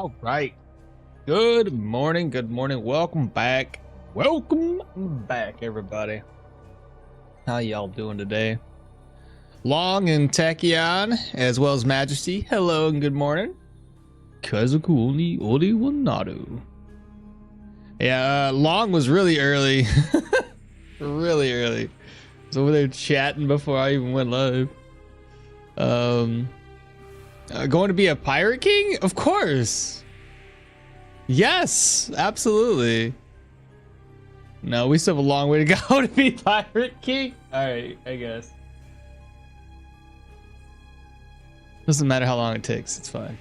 All right. Good morning. Good morning. Welcome back. Welcome back, everybody. How y'all doing today? Long and Tachyon, as well as Majesty. Hello and good morning. Kazuku ni ori wa naru. Yeah, Long was really early. Really early. I was over there chatting before I even went live. Going to be a pirate king? Of course. Yes, absolutely. No, we still have a long way to go to be pirate king. All right, I guess. Doesn't matter how long it takes. It's fine.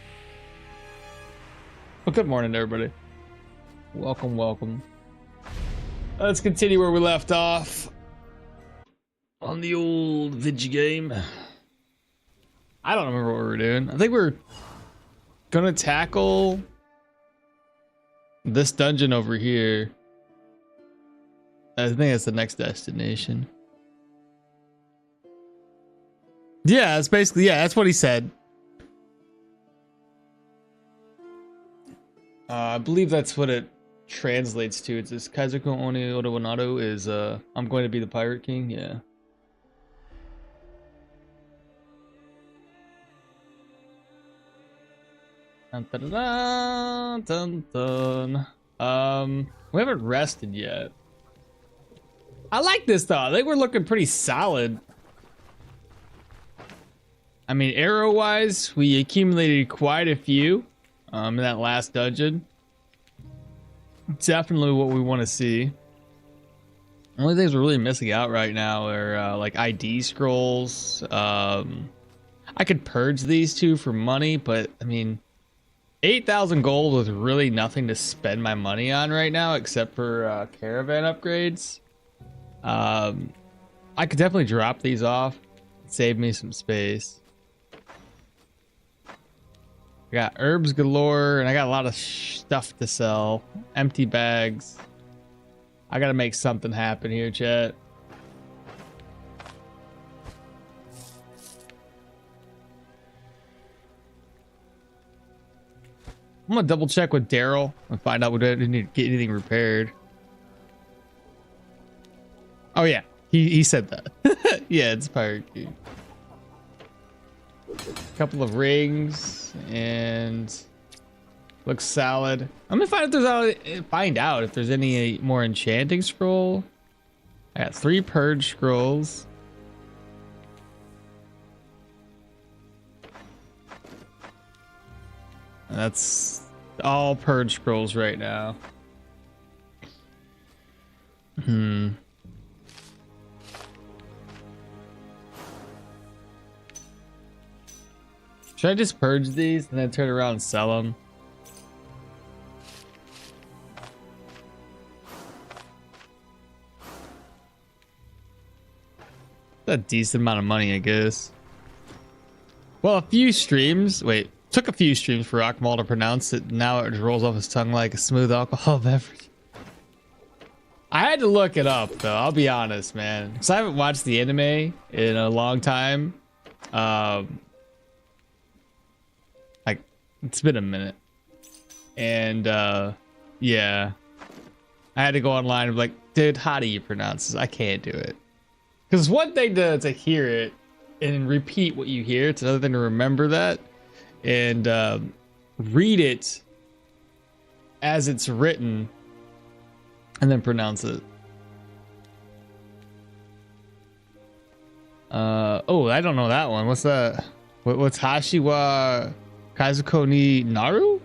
Well, good morning, everybody. Welcome, welcome. Let's continue where we left off on the old video game. I don't remember what we were doing. I think we're gonna tackle this dungeon over here. I think that's the next destination. Yeah, it's basically, yeah, that's what he said. I believe that's what it translates to. It's this Kaizuko Oni Odawanado is I'm going to be the pirate king, yeah. Dun, dun, dun, dun, dun. We haven't rested yet. I like this though. I think we're looking pretty solid. I mean, arrow wise, we accumulated quite a few in that last dungeon. Definitely what we want to see. The only things we're really missing out right now are like ID scrolls. I could purge these two for money, but I mean, 8,000 gold with really nothing to spend my money on right now except for caravan upgrades. I could definitely drop these off, save me some space. I got herbs galore and I got a lot of stuff to sell. Empty bags. I gotta make something happen here, chat. I'm gonna double check with Daryl and find out we don't need to get anything repaired. Oh yeah, he said that. Yeah, it's pirate king. Couple of rings and looks solid. I'm gonna find out if there's any more enchanting scroll. I got 3 purge scrolls. That's all purge scrolls right now. Should I just purge these and then turn around and sell them? That's a decent amount of money, I guess. Well, a few streams. Wait. Took a few streams for Rockmall to pronounce it. Now it rolls off his tongue like a smooth alcohol beverage. I had to look it up, though. I'll be honest, man. Because I haven't watched the anime in a long time. Like, it's been a minute. And, yeah. I had to go online and be like, dude, how do you pronounce this? I can't do it. Because it's one thing to hear it and repeat what you hear. It's another thing to remember that. And read it as it's written and then pronounce it. Oh, I don't know that one. What's that? What's Hashi wa Kazuko ni Naru?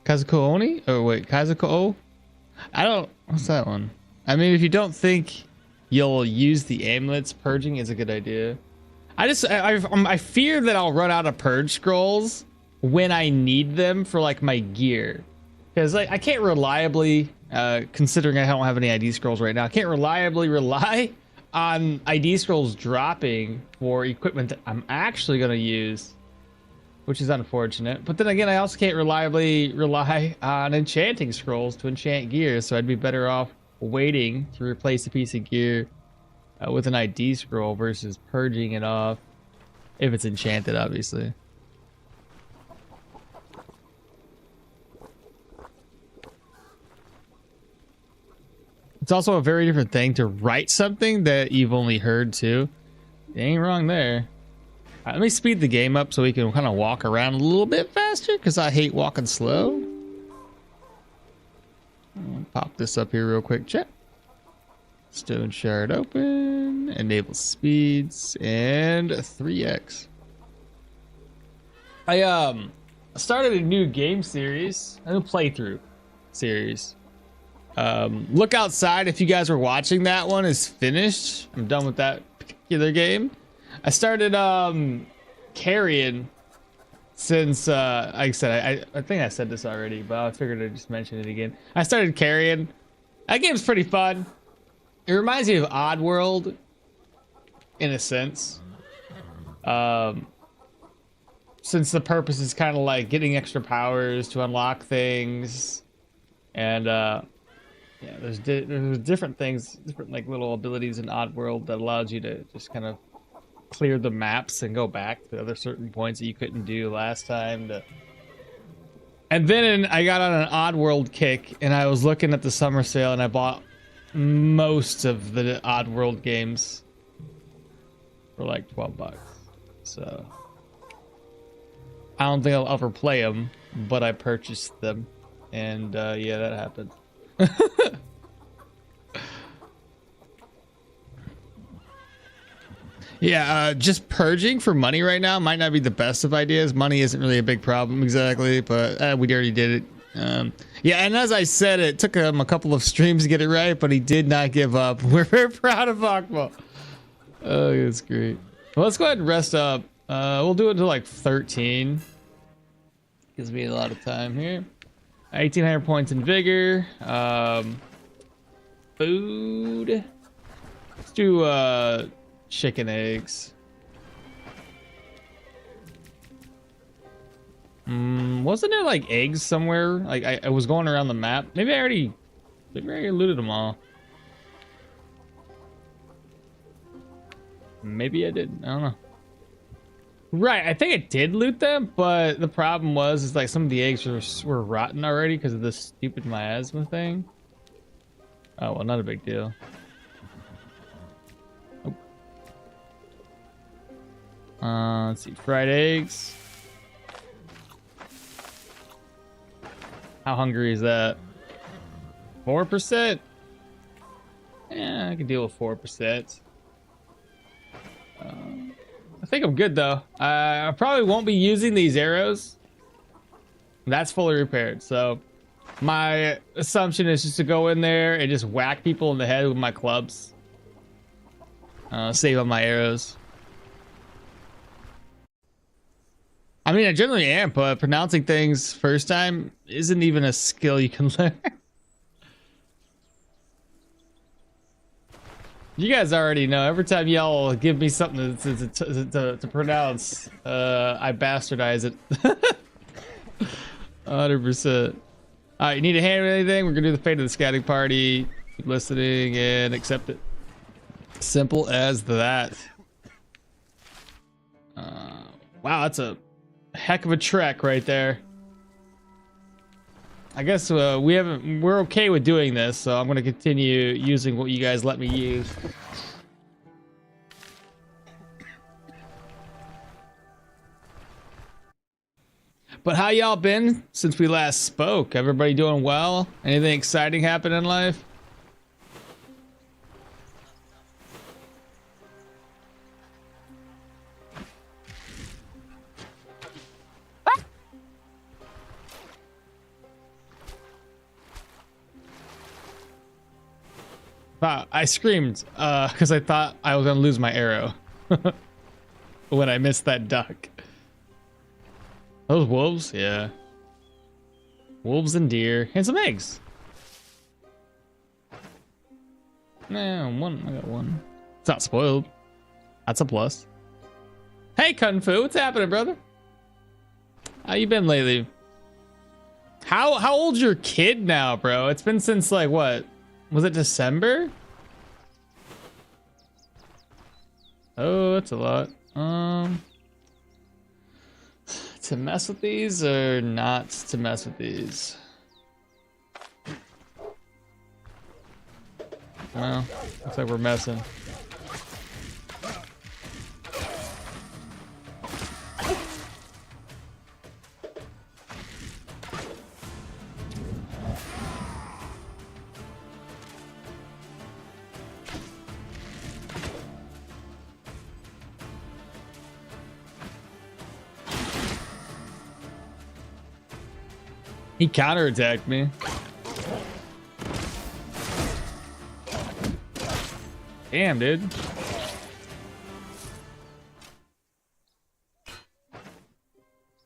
Kazuko Oni? Oh wait, Kazuko O? I don't, what's that one? I mean, if you don't think you'll use the amulets, purging is a good idea. I fear that I'll run out of purge scrolls when I need them for like my gear, because like I can't reliably, considering I don't have any ID scrolls right now, I can't reliably rely on ID scrolls dropping for equipment that I'm actually gonna use, which is unfortunate. But then again, I also can't reliably rely on enchanting scrolls to enchant gear, so I'd be better off waiting to replace a piece of gear with an ID scroll versus purging it off if it's enchanted, obviously. It's also a very different thing to write something that you've only heard too. You ain't wrong there. All right, let me speed the game up so we can kind of walk around a little bit faster because I hate walking slow. I'll pop this up here real quick. Check. Stoneshard open. Enable speeds and 3x. I started a new game series, a new playthrough series. Look outside if you guys were watching. That one is finished. I'm done with that particular game. I started carrying since like I said, I think I said this already, but I figured I'd just mention it again. I started carrying. That game's pretty fun. It reminds me of Oddworld in a sense. Since the purpose is kind of like getting extra powers to unlock things, and yeah, there's different things, different like little abilities in Oddworld that allows you to just kind of clear the maps and go back to other certain points that you couldn't do last time. And then I got on an Oddworld kick, and I was looking at the summer sale, and I bought most of the Oddworld games for like $12. So I don't think I'll ever play them, but I purchased them, and yeah, that happened. Yeah, just purging for money right now might not be the best of ideas. Money isn't really a big problem exactly, but we already did it. Yeah, and as I said, it took him a couple of streams to get it right, but he did not give up. We're very proud of Akmal. Oh, that's great. Well, let's go ahead and rest up. We'll do it until like 13. Gives me a lot of time here. 1,800 points in vigor. Food. Let's do chicken eggs. Wasn't there like eggs somewhere? Like I was going around the map. Maybe I already looted them all. Maybe I didn't. I don't know. Right, I think I did loot them, but the problem is like some of the eggs were rotten already because of this stupid miasma thing. Oh well, not a big deal. Oh. Let's see, fried eggs. How hungry is that? 4%? Yeah, I can deal with 4%. I think I'm good though. I probably won't be using these arrows. That's fully repaired. So my assumption is just to go in there and just whack people in the head with my clubs. Save on my arrows. I mean, I generally am, but pronouncing things first time isn't even a skill you can learn. You guys already know. Every time y'all give me something to pronounce, I bastardize it. 100%. All right, you need to handle anything? We're gonna do the fate of the scouting party. Keep listening and accept it. Simple as that. Wow, that's a heck of a trek right there. I guess we're okay with doing this, so I'm going to continue using what you guys let me use. But how y'all been since we last spoke? Everybody doing well? Anything exciting happen in life? Wow, I screamed because I thought I was gonna lose my arrow when I missed that duck. Those wolves, yeah. Wolves and deer and some eggs. Nah, one. I got one. It's not spoiled. That's a plus. Hey, Kung Fu, what's happening, brother? How you been lately? How old's your kid now, bro? It's been since like what? Was it December? Oh, that's a lot. To mess with these or not to mess with these? Well, looks like we're messing. He counterattacked me. Damn, dude.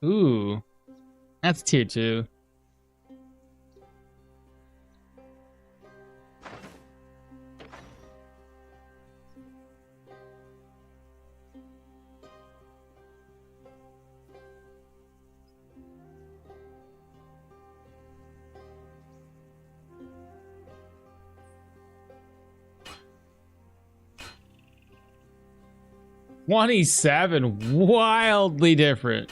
Ooh. That's tier 2. $27, wildly different.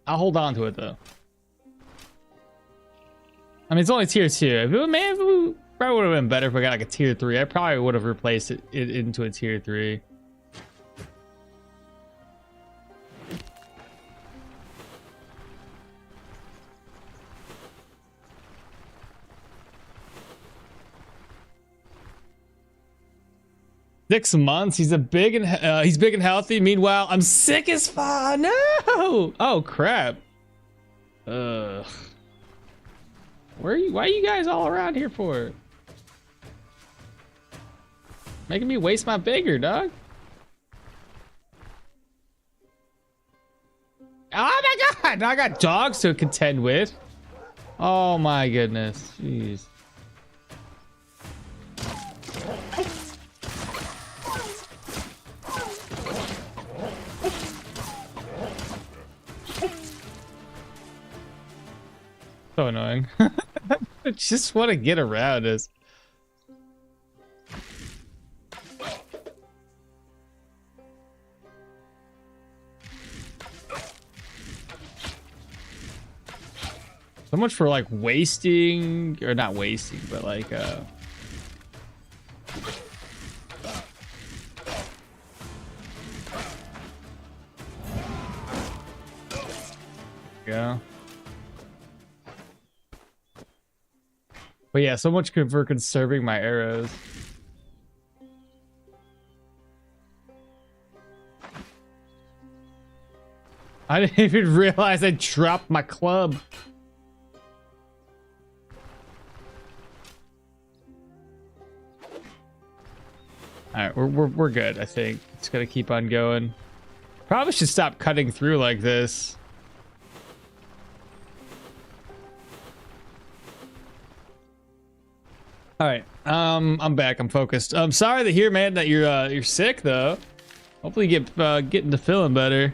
I'll hold on to it though. I mean, it's only tier 2. If it probably would have been better if I got like a tier 3. I probably would have replaced it into a tier 3. Six months. He's big and healthy. Meanwhile, I'm sick as fuck. No. Oh crap. Why are you guys all around here for? Making me waste my vigor, dog. Oh my god! Now I got dogs to contend with. Oh my goodness. Jeez. So annoying. I just want to get around this. So much for like wasting, or not wasting, but like yeah. But yeah, so much for conserving my arrows. I didn't even realize I dropped my club. All right, we're good. I think it's gonna keep on going. Probably should stop cutting through like this. All right, I'm back. I'm focused. I'm sorry to hear, man, that you're sick though. Hopefully you get into feeling better.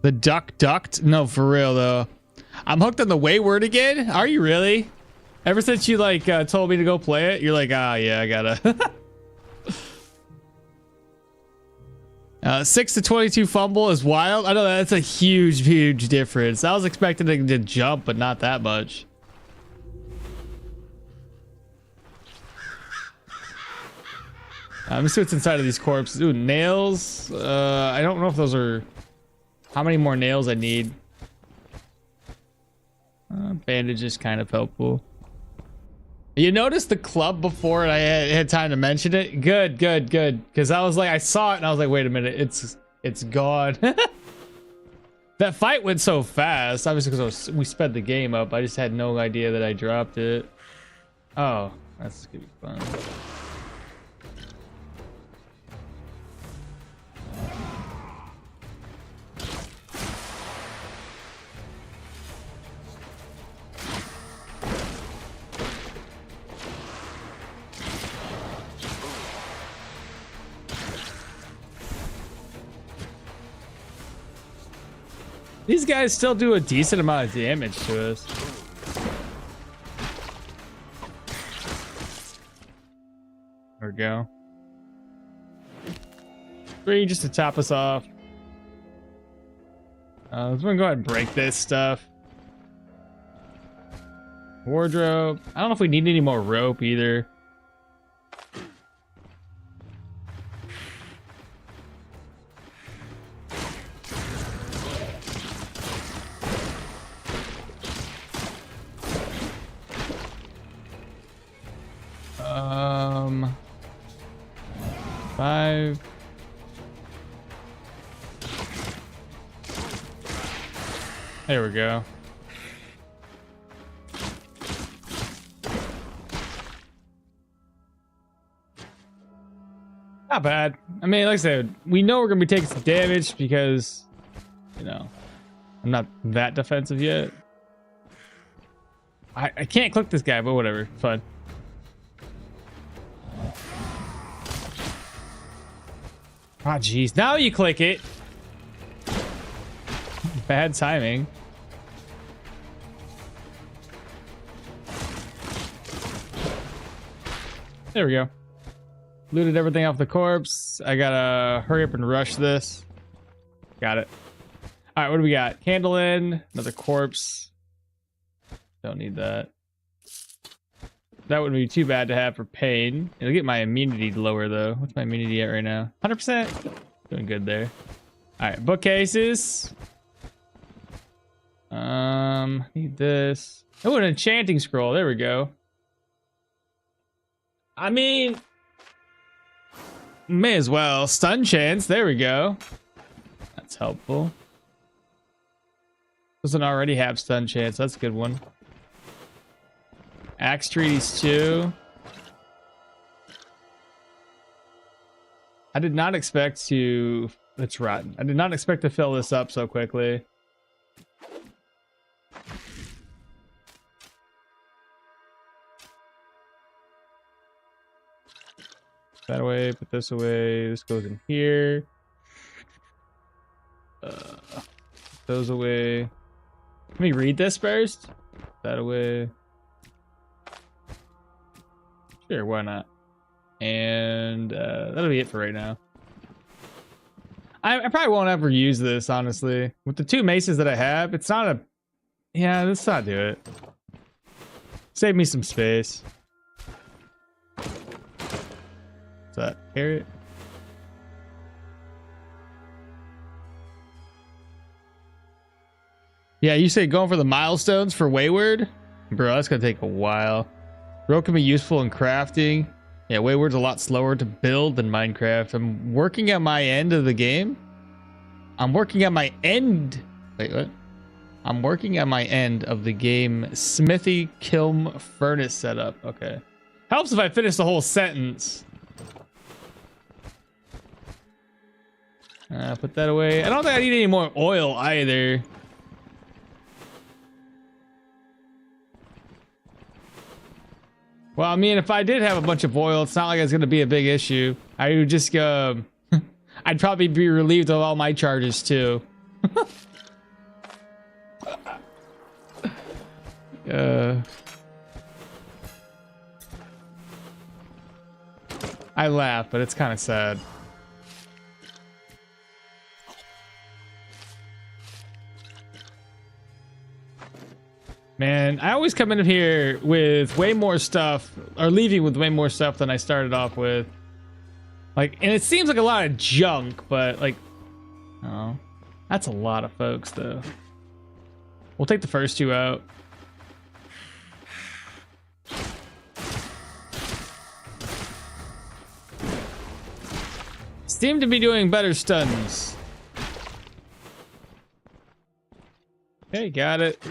The duck ducked? No, for real though. I'm hooked on the Wayward again. Are you really? Ever since you like told me to go play it, you're like, ah, yeah, I gotta. 6 to 22 fumble is wild. I know that's a huge difference. I was expecting it to jump, but not that much. Let me see what's inside of these corpses. Ooh, nails. I don't know if those are. How many more nails I need? Bandages kind of helpful. You noticed the club before and I had time to mention it? Good. Because I was like, I saw it and I was like, wait a minute, it's gone. That fight went so fast. Obviously because we sped the game up. I just had no idea that I dropped it. Oh, that's gonna be fun. These guys still do a decent amount of damage to us. There we go. 3 just to top us off. Let's go ahead and break this stuff. Wardrobe. I don't know if we need any more rope either. Five. There we go. Not bad. I mean, like I said, we know we're gonna be taking some damage because, you know, I'm not that defensive yet. I can't click this guy, but whatever, fine. Ah, jeez. Now you click it. Bad timing. There we go. Looted everything off the corpse. I gotta hurry up and rush this. Got it. All right, what do we got? Candle in, another corpse. Don't need that. That wouldn't be too bad to have for pain. It'll get my immunity lower though. What's my immunity at right now? 100%. Doing good there. All right, bookcases. Need this. Oh, an enchanting scroll. There we go. I mean, may as well. Stun chance. There we go. That's helpful. Doesn't already have stun chance. That's a good one. Axe treaties too. I did not expect to. It's rotten. I did not expect to fill this up so quickly. That away. Put this away. This goes in here. Those away. Let me read this first. That away. Sure, why not? And that'll be it for right now. I probably won't ever use this, honestly. With the 2 maces that I have, it's not a... Yeah, let's not do it. Save me some space. What's that? Carrot? Yeah, you say going for the milestones for Wayward? Bro, that's gonna take a while. Rope can be useful in crafting. Yeah, Wayward's a lot slower to build than Minecraft. I'm working at my end of the game. I'm working at my end. Wait, what? I'm working at my end of the game. Smithy kiln furnace setup. Okay. Helps if I finish the whole sentence. Put that away. I don't think I need any more oil either. Well, I mean, if I did have a bunch of oil, it's not like it's going to be a big issue. I would just go... I'd probably be relieved of all my charges, too. I laugh, but it's kind of sad. Man, I always come in here with way more stuff, or leaving with way more stuff than I started off with. Like, and it seems like a lot of junk, but like, oh, that's a lot of folks though. We'll take the first 2 out. Seem to be doing better stuns. Okay, got it.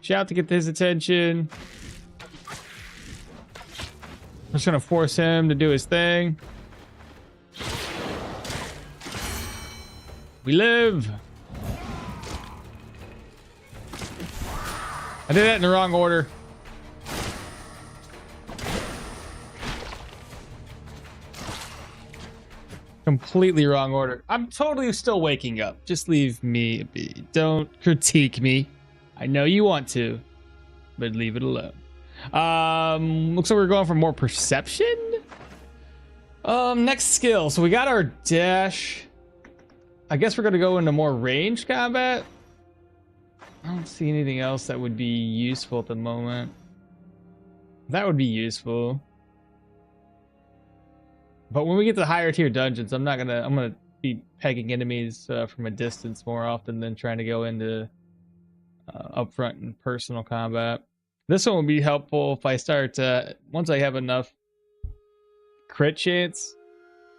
Shout to get his attention. I'm just gonna force him to do his thing. We live. I did that in the wrong order. Completely wrong order. I'm totally still waking up. Just leave me be. Don't critique me. I know you want to, but leave it alone. Looks like we're going for more perception. Next skill. So we got our dash. I guess we're gonna go into more ranged combat. I don't see anything else that would be useful at the moment. That would be useful. But when we get to higher tier dungeons, I'm gonna be pegging enemies from a distance more often than trying to go into upfront and personal combat. This one would be helpful if I start once I have enough crit chance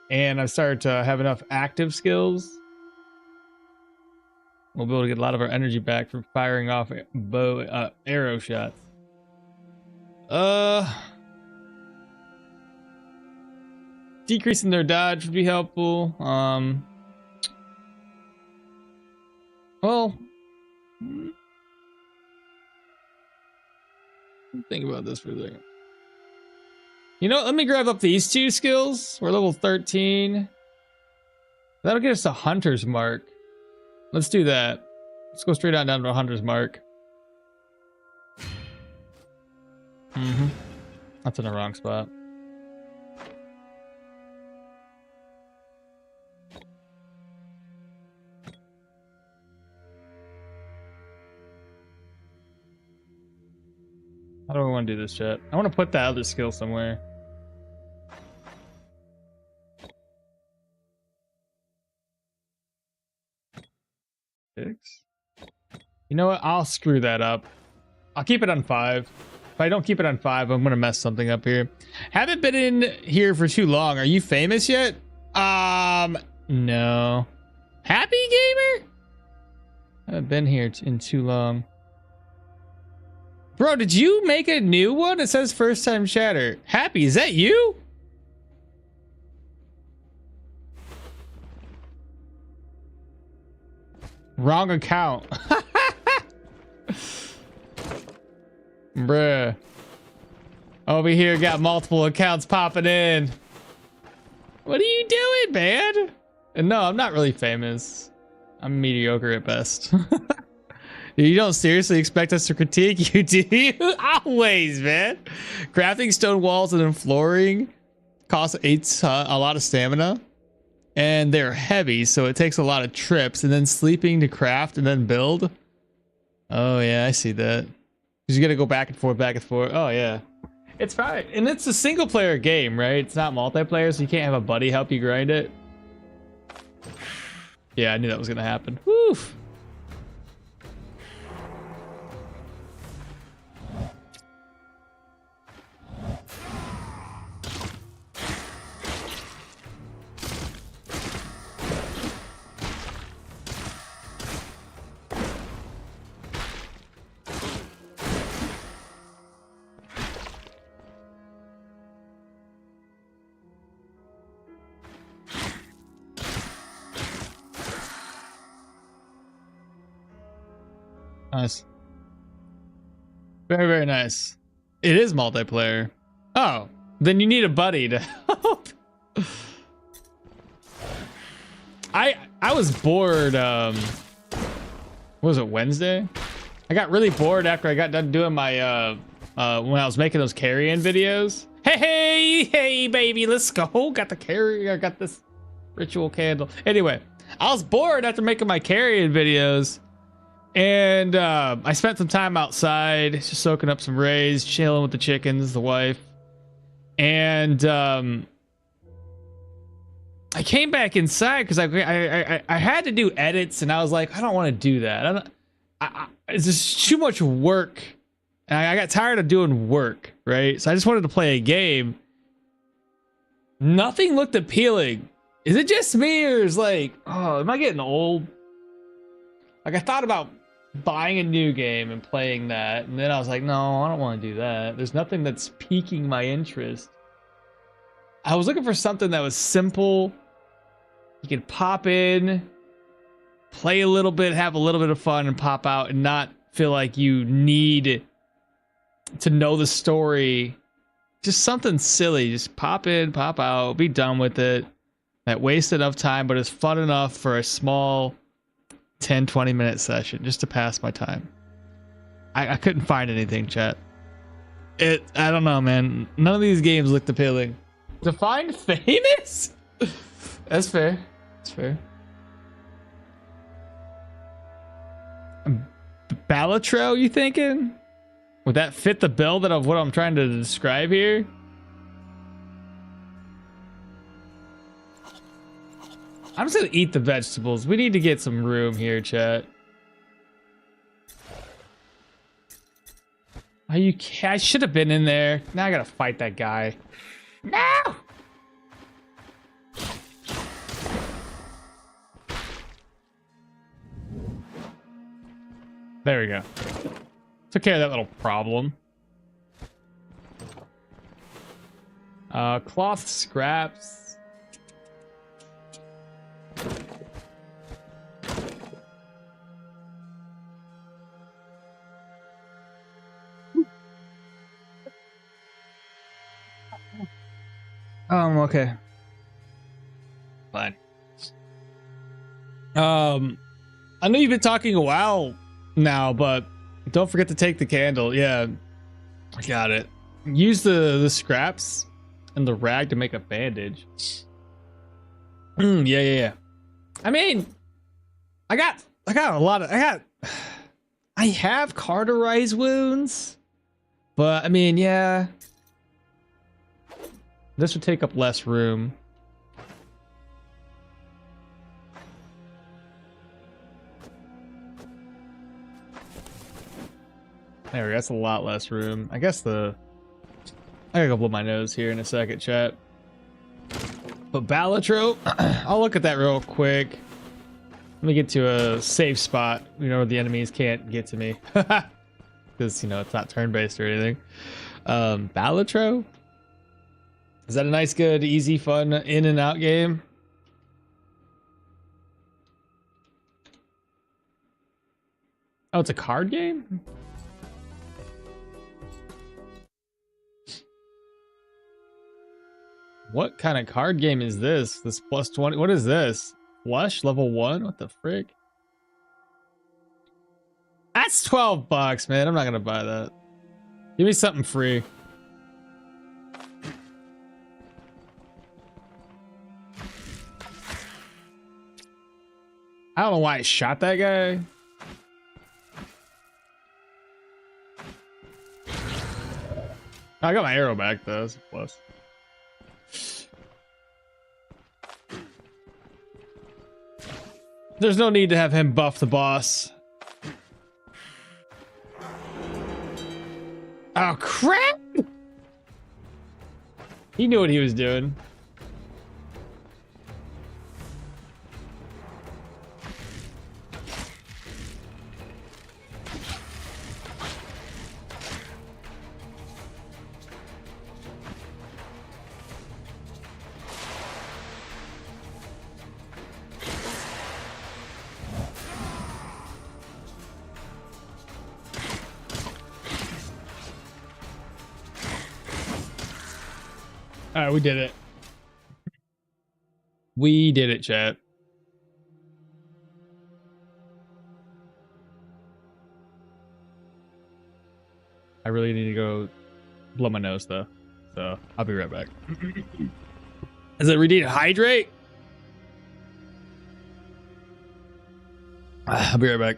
and I start to have enough active skills. We'll be able to get a lot of our energy back from firing off arrow shots. Decreasing their dodge would be helpful. Well, think about this for a second. You know, let me grab up these two skills. We're level 13. That'll get us a hunter's mark. Let's do that. Let's go straight on down to a hunter's mark. That's in the wrong spot. How do I want to do this, chat? I want to put that other skill somewhere. Six. You know what? I'll screw that up. I'll keep it on 5. If I don't keep it on 5, I'm gonna mess something up here. Haven't been in here for too long. Are you famous yet? No. Happy gamer? Haven't been here in too long. Bro, did you make a new one? It says first time chatter. Happy, is that you? Wrong account. Bruh. Over here got multiple accounts popping in. What are you doing, man? And no, I'm not really famous. I'm mediocre at best. You don't seriously expect us to critique you, do you? Always, man. Crafting stone walls and then flooring costs a lot of stamina. And they're heavy, so it takes a lot of trips. And then sleeping to craft and then build. Oh, yeah, I see that. Because you got to go back and forth, back and forth. Oh, yeah. It's fine. And it's a single player game, right? It's not multiplayer, so you can't have a buddy help you grind it. Yeah, I knew that was going to happen. Woo! Nice. Very, very nice. It is multiplayer. Oh, then you need a buddy to help. I was bored. What was it, Wednesday? I got really bored after I got done doing my when I was making those carry-in videos. Hey, baby, let's go. Got the carry. I got this ritual candle. Anyway, I was bored after making my carry-in videos. And I spent some time outside, just soaking up some rays, chilling with the chickens, the wife. And I came back inside because I had to do edits, and I was like, I don't want to do that. It's just too much work. And I got tired of doing work, right? So I just wanted to play a game. Nothing looked appealing. Is it just me, or is like, oh, am I getting old? Like, I thought about buying a new game and playing that, and then I was like, no, I don't want to do that. There's nothing that's piquing my interest. I was looking for something that was simple. You could pop in, play a little bit, have a little bit of fun, and pop out, and not feel like you need to know the story. Just something silly. Just pop in, pop out, be done with it. That wasted enough time, but it's fun enough for a small 10-20 minute session just to pass my time. I couldn't find anything, chat. I don't know, man. None of these games looked appealing. To find famous? That's fair. That's fair. Balatro, you thinking? Would that fit the bill that of what I'm trying to describe here? I'm just gonna eat the vegetables. We need to get some room here, chat. Are you? I should have been in there. Now I gotta fight that guy. No! There we go. Took care of that little problem. Cloth scraps. Okay. Fine. I know you've been talking a while now, but don't forget to take the candle. Yeah, I got it. Use the scraps and the rag to make a bandage. Yeah. I mean, I got a lot of I have cauterized wounds, but I mean, yeah, this would take up less room. There we go. That's a lot less room. I guess I gotta go blow my nose here in a second, chat. But Balatro, I'll look at that real quick. Let me get to a safe spot, where the enemies can't get to me. Because, it's not turn-based or anything. Balatro? Is that a nice, good, easy, fun, in and out game? Oh, it's a card game? What kind of card game is this? This plus 20? What is this? Flush level 1? What the frick? That's $12, man. I'm not gonna buy that. Give me something free. I don't know why I shot that guy. I got my arrow back though. That's a plus. There's no need to have him buff the boss. Oh crap! He knew what he was doing. All right, we did it. We did it, chat. I really need to go blow my nose though, so I'll be right back. Is it we need to hydrate? I'll be right back.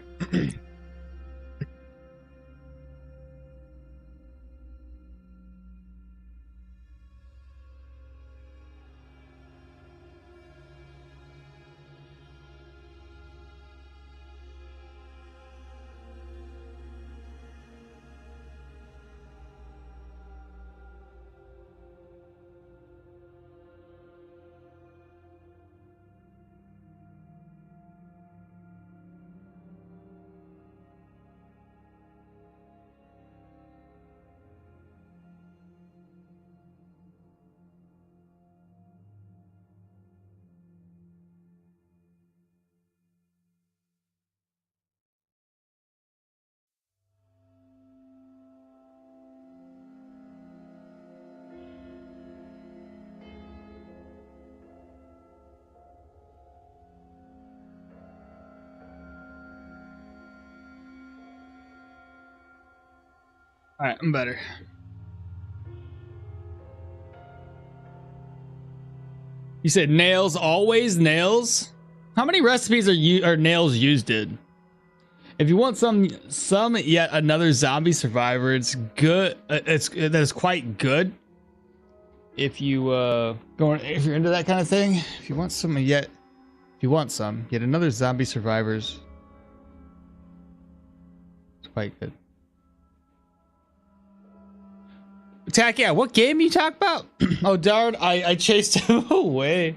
All right, I'm better. You said nails, always nails? How many recipes are nails used in? If you want some yet another zombie survivor, it's good. That is quite good. If you if you're into that kind of thing, if you want some yet another zombie survivors, it's quite good. Attack, yeah. What game you talk about? Oh darn! I chased him away.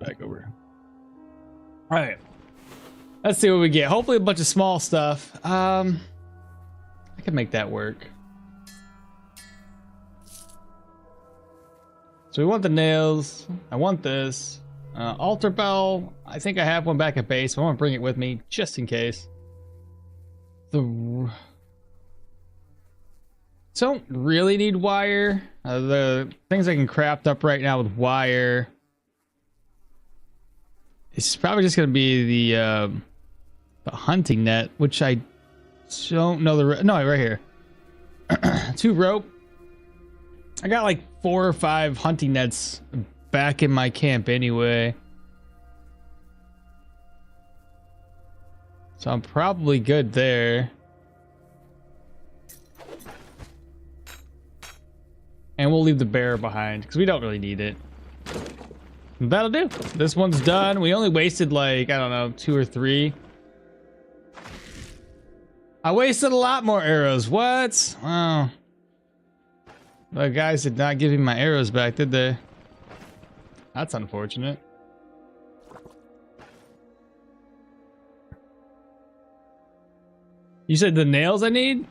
Back over. All right, let's see what we get. Hopefully a bunch of small stuff. I can make that work. So we want the nails. I want this altar bell. I think I have one back at base. I want to bring it with me just in case. Don't really need wire. The things I can craft up right now with wire. It's probably just going to be the hunting net, which I don't know no, right here. 2 rope. I got like 4 or 5 hunting nets back in my camp anyway. So I'm probably good there. And we'll leave the bear behind because we don't really need it. That'll do. This one's done. We only wasted like, I don't know, 2 or 3. I wasted a lot more arrows. What? Oh. The guys did not give me my arrows back, did they? That's unfortunate. You said the nails I need?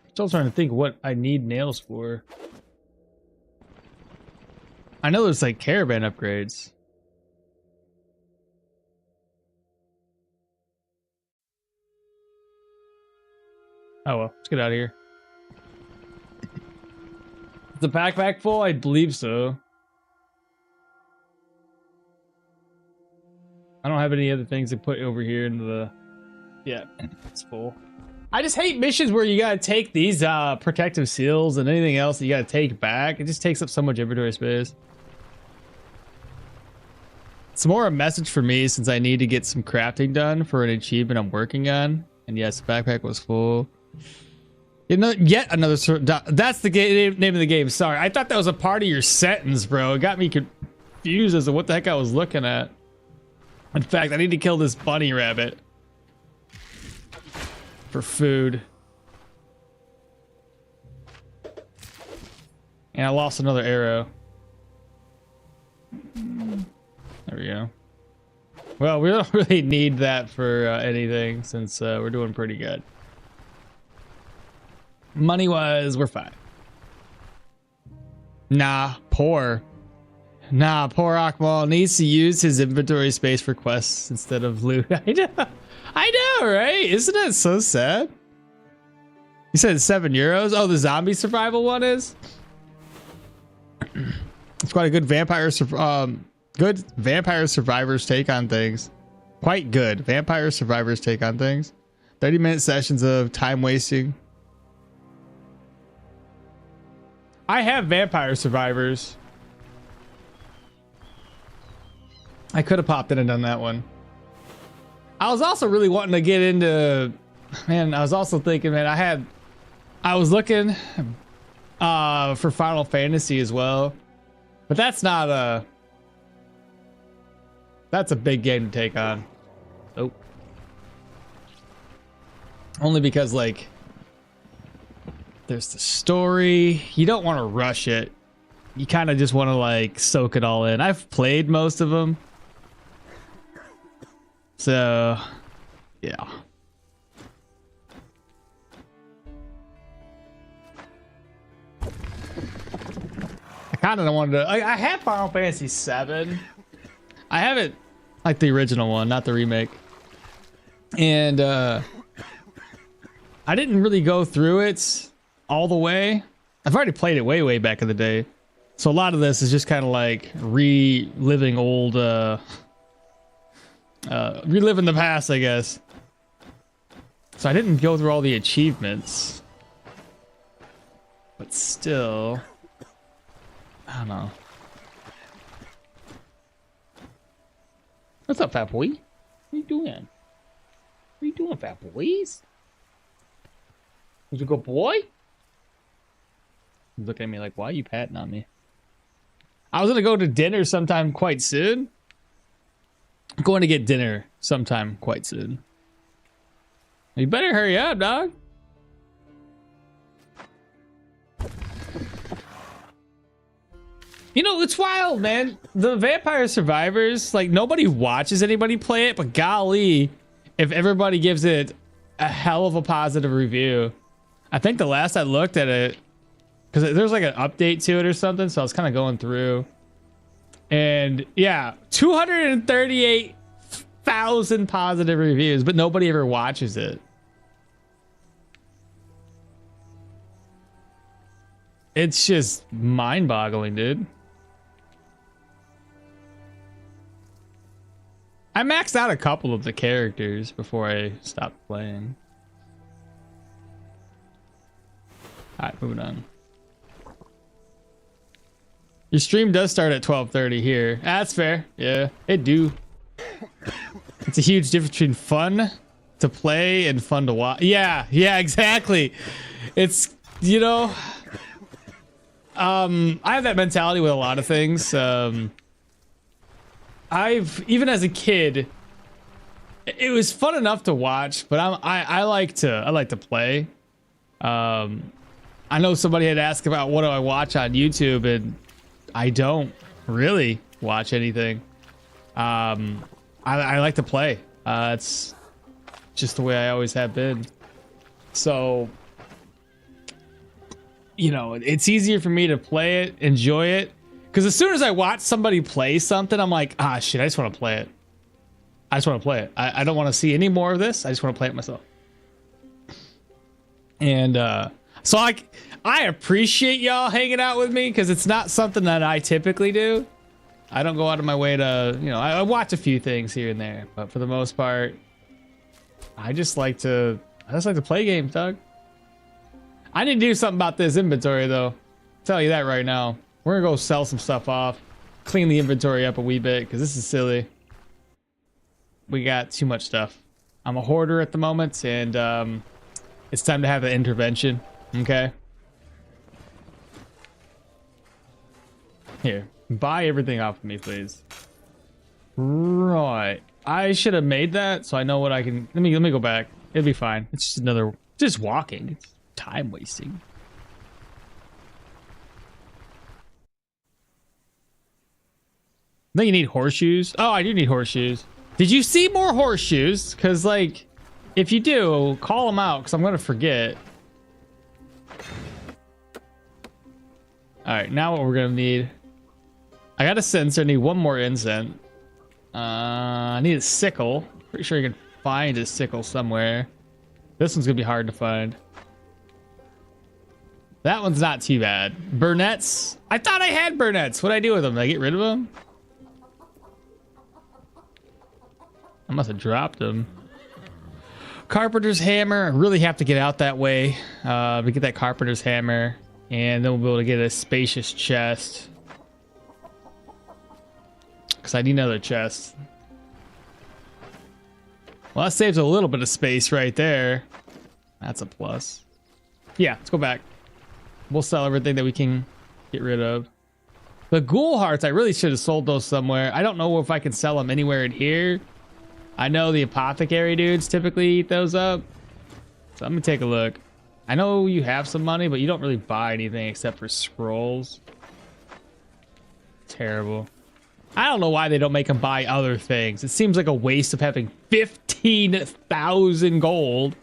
Still trying to think what I need nails for. I know there's like caravan upgrades. Oh well, let's get out of here. Is the backpack full? I believe so. I don't have any other things to put over here into the... Yeah, it's full. I just hate missions where you gotta take these protective seals and anything else that you gotta take back. It just takes up so much inventory space. It's more a message for me since I need to get some crafting done for an achievement I'm working on. And yes, the backpack was full. Yet another... That's the name of the game. Sorry, I thought that was a part of your sentence, bro. It got me confused as to what the heck I was looking at. In fact, I need to kill this bunny rabbit for food. And I lost another arrow. There we go. Well, we don't really need that for anything since we're doing pretty good. Money-wise, we're fine. Nah, poor Akmal needs to use his inventory space for quests instead of loot. I know, right? Isn't it so sad? You said €7. Oh, the zombie survival one is? It's quite a good vampire survivors take on things. Quite good. Vampire survivors take on things. 30-minute sessions of time wasting. I have vampire survivors. I could have popped in and done that one. I was also really wanting to get into... Man, I was also thinking, man, I was looking for Final Fantasy as well. But that's not a... That's a big game to take on. Oh. Only because, like... There's the story. You don't want to rush it. You kind of just want to, like, soak it all in. I've played most of them. So, yeah. I kind of don't want to... I have Final Fantasy VII. I have it, like, the original one, not the remake. And, I didn't really go through it all the way. I've already played it way back in the day. So a lot of this is just kind of like reliving old... reliving the past, I guess. So I didn't go through all the achievements, but still, I don't know. What's up, fat boy? What you doing? What you doing, fat boys? You a good boy? He's looking at me like, why are you patting on me? I was gonna go to dinner sometime quite soon. I'm going to get dinner sometime quite soon. You better hurry up, dog. You know, it's wild, man. The Vampire Survivors, like, nobody watches anybody play it, but golly, if everybody gives it a hell of a positive review. I think the last I looked at it, because there's like an update to it or something, so I was kind of going through. And yeah, 238,000 positive reviews, but nobody ever watches it. It's just mind-boggling, dude. I maxed out a couple of the characters before I stopped playing. Alright, moving on. Your stream does start at 12:30 here. That's fair. Yeah, it do. It's a huge difference between fun to play and fun to watch. Yeah, exactly. It's, you know, I have that mentality with a lot of things. Even as a kid, it was fun enough to watch, but I like to play. I know somebody had asked about what do I watch on YouTube, and I don't really watch anything. I like to play. It's just the way I always have been. So, you know, it's easier for me to play it, enjoy it. Because as soon as I watch somebody play something, I'm like, ah, shit, I just want to play it. I just want to play it. I don't want to see any more of this. I just want to play it myself. And so I appreciate y'all hanging out with me, because it's not something that I typically do. I don't go out of my way to, you know, I watch a few things here and there, but for the most part, I just like to play games, dog. I need to do something about this inventory, though. I'll tell you that right now. We're gonna go sell some stuff off, clean the inventory up a wee bit, because this is silly. We got too much stuff. I'm a hoarder at the moment, and it's time to have an intervention. Okay. Here, buy everything off of me, please. Right. I should have made that so I know what I can. Let me go back. It'll be fine. It's just walking. It's time wasting. I think you need horseshoes. Oh, I do need horseshoes. Did you see more horseshoes? Because, like, if you do, call them out, because I'm going to forget. All right, now what we're going to need. I got a censer. I need one more incense. I need a sickle. Pretty sure you can find a sickle somewhere. This one's going to be hard to find. That one's not too bad. Burnett's. I thought I had burnett's. What'd I do with them? Did I get rid of them? I must have dropped them. Carpenter's hammer. I really have to get out that way to get that carpenter's hammer. And then we'll be able to get a spacious chest. Because I need another chest. Well, that saves a little bit of space right there. That's a plus. Yeah, let's go back. We'll sell everything that we can get rid of. The ghoul hearts, I really should have sold those somewhere. I don't know if I can sell them anywhere in here. I know the apothecary dudes typically eat those up. So let me take a look. I know you have some money, but you don't really buy anything except for scrolls. Terrible. I don't know why they don't make them buy other things. It seems like a waste of having 15,000 gold.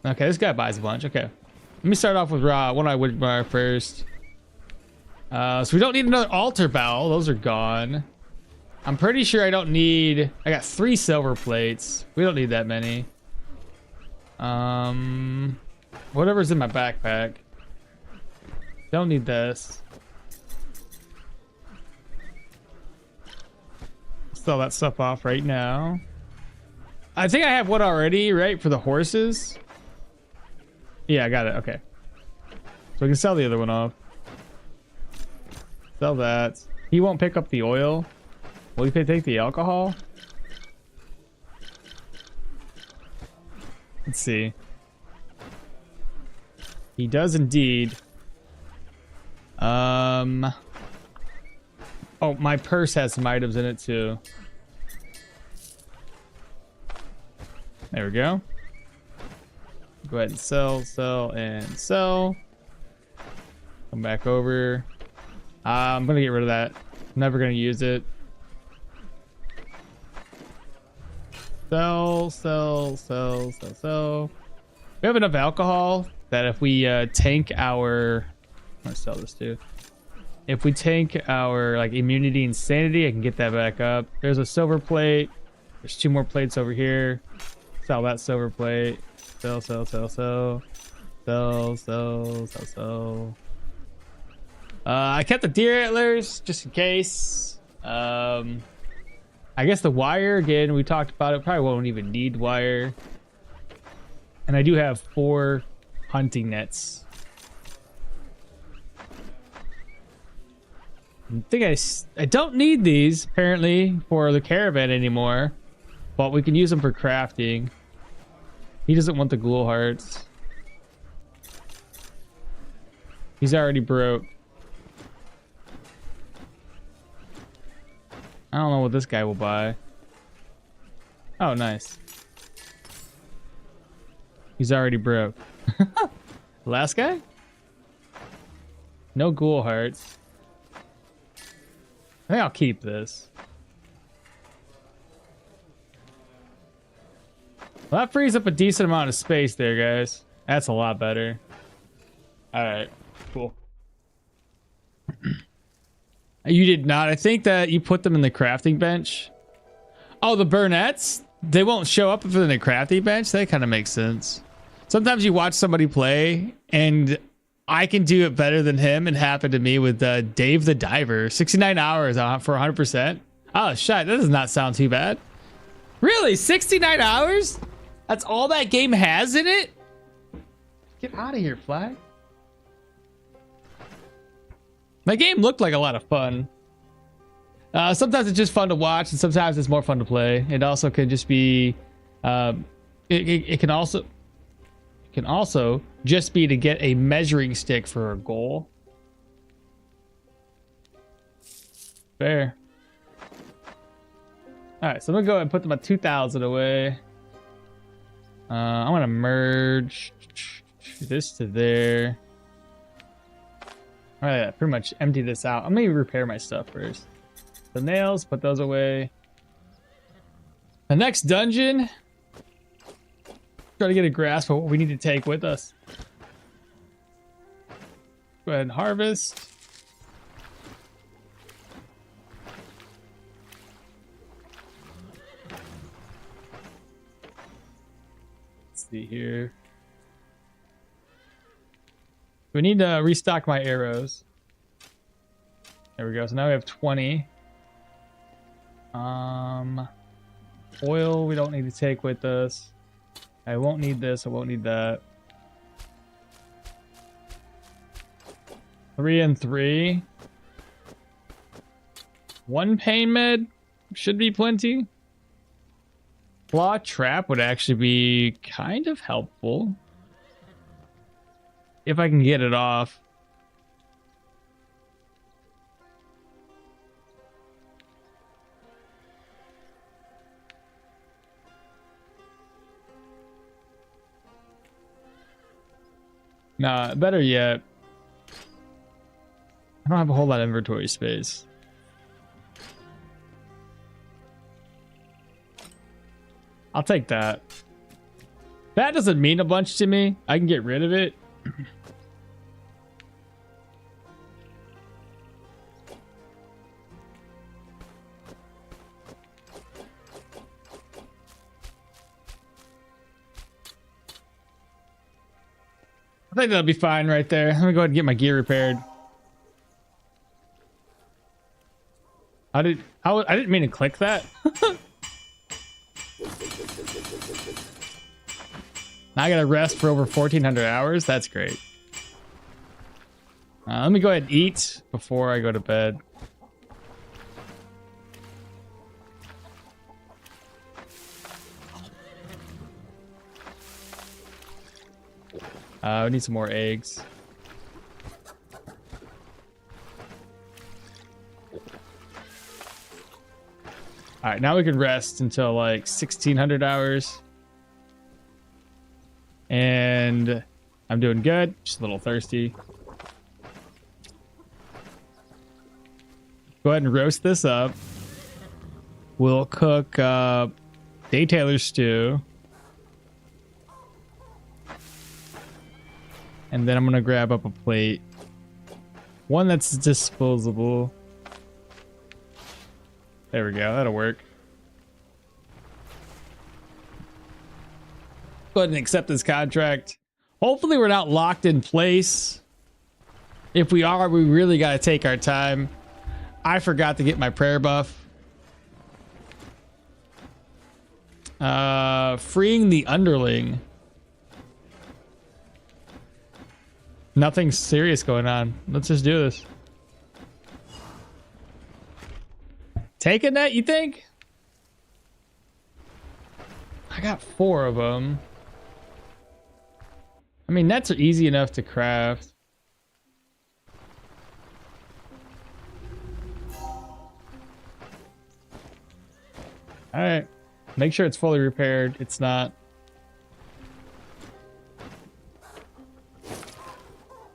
Okay, this guy buys a bunch. Okay. Let me start off with one I would buy first. So we don't need another altar bell. Those are gone. I'm pretty sure I don't need... I got 3 silver plates. We don't need that many. Whatever's in my backpack. Don't need this. Sell that stuff off right now. I think I have one already, right? For the horses? Yeah, I got it. Okay. we can sell the other one off. Sell that. He won't pick up the oil. Will he take the alcohol? Let's see. He does indeed. Oh, my purse has some items in it too. There we go. Go ahead and sell, and sell. Come back over. I'm gonna get rid of that. I'm never gonna use it. Sell. We have enough alcohol that if we tank our, I'm gonna sell this too. If we tank our like immunity and sanity, I can get that back up. There's a silver plate. There's 2 more plates over here. Sell that silver plate. Sell. I kept the deer antlers just in case. I guess the wire, again, we talked about it. Probably won't even need wire. And I do have 4 hunting nets. I think I don't need these, apparently, for the caravan anymore. But we can use them for crafting. He doesn't want the ghoul hearts. He's already broke. I don't know what this guy will buy. Oh, nice. He's already broke. Last guy? No ghoul hearts. I think I'll keep this. Well, that frees up a decent amount of space there, guys. That's a lot better. Alright, cool. You did not. I think that you put them in the crafting bench. Oh, the burnettes? They won't show up if they're in the crafting bench? That kind of makes sense. Sometimes you watch somebody play, and I can do it better than him. It happened to me with Dave the Diver. 69 hours for 100%. Oh, shit. That does not sound too bad. Really? 69 hours? That's all that game has in it? Get out of here, Flag. My game looked like a lot of fun. Sometimes it's just fun to watch, and sometimes it's more fun to play. It also can just be, it can also just be to get a measuring stick for a goal. Fair. All right, so I'm gonna go ahead and put them at 2,000 away. I'm gonna merge this to there. All right, pretty much empty this out. I'm gonna repair my stuff first. The nails, put those away. The next dungeon, try to get a grasp of what we need to take with us. Go ahead and harvest. Let's see here. We need to restock my arrows. There we go. So now we have 20. Oil we don't need to take with us. I won't need this. I won't need that. 3 and 3. 1 pain med should be plenty. Claw trap would actually be kind of helpful. If I can get it off. Nah, better yet. I don't have a whole lot of inventory space. I'll take that. That doesn't mean a bunch to me. I can get rid of it. I think that'll be fine right there. Let me go ahead and get my gear repaired. I didn't mean to click that. Now I gotta rest for over 1,400 hours. That's great. Let me go ahead and eat before I go to bed. We need some more eggs. All right, now we can rest until like 1600 hours. And I'm doing good, just a little thirsty. Go ahead and roast this up. We'll cook Day Taylor stew. And then I'm gonna grab up a plate. One that's disposable. There we go, that'll work. Go ahead and accept this contract. Hopefully we're not locked in place. If we are, we really gotta take our time. I forgot to get my prayer buff. Freeing the underling. Nothing serious going on. Let's just do this. Take a net, you think? I got 4 of them. I mean, nets are easy enough to craft. All right. Make sure it's fully repaired. It's not.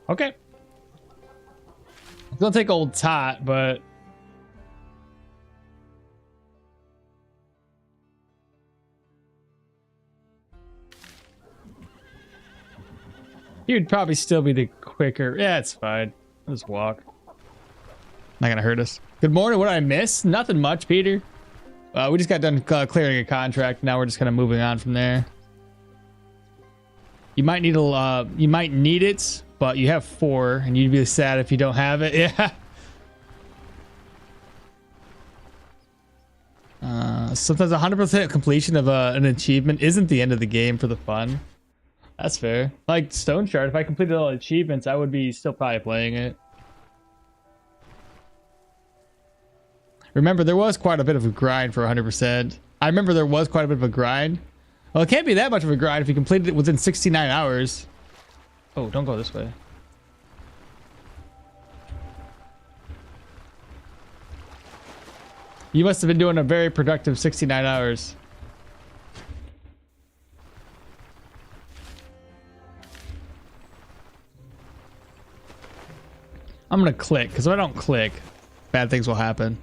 Okay. It's gonna take old Tot, but he'd probably still be the quicker. Yeah, it's fine. I'll just walk. Not gonna hurt us. Good morning. What did I miss? Nothing much, Peter. We just got done clearing a contract. Now we're just kind of moving on from there. You might need a. You might need it, but you have 4, and you'd be sad if you don't have it. Yeah. Sometimes 100% completion of an achievement isn't the end of the game for the fun. That's fair. Like Stoneshard, if I completed all the achievements, I would be still probably playing it. Remember, there was quite a bit of a grind for 100%. I remember there was quite a bit of a grind. Well, it can't be that much of a grind if you completed it within 69 hours. Oh, don't go this way. You must have been doing a very productive 69 hours. I'm gonna click, because if I don't click, bad things will happen.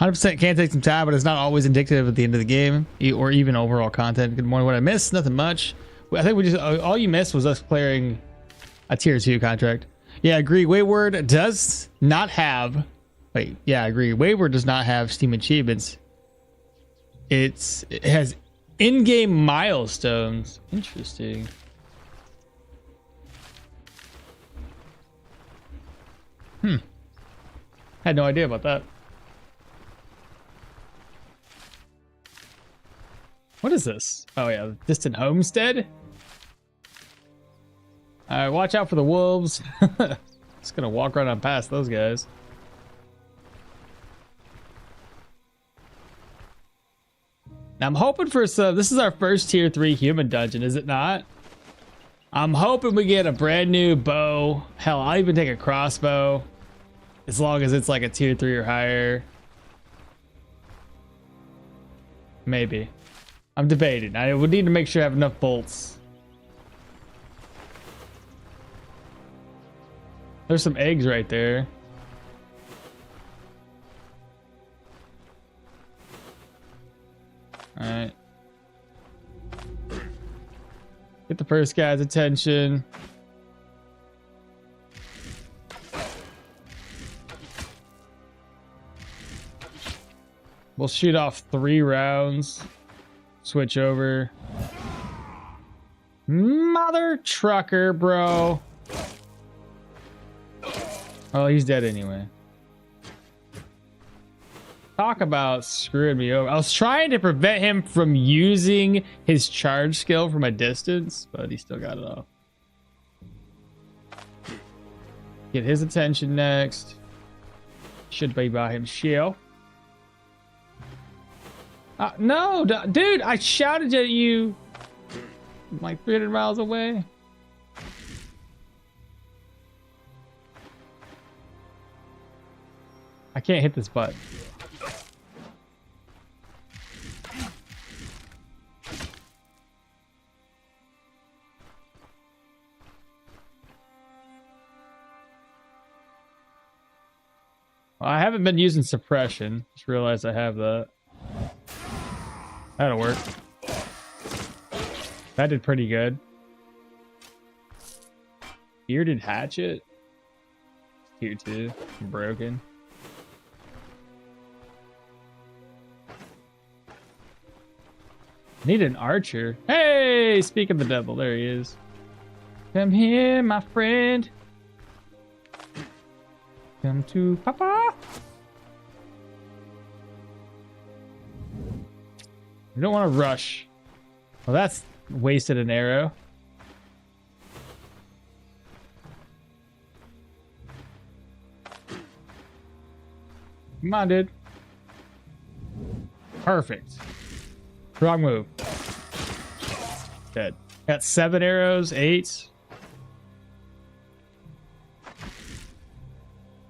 %, can take some time, but it's not always indicative at the end of the game or even overall content. Good morning. What I missed? Nothing much. I think we just all you missed was us clearing a tier 2 contract. Yeah, I agree. Wayward does not have. Wait, yeah, I agree. Wayward does not have Steam achievements. It has in-game milestones. Interesting. Had no idea about that. What is this? Oh yeah, distant homestead. Watch out for the wolves. Just gonna walk right on past those guys. Now I'm hoping for some. This is our first tier 3 human dungeon, is it not? I'm hoping we get a brand new bow. Hell, I'll even take a crossbow, as long as it's like a tier 3 or higher. Maybe. I'm debating. I would need to make sure I have enough bolts. There's some eggs right there. All right. Get the first guy's attention. We'll shoot off 3 rounds. Switch over. Mother trucker, bro. Oh, he's dead anyway. Talk about screwing me over. I was trying to prevent him from using his charge skill from a distance, but he still got it off. Get his attention next. Should be by himself. No, dude, I shouted at you like 300 miles away. I can't hit this button. Well, I haven't been using suppression. Just realized I have that. That'll work. That did pretty good. Bearded hatchet. Tier 2. Broken. Need an archer. Hey, speak of the devil, there he is. Come here, my friend. Come to Papa. We don't want to rush. Well, that's wasted an arrow. Come on, dude. Perfect. Wrong move. Dead. Got 7 arrows, 8.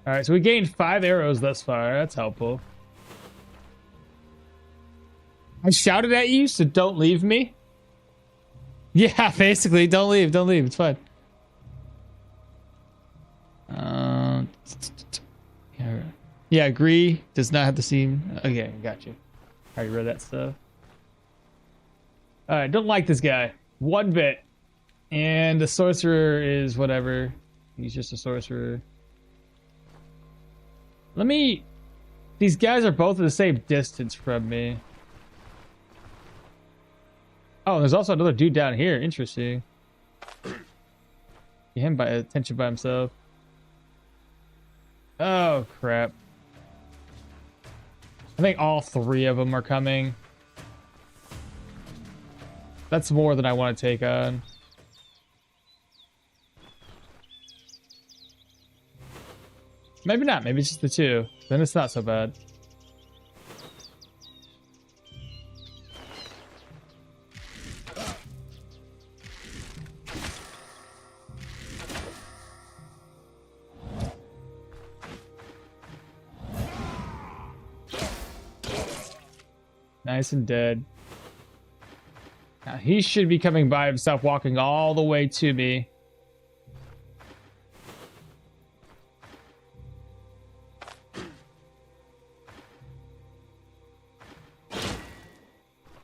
Alright, so we gained 5 arrows thus far. That's helpful. I shouted at you, so don't leave me. Yeah, basically, don't leave, don't leave. It's fine. Yeah, agree. Does not have the seam. Okay, got you. Already read that stuff. Alright, don't like this guy. 1 bit. And the sorcerer is whatever. He's just a sorcerer. Let me... These guys are both at the same distance from me. Oh, there's also another dude down here. Interesting. Get him by attention by himself. Oh, crap. I think all 3 of them are coming. That's more than I want to take on. Maybe not. Maybe it's just the 2. Then it's not so bad. Nice and dead. Now he should be coming by himself, walking all the way to me.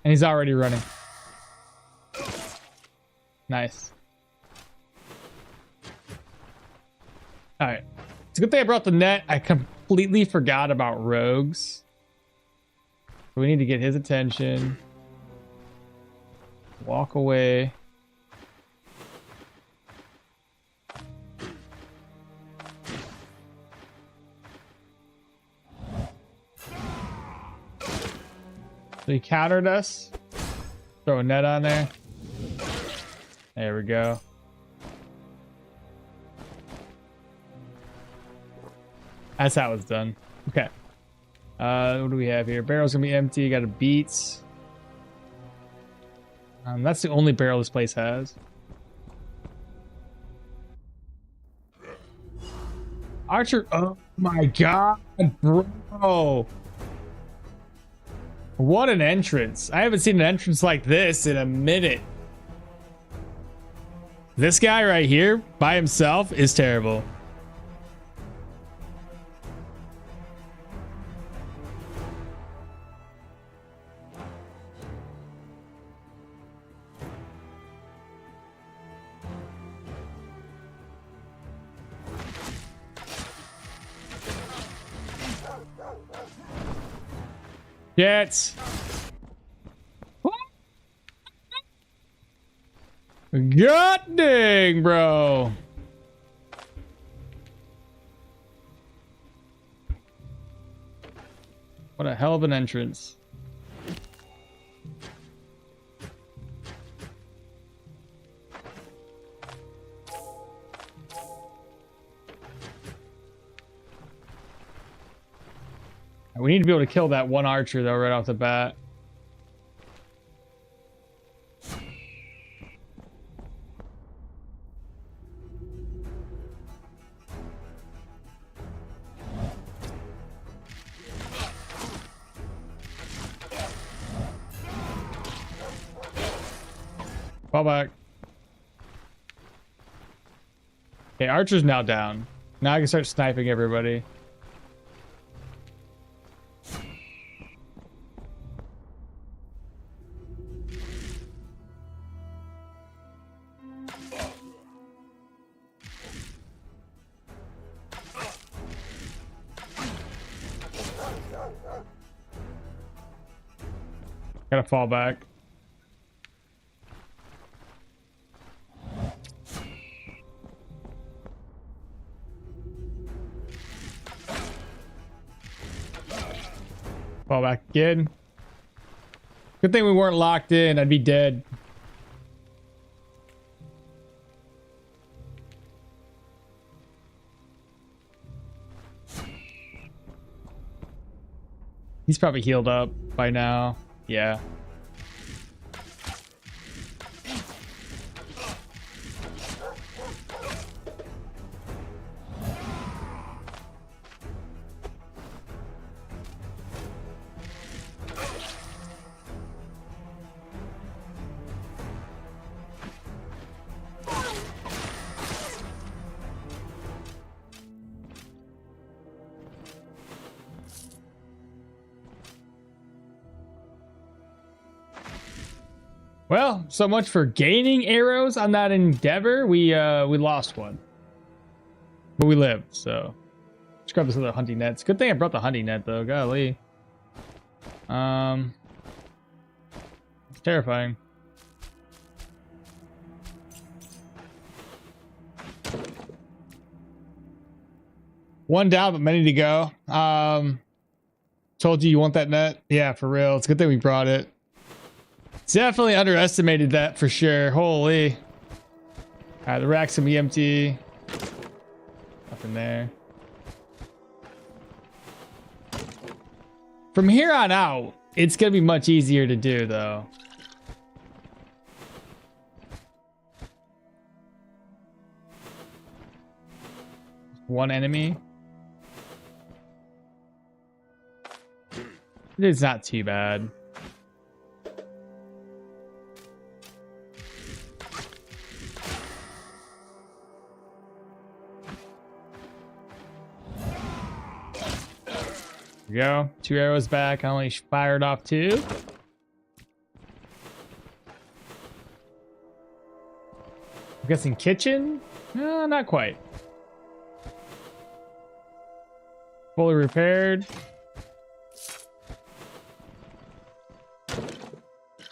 And he's already running. Nice. Alright. It's a good thing I brought the net. I completely forgot about rogues. We need to get his attention. Walk away. So he countered us. Throw a net on there. There we go. That's how it's done. Okay. What do we have here? Barrel's gonna be empty. Got a beats. That's the only barrel this place has. Archer. Oh my god, bro. What an entrance. I haven't seen an entrance like this in a minute. This guy right here by himself is terrible. Jets. God dang, bro. What a hell of an entrance. We need to be able to kill that one archer though right off the bat. Fall back. Okay, archer's now down. Now I can start sniping everybody. Gotta fall back. Fall back again. Good thing we weren't locked in. I'd be dead. He's probably healed up by now. Yeah. Well, so much for gaining arrows on that endeavor. We lost one, but we lived. So let's grab this other hunting nets. Good thing I brought the hunting net though. Golly, it's terrifying. One down, but many to go. Told you want that net. Yeah, for real. It's a good thing we brought it. Definitely underestimated that for sure. Holy. Alright, the rack's gonna be empty. Nothing there. From here on out, it's gonna be much easier to do though. One enemy. It's not too bad. There we go. 2 arrows back. I only fired off 2. I'm guessing kitchen? No, not quite. Fully repaired.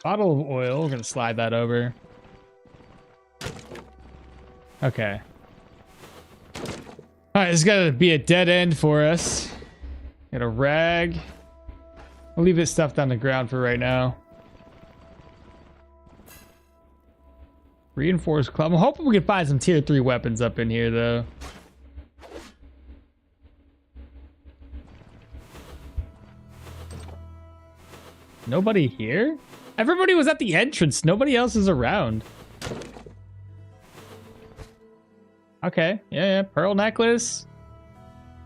Bottle of oil. We're going to slide that over. Okay. Alright, this is going to be a dead end for us. Got a rag. I'll leave this stuff on the ground for right now. Reinforced club. I'm hoping we can find some tier 3 weapons up in here though. Nobody here? Everybody was at the entrance. Nobody else is around. Okay. Yeah. Pearl necklace.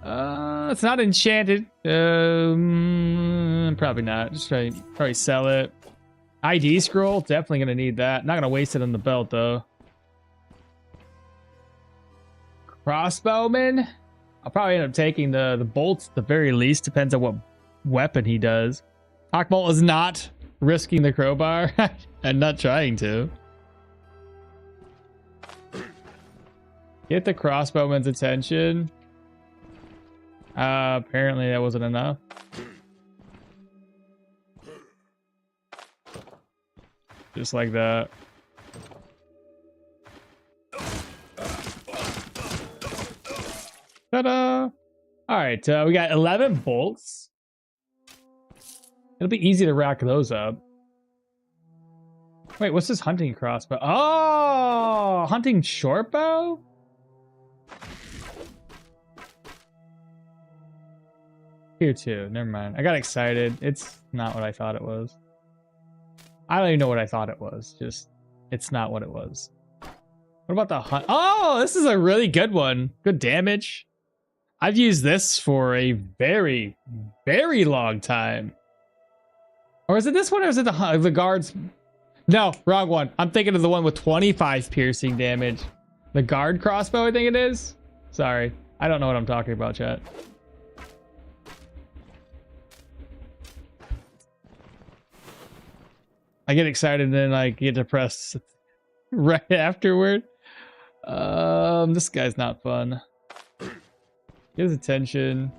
It's not enchanted. Probably not. Just probably sell it. ID scroll. Definitely gonna need that. Not gonna waste it on the belt though. Crossbowman. I'll probably end up taking the bolts at the very least. Depends on what weapon he does. Hawkbolt is not risking the crowbar and not trying to. Get the crossbowman's attention. Apparently that wasn't enough. Just like that. Ta-da! All right, we got 11 bolts. It'll be easy to rack those up. Wait, what's this hunting crossbow? Oh, hunting short bow? Here too. Never mind. I got excited. It's not what I thought it was. I don't even know what I thought it was. Just, it's not what it was. What about the hunt? Oh, this is a really good one. Good damage. I've used this for a very, very long time. Or is it this one or is it the guards? No, wrong one. I'm thinking of the one with 25 piercing damage. The guard crossbow, I think it is. Sorry. I don't know what I'm talking about, chat. I get excited and then I get depressed right afterward. This guy's not fun. Get his attention.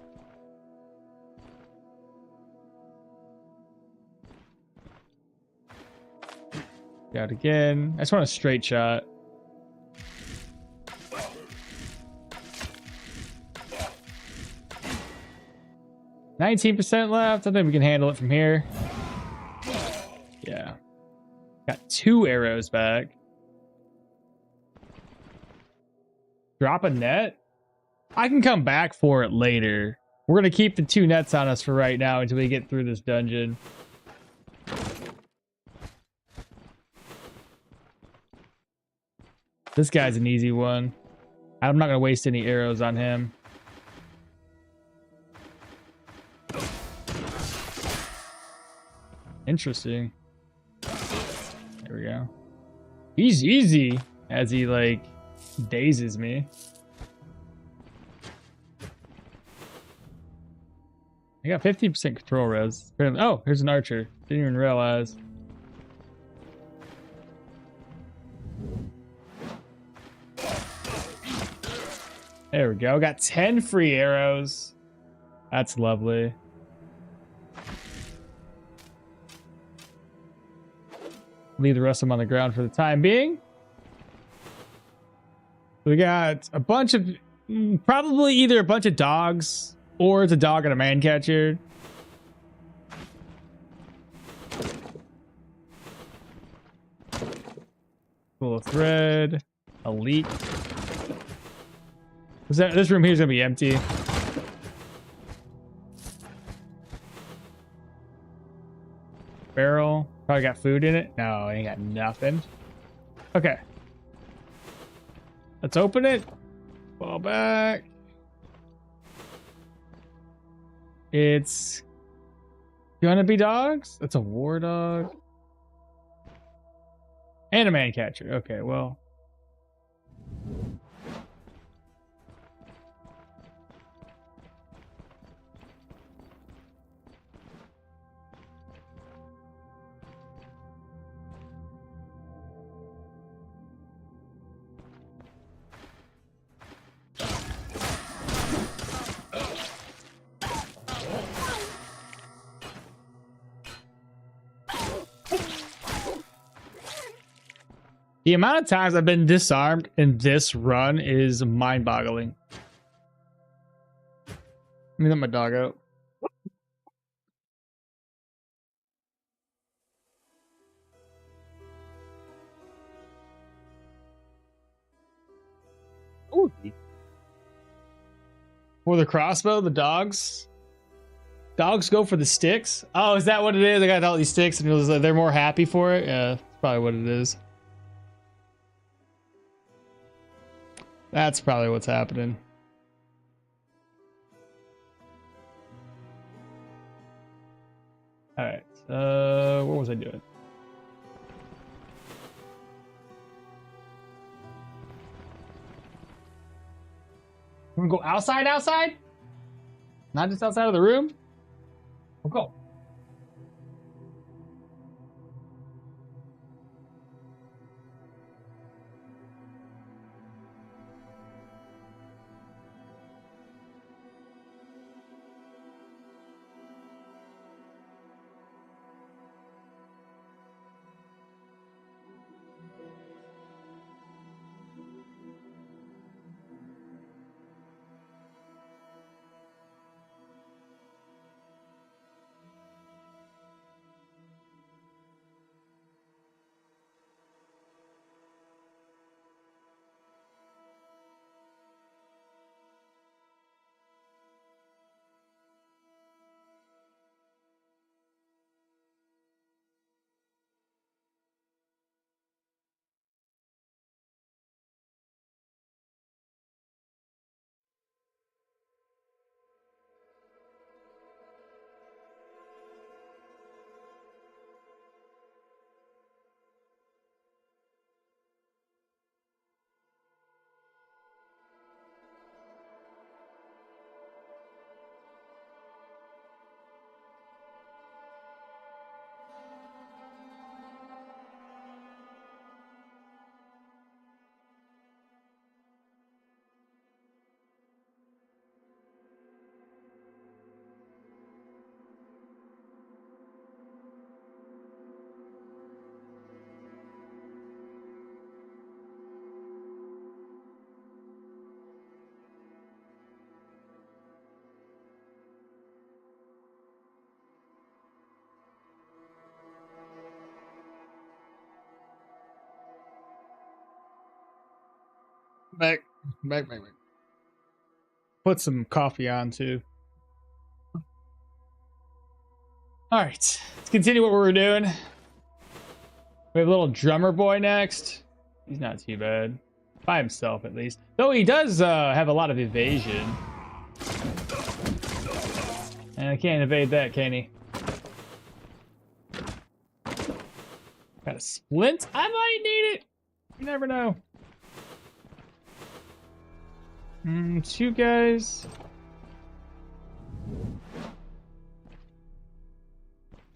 Out again. I just want a straight shot. %left. I think we can handle it from here. Yeah. Got 2 arrows back. Drop a net? I can come back for it later. We're going to keep the 2 nets on us for right now until we get through this dungeon. This guy's an easy one. I'm not going to waste any arrows on him. Interesting. There we go. He's easy as he like dazes me. I got 50% control res. Oh, here's an archer. Didn't even realize. There we go. Got 10 free arrows. That's lovely. Leave the rest of them on the ground for the time being. We got a bunch of, probably either a bunch of dogs or it's a dog and a man catcher. Full of thread. Elite. This room here is gonna be empty. Barrel. Probably got food in it. No, it ain't got nothing. Okay. Let's open it. Fall back. It's gonna be dogs. That's a war dog. And a man catcher. Okay, well. The amount of times I've been disarmed in this run is mind-boggling. Let me let my dog out. Ooh. For the crossbow, the dogs. Dogs go for the sticks. Oh, is that what it is? I got all these sticks and it was, they're more happy for it. Yeah, that's probably what it is. That's probably what's happening. All right. What was I doing? We're gonna go outside, outside? Not just outside of the room? We'll go. Back. Put some coffee on too. All right, let's continue what we were doing. We have a little drummer boy next. He's not too bad. By himself, at least. Though he does have a lot of evasion. And I can't evade that, can he? Got a splint? I might need it. You never know. 2 guys.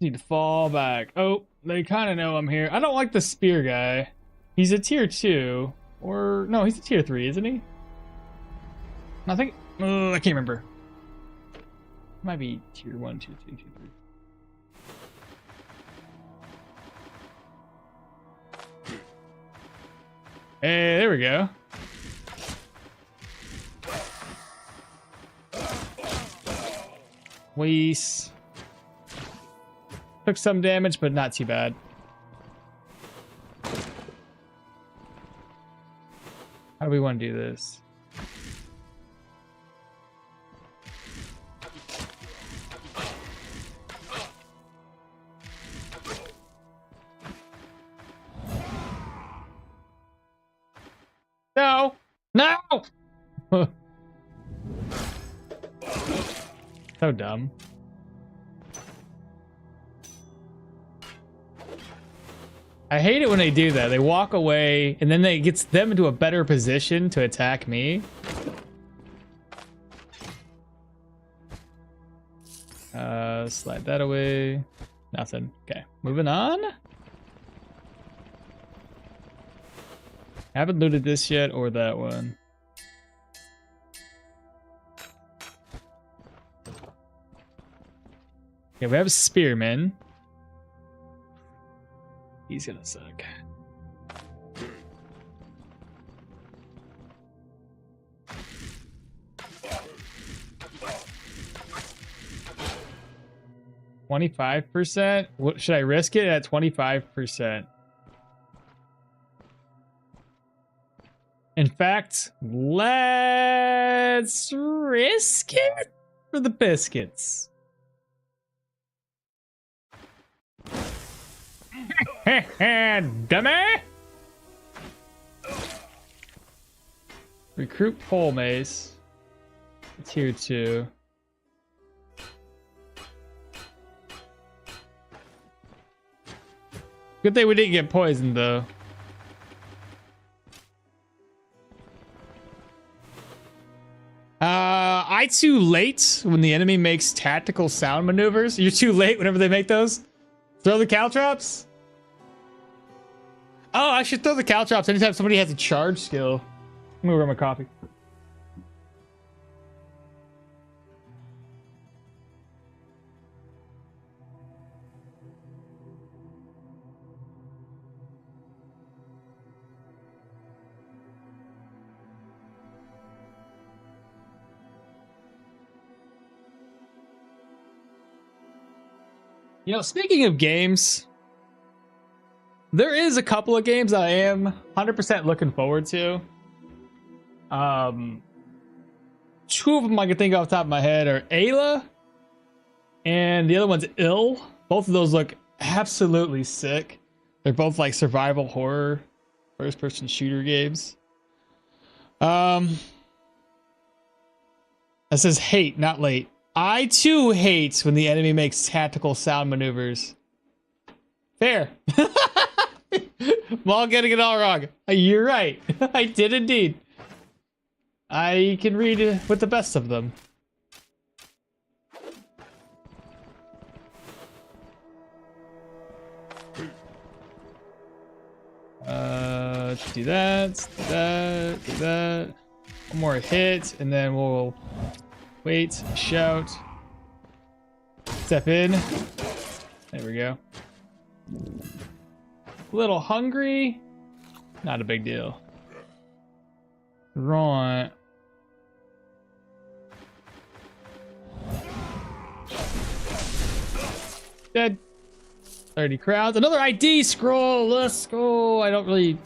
Need to fall back. Oh, they kind of know I'm here. I don't like the spear guy. He's a tier 2. Or, no, he's a tier 3, isn't he? I think, I can't remember. Might be tier 1, 2, 2, 2, 3. Hey, there we go. Weiss. Took some damage, but not too bad. How do we want to do this? No! No! So dumb. I hate it when they do that. They walk away, and then it gets them into a better position to attack me. Slide that away. Nothing. Okay, moving on. Haven't looted this yet, or that one. Okay, we have a spearman. He's gonna suck. %? What should I risk it at 25%? In fact, let's risk it for the biscuits. Dummy! Recruit pole mace. Tier 2. Good thing we didn't get poisoned though. I too late when the enemy makes tactical sound maneuvers. You're too late whenever they make those. Throw the caltrops. Oh, I should throw the caltrops anytime somebody has a charge skill. I'm gonna grab my coffee. You know, speaking of games, there is a couple of games I am 100% looking forward to. 2 of them I can think off the top of my head are Ayla, and the other one's Ill. Both of those look absolutely sick. They're both like survival horror, first-person shooter games. That says hate, not late. I too hate when the enemy makes tactical sound maneuvers. Fair. I'm all getting it all wrong. You're right. I did indeed. I can read with the best of them. Do that, do that, do that. One more hit, and then we'll wait, shout, step in. There we go. A little hungry, not a big deal. Right. Dead. 30 crowns. Another ID scroll. Let's go. I don't really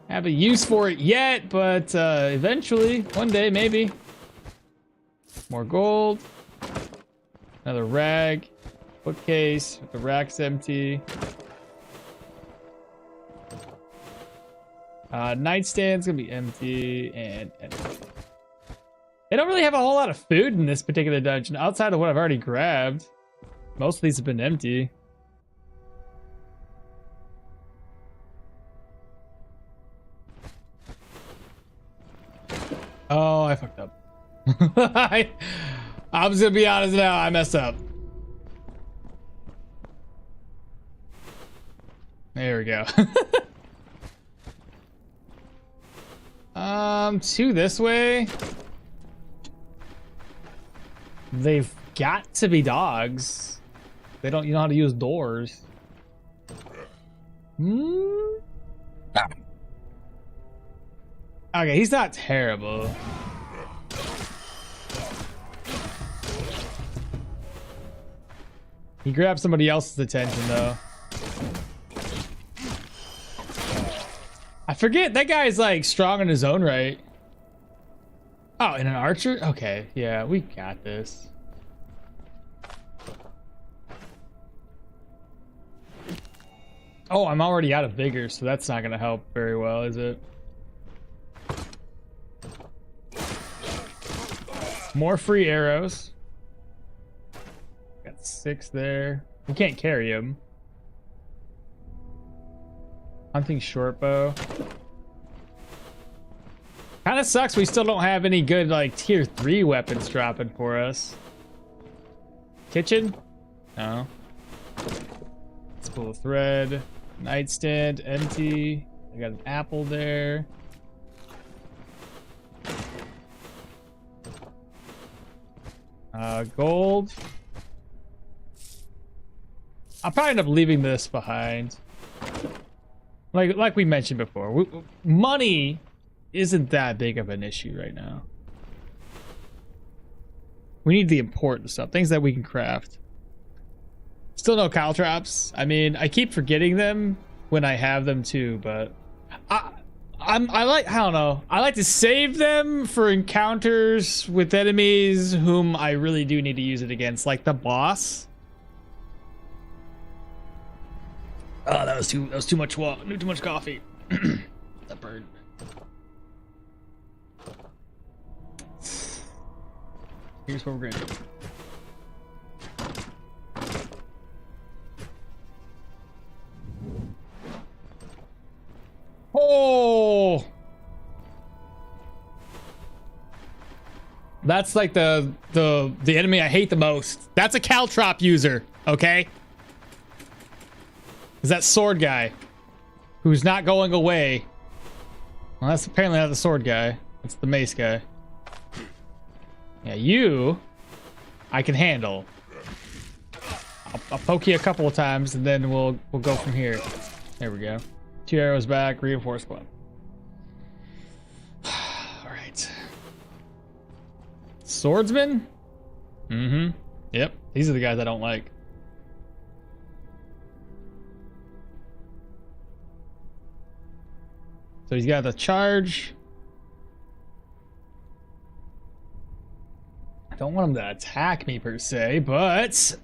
have a use for it yet, but eventually, one day, maybe. More gold. Another rag. Bookcase. The rack's empty. Nightstand's gonna be empty and empty. They don't really have a whole lot of food in this particular dungeon outside of what I've already grabbed. Most of these have been empty. Oh, I fucked up. I'm just gonna be honest now, I messed up. There we go. Two this way. They've got to be dogs. They don't, you know how to use doors. Okay, he's not terrible. He grabbed somebody else's attention though. I forget that guy's like strong in his own right. Oh, and an archer? Okay, yeah, we got this. Oh, I'm already out of vigor, so that's not gonna help very well, is it? More free arrows. Got 6 there. We can't carry them. Hunting short bow. Kind of sucks we still don't have any good like tier 3 weapons dropping for us. Kitchen? No. Spool of thread. Nightstand, empty. I got an apple there. Gold. I'll probably end up leaving this behind. Like we mentioned before, money isn't that big of an issue right now. We need the important stuff, things that we can craft. Still no caltrops. I mean, I keep forgetting them when I have them too, but I don't know. I like to save them for encounters with enemies whom I really do need to use it against, like the boss. Oh, that was too much water, too much coffee. That burned. Here's what we're gonna do. Oh, that's like the enemy I hate the most. That's a caltrop user, okay? Is that sword guy who's not going away? Well, that's apparently not the sword guy. It's the mace guy. Yeah, you I can handle. I'll poke you a couple of times and then we'll go from here. There we go. 2 arrows back, reinforced one. All right. Swordsman? Mm-hmm. Yep. These are the guys I don't like. So he's got the charge. I don't want him to attack me per se, but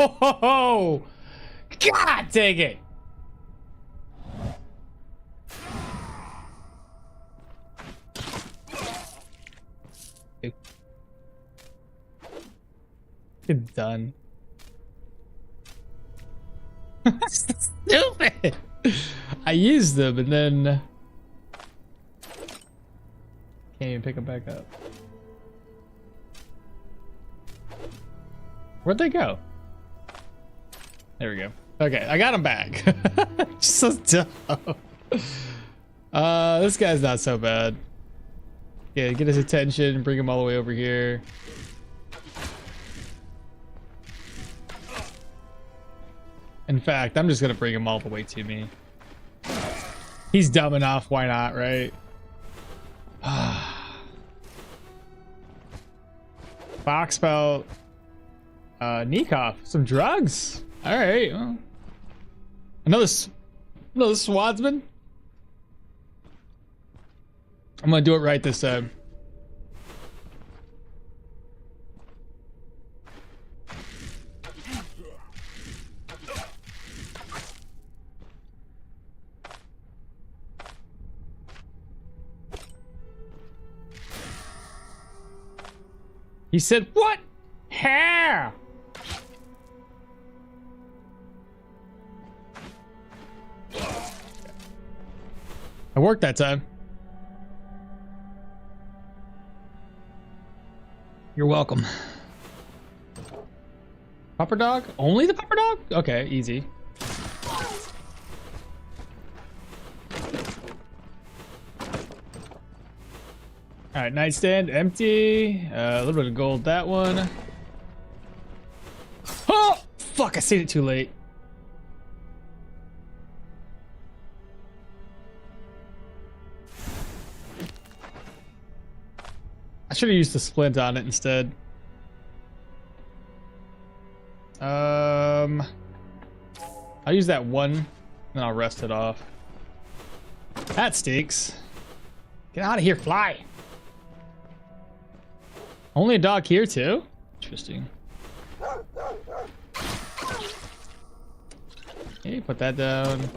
oh, God dang it. It's done. Stupid. I used them and then can't even pick them back up. Where'd they go? There we go. Okay, I got him back. So dumb. This guy's not so bad. Yeah, get his attention, bring him all the way over here. In fact, I'm just gonna bring him all the way to me. He's dumb enough. Why not, right? Foxpelt. Nikov. Some drugs. All right. Well, another swadsman. I'm gonna do it right this time. He said, "What? Hair?" I worked that time. You're welcome. Pupper dog? Only the pupper dog? Okay, easy. All right, nightstand empty. A little bit of gold, that one. Oh, fuck, I saved it too late. I should have used the splint on it instead. I'll use that one, then I'll rest it off. That stinks. Get out of here, fly. Only a dog here too? Interesting. Okay, put that down.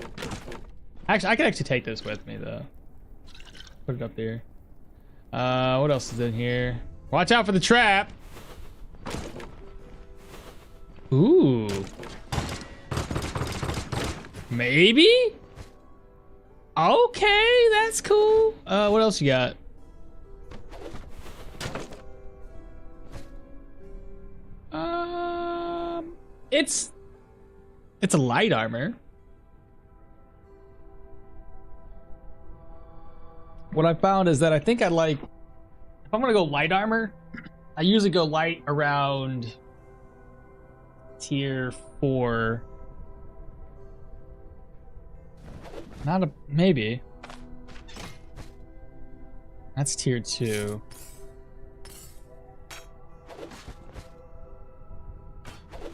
Actually, I can actually take this with me though. Put it up there. What else is in here? Watch out for the trap. Ooh. Maybe? Okay, that's cool. What else you got? It's a light armor. What I found is that I think I like, if I'm gonna go light armor, I usually go light around tier 4. Not a, maybe. That's tier 2.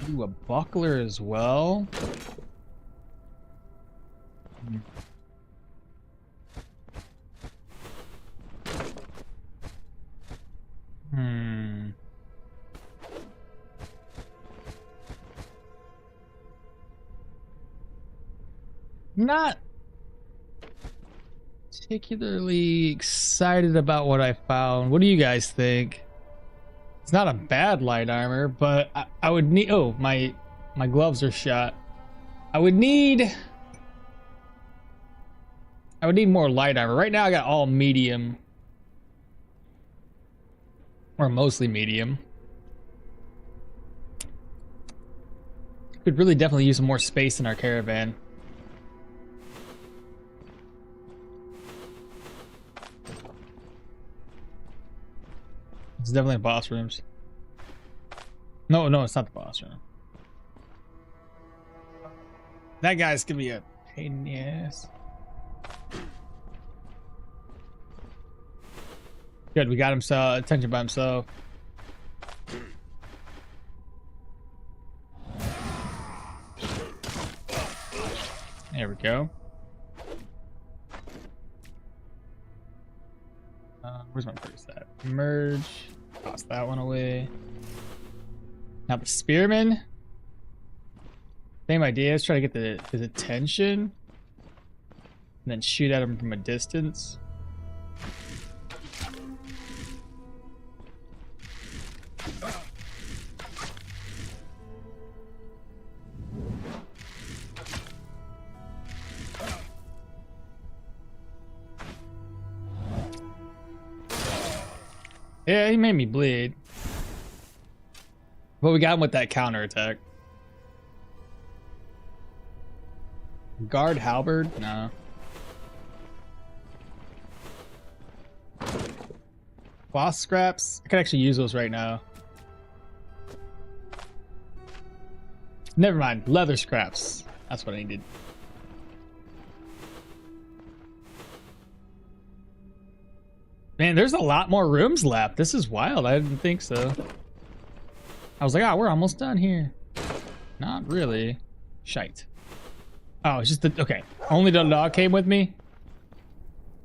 Ooh, a buckler as well. Not particularly excited about what I found. What do you guys think? It's not a bad light armor, but I would need, oh, my gloves are shot. I would need more light armor. Right now I got all medium. Or mostly medium. Could really definitely use some more space in our caravan. It's definitely boss rooms. No, it's not the boss room. That guy's gonna be a pain in the ass. Good, we got him attention by himself. There we go. Where's my first at? Merge. Toss that one away. Now the spearman. Same idea. Let's try to get his attention. And then shoot at him from a distance. Yeah, he made me bleed. But we got him with that counter attack. Guard halberd? No. Boss scraps? I could actually use those right now. Never mind. Leather scraps. That's what I needed. Man, there's a lot more rooms left. This is wild. I didn't think so. I was like, oh, we're almost done here. Not really. Shite. Oh, it's just the... Okay. Only the dog came with me?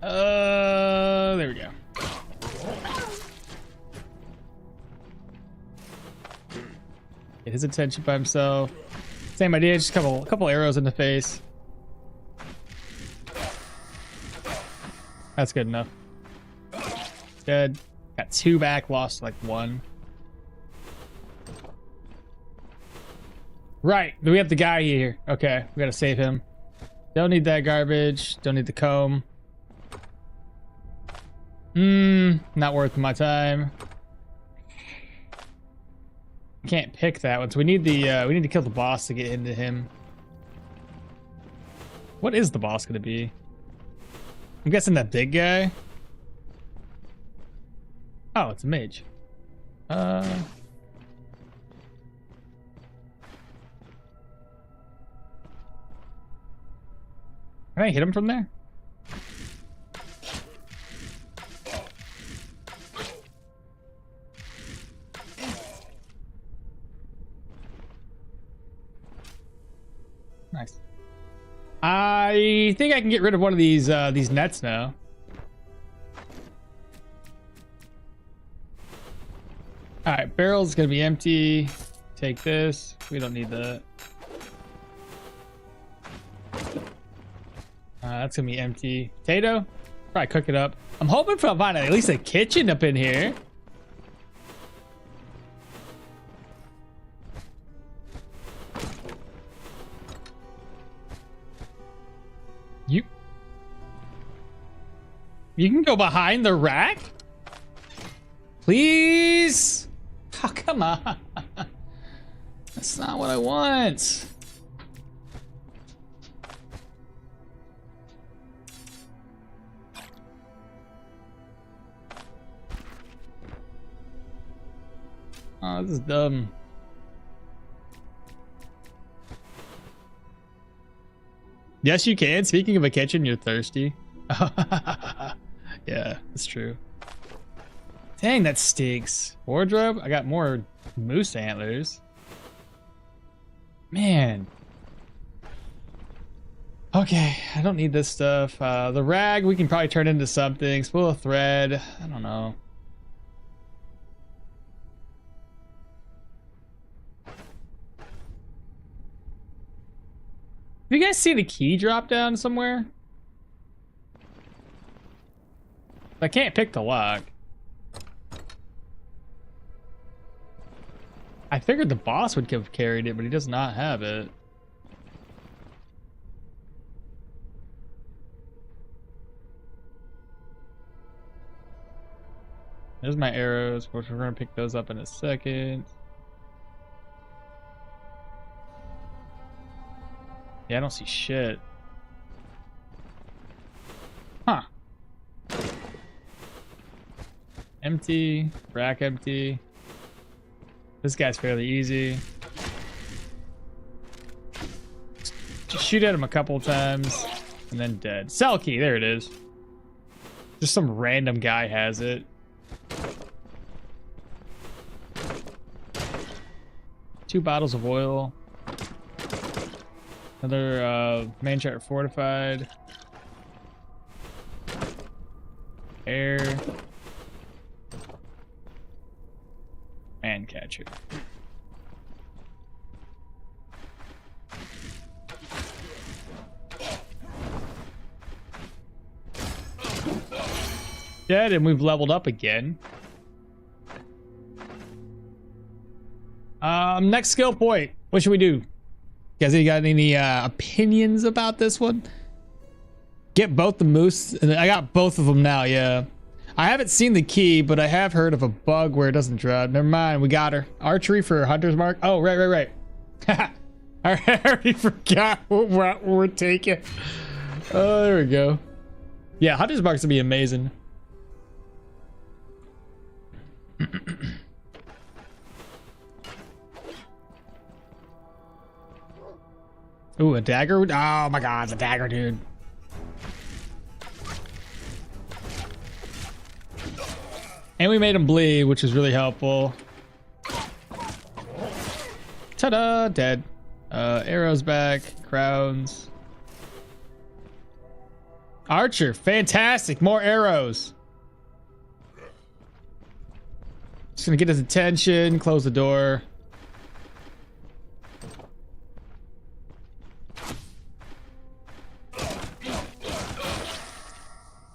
There we go. Get his attention by himself. Same idea, just a couple arrows in the face. That's good enough. Good. Got 2 back, lost like 1. Right, we have the guy here. Okay, we gotta save him. Don't need that garbage. Don't need the comb. Not worth my time. Can't pick that one, so we need to kill the boss to get into him. What is the boss gonna be? I'm guessing that big guy. Oh, it's a mage. Can I hit him from there? Nice. I think I can get rid of one of these nets now. All right, barrel's gonna be empty. Take this. We don't need that. That's gonna be empty. Potato? Probably cook it up. I'm hoping to find at least a kitchen up in here. You can go behind the rack? Please? Oh, come on. That's not what I want. Oh, this is dumb. Yes, you can. Speaking of a kitchen, you're thirsty. Yeah, that's true. Dang, that stinks. Wardrobe? I got more moose antlers. Man. Okay, I don't need this stuff. The rag we can probably turn into something. Spool of thread. I don't know. Have you guys seen a key drop down somewhere? I can't pick the lock. I figured the boss would have carried it, but he does not have it. There's my arrows, which we're gonna pick those up in a second. Yeah, I don't see shit. Huh. Empty, rack empty. This guy's fairly easy. Just shoot at him a couple times and then dead. Cell key, there it is. Just some random guy has it. 2 bottles of oil. Another main chart fortified. Air. Man catcher. Dead, and we've leveled up again. Next skill point. What should we do? You guys got any opinions about this one? Get both the moose. I got both of them now, yeah. I haven't seen the key, but I have heard of a bug where it doesn't drop. Never mind, we got her. Archery for Hunter's Mark. Oh, right. I already forgot what route we're taking. Oh, there we go. Yeah, Hunter's Mark's gonna be amazing. Ooh, a dagger. Oh my god, it's a dagger, dude. And we made him bleed, which is really helpful. Ta-da! Dead. Arrows back. Crowns. Archer. Fantastic. More arrows. Just gonna get his attention. Close the door.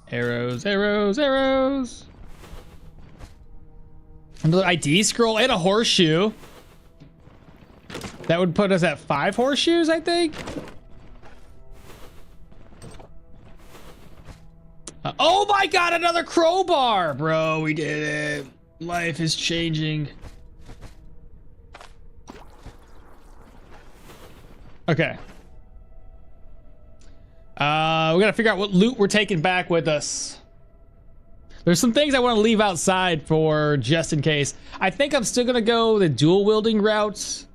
Arrows, arrows, arrows. Another ID scroll and a horseshoe. That would put us at 5 horseshoes, I think. Oh my god, another crowbar, bro. We did it. Life is changing. Okay. We gotta figure out what loot we're taking back with us. There's some things I want to leave outside for just in case. I think I'm still gonna go the dual wielding routes.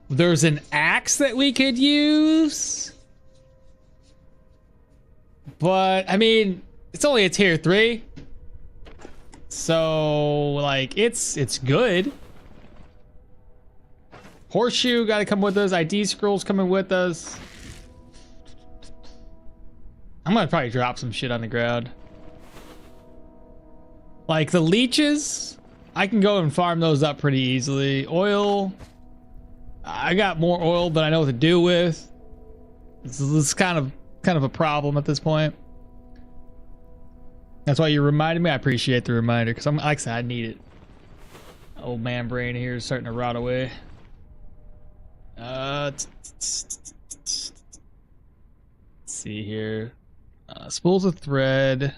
There's an axe that we could use. But, I mean, it's only a tier 3. So, like, it's good. Horseshoe gotta come with us. ID scrolls coming with us. I'm gonna probably drop some shit on the ground. Like the leeches, I can go and farm those up pretty easily. Oil, I got more oil than I know what to do with. This is kind of a problem at this point. That's why you reminded me. I appreciate the reminder because like I said, I need it. Old man brain here is starting to rot away. Let's see here. Spools of thread.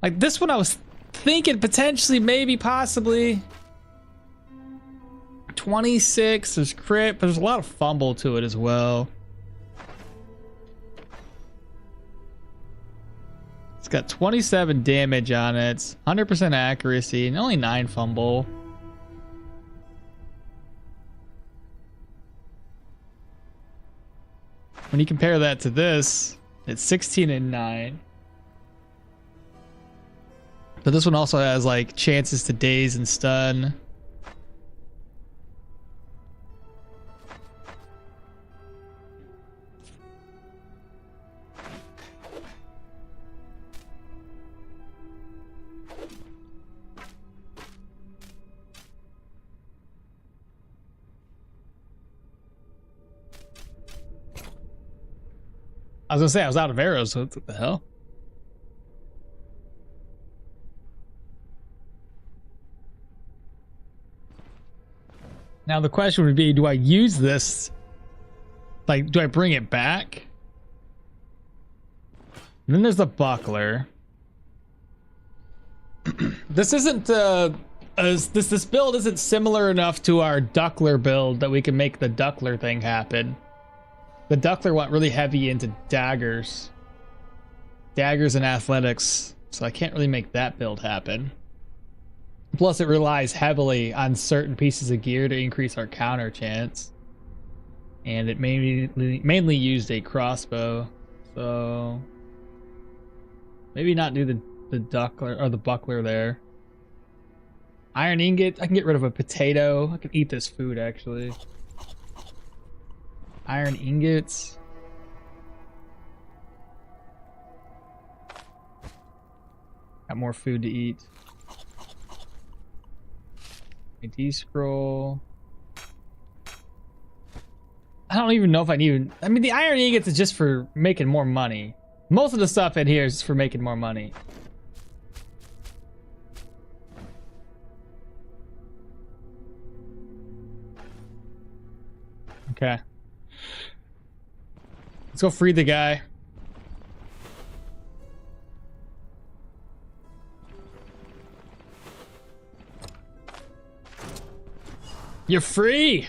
Like this one I was thinking potentially, maybe, possibly. 26, there's crit, but there's a lot of fumble to it as well. It's got 27 damage on it, 100% accuracy, and only 9 fumble. When you compare that to this, it's 16 and 9. But this one also has like chances to daze and stun. I was gonna say I was out of arrows, so what the hell? Now the question would be, do I use this? Like, do I bring it back? And then there's the buckler. This isn't this build isn't similar enough to our duckler build that we can make the duckler thing happen. The duckler went really heavy into daggers. Daggers and athletics, so I can't really make that build happen. Plus it relies heavily on certain pieces of gear to increase our counter chance. And it mainly used a crossbow, so maybe not do the duckler or the buckler there. Iron ingot, I can get rid of a potato. I can eat this food actually. Iron ingots. Got more food to eat. ID scroll. I don't even know if I need. I mean, the iron ingots is just for making more money. Most of the stuff in here is for making more money. Okay. Let's go free the guy. You're free.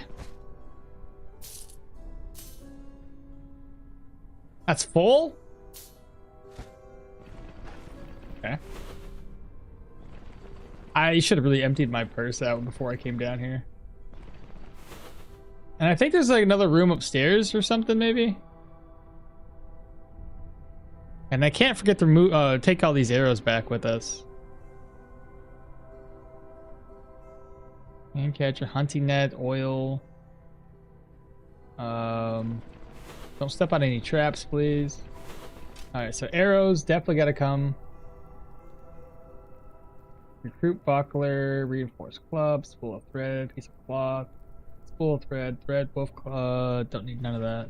That's full? Okay. I should have really emptied my purse out before I came down here. And I think there's like another room upstairs or something, maybe. And I can't forget to move, take all these arrows back with us. Hand catcher, hunting net, oil. Don't step on any traps, please. Alright, so arrows definitely gotta come. Recruit buckler, reinforced club, spool of thread, piece of cloth, spool of thread, wolf don't need none of that.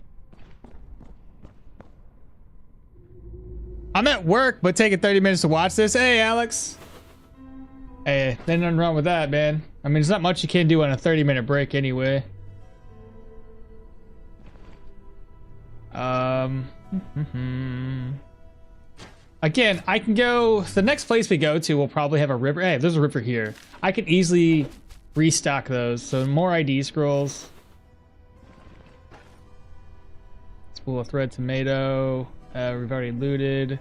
I'm at work, but taking 30 minutes to watch this. Hey, Alex. Hey, there's nothing wrong with that, man. I mean, there's not much you can do on a 30-minute break anyway. Again, I can go... The next place we go to will probably have a river. Hey, there's a river here. I can easily restock those. So more ID scrolls. Spool of thread, tomato. We've already looted.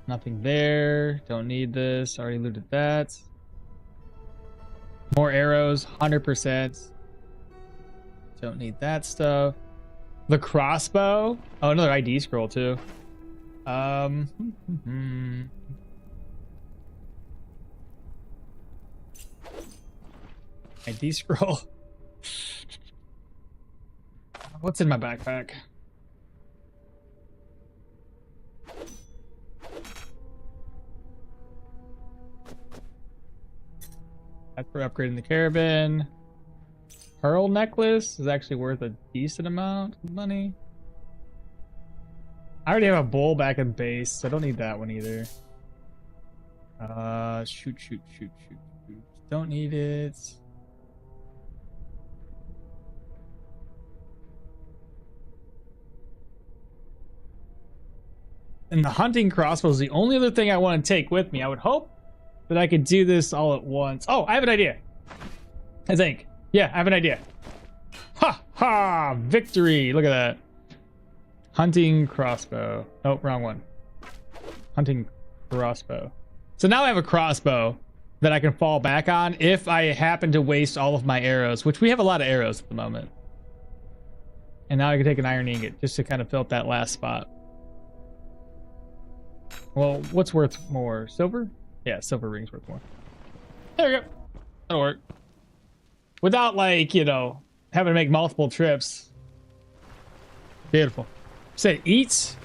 Nothing there. Don't need this. Already looted that. More arrows, 100%. Don't need that stuff. The crossbow. Oh, another ID scroll too. ID scroll. What's in my backpack? That's for upgrading the caravan. Pearl necklace is actually worth a decent amount of money. I already have a bowl back in base, so I don't need that one either. Shoot. Don't need it. And the hunting crossbow is the only other thing I want to take with me. I would hope that I could do this all at once. Oh, I have an idea. I think. Yeah, I have an idea. Ha ha! Victory! Look at that. Hunting crossbow. Oh, wrong one. Hunting crossbow. So now I have a crossbow that I can fall back on if I happen to waste all of my arrows, which we have a lot of arrows at the moment. And now I can take an iron ingot just to kind of fill up that last spot. Well, what's worth more? Silver? Yeah, silver ring's worth more. There we go. That'll work. Without, like, you know, having to make multiple trips. Beautiful. Said eats.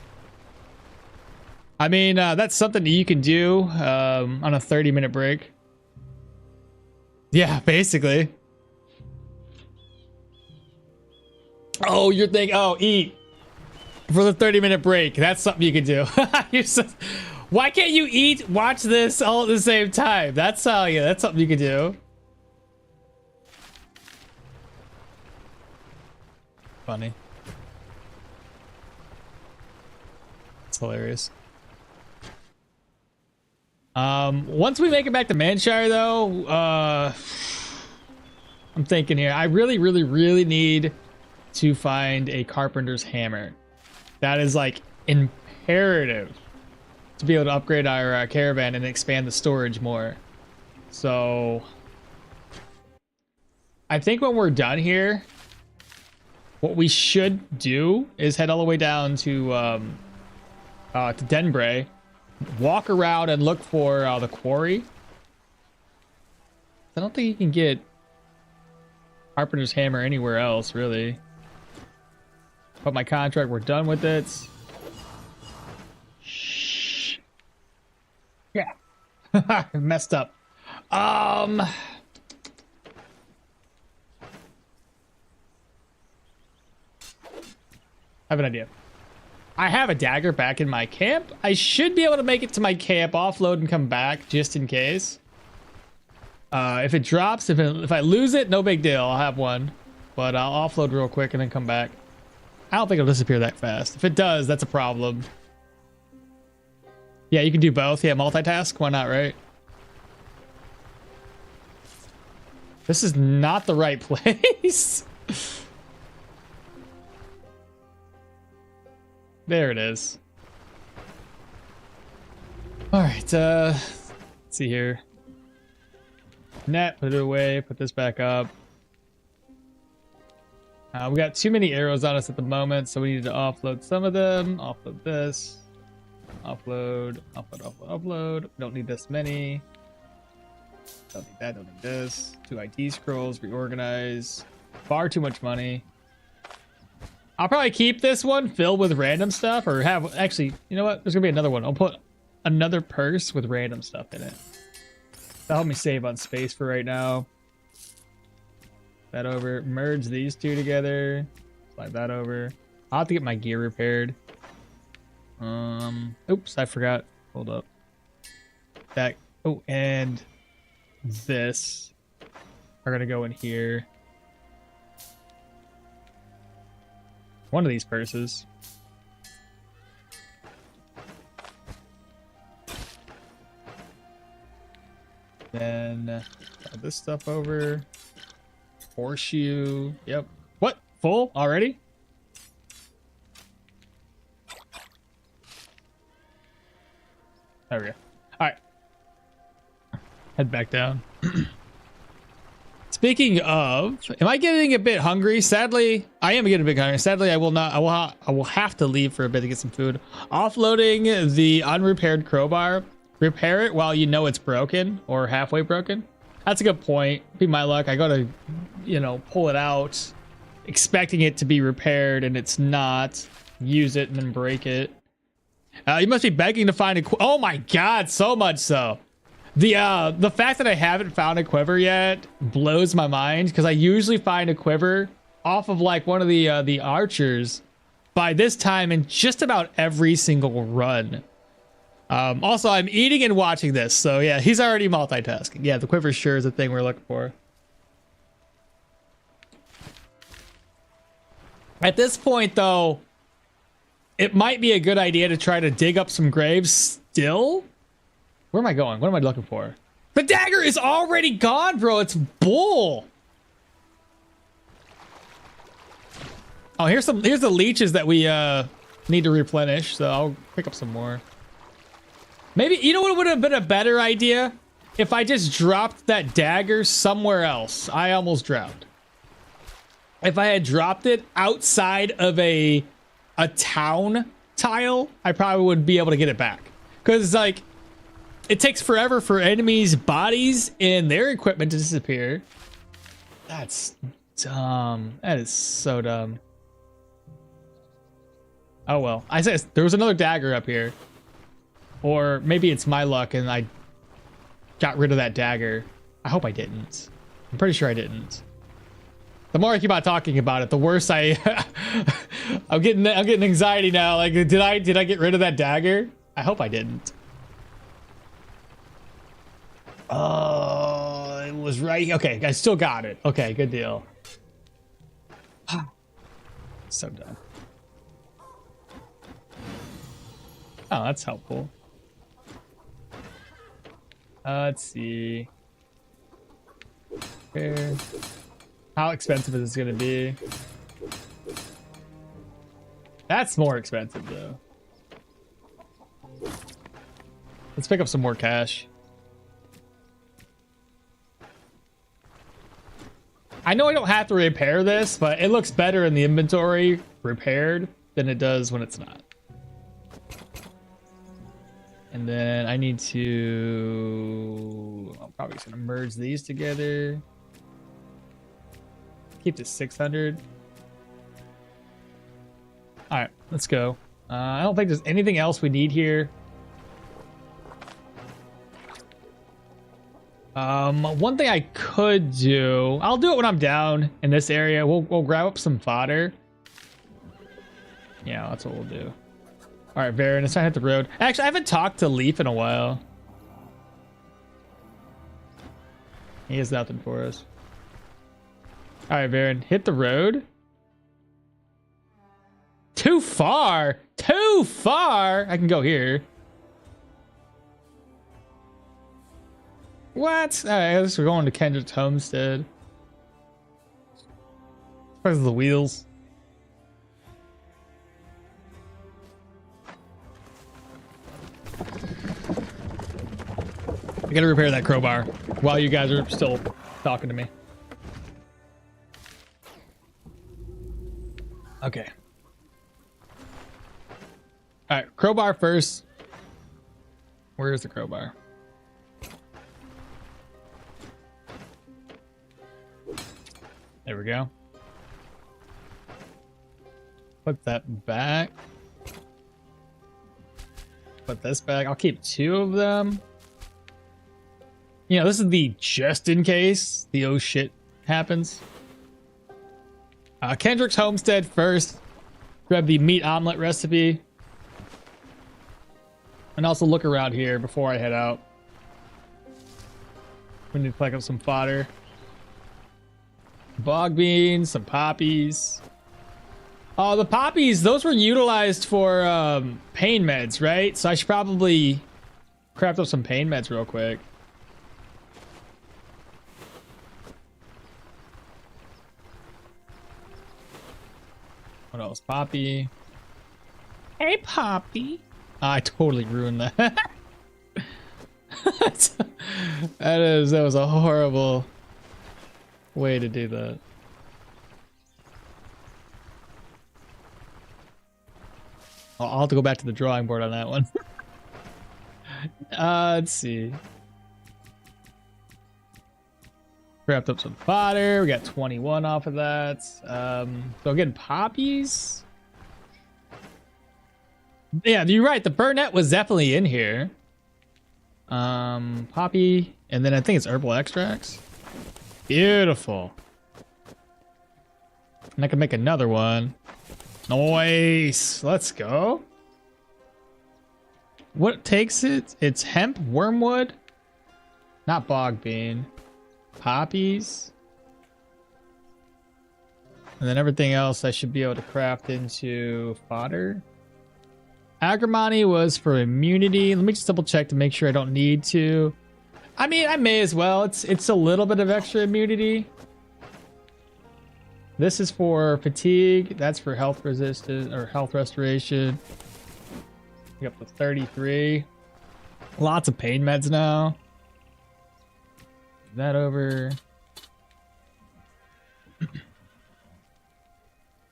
I mean, that's something that you can do on a 30-minute break. Yeah, basically. Oh, you're thinking, oh, eat for the 30-minute break. That's something you can do. Why can't you eat, watch this all at the same time? That's how, yeah, that's something you can do. Funny. It's hilarious. Once we make it back to Manshire, though, I'm thinking here, I really need to find a carpenter's hammer. That is like imperative to be able to upgrade our caravan and expand the storage more. So I think when we're done here, what we should do is head all the way down to Denbray, walk around and look for the quarry. I don't think you can get carpenter's hammer anywhere else, really. But my contract, we're done with it. Shh. Yeah. Messed up. I have an idea. I have a dagger back in my camp. I should be able to make it to my camp, offload and come back just in case. If it drops, if I lose it, no big deal. I'll have one, but I'll offload real quick and then come back. I don't think it'll disappear that fast. If it does, that's a problem. Yeah, you can do both. Yeah, multitask. Why not, right? This is not the right place. There it is. All right, let's see here. Net, put it away, put this back up. We got too many arrows on us at the moment, so we need to offload some of them. Offload this. Offload, offload, offload, offload. We don't need this many. Don't need that, don't need this. 2 ID scrolls, reorganize. Far too much money. I'll probably keep this one filled with random stuff, or have, actually, you know what? There's gonna be another one. I'll put another purse with random stuff in it. That'll help me save on space for right now. That over, merge these two together. Slide that over. I'll have to get my gear repaired. Oops, I forgot. Hold up. That, oh, and this are gonna go in here. One of these purses. Then slide this stuff over. Horseshoe. Yep. What? Full already? There we go. All right. Head back down. Speaking of, am I getting a bit hungry? Sadly, I am getting a bit hungry. Sadly, I will not. I will have to leave for a bit to get some food. Offloading the unrepaired crowbar. Repair it while you know it's broken or halfway broken. That's a good point. Be my luck. I gotta, you know, pull it out, expecting it to be repaired, and it's not. Use it and then break it. You must be begging to find a. Oh my God! So much so. The fact that I haven't found a quiver yet blows my mind, because I usually find a quiver off of like one of the archers by this time in just about every single run. Also, I'm eating and watching this, so yeah, he's already multitasking. Yeah, the quiver sure is a thing we're looking for. At this point, though, it might be a good idea to try to dig up some graves still. Where am I going? What am I looking for? The dagger is already gone, bro. It's bull. Oh, here's the leeches that we need to replenish, so I'll pick up some more. Maybe, you know what would have been a better idea? If I just dropped that dagger somewhere else. I almost drowned. If I had dropped it outside of a town tile, I probably would be able to get it back. Because, like, it takes forever for enemies' bodies and their equipment to disappear. That's dumb. That is so dumb. Oh well. I said there was another dagger up here. Or maybe it's my luck and I got rid of that dagger. I hope I didn't. I'm pretty sure I didn't. The more I keep on talking about it, the worse I'm getting anxiety now. Like, did I get rid of that dagger? I hope I didn't. Oh, it was right. Okay, I still got it. Okay, good deal. So dumb. Oh, that's helpful. Let's see. Here. How expensive is this gonna be? That's more expensive though. Let's pick up some more cash. I know I don't have to repair this, but it looks better in the inventory repaired than it does when it's not. And then I need to... I'm probably just gonna merge these together. Keep this 600. All right, let's go. I don't think there's anything else we need here. One thing I could do, I'll do it when I'm down in this area. We'll grab up some fodder. Yeah, that's what we'll do. All right, Varen, it's time to hit the road. Actually, I haven't talked to Leaf in a while. He has nothing for us. All right, Varen, hit the road. Too far. Too far. I can go here. What? All right, I guess we're going to Kendrick's homestead. Where's the wheels? I gotta repair that crowbar while you guys are still talking to me. All right, crowbar first. Where's the crowbar? There we go. Put that back. Put this back. I'll keep 2 of them. You know, this is the just in case the oh shit happens. Kendrick's homestead first. Grab the meat omelet recipe. And also look around here before I head out. We need to collect up some fodder. Bog beans, some poppies. Oh, the poppies, those were utilized for pain meds, right? So I should probably craft up some pain meds real quick. What else? Poppy. Hey, Poppy. Oh, I totally ruined that. That was a horrible way to do that. I'll have to go back to the drawing board on that one. Let's see. Wrapped up some fodder. We got 21 off of that. So again, poppies. Yeah, you're right. The burnet was definitely in here. Poppy, and then I think it's herbal extracts. Beautiful. And I can make another one. Nice. Let's go. What takes it? It's hemp, wormwood, not bog bean, poppies, and then everything else I should be able to craft into fodder. Agrimony was for immunity. Let me just double check to make sure I don't need to. I mean, I may as well. It's a little bit of extra immunity. This is for fatigue. That's for health resistance or health restoration. We up to 33. Lots of pain meds now. Move that over.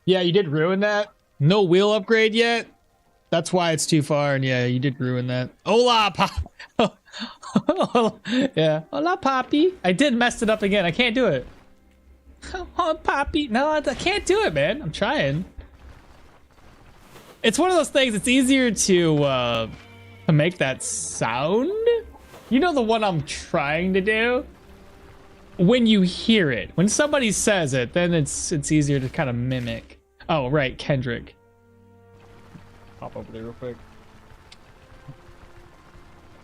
Yeah, you did ruin that. No wheel upgrade yet. That's why it's too far. And yeah, you did ruin that. Hola, Pop. Yeah. Hola, Poppy. I did mess it up again. I can't do it. Oh, Poppy. No, I can't do it, man. I'm trying. It's one of those things. It's easier to make that sound. You know the one I'm trying to do? When you hear it. When somebody says it, then it's easier to kind of mimic. Oh, right. Kendrick. Pop over there real quick.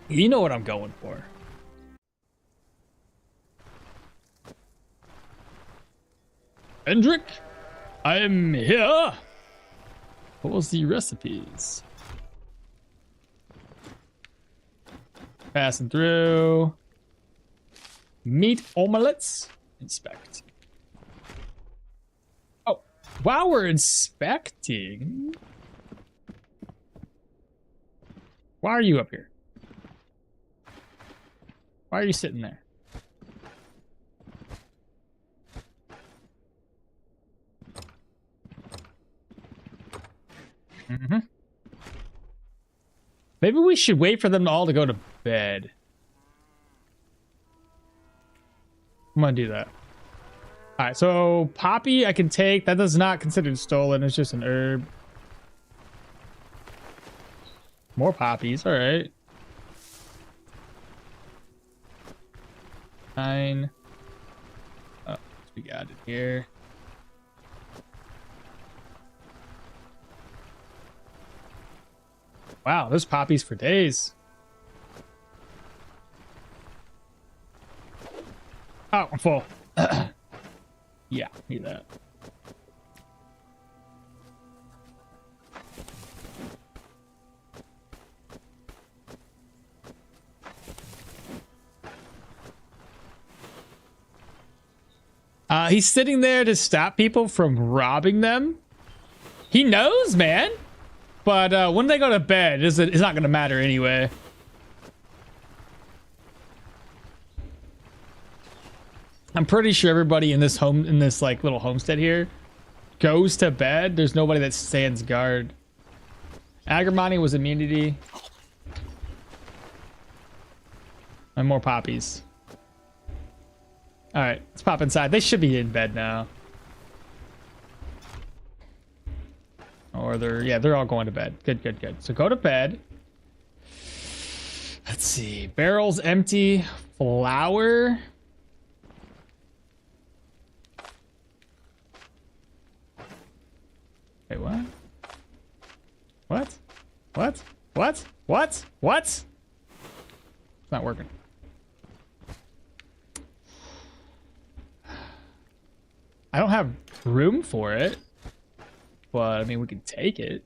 You know what I'm going for. Kendrick, I'm here. What was the recipes? Passing through. Meat omelets. Inspect. Oh, while we're inspecting. Why are you up here? Why are you sitting there? Maybe we should wait for them all to go to bed. I'm gonna do that. All right, so poppy I can take. That is not considered stolen. It's just an herb. More poppies. All right. 9. Oh, we got it here. Wow, there's poppies for days. Oh, I'm full. Yeah, need that. He's sitting there to stop people from robbing them. He knows, man. But when they go to bed, it's not going to matter anyway. I'm pretty sure everybody in this like little homestead here goes to bed. There's nobody that stands guard. Agrimony was immunity. And more poppies. All right, let's pop inside. They should be in bed now. Or they're all going to bed. Good, good, good. So go to bed. Let's see. Barrels empty. Flour. Wait, what? What? What? What? What? What? It's not working. I don't have room for it, but I mean, we can take it.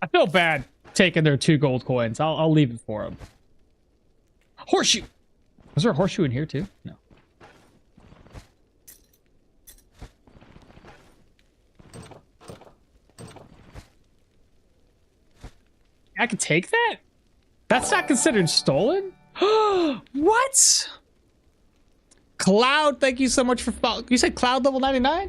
I feel bad taking their 2 gold coins. I'll leave it for them. Horseshoe! Was there a horseshoe in here too? No. I can take that? That's not considered stolen? What? Cloud, thank you so much for follow. You said Cloud level 99?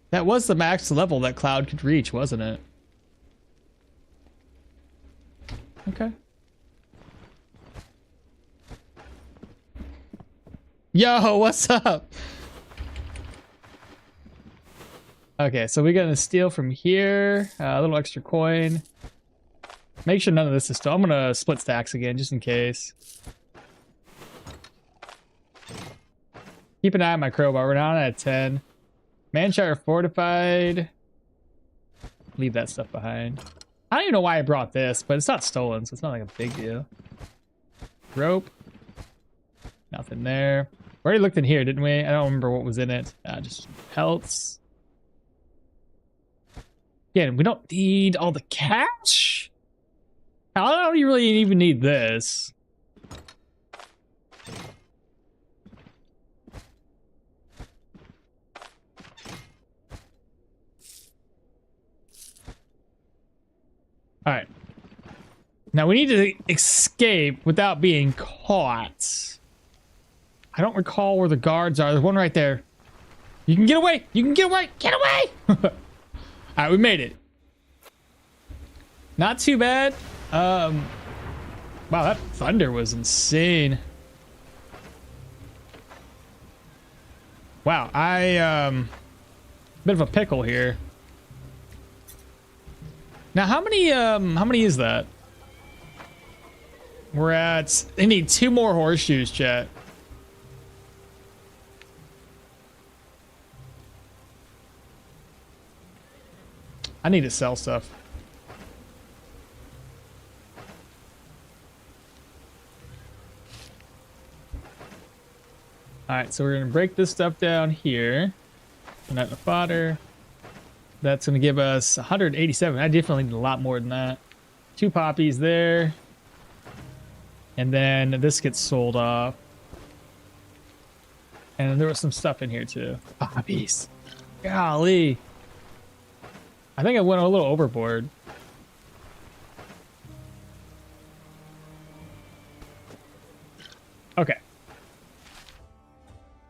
That was the max level that Cloud could reach, wasn't it? Okay. Yo, what's up? Okay, so we're gonna steal from here. A little extra coin. Make sure none of this is stolen. I'm gonna split stacks again, just in case. Keep an eye on my crowbar. We're down at 10. Manshire fortified. Leave that stuff behind. I don't even know why I brought this, but it's not stolen, so it's not like a big deal. Rope. Nothing there. We already looked in here, didn't we? I don't remember what was in it. Just pelts. Again, we don't need all the cash. I don't really even need this. All right. Now we need to escape without being caught. I don't recall where the guards are. There's one right there. You can get away. You can get away. Get away. All right, we made it. Not too bad. Wow, that thunder was insane. Wow, bit of a pickle here. Now, how many is that? We're at, they need 2 more horseshoes, chat. I need to sell stuff. All right, so we're gonna break this stuff down here. And the fodder. That's gonna give us 187. I definitely need a lot more than that. 2 poppies there. And then this gets sold off. And there was some stuff in here too. Poppies. Golly. I think I went a little overboard. Okay.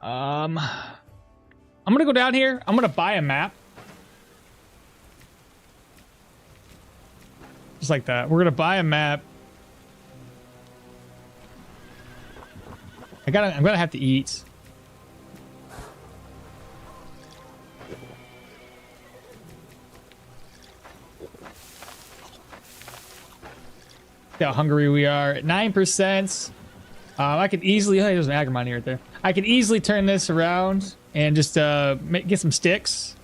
I'm gonna go down here. I'm gonna buy a map. Just like that. We're gonna buy a map. I'm gonna have to eat. See how hungry we are. At 9%. I could easily, oh, there's an agrimony right there. I could easily turn this around and just get some sticks.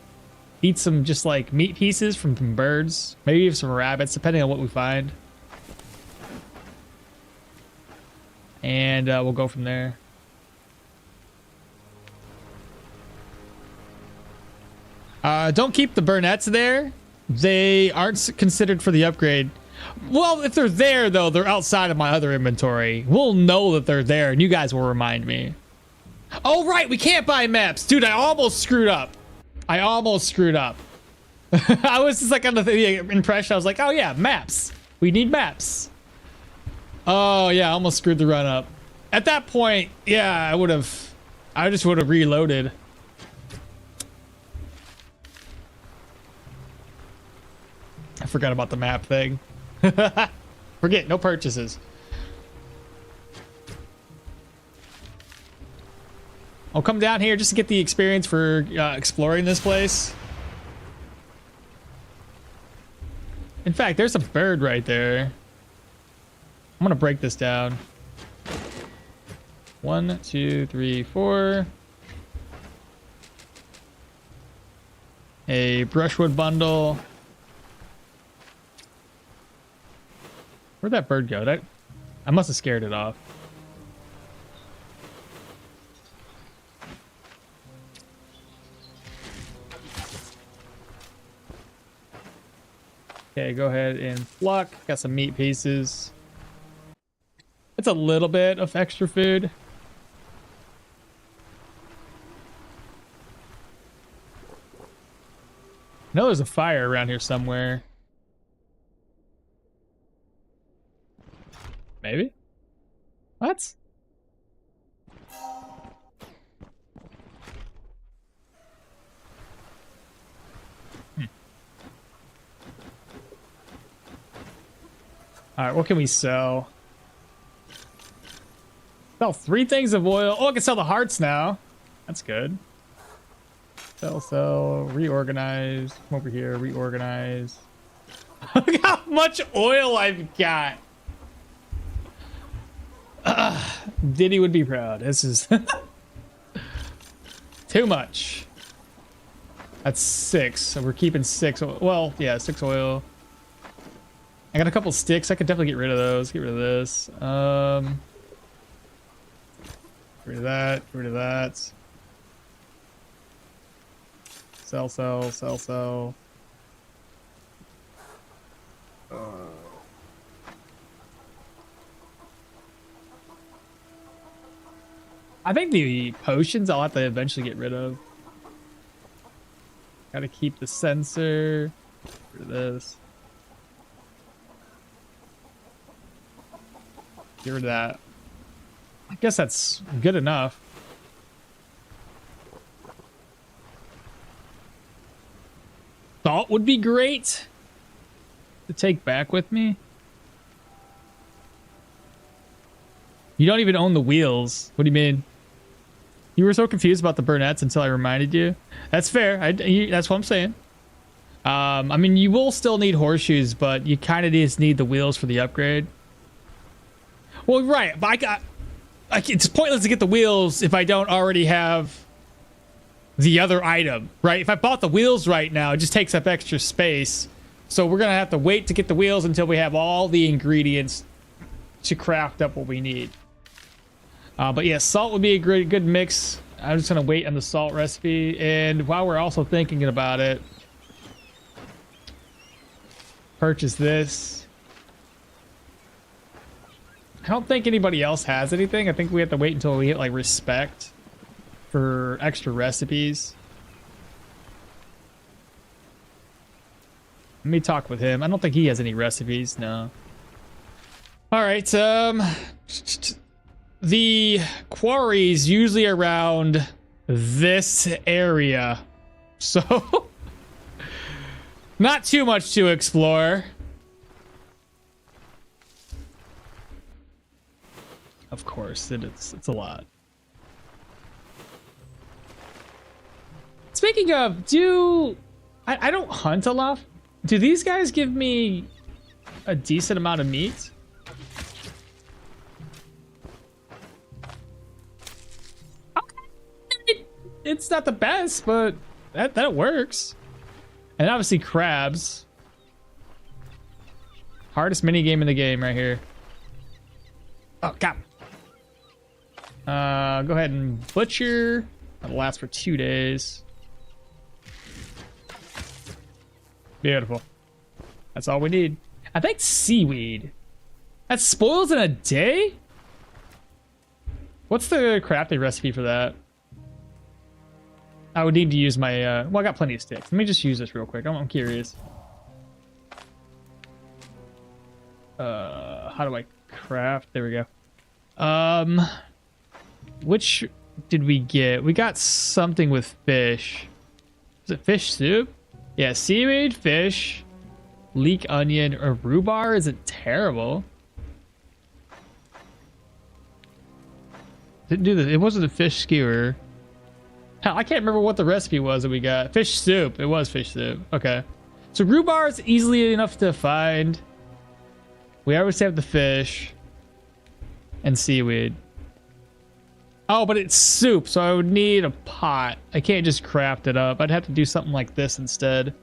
Eat some just like meat pieces from some birds. Maybe even some rabbits, depending on what we find. And we'll go from there. Don't keep the burnettes there. They aren't considered for the upgrade. Well, if they're there, though, they're outside of my other inventory. We'll know that they're there, and you guys will remind me. Oh, right, we can't buy maps. Dude, I almost screwed up. I almost screwed up. I was just like under the impression, I was like, oh yeah, maps. We need maps. Oh yeah, I almost screwed the run up. At that point, yeah, I just would have reloaded. I forgot about the map thing. Forget, no purchases. I'll come down here just to get the experience for exploring this place. In fact, there's a bird right there. I'm gonna break this down. 1, 2, 3, 4. A brushwood bundle. Where'd that bird go? I must have scared it off. Okay, go ahead and pluck. Got some meat pieces. It's a little bit of extra food. I know there's a fire around here somewhere. Maybe? What? Alright, what can we sell? Sell 3 things of oil. Oh, I can sell the hearts now. That's good. Sell, reorganize. Come over here, reorganize. Look how much oil I've got. Diddy would be proud. This is too much. That's 6. So we're keeping 6. Well, yeah, 6 oil. I got a couple sticks. I could definitely get rid of those. Get rid of this. Get rid of that. Get rid of that. Sell, sell, sell, sell. I think the potions I'll have to eventually get rid of. Gotta keep the sensor. Get rid of this. Get rid of that. I guess that's good enough. Salt would be great to take back with me. You don't even own the wheels. What do you mean? You were so confused about the burnettes until I reminded you. That's fair. That's what I'm saying. I mean, you will still need horseshoes, but you kind of just need the wheels for the upgrade. Well, right, but it's pointless to get the wheels if I don't already have the other item, right? If I bought the wheels right now, it just takes up extra space. So we're gonna have to wait to get the wheels until we have all the ingredients to craft up what we need. But yeah, salt would be a good mix. I'm just gonna wait on the salt recipe, and while we're also thinking about it, purchase this. I don't think anybody else has anything. I think we have to wait until we hit like respect for extra recipes. Let me talk with him. I don't think he has any recipes. No. All right. The quarry's usually around this area, so not too much to explore. Of course, it's a lot. Speaking of, I don't hunt a lot. Do these guys give me a decent amount of meat? Okay. It's not the best, but that works. And obviously crabs. Hardest mini game in the game right here. Oh, God. Go ahead and butcher. That'll last for 2 days. Beautiful. That's all we need. I think seaweed. That spoils in a day? What's the crafting recipe for that? I would need to use my, well, I got plenty of sticks. Let me just use this real quick. I'm curious. How do I craft? There we go. Which did we get? We got something with fish. Is it fish soup? Yeah, seaweed, fish, leek onion, or rhubarb isn't terrible. Didn't do this. It wasn't a fish skewer. Hell, I can't remember what the recipe was that we got. Fish soup. It was fish soup. Okay. So rhubarb is easily enough to find. We always have the fish and seaweed. Oh, but it's soup, so I would need a pot. I can't just craft it up. I'd have to do something like this instead.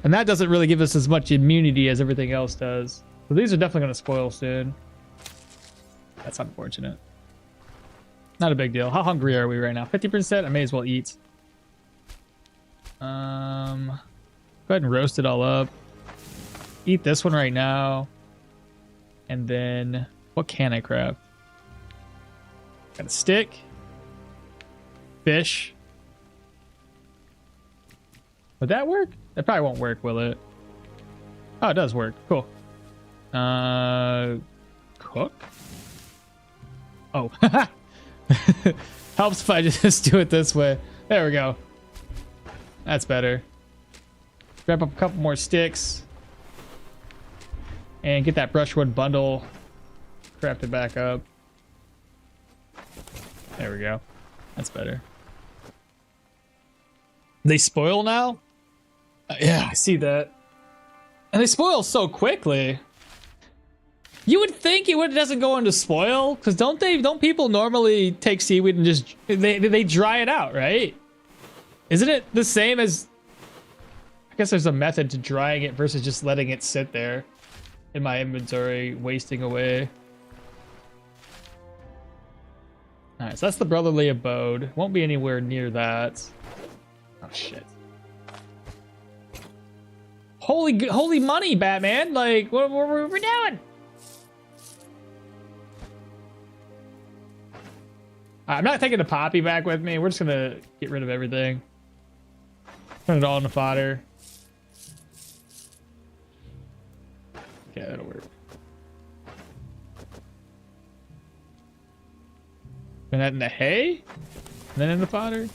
And that doesn't really give us as much immunity as everything else does. So these are definitely going to spoil soon. That's unfortunate. Not a big deal. How hungry are we right now? 50%? I may as well eat. Go ahead and roast it all up. Eat this one right now. And then, what can I craft? Got a stick. Fish. Would that work? That probably won't work, will it? Oh, it does work. Cool. Cook? Oh. Helps if I just do it this way. There we go. That's better. Grab up a couple more sticks. And get that brushwood bundle crafted back up. There we go. That's better. They spoil now? Yeah, I see that. And they spoil so quickly. You would think it doesn't go into spoil, because don't people normally take seaweed and just they dry it out, right? Isn't it the same as, I guess there's a method to drying it versus just letting it sit there in my inventory, wasting away. All right, so that's the brotherly abode. Won't be anywhere near that. Oh shit. Holy money, Batman! Like, what are we doing? I'm not taking the poppy back with me. We're just gonna get rid of everything. Turn it all into fodder. Okay, that'll work. Turn that into hay? And then into fodder?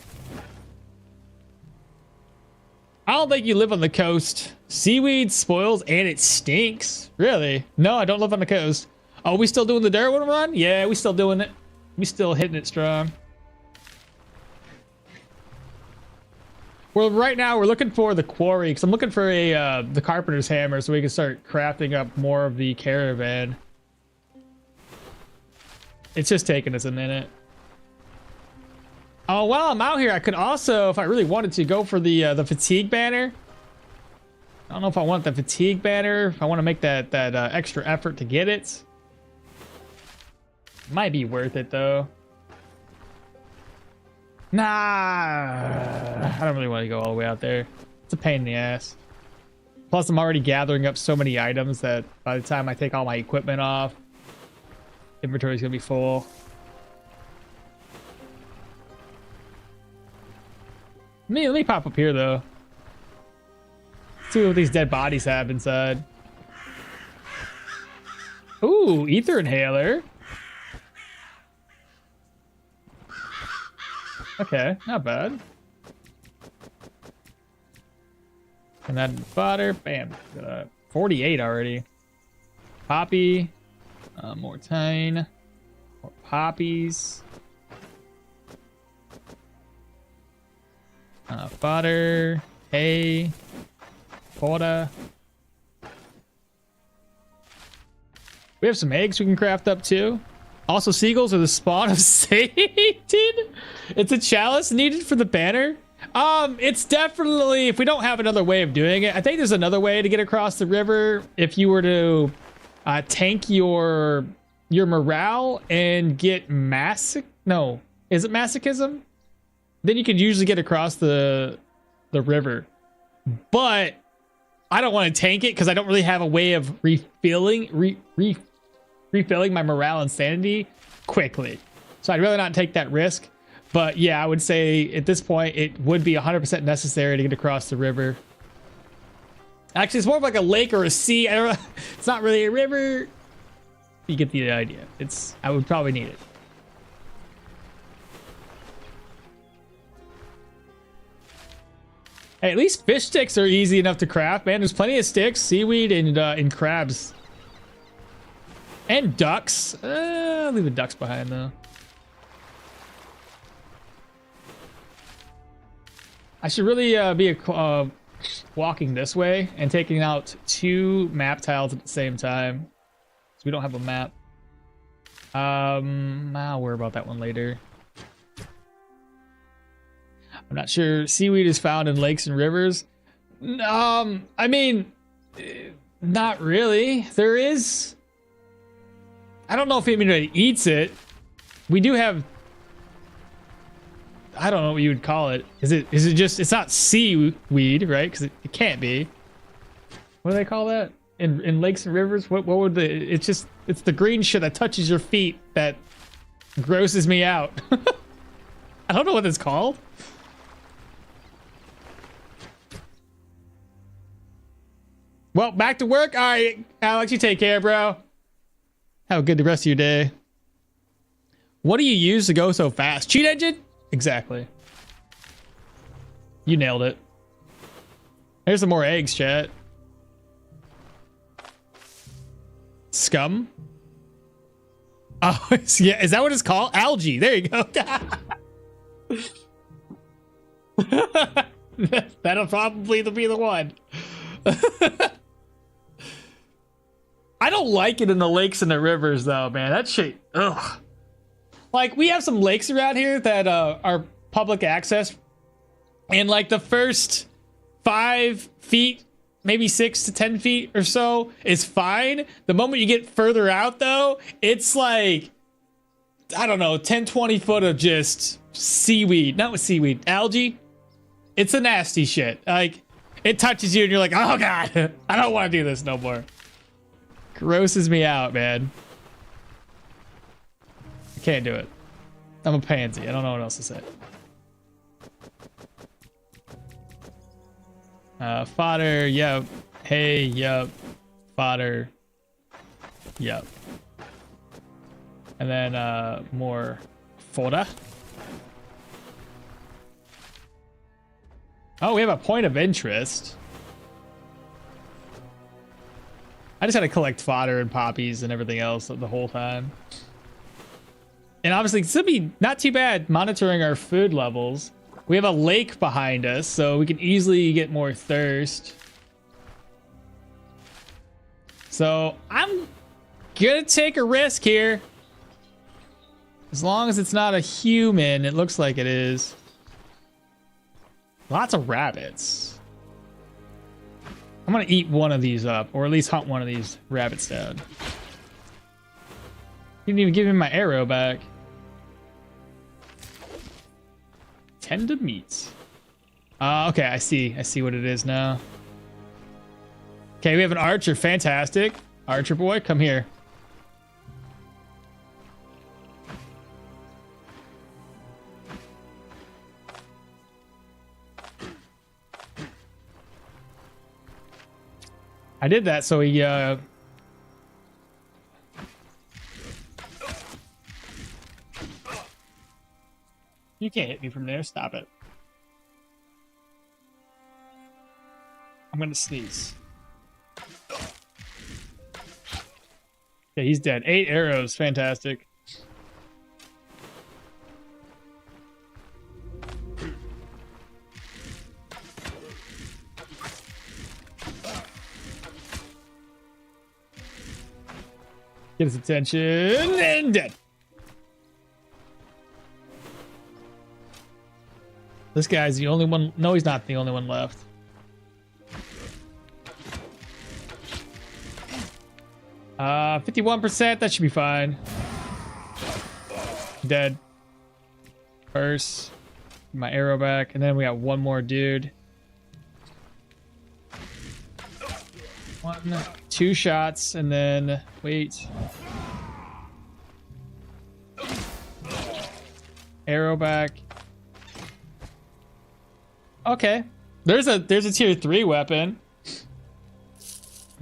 I don't think you live on the coast. Seaweed spoils and it stinks. Really? No, I don't live on the coast. Oh, we still doing the Dirwin run? Yeah, we still doing it. We still hitting it strong. Well, right now we're looking for the quarry because I'm looking for a the carpenter's hammer so we can start crafting up more of the caravan. It's just taking us a minute. Oh, while I'm out here, I could also, if I really wanted to, go for the fatigue banner. I don't know if I want the fatigue banner. If I want to make that extra effort to get it. Might be worth it though. Nah, I don't really want to go all the way out there. It's a pain in the ass. Plus, I'm already gathering up so many items that by the time I take all my equipment off, inventory's gonna be full. Let me pop up here though. See what these dead bodies have inside. Ooh, ether inhaler. Okay, not bad. And then fodder, bam. 48 already. Poppy, more tine, more poppies. Fodder, hay, fodder. We have some eggs we can craft up too. Also, seagulls are the spawn of Satan. It's a chalice needed for the banner. It's definitely, if we don't have another way of doing it, I think there's another way to get across the river. If you were to tank your morale and get is it masochism? Then you could usually get across the river. But I don't want to tank it because I don't really have a way of refilling my morale and sanity quickly. So I'd rather not take that risk. But yeah, I would say at this point it would be 100% necessary to get across the river. Actually, it's more of like a lake or a sea. I don't know. It's not really a river. You get the idea. I would probably need it. Hey, at least fish sticks are easy enough to craft, man. There's plenty of sticks, seaweed, and crabs. And ducks. I'll leave the ducks behind, though. I should really be walking this way and taking out 2 map tiles at the same time. So we don't have a map. I'll worry about that one later. I'm not sure. Seaweed is found in lakes and rivers. I mean, not really. There is. I don't know if anybody eats it. We do have. I don't know what you would call it. Is it just? It's not seaweed, right? Because it can't be. What do they call that in lakes and rivers? What would the? It's the green shit that touches your feet that grosses me out. I don't know what it's called. Well, back to work. All right, Alex, you take care, bro. Have a good rest of your day. What do you use to go so fast? Cheat engine? Exactly. You nailed it. Here's some more eggs, chat. Scum? Oh, yeah. Is that what it's called? Algae. There you go. That'll probably be the one. I don't like it in the lakes and the rivers, though, man. That shit, ugh. Like, we have some lakes around here that are public access, and like the first 5 feet, maybe 6 to 10 feet or so is fine. The moment you get further out, though, it's like, I don't know, 10, 20 foot of just seaweed. Not with seaweed, algae. It's a nasty shit. Like, it touches you and you're like, oh God, I don't want to do this no more. Grosses me out, man. I can't do it. I'm a pansy. I don't know what else to say. Fodder, yep. Hay, yep. Fodder, yep. And then more fodder. Oh, we have a point of interest. I just had to collect fodder and poppies and everything else the whole time. And obviously, it's gonna be not too bad monitoring our food levels. We have a lake behind us, so we can easily get more thirst. So I'm gonna take a risk here. As long as it's not a human, it looks like it is. Lots of rabbits. I'm gonna eat one of these up, or at least hunt one of these rabbits down. You didn't even give me my arrow back. Tender meats. Okay, I see what it is now. Okay, we have an archer. Fantastic. Archer boy, come here. I did that so he You can't hit me from there. Stop it. I'm gonna sneeze. Okay, he's dead. 8 arrows. Fantastic. Get his attention and dead. This guy's the only one. No, he's not the only one left. Uh, 51%. That should be fine. Dead. First, my arrow back, and then we got one more dude. 1, 2 shots, and then wait. arrow back. Okay. There's a tier 3 weapon.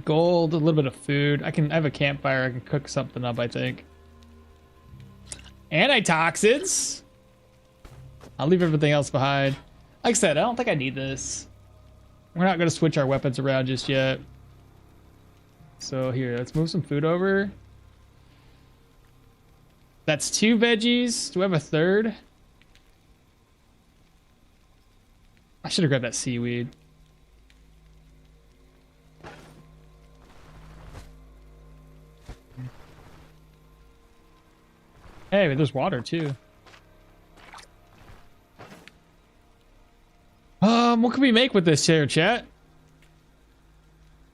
Gold, a little bit of food. I have a campfire. I can cook something up, I think. Antitoxins. I'll leave everything else behind. Like I said, I don't think I need this. We're not going to switch our weapons around just yet. So here, let's move some food over. That's 2 veggies. Do we have a third? I should have grabbed that seaweed. Hey, but there's water too. What can we make with this here, chat?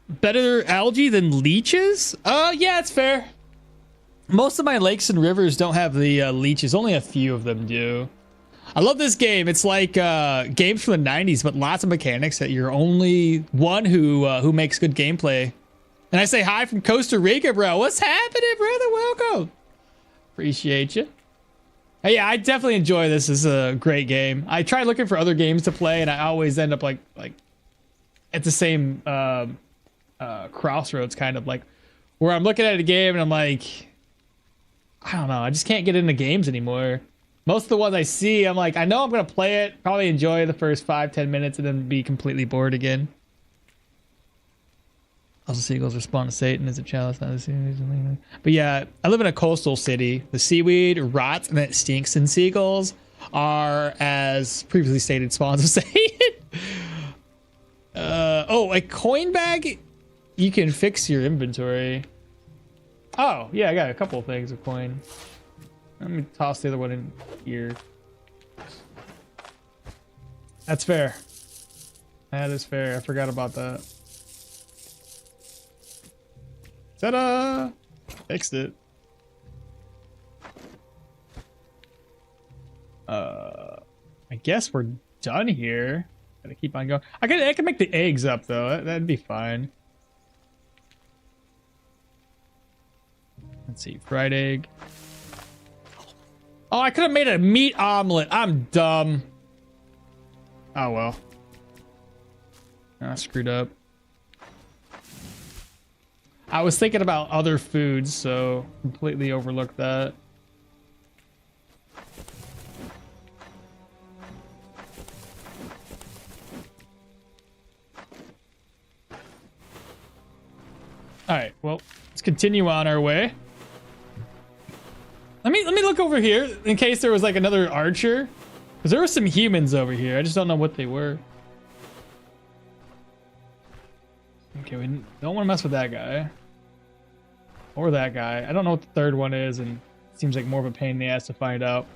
Better algae than leeches? Yeah, it's fair. Most of my lakes and rivers don't have the leeches. Only a few of them do. I love this game. It's like games from the 90s, but lots of mechanics that you're only one who makes good gameplay. And I say hi from Costa Rica, bro. What's happening, brother? Welcome. Appreciate you. Hey, yeah, I definitely enjoy this. This is a great game. I try looking for other games to play, and I always end up like at the same crossroads, kind of like where I'm looking at a game and I'm like, I don't know. I just can't get into games anymore. Most of the ones I see, I'm like, I know I'm going to play it, probably enjoy the first 5-10 minutes, and then be completely bored again. Also, seagulls respond to Satan as a chalice. But yeah, I live in a coastal city. The seaweed rots and it stinks, and seagulls are, as previously stated, spawns of Satan. Oh, a coin bag? You can fix your inventory. Oh, yeah, I got a couple of things of coin. Let me toss the other one in here. That's fair. That is fair. I forgot about that. Ta-da! Fixed it. I guess we're done here. Gotta keep on going. I can make the eggs up though. That'd be fine. Let's see, fried egg. Oh, I could have made a meat omelet. I'm dumb. Oh well. I screwed up. I was thinking about other foods, so completely overlooked that. All right, well, let's continue on our way. Let me look over here in case there was like another archer, because there were some humans over here. I just don't know what they were. Okay, we don't want to mess with that guy. Or that guy. I don't know what the third one is, and it seems like more of a pain in the ass to find out.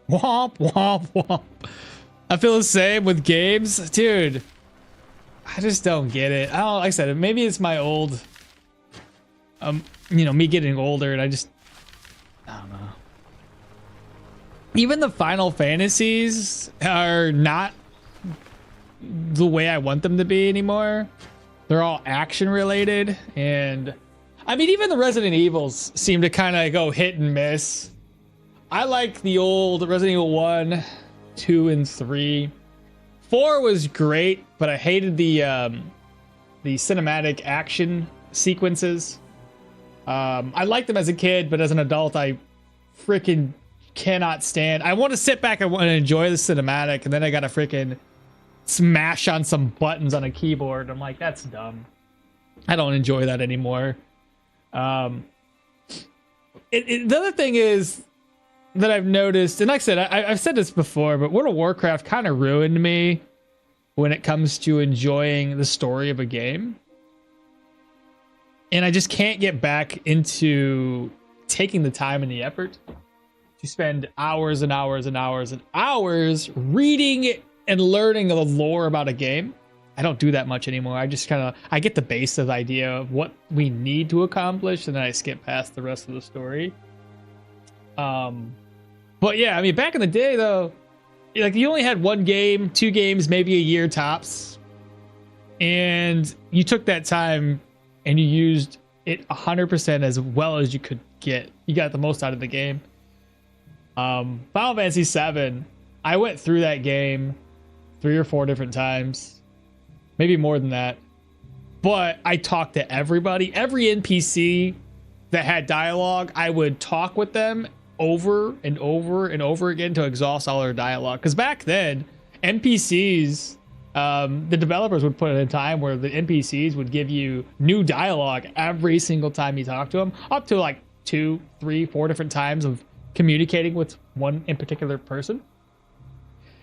Womp, womp, womp. I feel the same with games. Dude, I just don't get it. I don't, like I said, maybe it's my old, you know, me getting older, and I don't know. Even the Final Fantasies are not the way I want them to be anymore. They're all action related, and I mean, even the Resident Evils seem to kind of go hit and miss. I like the old Resident Evil 1, 2, and 3. 4 was great, but I hated the cinematic action sequences. I liked them as a kid, but as an adult, I freaking cannot stand. I want to sit back and want to enjoy the cinematic, and then I gotta freaking smash on some buttons on a keyboard. I'm like, that's dumb. I don't enjoy that anymore. The other thing is that I've noticed, and like I said, I've said this before, but World of Warcraft kind of ruined me when it comes to enjoying the story of a game. And I just can't get back into taking the time and the effort to spend hours and hours and hours and hours reading and learning the lore about a game. I don't do that much anymore. I just I get the base of the idea of what we need to accomplish, and then I skip past the rest of the story. But yeah, I mean, back in the day though, like you only had 1 game, 2 games, maybe a year tops. And you took that time and you used it 100% as well as you could get. You got the most out of the game. Final Fantasy 7, I went through that game 3 or 4 different times, maybe more than that. But I talked to everybody, every NPC that had dialogue. I would talk with them over and over and over again to exhaust all their dialogue. Because back then, NPCs, the developers would put in a time where the NPCs would give you new dialogue every single time you talk to them, up to like 2, 3, 4 different times of communicating with one in particular person.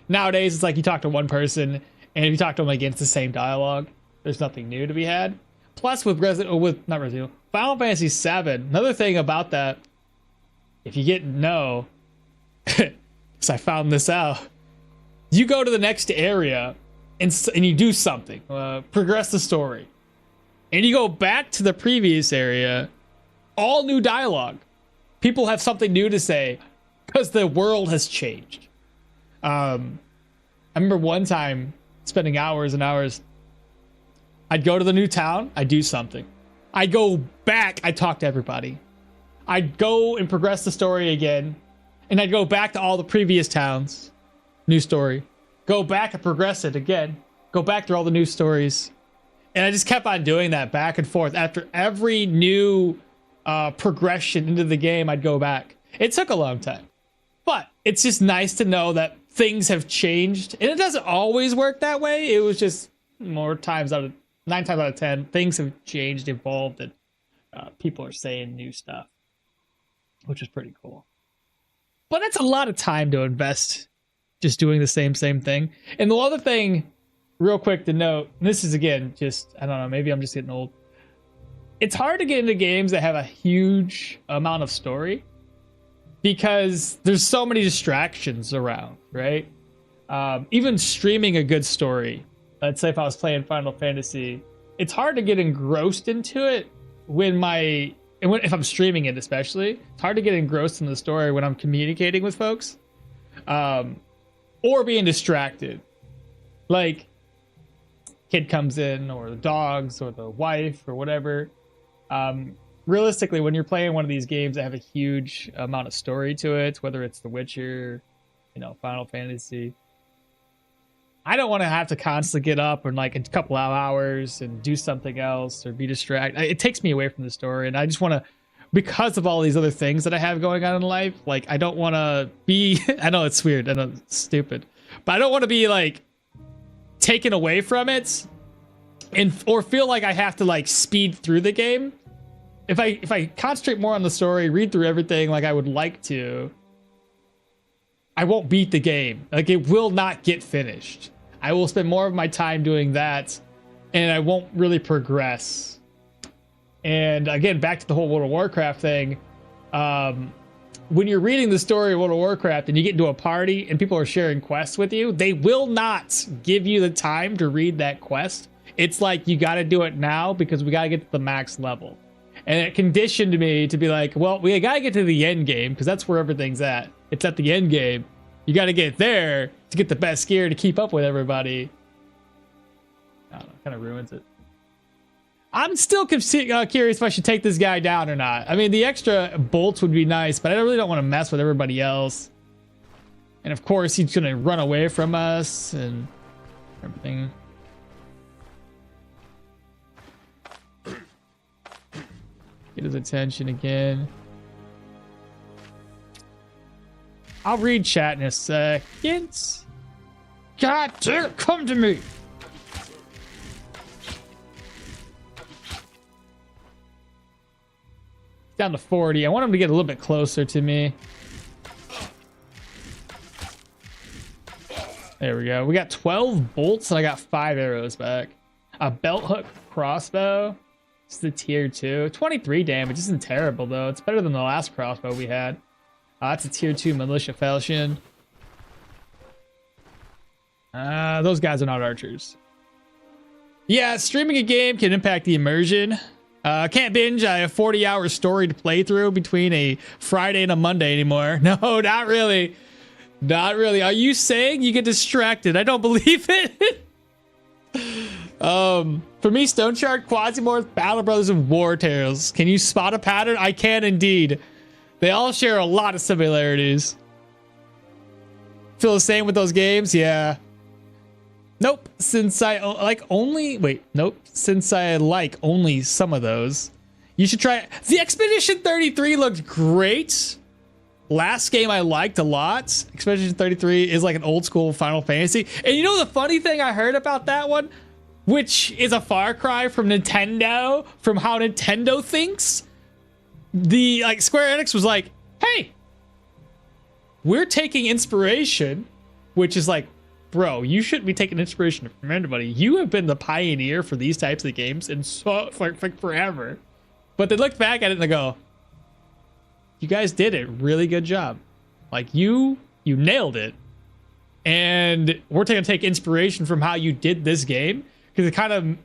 Nowadays, it's like you talk to one person, and if you talk to them again, it's the same dialogue. There's nothing new to be had. Plus, with Final Fantasy 7, another thing about that, if you get no, because I found this out, you go to the next area and you do something, progress the story, and you go back to the previous area, all new dialogue. People have something new to say because the world has changed. I remember one time spending hours and hours. I'd go to the new town, I'd do something. I'd go back, I'd talk to everybody. I'd go and progress the story again, and I'd go back to all the previous towns. New story. Go back and progress it again. Go back to all the new stories. And I just kept on doing that back and forth. After every new progression into the game, I'd go back. It took a long time. But it's just nice to know that things have changed. And it doesn't always work that way. It was just 9 times out of 10, things have changed, evolved, and people are saying new stuff, which is pretty cool. But that's a lot of time to invest just doing the same thing. And the other thing, real quick to note, and this is again, just, I don't know, maybe I'm just getting old. It's hard to get into games that have a huge amount of story because there's so many distractions around, right? Even streaming a good story. Let's say if I was playing Final Fantasy, it's hard to get engrossed into it if I'm streaming it, especially. It's hard to get engrossed in the story when I'm communicating with folks, or being distracted. Like, kid comes in, or the dogs, or the wife, or whatever. Realistically, when you're playing one of these games that have a huge amount of story to it, whether it's The Witcher, Final Fantasy, I don't want to have to constantly get up in like a couple of hours and do something else or be distracted. It takes me away from the story, and I just want to, because of all these other things that I have going on in life, like I don't want to be, I know it's weird, I know it's stupid, but I don't want to be like taken away from it or feel like I have to like speed through the game. If I concentrate more on the story, read through everything like I would like to, I won't beat the game. Like, it will not get finished. I will spend more of my time doing that, and I won't really progress. And again, back to the whole World of Warcraft thing. When you're reading the story of World of Warcraft and you get into a party and people are sharing quests with you, they will not give you the time to read that quest. It's like, you got to do it now because we got to get to the max level. And it conditioned me to be like, well, we got to get to the end game because that's where everything's at. It's at the end game. You got to get there to get the best gear to keep up with everybody. I don't know, kind of ruins it. I'm still curious if I should take this guy down or not. I mean, the extra bolts would be nice, but I really don't want to mess with everybody else. And of course, he's going to run away from us and everything. Get his attention again. I'll read chat in a second. God damn, come to me. Down to 40. I want him to get a little bit closer to me. There we go. We got 12 bolts and I got 5 arrows back. A belt hook crossbow. It's the tier 2. 23 damage isn't terrible though. It's better than the last crossbow we had. That's a tier 2 militia falchion. Those guys are not archers. Yeah, streaming a game can impact the immersion. Can't binge. I have 40-hour story to play through between a Friday and a Monday anymore. No, not really. Not really. Are you saying you get distracted? I don't believe it. For me, Stoneshard, Quasimorph, Battle Brothers, and War Tales. Can you spot a pattern? I can indeed. They all share a lot of similarities. Feel the same with those games? Yeah. Nope. Since I like only nope. Since I like only some of those, you should try it. The Expedition 33 looked great. Last game I liked a lot. Expedition 33 is like an old school Final Fantasy. And you know the funny thing I heard about that one, which is a far cry from Nintendo, from how Nintendo thinks. The like Square Enix was like, hey, we're taking inspiration, which is like, bro, you shouldn't be taking inspiration from anybody. You have been the pioneer for these types of games and so for forever. But they look back at it and they go, you guys did it. Really good job. Like you nailed it. And we're going to take inspiration from how you did this game because it kind of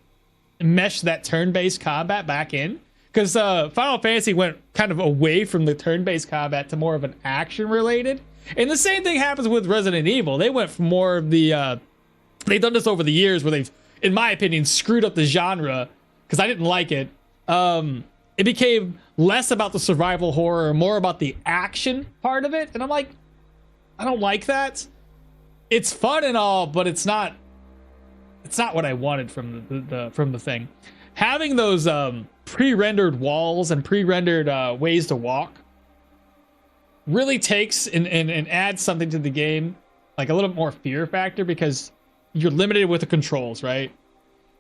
meshed that turn-based combat back in. Because Final Fantasy went kind of away from the turn-based combat to more of an action-related. And the same thing happens with Resident Evil. They went from more of the... they've done this over the years where they've, in my opinion, screwed up the genre because I didn't like it. It became less about the survival horror, more about the action part of it. And I'm like, I don't like that. It's fun and all, but it's not what I wanted from the thing. Having those pre-rendered walls and pre-rendered ways to walk really takes and adds something to the game, like a little more fear factor because you're limited with the controls, right?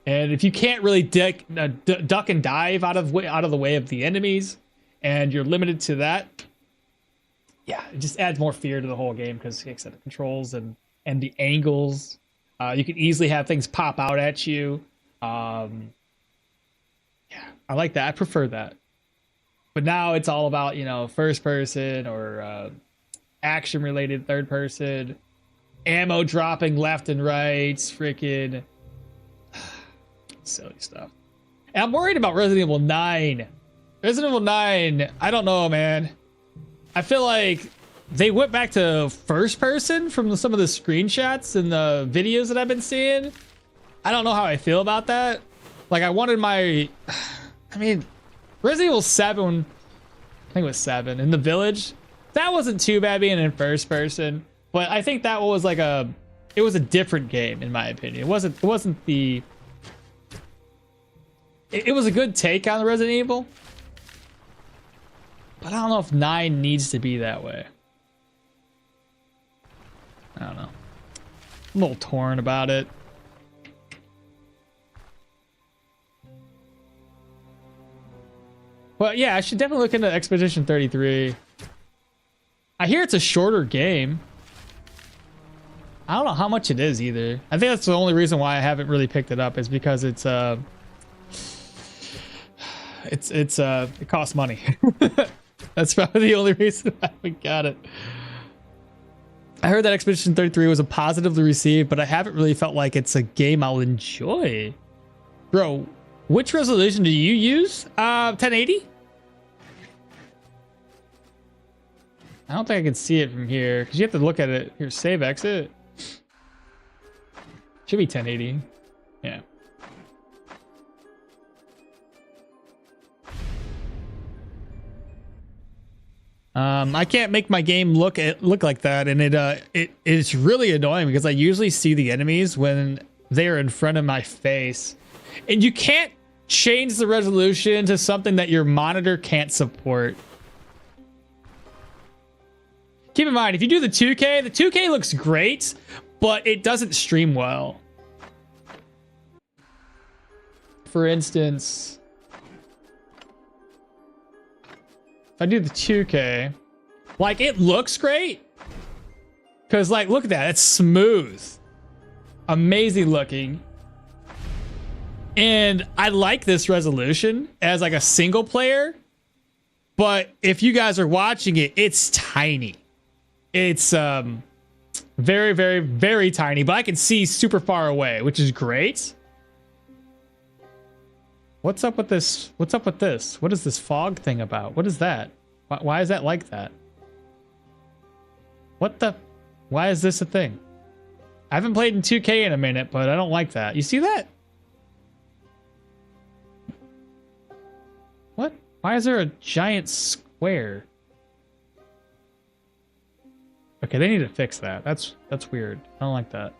And if you can't really duck and dive out of the way of the enemies, and you're limited to that, yeah, it just adds more fear to the whole game because, like I said, the controls and the angles, you can easily have things pop out at you. Yeah, I like that. I prefer that. But now it's all about, you know, first person or action related third person, ammo dropping left and right, freaking silly stuff. And I'm worried about Resident Evil 9. Resident Evil 9, I don't know, man. I feel like they went back to first person from some of the screenshots and the videos that I've been seeing. I don't know how I feel about that. Like, I wanted my... I mean, Resident Evil 7, I think it was 7, in the village, that wasn't too bad being in first person, but I think that was like it was a different game in my opinion. It wasn't the... It was a good take on the Resident Evil, but I don't know if 9 needs to be that way. I don't know. I'm a little torn about it. Well, yeah, I should definitely look into Expedition 33. I hear it's a shorter game. I don't know how much it is either. I think that's the only reason why I haven't really picked it up is because it costs money. That's probably the only reason I haven't got it. I heard that Expedition 33 was a positively received, but I haven't really felt like it's a game I'll enjoy. Bro, which resolution do you use? 1080? I don't think I can see it from here because you have to look at it. Here, save exit. Should be 1080. Yeah. I can't make my game look like that, and it's really annoying because I usually see the enemies when they're in front of my face, and you can't change the resolution to something that your monitor can't support. Keep in mind, if you do the 2K looks great, but it doesn't stream well. For instance, if I do the 2K, like it looks great. Cause like, look at that, it's smooth. Amazing looking. And I like this resolution as like a single player, but if you guys are watching it, it's tiny. It's very, very, very tiny, but I can see super far away, which is great. What's up with this? What's up with this? What is this fog thing about? What is that? Why is that like that? What the? Why is this a thing? I haven't played in 2K in a minute, but I don't like that. You see that? What? Why is there a giant square? Okay, they need to fix that. That's weird. I don't like that.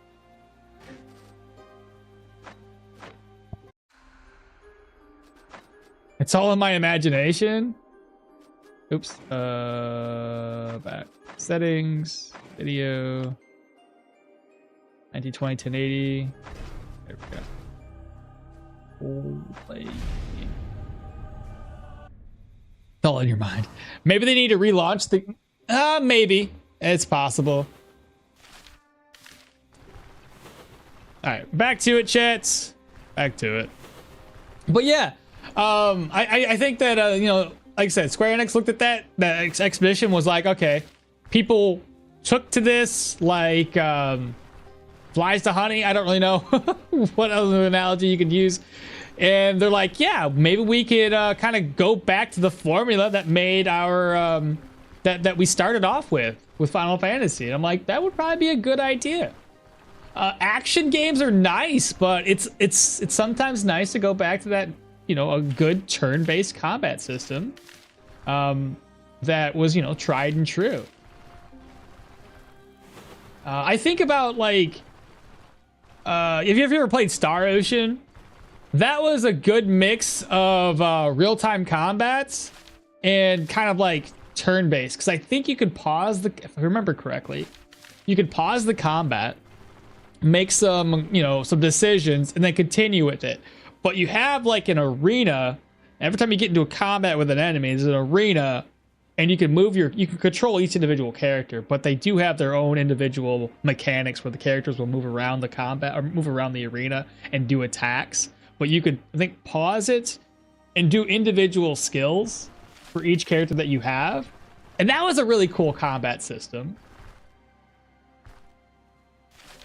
It's all in my imagination. Oops. Back. Settings. Video. 1920, 1080. There we go. Full play. It's all in your mind. Maybe they need to relaunch the... maybe. It's possible. Alright, back to it, chats. Back to it. But yeah, I think that, you know, like I said, Square Enix looked at that exhibition, was like, okay, people took to this like flies to honey. I don't really know what other analogy you could use. And they're like, yeah, maybe we could kind of go back to the formula that made our, that we started off with Final Fantasy. And I'm like, that would probably be a good idea. Action games are nice, but it's sometimes nice to go back to that, you know, a good turn-based combat system that was, you know, tried and true. I think about like, if you've ever played Star Ocean, that was a good mix of real-time combats and kind of like turn-based, because I think you could pause the, if I remember correctly, you could pause the combat, make some, you know, some decisions, and then continue with it. But you have like an arena. Every time you get into a combat with an enemy, there's an arena, and you can move you can control each individual character, but they do have their own individual mechanics where the characters will move around the combat or move around the arena and do attacks. But you could, I think, pause it and do individual skills for each character that you have. And that was a really cool combat system.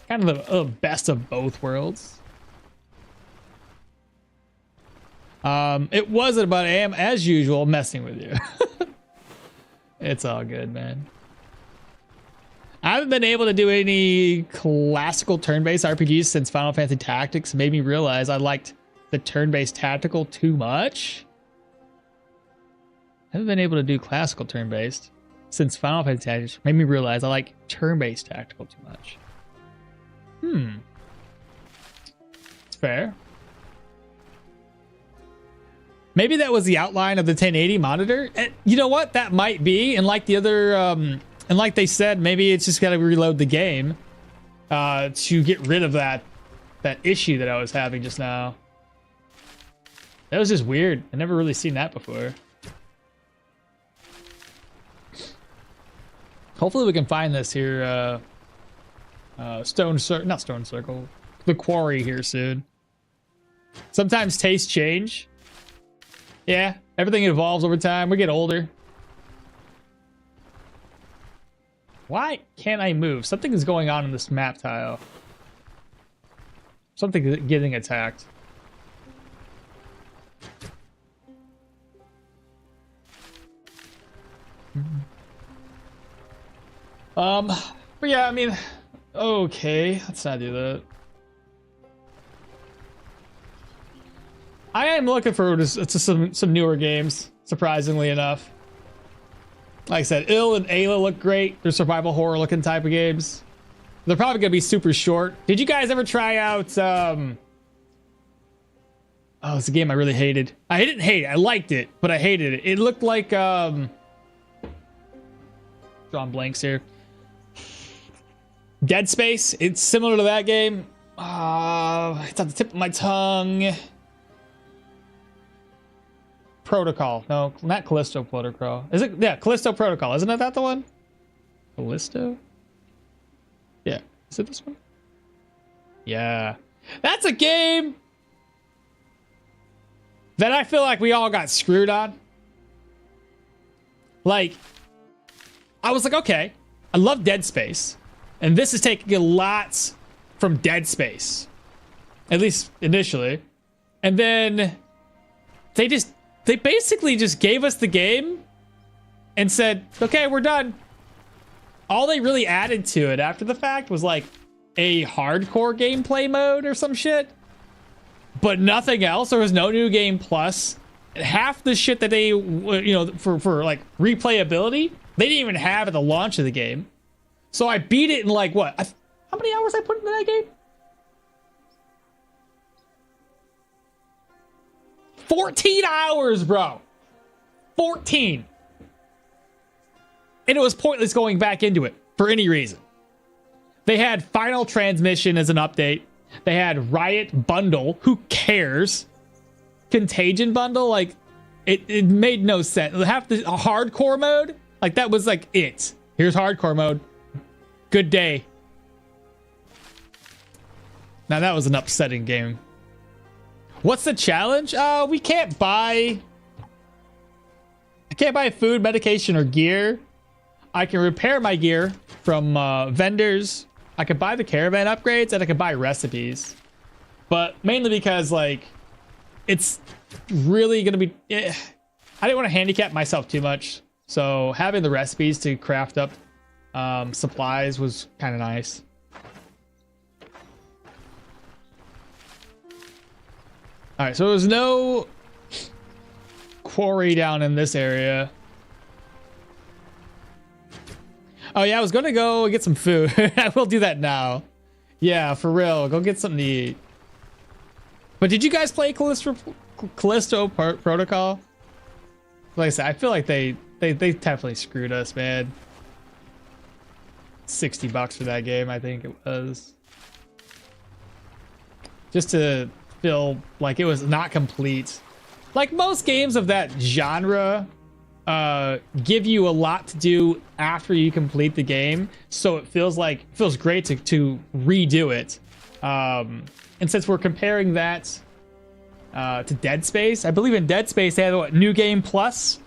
Kind of the best of both worlds. It wasn't, but I am, as usual, messing with you. It's all good, man. I haven't been able to do any classical turn-based RPGs since Final Fantasy Tactics. Made me realize I liked the turn-based tactical too much. I haven't been able to do classical turn-based since Final Fantasy Tactics. Made me realize I like turn-based tactical too much. It's fair. Maybe that was the outline of the 1080 monitor. And you know what? That might be. And like the other, and like they said, maybe it's just got to reload the game to get rid of that issue that I was having just now. That was just weird. I never really seen that before. Hopefully we can find this here. Not Stone Circle. The Quarry here soon. Sometimes tastes change. Yeah, everything evolves over time. We get older. Why can't I move? Something is going on in this map tile. Something getting attacked. But yeah, I mean, okay, let's not do that. I am looking for just some newer games, surprisingly enough. Like I said, Ill and Ayla look great. They're survival horror looking type of games. They're probably gonna be super short. Did you guys ever try out oh, it's a game I really hated. I didn't hate it, I liked it, but I hated it. It looked like drawing blanks here. Dead Space, it's similar to that game. It's on the tip of my tongue. Protocol. No, not Callisto Protocol. Is it? Yeah, Callisto Protocol. Isn't that the one? Callisto? Yeah. Is it this one? Yeah. That's a game that I feel like we all got screwed on. Like, I was like, okay, I love Dead Space. And this is taking a lot from Dead Space. At least initially. And then they basically just gave us the game and said, okay, we're done. All they really added to it after the fact was like a hardcore gameplay mode or some shit, but nothing else. There was no new game plus. Half the shit that they, you know, for like replayability, they didn't even have at the launch of the game. So I beat it in like what? How many hours I put into that game? 14 hours, bro. 14. And it was pointless going back into it for any reason. They had Final Transmission as an update. They had Riot Bundle. Who cares? Contagion Bundle, like it made no sense. Half the hardcore mode, like that was like it. Here's hardcore mode. Good day. Now that was an upsetting game. What's the challenge? We can't buy. I can't buy food, medication, or gear. I can repair my gear from vendors. I could buy the caravan upgrades, and I could buy recipes. But mainly because like it's really gonna be. I didn't want to handicap myself too much, so having the recipes to craft up supplies was kind of nice. All right, so there's no quarry down in this area. Oh yeah, I was gonna go get some food. I will do that now. Yeah, for real, go get something to eat. But did you guys play Callisto Protocol? Like I said, I feel like they definitely screwed us, man. $60 for that game, I think it was. Just to feel like it was not complete. Like most games of that genre give you a lot to do after you complete the game, so it feels great to redo it. And since we're comparing that to Dead Space, I believe in Dead Space they had what, New Game Plus.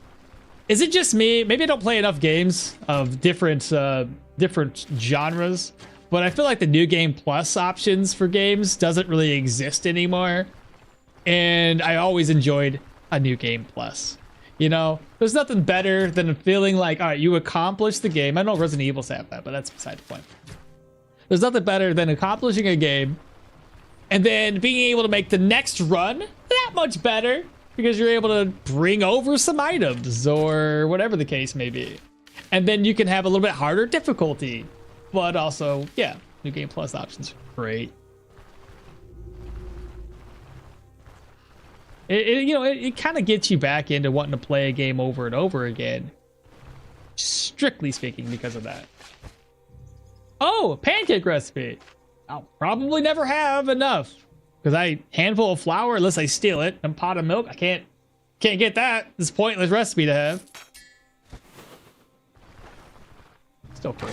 Is it just me? Maybe I don't play enough games of different genres, but I feel like the New Game Plus options for games doesn't really exist anymore. And I always enjoyed a New Game Plus. You know, there's nothing better than feeling like, all right, you accomplished the game. I know Resident Evil have that, but that's beside the point. There's nothing better than accomplishing a game and then being able to make the next run that much better because you're able to bring over some items or whatever the case may be. And then you can have a little bit harder difficulty, but also, yeah, New Game Plus options are great. It kind of gets you back into wanting to play a game over and over again. Strictly speaking, because of that. Oh, pancake recipe. I'll probably never have enough because handful of flour unless I steal it, and pot of milk. I can't get that. This pointless recipe to have. Still cool.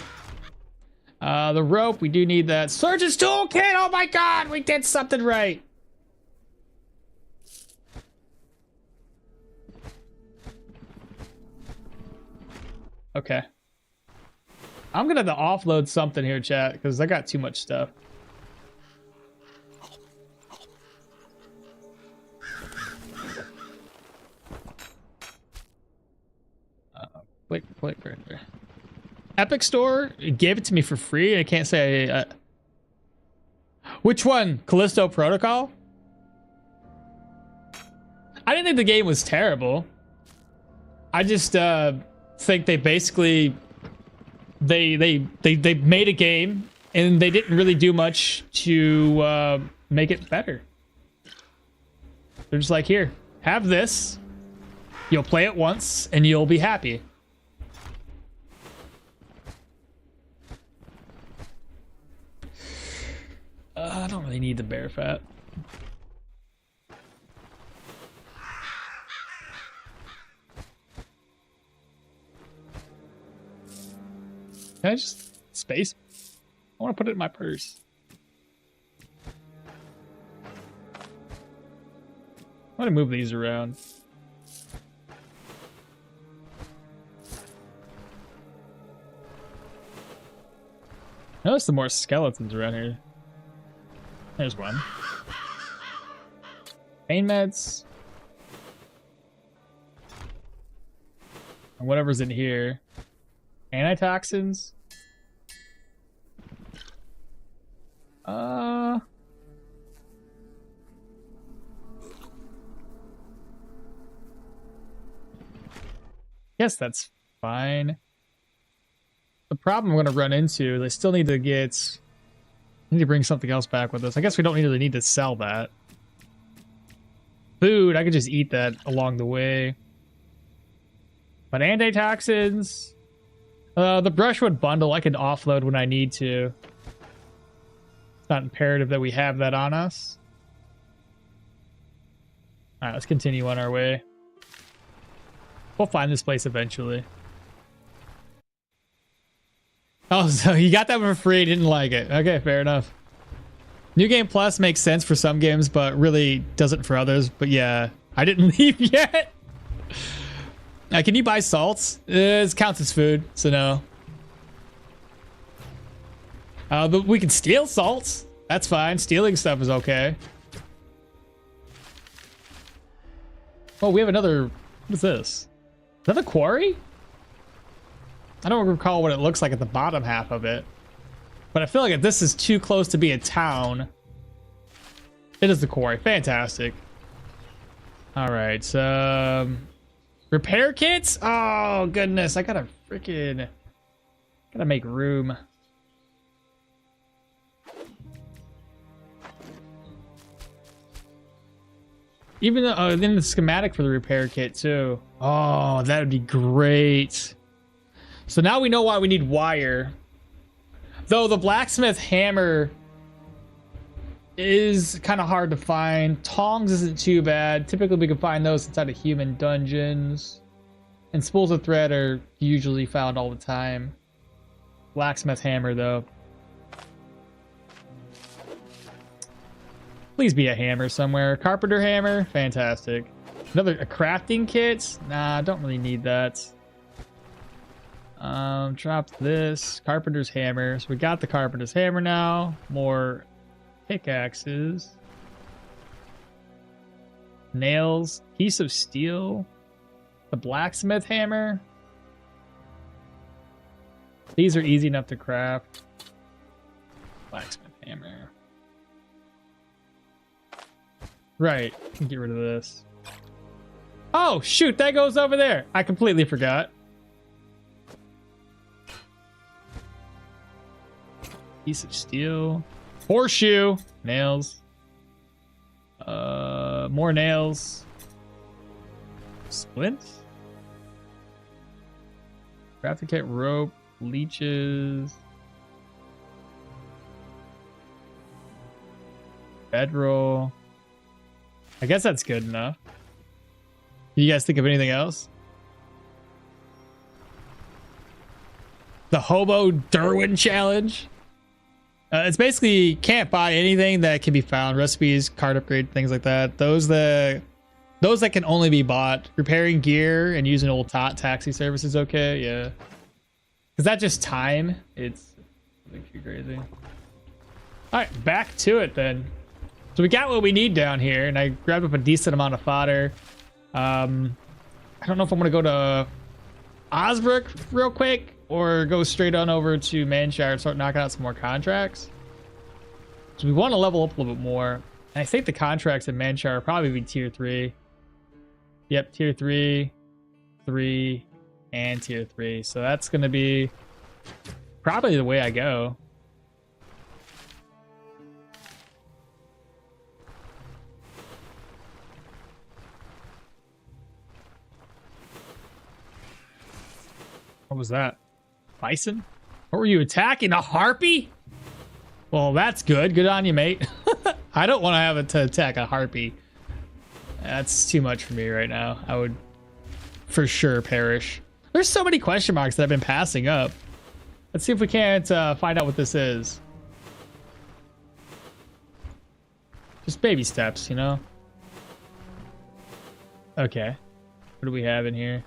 The rope, we do need that. Surgeon's toolkit. Oh my god, we did something right. Okay. I'm gonna have to offload something here, chat, because I got too much stuff. Wait. Epic Store gave it to me for free. I can't say. Which one? Callisto Protocol? I didn't think the game was terrible. I just think they basically they made a game and they didn't really do much to make it better. They're just like, here, have this. You'll play it once and you'll be happy. I don't really need the bear fat. Can I just space? I want to put it in my purse. I'm gonna move these around. Notice some more skeletons around here. There's one. Pain meds. And whatever's in here. Antitoxins. Yes, that's fine. the problem I'm going to run into is I still need to get... I need to bring something else back with us. I guess we don't really need to sell that. Food, I could just eat that along the way. But antitoxins... the brushwood bundle, I can offload when I need to. It's not imperative that we have that on us. Alright, let's continue on our way. We'll find this place eventually. Oh, so you got that for free, didn't like it. Okay, fair enough. New Game Plus makes sense for some games, but really doesn't for others. But yeah, I didn't leave yet. Can you buy salts? It counts as food, so no. But we can steal salts. That's fine. Stealing stuff is okay. Oh, we have another... What is this? Another quarry? I don't recall what it looks like at the bottom half of it. But I feel like if this is too close to be a town... It is the quarry. Fantastic. Alright, so... Repair kits? Oh, goodness. I gotta freaking... Gotta make room. Even though... then the schematic for the repair kit, too. Oh, that would be great. So now we know why we need wire. Though the blacksmith hammer is kind of hard to find. Tongs isn't too bad. Typically we can find those inside of human dungeons. And spools of thread are usually found all the time. Blacksmith hammer though. Please be a hammer somewhere. Carpenter hammer, fantastic. A crafting kit? Nah, don't really need that. Drop this. Carpenter's hammer. So we got the carpenter's hammer now. More pickaxes. Nails. Piece of steel. The blacksmith hammer. These are easy enough to craft. Blacksmith hammer. Right. Can get rid of this. Oh, shoot. That goes over there. I completely forgot. Piece of steel. Horseshoe. Nails. More nails. Splints. Crafting kit, rope, leeches. Bedroll. I guess that's good enough. You guys think of anything else? The Hobo Dirwin challenge. It's basically can't buy anything that can be found. Recipes, card upgrade, things like that. Those that can only be bought. Repairing gear and using old taxi service is okay. Yeah. Is that just time? It's makes you crazy. All right, back to it then. So we got what we need down here, and I grabbed up a decent amount of fodder. I don't know if I'm gonna go to Osbrook real quick or go straight on over to Manshire and start knocking out some more contracts. So we want to level up a little bit more. And I think the contracts in Manshire will probably be tier 3. Yep, tier 3, 3, and tier 3. So that's gonna be probably the way I go. What was that? Bison? What were you attacking? A harpy? Well, that's good. Good on you, mate. I don't want to have it to attack a harpy. That's too much for me right now. I would for sure perish. There's so many question marks that I've been passing up. Let's see if we can't find out what this is. Just baby steps, you know? Okay. What do we have in here?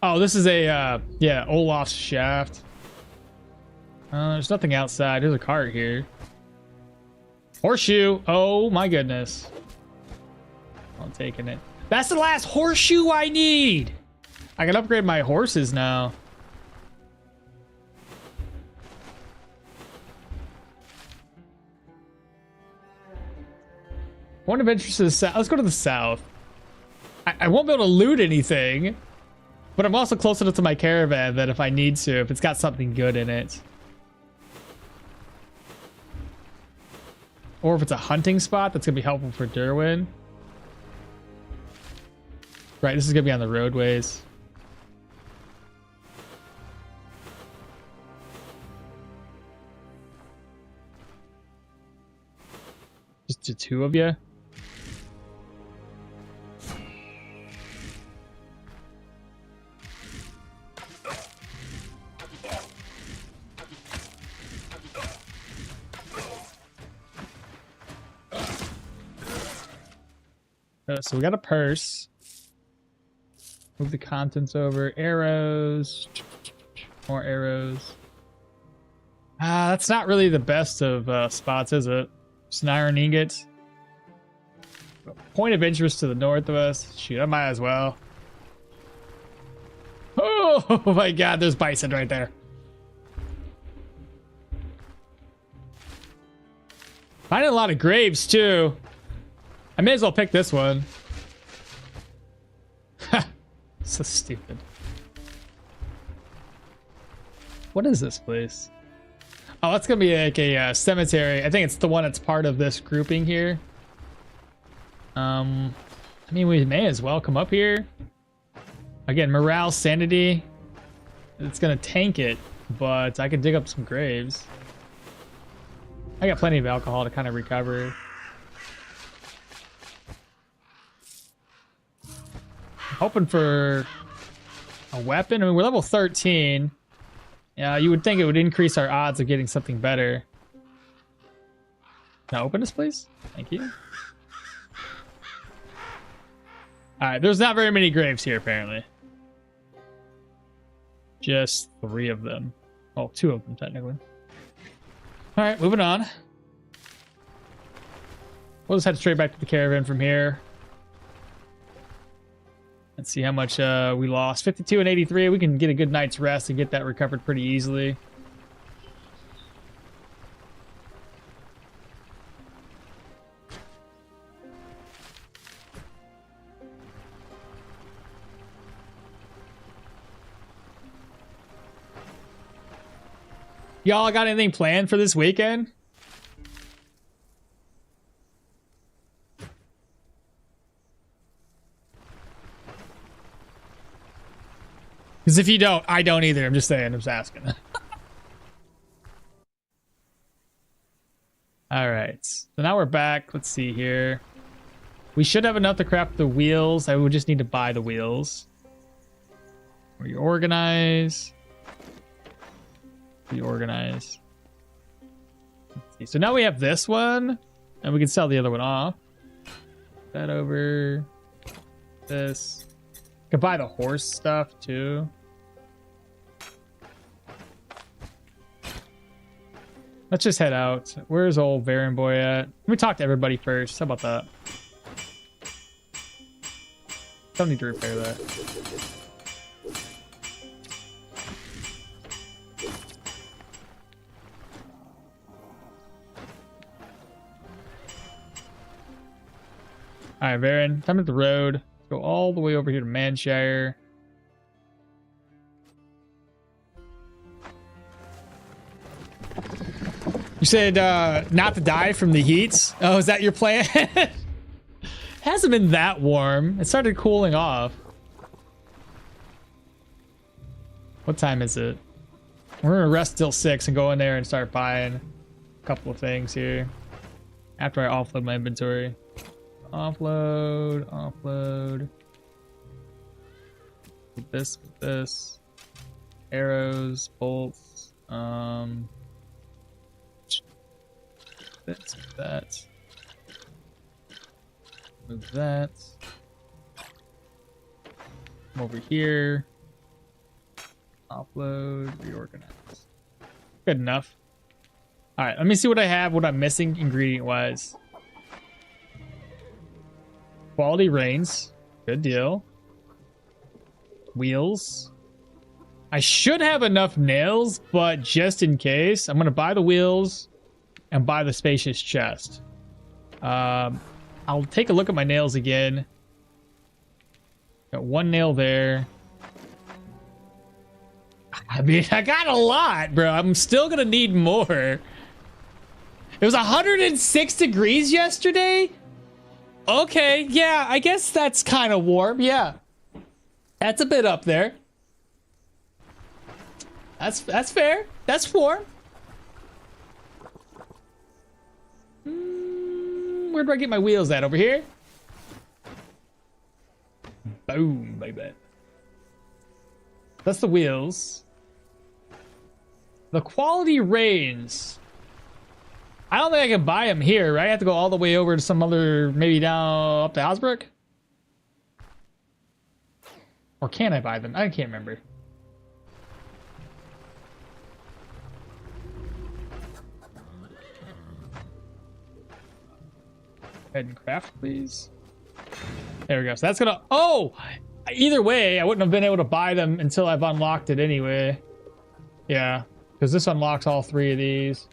Oh, this is a, yeah, Olaf's shaft. There's nothing outside. There's a cart here. Horseshoe. Oh, my goodness. I'm taking it. That's the last horseshoe I need. I can upgrade my horses now. One of interest to the south. Let's go to the south. I won't be able to loot anything. But I'm also close enough to my caravan that if I need to, if it's got something good in it. Or if it's a hunting spot, that's going to be helpful for Dirwin. Right, this is going to be on the roadways. Just the two of you? So we got a purse. Move the contents over. Arrows. More arrows. That's not really the best of spots, is it? Just an iron ingot. Point of interest to the north of us. Shoot, I might as well. Oh my god, there's bison right there. Finding a lot of graves, too. I may as well pick this one. So stupid. What is this place? Oh, that's gonna be like a cemetery. I think it's the one that's part of this grouping here. I mean, we may as well come up here. Again, morale, sanity. It's gonna tank it, but I could dig up some graves. I got plenty of alcohol to kind of recover. Hoping for a weapon. I mean, we're level 13. Yeah, you would think it would increase our odds of getting something better. Now open this, please. Thank you. Alright, there's not very many graves here, apparently. Just 3 of them. Oh, 2 of them, technically. Alright, moving on. We'll just head straight back to the caravan from here. Let's see how much we lost. 52 and 83. We can get a good night's rest and get that recovered pretty easily. Y'all got anything planned for this weekend? Because if you don't, I don't either. I'm just saying. I'm just asking. All right. So now we're back. Let's see here. We should have enough to craft the wheels. I would just need to buy the wheels. Reorganize. Reorganize. Let's see. So now we have this one, and we can sell the other one off. That over. This. Could buy the horse stuff too. Let's just head out. Where's old Varen boy at? Let me talk to everybody first. How about that? Don't need to repair that. Alright, Varen, time at the road. Go all the way over here to Manshire. You said not to die from the heats? Oh, is that your plan? It hasn't been that warm. It started cooling off. What time is it? We're gonna rest till 6 and go in there and start buying a couple of things here. After I offload my inventory. Offload, offload. With this. Arrows, bolts, that. Move that. Come over here. Offload, reorganize. Good enough. All right, let me see what I have, what I'm missing ingredient-wise. Quality reins. Good deal. Wheels. I should have enough nails, but just in case, I'm going to buy the wheels and buy the spacious chest. I'll take a look at my nails again. Got 1 nail there. I mean, I got a lot, bro. I'm still gonna need more. It was 106 degrees yesterday. Okay, yeah, I guess that's kind of warm. Yeah, that's a bit up there. That's fair. That's warm. Where do I get my wheels at? Over here? Boom, baby. That's the wheels. The quality range. I don't think I can buy them here, right? I have to go all the way over to some other, maybe down up to Osbrook? Or can I buy them? I can't remember. Head and craft, please. There we go. So that's gonna... Oh! Either way, I wouldn't have been able to buy them until I've unlocked it anyway. Yeah. Because this unlocks all 3 of these.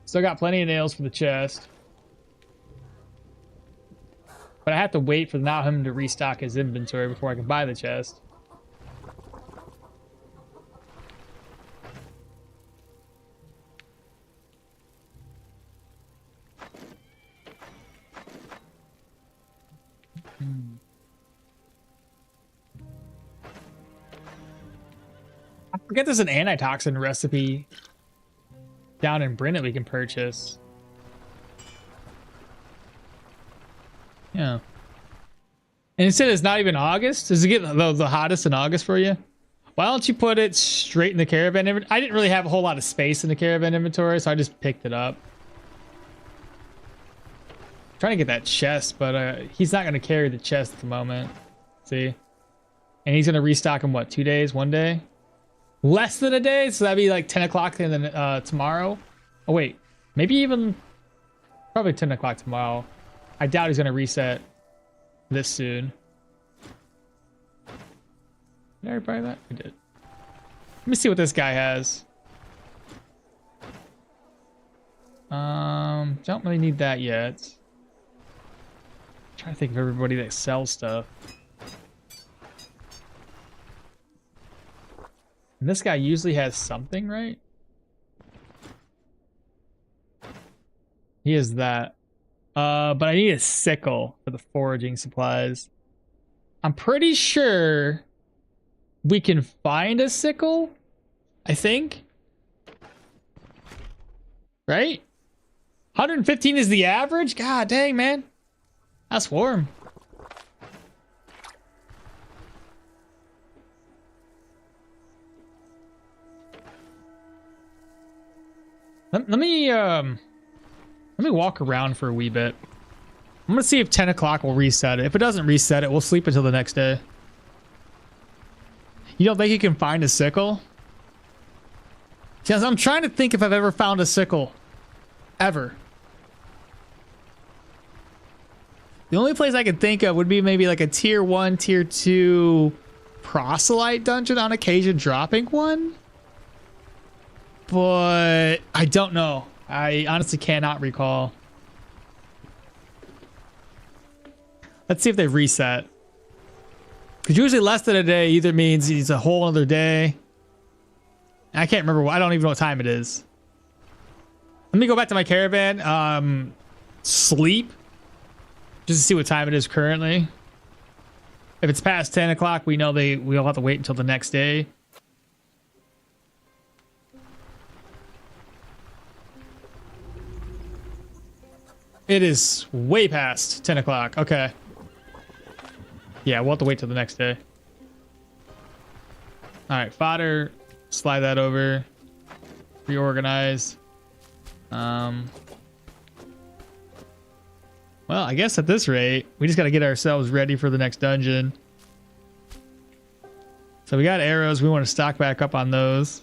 Still got plenty of nails for the chest. But I have to wait for now him to restock his inventory before I can buy the chest. I forget there's an antitoxin recipe down in Bryn that we can purchase. Yeah. And it said it's not even August? Does it get the hottest in August for you? Why don't you put it straight in the caravan inventory? I didn't really have a whole lot of space in the caravan inventory, so I just picked it up. I'm trying to get that chest, but he's not going to carry the chest at the moment. See? And he's going to restock in what, 2 days? 1 day? Less than a day, so that'd be like 10 o'clock tomorrow. Oh wait, maybe even probably 10 o'clock tomorrow. I doubt he's gonna reset this soon. Did I already buy that? I did. Let me see what this guy has. Don't really need that yet. I'm trying to think of everybody that sells stuff. And this guy usually has something, right? He has that. But I need a sickle for the foraging supplies. I'm pretty sure we can find a sickle, I think. Right? 115 is the average? God dang, man. That's warm. Let me walk around for a wee bit. I'm gonna see if 10 o'clock will reset it. If it doesn't reset it, we'll sleep until the next day. You don't think you can find a sickle? Because I'm trying to think if I've ever found a sickle. Ever. The only place I could think of would be maybe like a tier 1, tier 2 proselyte dungeon, on occasion dropping one. But I don't know. I honestly cannot recall. Let's see if they reset. Because usually less than a day either means it's a whole other day. I can't remember. I don't even know what time it is. Let me go back to my caravan. Sleep. Just to see what time it is currently. If it's past 10 o'clock, we know we'll have to wait until the next day. It is way past 10 o'clock. Okay. Yeah, we'll have to wait till the next day. All right, fodder. Slide that over. Reorganize. Well, I guess at this rate, we just got to get ourselves ready for the next dungeon. So we got arrows. We want to stock back up on those.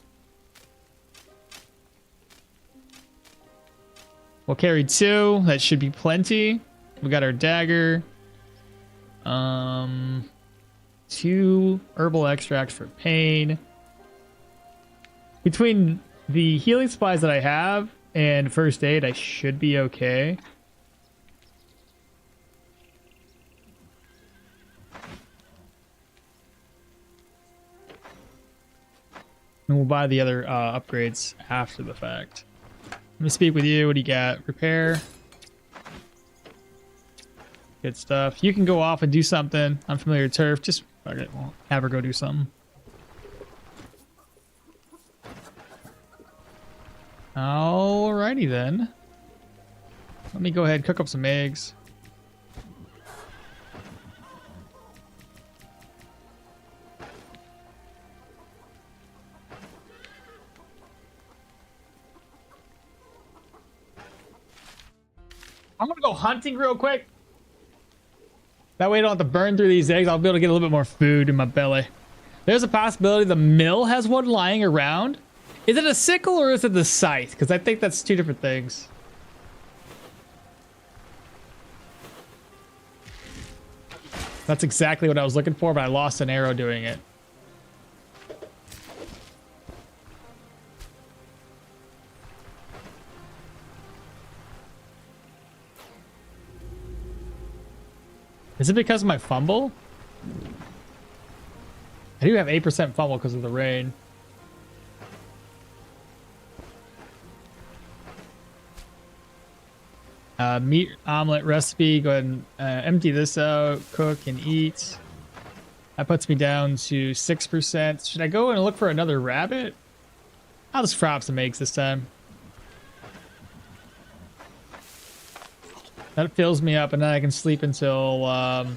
We'll carry 2. That should be plenty. We got our dagger. 2 herbal extracts for pain. Between the healing supplies that I have and first aid, I should be okay. And we'll buy the other upgrades after the fact. Let me speak with you. What do you got? Repair. Good stuff. You can go off and do something. Unfamiliar turf. Just okay, well, have her go do something. Alrighty then. Let me go ahead and cook up some eggs. I'm gonna go hunting real quick. That way I don't have to burn through these eggs. I'll be able to get a little bit more food in my belly. There's a possibility the mill has one lying around. Is it a sickle or is it the scythe? Because I think that's two different things. That's exactly what I was looking for, but I lost an arrow doing it. Is it because of my fumble? I do have 8% fumble because of the rain. Meat omelet recipe. Go ahead and empty this out, cook and eat. That puts me down to 6%. Should I go and look for another rabbit? I'll just fry up some eggs this time. That fills me up, and then I can sleep until I'll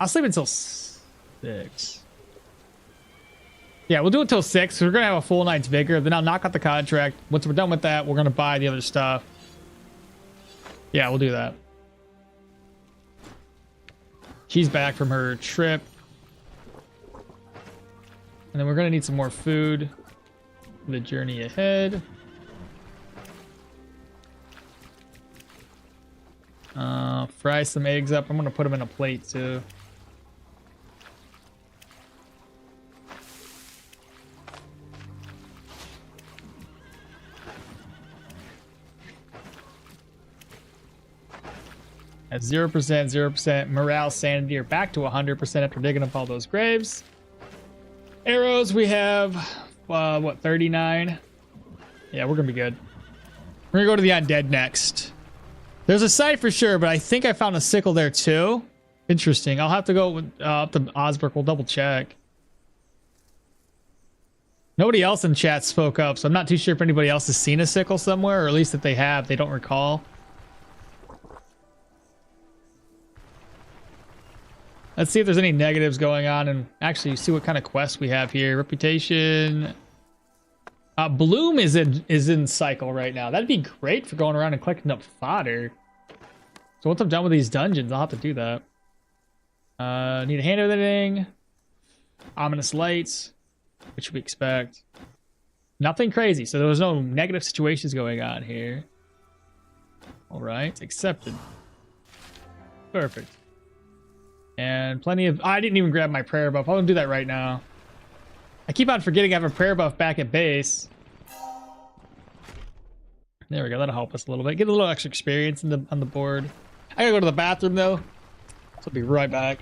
sleep until 6. Yeah, we'll do it till 6. We're gonna have a full night's vigor. Then I'll knock out the contract. Once we're done with that, we're gonna buy the other stuff. Yeah, we'll do that. She's back from her trip, and then we're gonna need some more food for the journey ahead. Fry some eggs up. I'm gonna put them in a plate too. At 0%, 0%, morale, sanity are back to 100% after digging up all those graves. Arrows, we have, what, 39? Yeah, we're gonna be good. We're gonna go to the undead next. There's a site for sure, but I think I found a sickle there too. Interesting. I'll have to go up to Osberg. We'll double check. Nobody else in chat spoke up, so I'm not too sure if anybody else has seen a sickle somewhere, or at least if they have, they don't recall. Let's see if there's any negatives going on and actually see what kind of quests we have here. Reputation. Bloom is in cycle right now. That'd be great for going around and collecting up fodder. So once I'm done with these dungeons, I'll have to do that. Need a hand editing. Ominous lights. What should we expect? Nothing crazy. So there was no negative situations going on here. All right, accepted. Perfect. And plenty of... I didn't even grab my prayer buff. I'll do that right now. I keep on forgetting I have a prayer buff back at base. There we go. That'll help us a little bit. Get a little extra experience on the board. I gotta go to the bathroom though. So I'll be right back.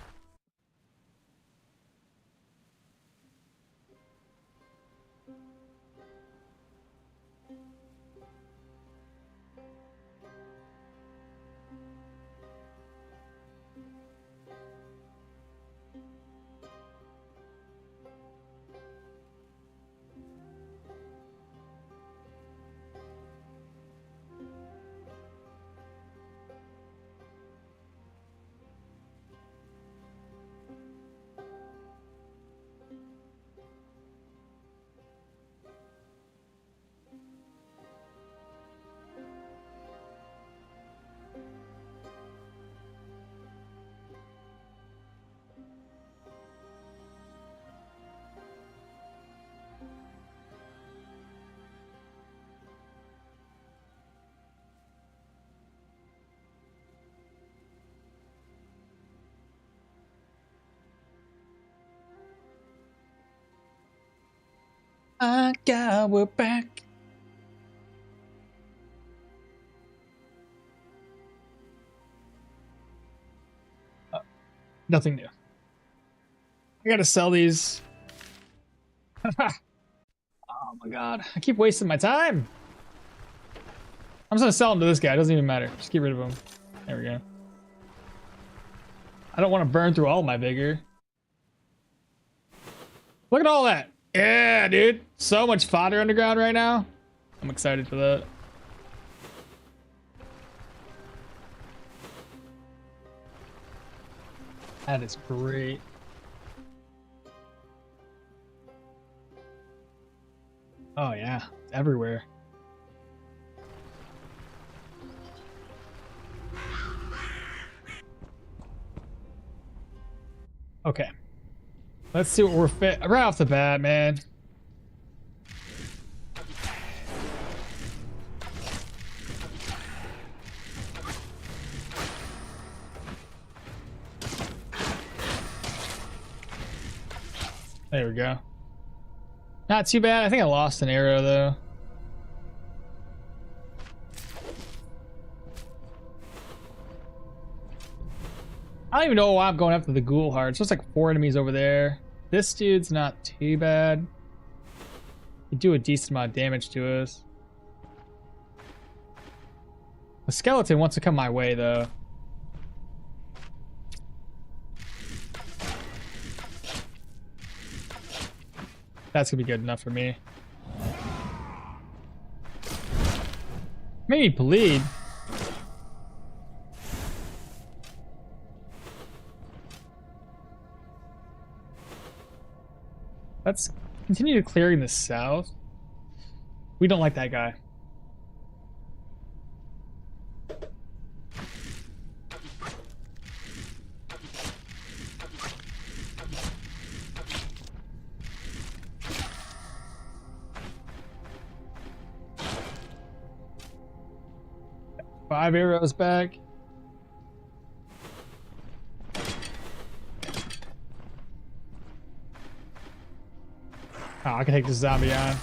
We're back. Nothing new. I gotta sell these. Oh my god. I keep wasting my time. I'm just gonna sell them to this guy. It doesn't even matter. Just get rid of him. There we go. I don't want to burn through all my vigor. Look at all that. Yeah, dude. So much fodder underground right now. I'm excited for that. That is great. Oh yeah, it's everywhere. Okay. Let's see what we're fit right off the bat, man. There we go. Not too bad. I think I lost an arrow though. I don't even know why I'm going after the ghoul hearts. There's like 4 enemies over there. This dude's not too bad. He do a decent amount of damage to us. The skeleton wants to come my way though. That's gonna be good enough for me. Maybe bleed. Let's continue to clearing the south. We don't like that guy. Five arrows back. Oh, I can take this zombie on.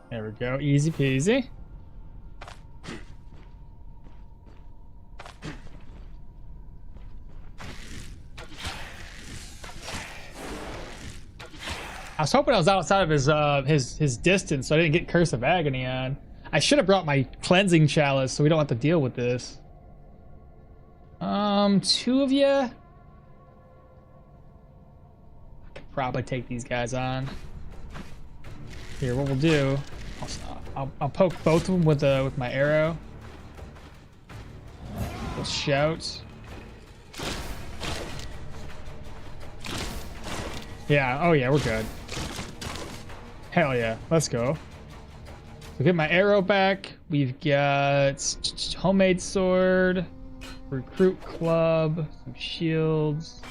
There we go. Easy peasy. I was hoping I was outside of his distance so I didn't get Curse of Agony on. I should have brought my cleansing chalice so we don't have to deal with this. 2 of you. Probably take these guys on. Here, what we'll do, I'll poke both of them with my arrow. We'll shout. Yeah, oh yeah, we're good. Hell yeah, let's go. So get my arrow back. We've got homemade sword, recruit club, some shields,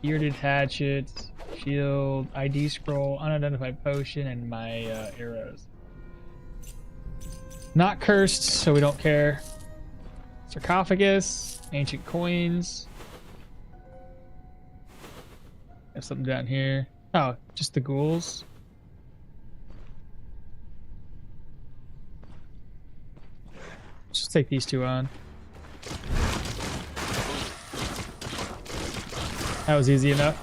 bearded hatchet, shield, ID scroll, unidentified potion, and my arrows. Not cursed, so we don't care. Sarcophagus, ancient coins. Have something down here. Oh, just the ghouls. Just take these 2 on. That was easy enough.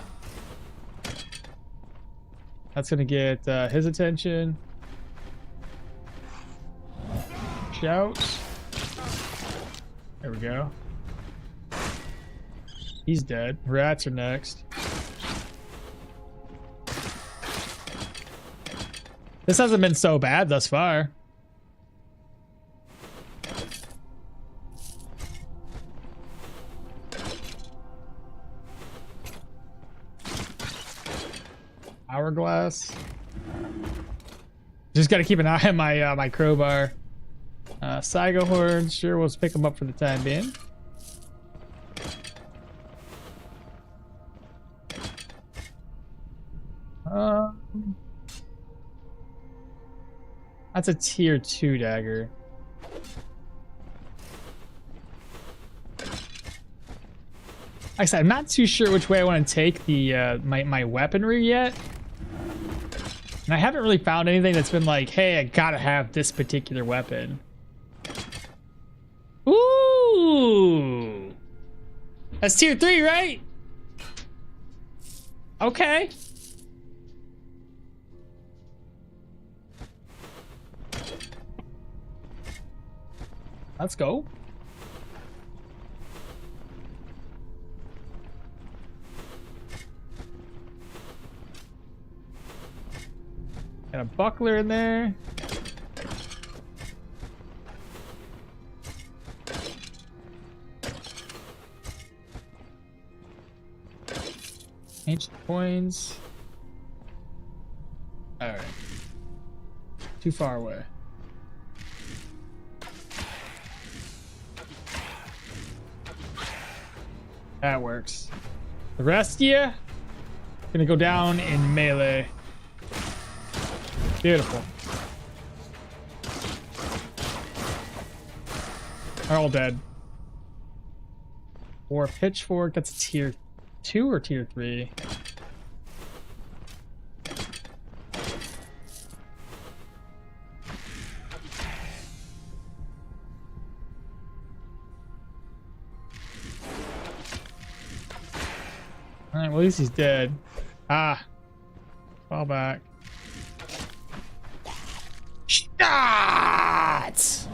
That's gonna get his attention. Shout. There we go. He's dead. Rats are next. This hasn't been so bad thus far. Hourglass. Just gotta keep an eye on my my crowbar. Saigo horns. Sure, we'll pick them up for the time being. That's a tier 2 dagger. Like I said, I'm not too sure which way I want to take the my weaponry yet. And I haven't really found anything that's been like, hey, I gotta have this particular weapon. Ooh! That's tier 3, right? Okay. Let's go. Got a buckler in there. Ancient coins. All right. Too far away. That works. The rest of you gonna go down in melee. Beautiful. Are all dead. Or pitchfork. That's a tier 2 or tier 3. Alright, well, at least he's dead. Ah. Fall back. Shot!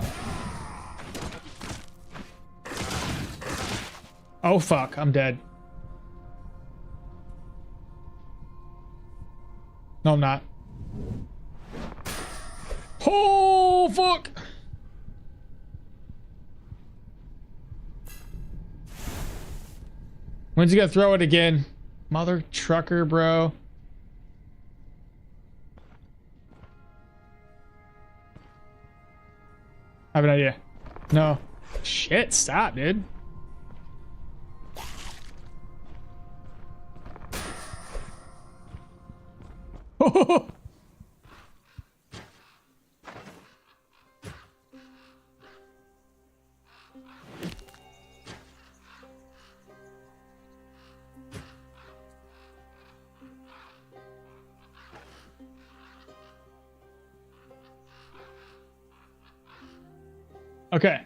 Oh, fuck. I'm dead. No, I'm not. Oh, fuck! When's he gonna throw it again? Mother trucker, bro. I have an idea. No. Shit, stop, dude. Okay.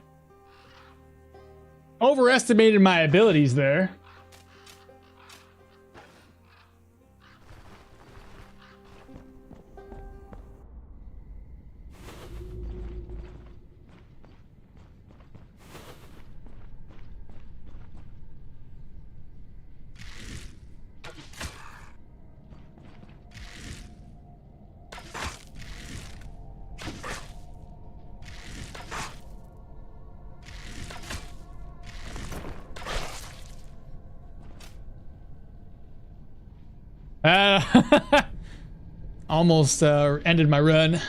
Overestimated my abilities there. Almost ended my run.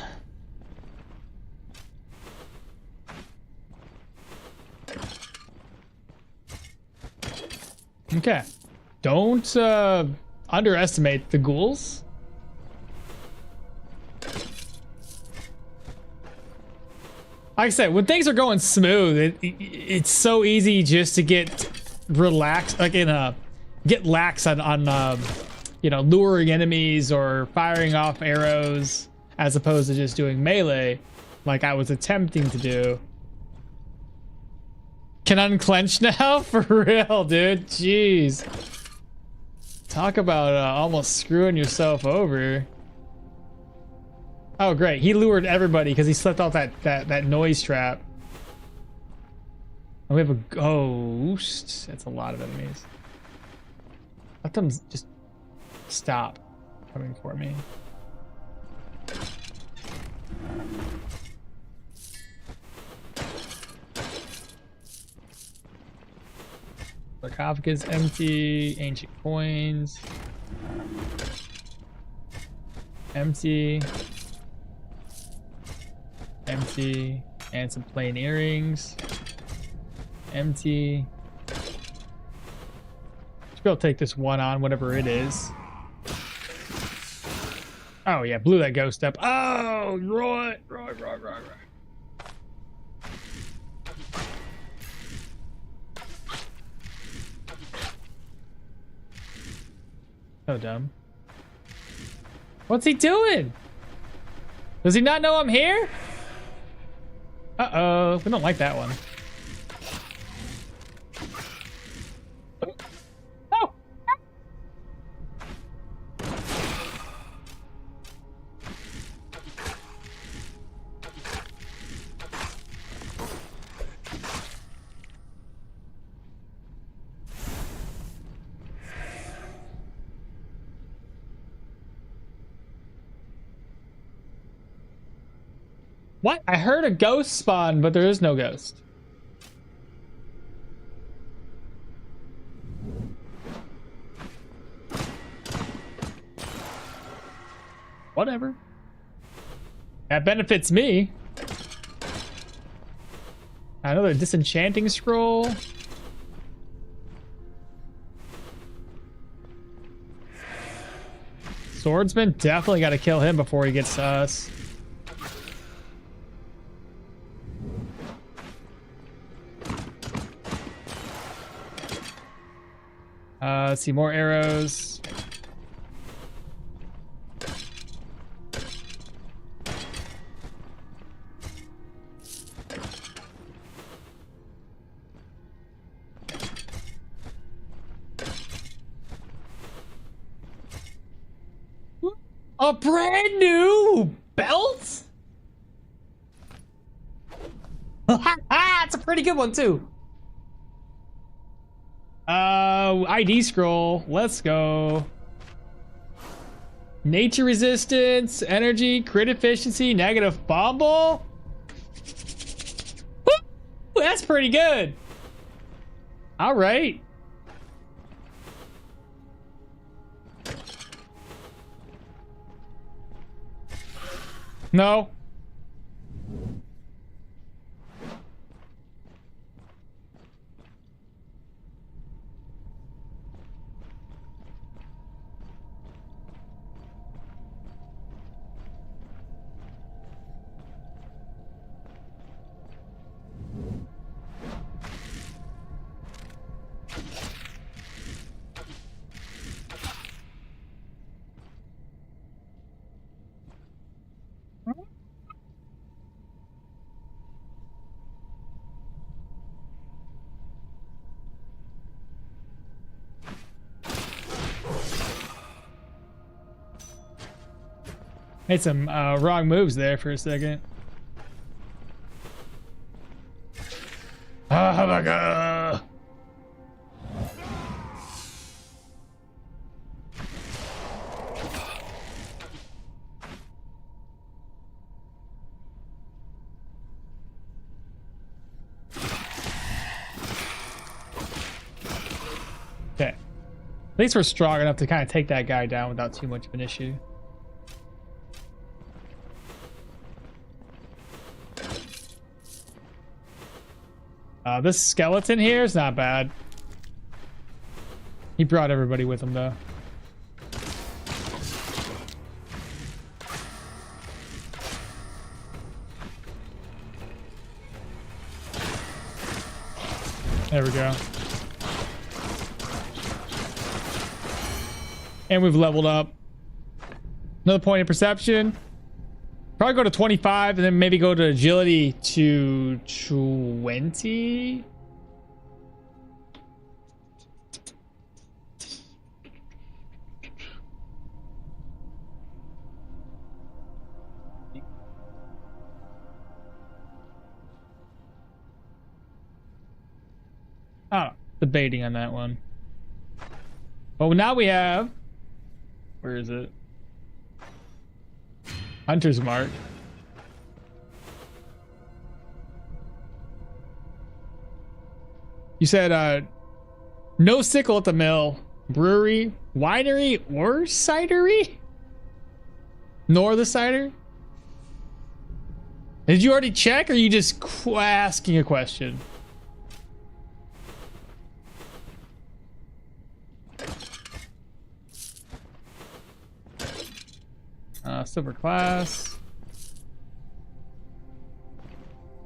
Okay. Don't underestimate the ghouls. Like I said, when things are going smooth, it's so easy just to get relaxed, like get lax on you know, luring enemies or firing off arrows as opposed to just doing melee like I was attempting to do. Can unclench now? For real, dude. Jeez. Talk about almost screwing yourself over. Oh, great. He lured everybody because he slipped off that noise trap. And we have a ghost. That's a lot of enemies. Let them just stop coming for me. Sarcophagus empty. Ancient coins. Empty. Empty. And some plain earrings. Empty. Should be able to take this one on, whatever it is. Oh yeah, blew that ghost up. Oh, right. So dumb. What's he doing? Does he not know I'm here? Uh-oh, we don't like that one. What? I heard a ghost spawn, but there is no ghost. Whatever. That benefits me. Another disenchanting scroll. Swordsman, definitely got to kill him before he gets to us. Let's see, more arrows. A brand new belt? It's a pretty good one too. ID scroll. Let's go. Nature resistance, energy, crit efficiency, negative bumble. Woo! That's pretty good. All right. No. Made some wrong moves there for a second. Oh my god. Okay. At least we're strong enough to kind of take that guy down without too much of an issue. This skeleton here is not bad. He brought everybody with him, though. There we go. And we've leveled up. Another point of perception. Probably go to 25 and then maybe go to agility to 20. Oh, debating on that one. Well, now we have, where is it? Hunter's Mark. You said no sickle at the mill, brewery, winery, or cidery? Nor the cider? Did you already check, or are you just asking a question? Silver class.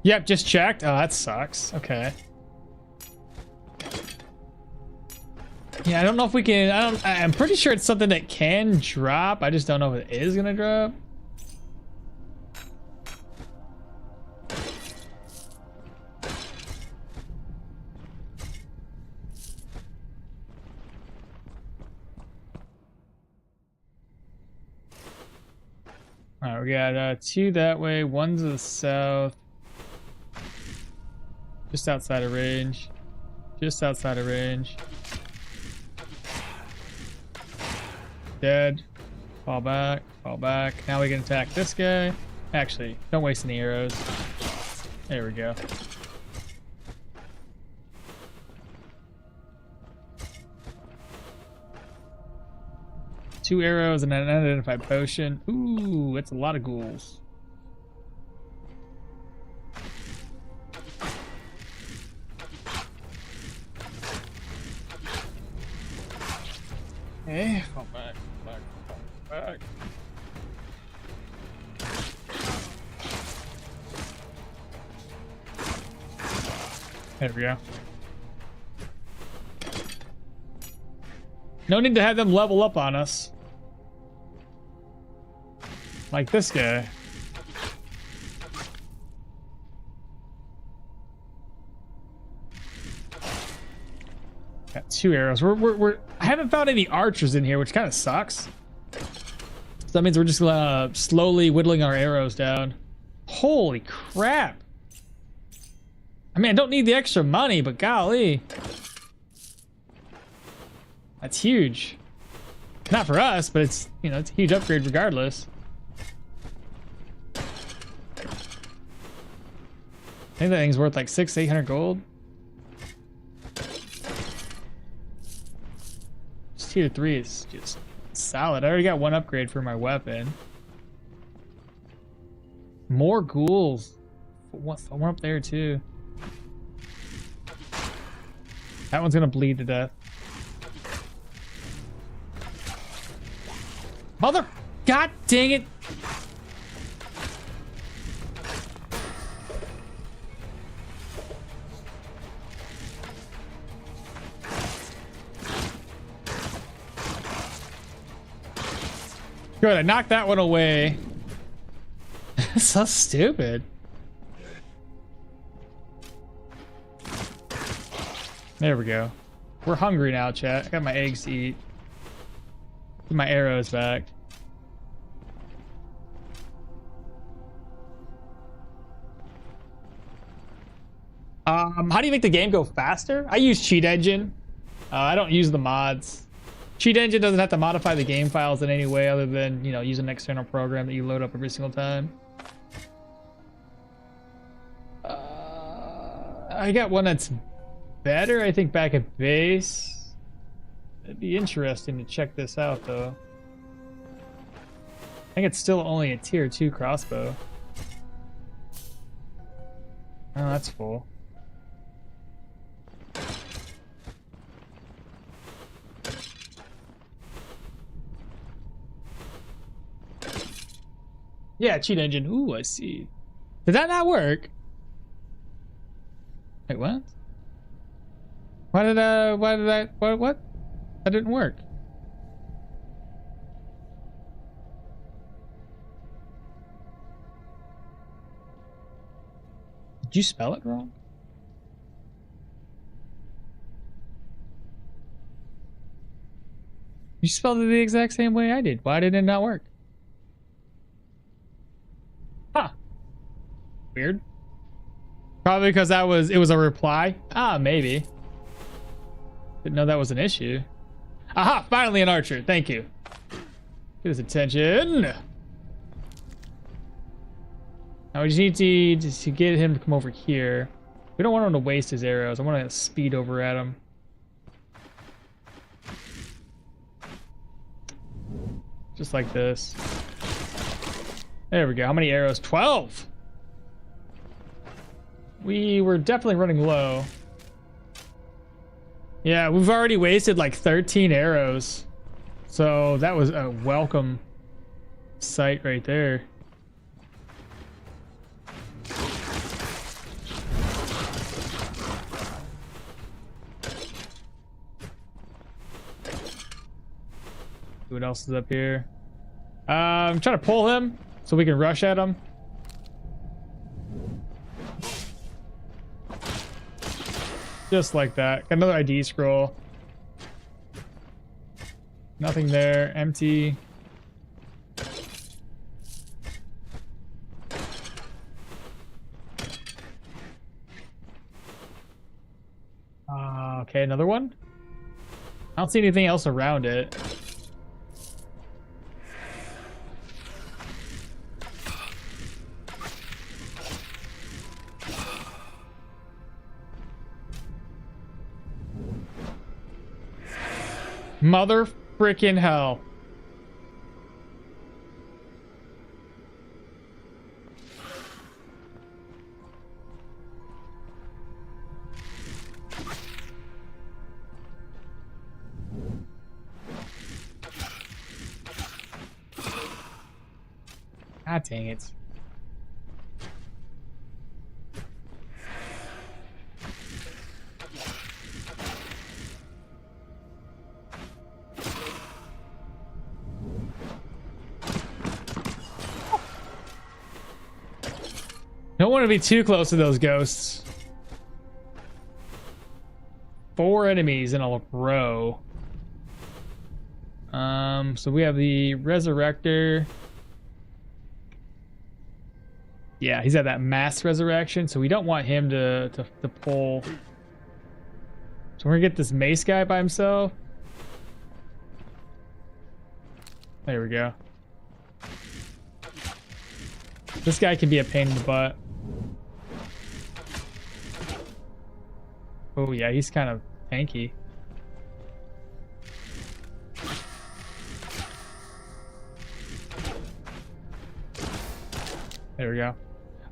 Yep, just checked. Oh, that sucks. Okay. Yeah, I don't know if we can. I'm pretty sure it's something that can drop. I just don't know if it is gonna drop. Alright, we got two that way, one to the south. Just outside of range. Just outside of range. Dead. Fall back, fall back. Now we can attack this guy. Actually, don't waste any arrows. There we go. Two arrows and an unidentified potion. Ooh, that's a lot of ghouls. Okay, fall back, fall back. There we go. No need to have them level up on us. Like this guy. Got two arrows. I haven't found any archers in here, which kind of sucks. So that means we're just slowly whittling our arrows down. Holy crap. I mean, I don't need the extra money, but golly. That's huge. Not for us, but it's, you know, it's a huge upgrade regardless. I think that thing's worth like 600-800 gold. This tier 3 is just solid. I already got one upgrade for my weapon. More ghouls. One up there too. That one's gonna bleed to death. Mother! God dang it! Good, I knocked that one away. So stupid. There we go. We're hungry now, chat. I got my eggs to eat. Put my arrows back. How do you make the game go faster? I use Cheat Engine. I don't use the mods. Cheat Engine doesn't have to modify the game files in any way other than, you know, use an external program that you load up every single time. I got one that's better, I think, back at base. It'd be interesting to check this out, though. I think it's still only a tier 2 crossbow. Oh, that's full. Yeah, Cheat Engine. Ooh, I see. Did that not work? Wait, what? What? That didn't work. Did you spell it wrong? You spelled it the exact same way I did. Why did it not work? Huh. Weird. Probably because it was a reply. Ah, maybe. Didn't know that was an issue. Aha! Finally an archer. Thank you. Get his attention. Now we just need to get him to come over here. We don't want him to waste his arrows. I want to speed over at him. Just like this. There we go. How many arrows? 12! We were definitely running low. Yeah, we've already wasted like 13 arrows. So that was a welcome sight right there. What else is up here? I'm trying to pull him so we can rush at him. Just like that. Got another ID scroll. Nothing there. Empty. Okay, another one. I don't see anything else around it. Mother freaking hell. God dang it. Don't want to be too close to those ghosts. 4 enemies in a row. So we have the Resurrector. Yeah, he's at that mass resurrection, so we don't want him to pull. So we're gonna get this mace guy by himself. There we go. This guy can be a pain in the butt. Oh yeah, he's kind of tanky. There we go.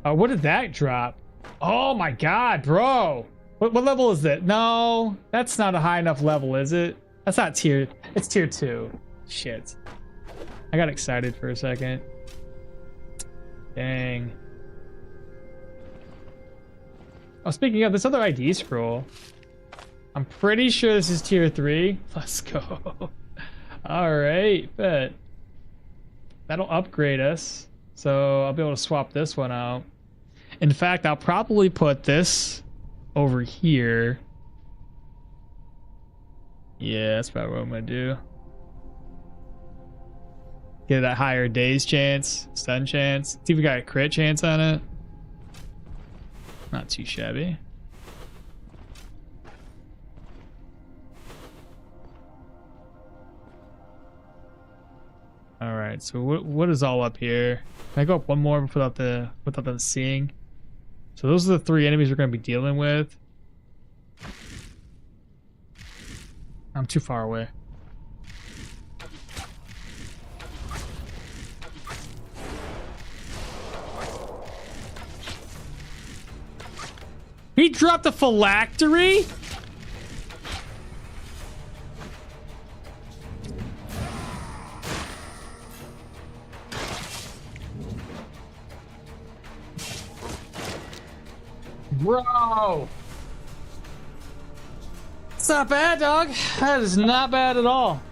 What did that drop? Oh my god, bro. What level is it? No, that's not a high enough level, is it? That's not tier. It's tier 2. Shit. I got excited for a second. Dang. Oh, speaking of this other ID scroll, I'm pretty sure this is tier 3. Let's go. All right, bet. That'll upgrade us. So I'll be able to swap this one out. In fact, I'll probably put this over here. Yeah, that's probably what I'm gonna do. Get that higher daze chance, stun chance. See if we got a crit chance on it. Not too shabby. All right, so what is all up here? Can I go up one more without them seeing? So those are the 3 enemies we're going to be dealing with. I'm too far away. He dropped a phylactery? Bro! It's not bad, dog. That is not bad at all.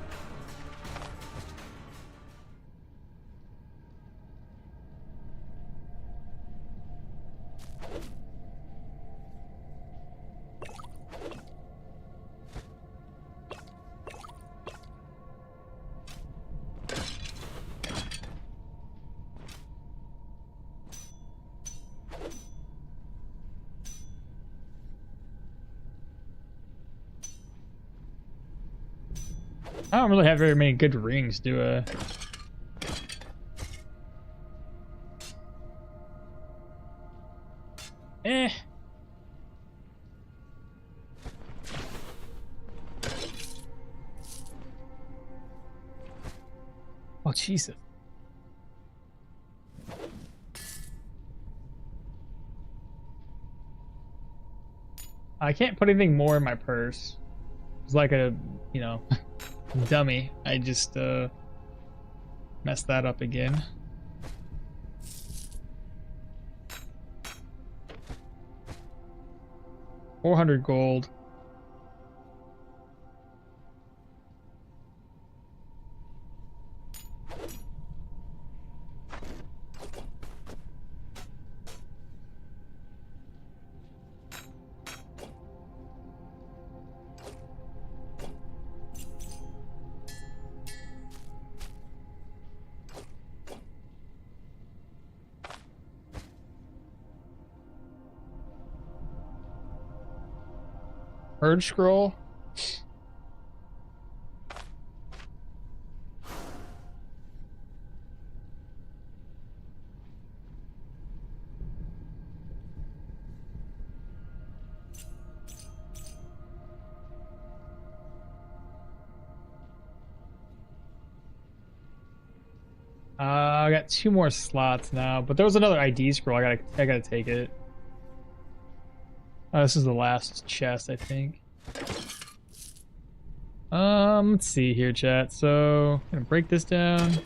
I don't really have very many good rings, do I? Eh. Oh, Jesus. I can't put anything more in my purse. It's like a, you know, dummy. I just messed that up again. $400 gold. Urge scroll. I got 2 more slots now, but there was another ID scroll. I gotta take it. Oh, this is the last chest, I think. Let's see here, chat. So, I'm gonna break this down. Is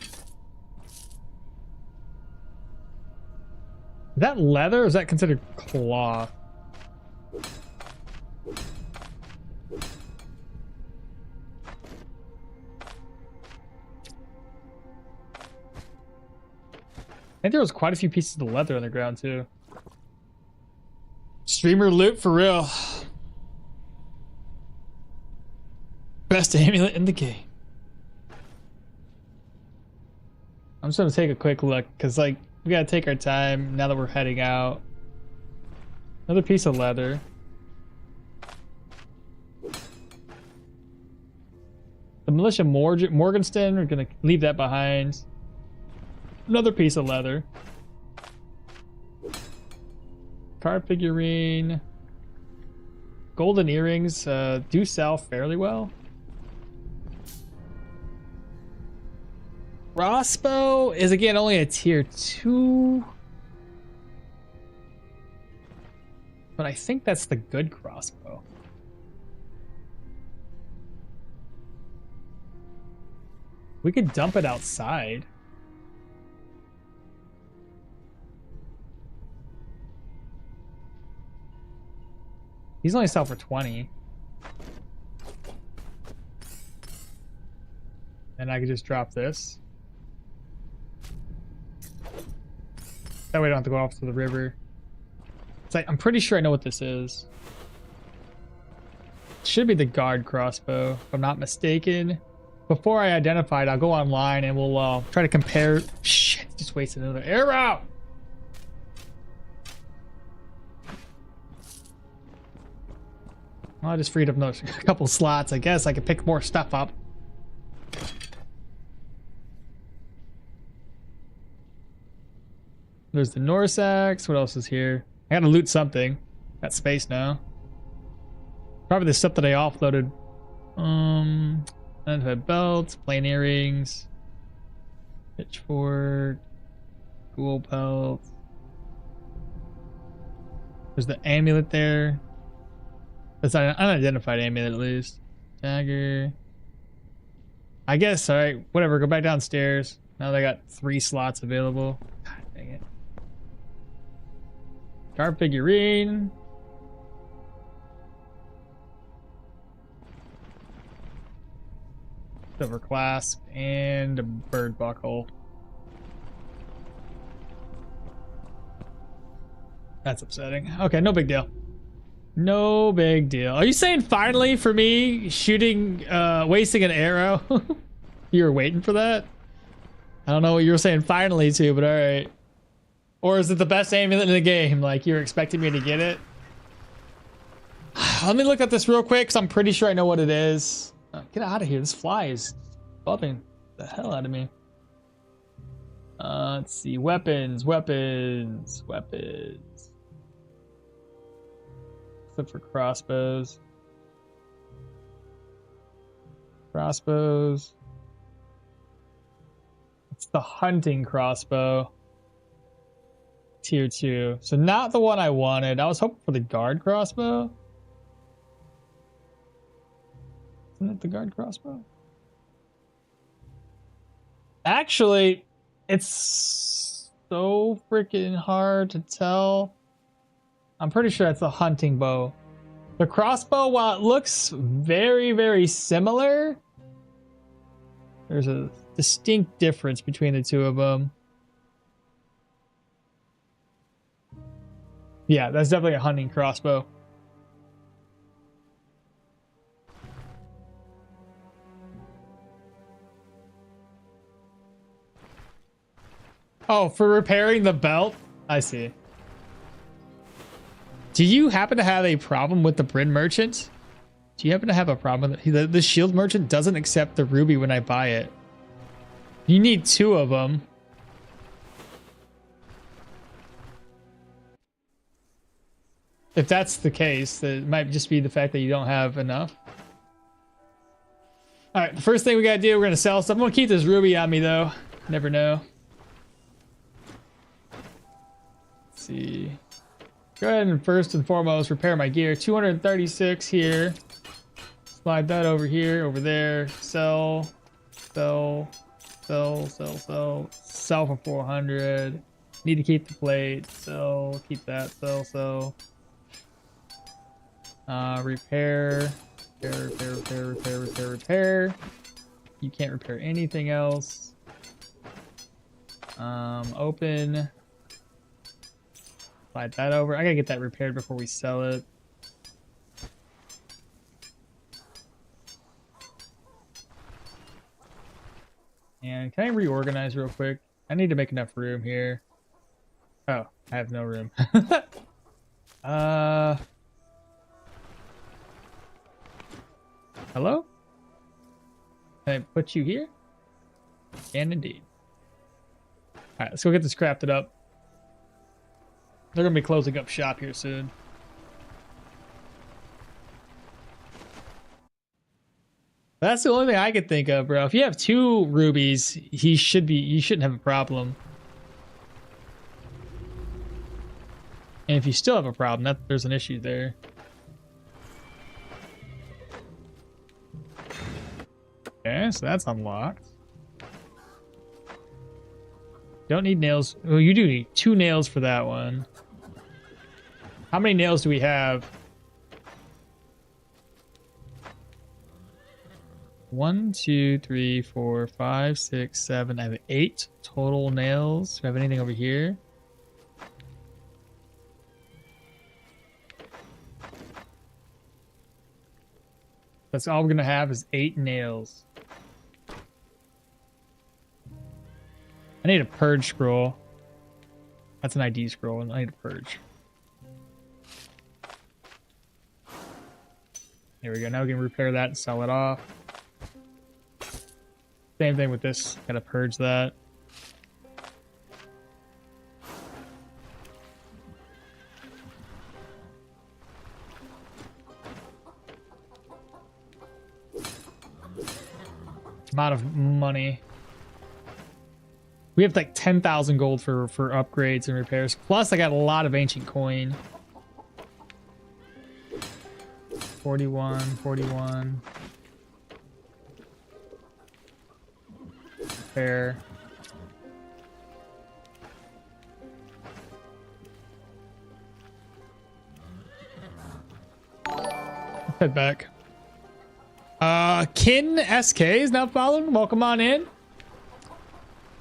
that leather or is that considered cloth? I think there was quite a few pieces of leather on the ground too. Streamer loot for real. Best amulet in the game. I'm just gonna take a quick look because like we gotta take our time now that we're heading out. Another piece of leather. The militia Morgenstern, we're gonna leave that behind. Another piece of leather. Car figurine. Golden earrings do sell fairly well. Crossbow is again only a tier 2. But I think that's the good crossbow. We could dump it outside. These only sell for 20. And I could just drop this. That way I don't have to go off to the river. It's like, I'm pretty sure I know what this is. It should be the guard crossbow, if I'm not mistaken. Before I identify it, I'll go online and we'll try to compare. Shit, just wasted another arrow! Well, I just freed up a couple slots. I guess I could pick more stuff up. There's the Norse axe. What else is here? I gotta loot something. Got space now. Probably the stuff that I offloaded. Untied belts, plain earrings, pitchfork, ghoul pelt. There's the amulet there. That's an unidentified amulet at least. Dagger. I guess, alright, whatever, go back downstairs. Now they got 3 slots available. God dang it. Card figurine. Silver clasp and a bird buckle. That's upsetting. Okay, no big deal. No big deal. Are you saying finally for me shooting, wasting an arrow? You were waiting for that? I don't know what you were saying finally to, but alright. Or is it the best amulet in the game? Like, you're expecting me to get it? Let me look at this real quick, because I'm pretty sure I know what it is. Get out of here. This fly is bumping the hell out of me. Let's see. Weapons. Except for crossbows. It's the hunting crossbow. Tier 2. So not the one I wanted. I was hoping for the guard crossbow. Isn't it the guard crossbow? Actually, it's so freaking hard to tell. I'm pretty sure that's the hunting bow. The crossbow, while it looks very, very similar, there's a distinct difference between the two of them. Yeah, that's definitely a hunting crossbow. Oh, for repairing the belt? I see. Do you happen to have a problem with the Bryn merchant? Do you happen to have a problem with it? The shield merchant doesn't accept the ruby when I buy it. You need 2 of them. If that's the case, it might just be the fact that you don't have enough. All right, the first thing we gotta do, we're gonna sell stuff. I'm gonna keep this ruby on me though. Never know. see. Go ahead and first and foremost repair my gear. 236 here. Slide that over here, over there. Sell, sell, sell, sell, sell. Sell for 400. Need to keep the plate. Sell, keep that. Sell, sell. Repair. Repair. You can't repair anything else. Open. Slide that over. I gotta get that repaired before we sell it. And can I reorganize real quick? I need to make enough room here. Oh, I have no room. Hello? Can I put you here? And indeed. Alright, let's go get this crafted up. They're gonna be closing up shop here soon. That's the only thing I could think of, bro. If you have 2 rubies, you shouldn't have a problem. And if you still have a problem, there's an issue there. Okay, so that's unlocked. Don't need nails. Oh, you do need 2 nails for that one. How many nails do we have? 1, 2, 3, 4, 5, 6, 7. I have 8 total nails. Do we have anything over here? That's all we're gonna have is 8 nails. I need a purge scroll. That's an ID scroll, and I need a purge. There we go. Now we can repair that and sell it off. Same thing with this. Gotta purge that. Amount of money. We have like 10,000 gold for upgrades and repairs. Plus, I got a lot of ancient coin. 41, 41. Repair. Head back. Kin SK is now following. Welcome on in.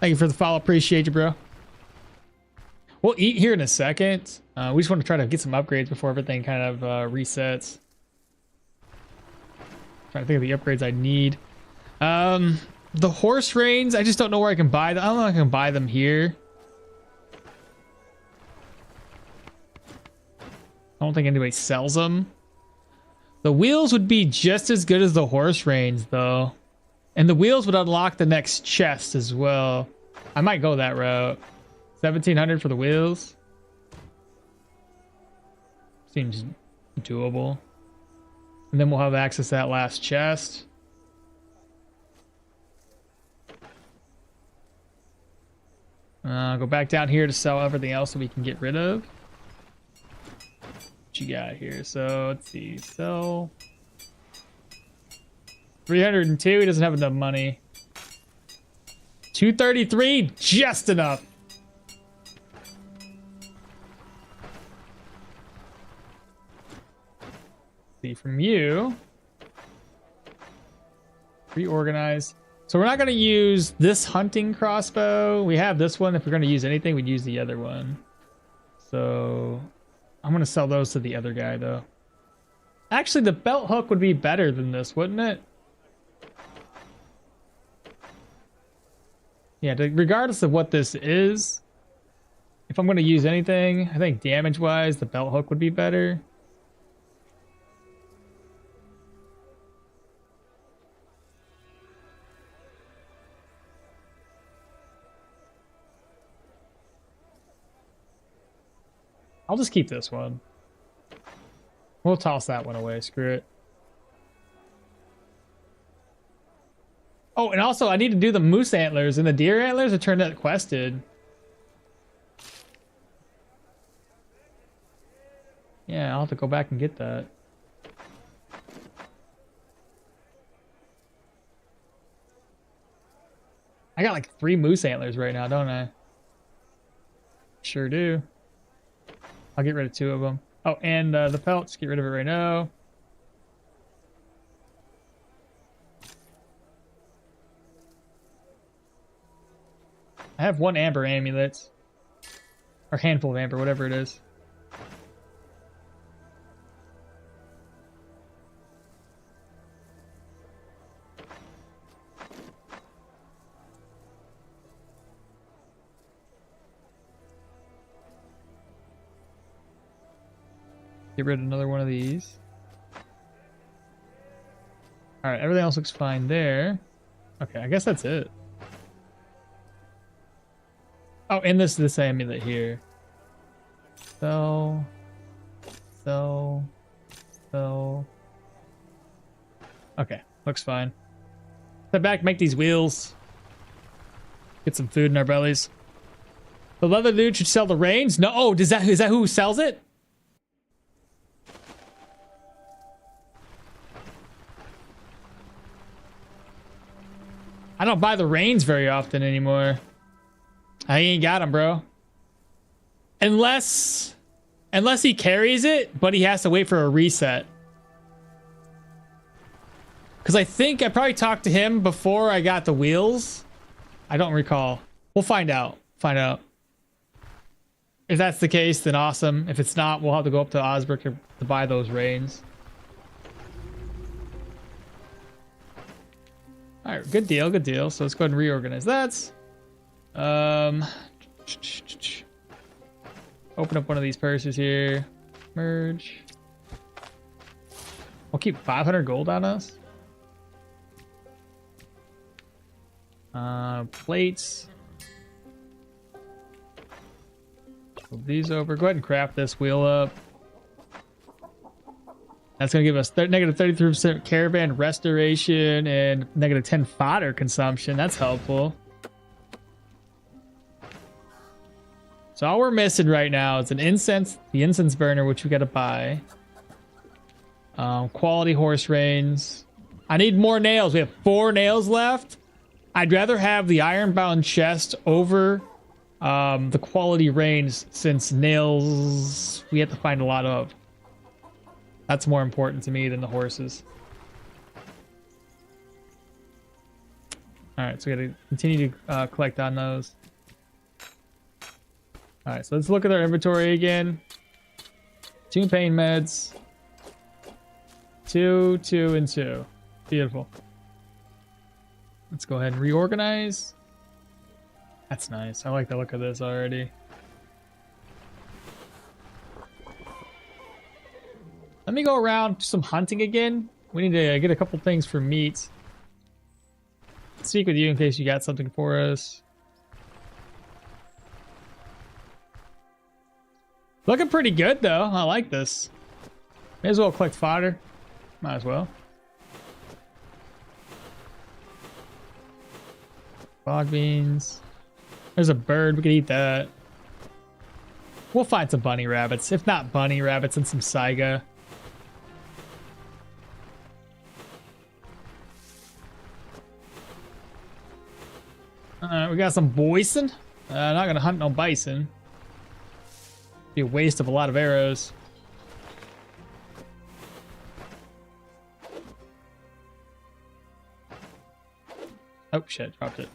Thank you for the follow. Appreciate you, bro. We'll eat here in a second. We just want to try to get some upgrades before everything kind of resets. Trying to think of the upgrades I need. The horse reins, I just don't know where I can buy them. I don't know if I can buy them here. I don't think anybody sells them. The wheels would be just as good as the horse reins, though. And the wheels would unlock the next chest as well. I might go that route. 1,700 for the wheels. Seems doable. And then we'll have access to that last chest. Go back down here to sell everything else that we can get rid of. What you got here? So let's see. Sell 302. He doesn't have enough money. 233, just enough. See from you. Reorganize. So we're not going to use this hunting crossbow. We have this one. If we're going to use anything, we'd use the other one. So I'm going to sell those to the other guy, though. Actually, the belt hook would be better than this, wouldn't it? Yeah, regardless of what this is, if I'm going to use anything, I think damage-wise, the belt hook would be better. I'll just keep this one. We'll toss that one away. Screw it. Oh, and also I need to do the moose antlers and the deer antlers to turn that quested. Yeah, I'll have to go back and get that. I got like 3 moose antlers right now, don't I? Sure do. I'll get rid of 2 of them. Oh, and the pelts, get rid of it right now. I have 1 amber amulet. Or handful of amber, whatever it is. Get rid of another one of these. Alright, everything else looks fine there. Okay, I guess that's it. Oh, and this amulet here. So. Okay, looks fine. Step back, make these wheels. Get some food in our bellies. The leather dude should sell the reins? No, oh, is that who sells it? I don't buy the reins very often anymore. I ain't got them, bro. Unless he carries it, but he has to wait for a reset. Because I think I probably talked to him before I got the wheels. I don't recall. We'll find out. Find out. If that's the case, then awesome. If it's not, we'll have to go up to Osbrook to buy those reins. All right, good deal, good deal. So let's go ahead and reorganize that. Open up one of these purses here. Merge. We'll keep 500 gold on us. Plates. Move these over. Go ahead and craft this wheel up. That's going to give us negative 33% caravan restoration and negative 10 fodder consumption. That's helpful. So all we're missing right now is the incense burner, which we got to buy. Quality horse reins. I need more nails. We have 4 nails left. I'd rather have the ironbound chest over the quality reins, since nails we have to find a lot of. That's more important to me than the horses. All right, so we got to continue to collect on those. All right, so let's look at our inventory again. 2 pain meds. 2, 2, and 2. Beautiful. Let's go ahead and reorganize. That's nice. I like the look of this already. Let me go around to some hunting again. We need to get a couple things for meat. Speak with you in case you got something for us. Looking pretty good though. I like this. May as well collect fodder. Might as well. Fog beans. There's a bird. We could eat that. We'll find some bunny rabbits. If not bunny rabbits, and some saiga. We got some bison. Not gonna hunt no bison. Be a waste of a lot of arrows. Oh shit, dropped it.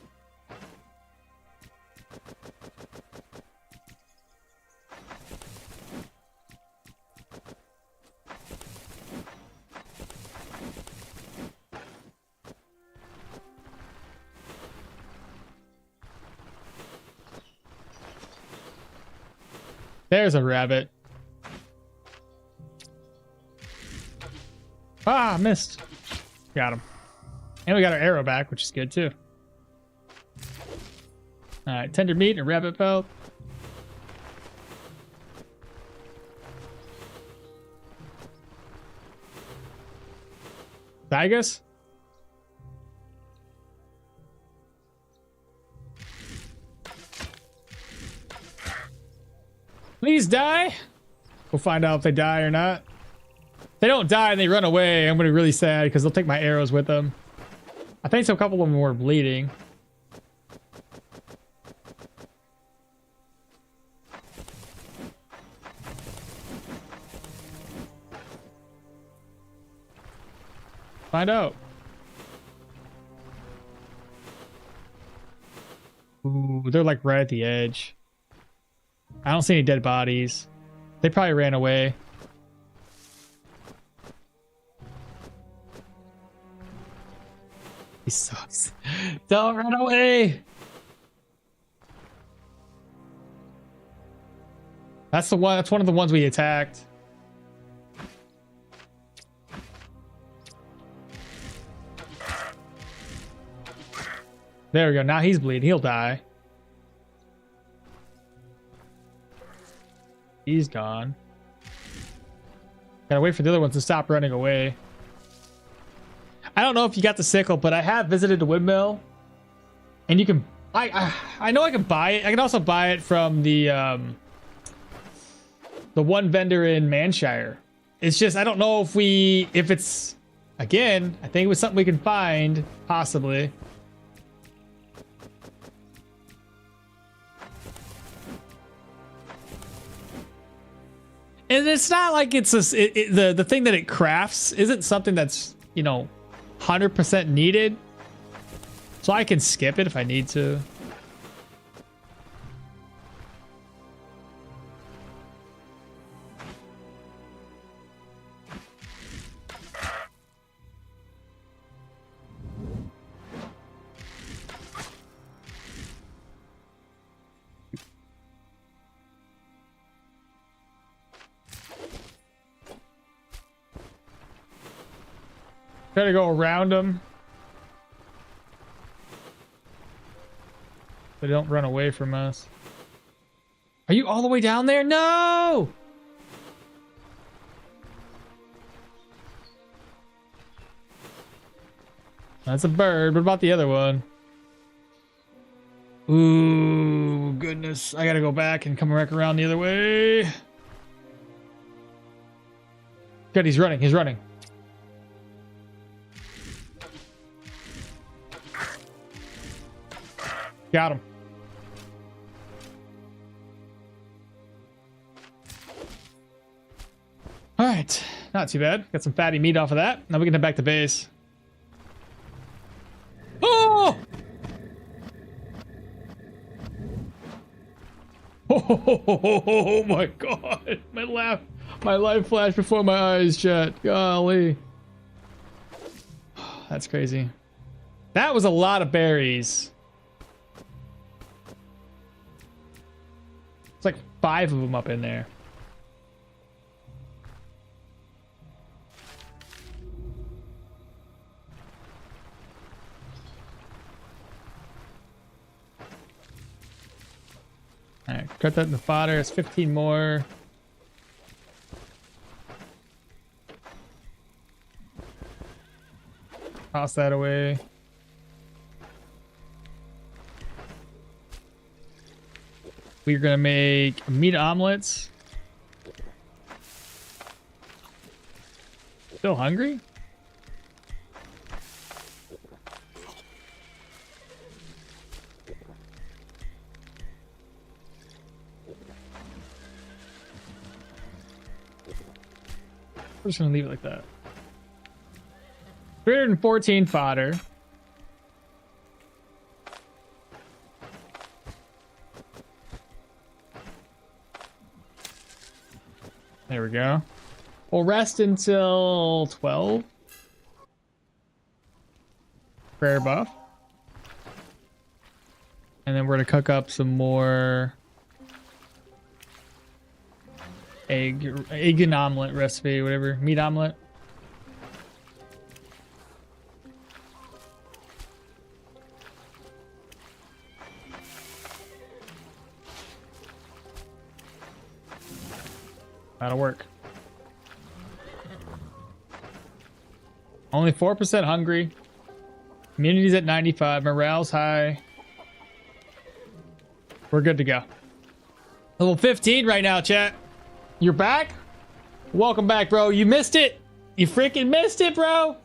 There's a rabbit. Ah, missed. Got him. And we got our arrow back, which is good too. Alright, tender meat and a rabbit pelt. Tigers? Please die. We'll find out if they die or not. If they don't die and they run away, I'm gonna be really sad because they'll take my arrows with them. I think so, a couple of them were bleeding. Find out. Ooh, they're like right at the edge. I don't see any dead bodies. They probably ran away. He sucks. Don't run away. That's the one. That's one of the ones we attacked. There we go. Now he's bleeding. He'll die. He's gone. Gotta wait for the other ones to stop running away. I don't know if you got the sickle, but I have visited the windmill, and you can. I know I can buy it. I can also buy it from the one vendor in Manshire. It's just I don't know if it's again. I think it was something we can find possibly. And it's not like it's the thing that it crafts isn't something that's, you know, 100% needed. So I can skip it if I need to. Try to go around them. They don't run away from us. Are you all the way down there? No! That's a bird. What about the other one? Ooh, goodness. I gotta go back and come back around the other way. Good, he's running. He's running. Got him. All right, not too bad. Got some fatty meat off of that. Now we can head back to base. Oh! Oh my god! My life flashed before my eyes, chat. Golly, that's crazy. That was a lot of berries. It's like 5 of them up in there. All right, cut that in the fodder. It's 15 more. Toss that away. We're gonna make meat omelets. Still hungry? We're just gonna leave it like that. 314 fodder. There we go. We'll rest until 12. Prayer buff. And then we're going to cook up some more egg and omelet recipe, whatever. Meat omelet. That'll work. Only 4% hungry. Immunity's at 95. Morale's high. We're good to go. Level 15 right now, chat. You're back? Welcome back, bro. You missed it. You freaking missed it, bro.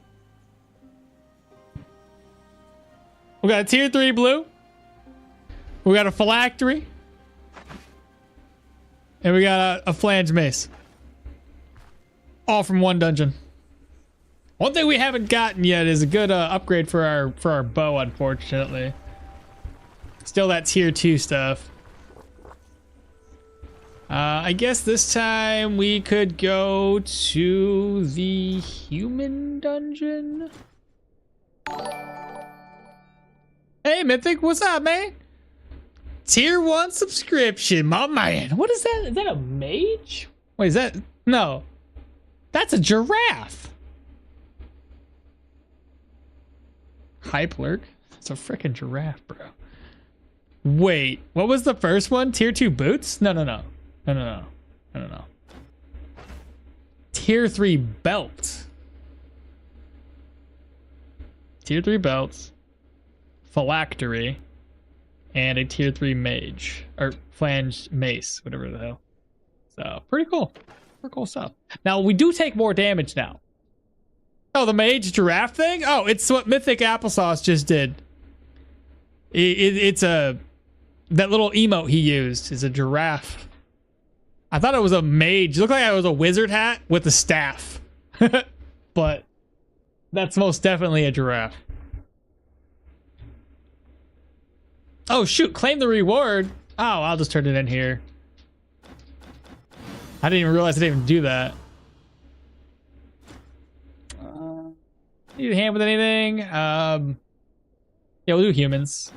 We got a tier 3 blue. We got a phylactery. And we got a flange mace. All from one dungeon. One thing we haven't gotten yet is a good upgrade for our bow, unfortunately. Still that tier 2 stuff. I guess this time we could go to the human dungeon. Hey, Mythic, what's up, man? Tier 1 subscription, my man. What is that? Is that a mage? Wait, is that? No. That's a giraffe. Hype lurk. It's a freaking giraffe, bro. Wait, what was the first one? Tier 2 boots? No. Tier 3 belt. Tier 3 belts. Phylactery. And a tier 3 mage. Or flange mace, whatever the hell. So, pretty cool. Pretty cool stuff. Now, we do take more damage now. Oh, the mage giraffe thing? Oh, it's what Mythic Applesauce just did. It's a... That little emote he used is a giraffe. I thought it was a mage. It looked like it was a wizard hat with a staff. But that's most definitely a giraffe. Oh, shoot. Claim the reward. Oh, I'll just turn it in here. I didn't even realize I didn't even do that. Need a hand with anything? Yeah, we'll do humans.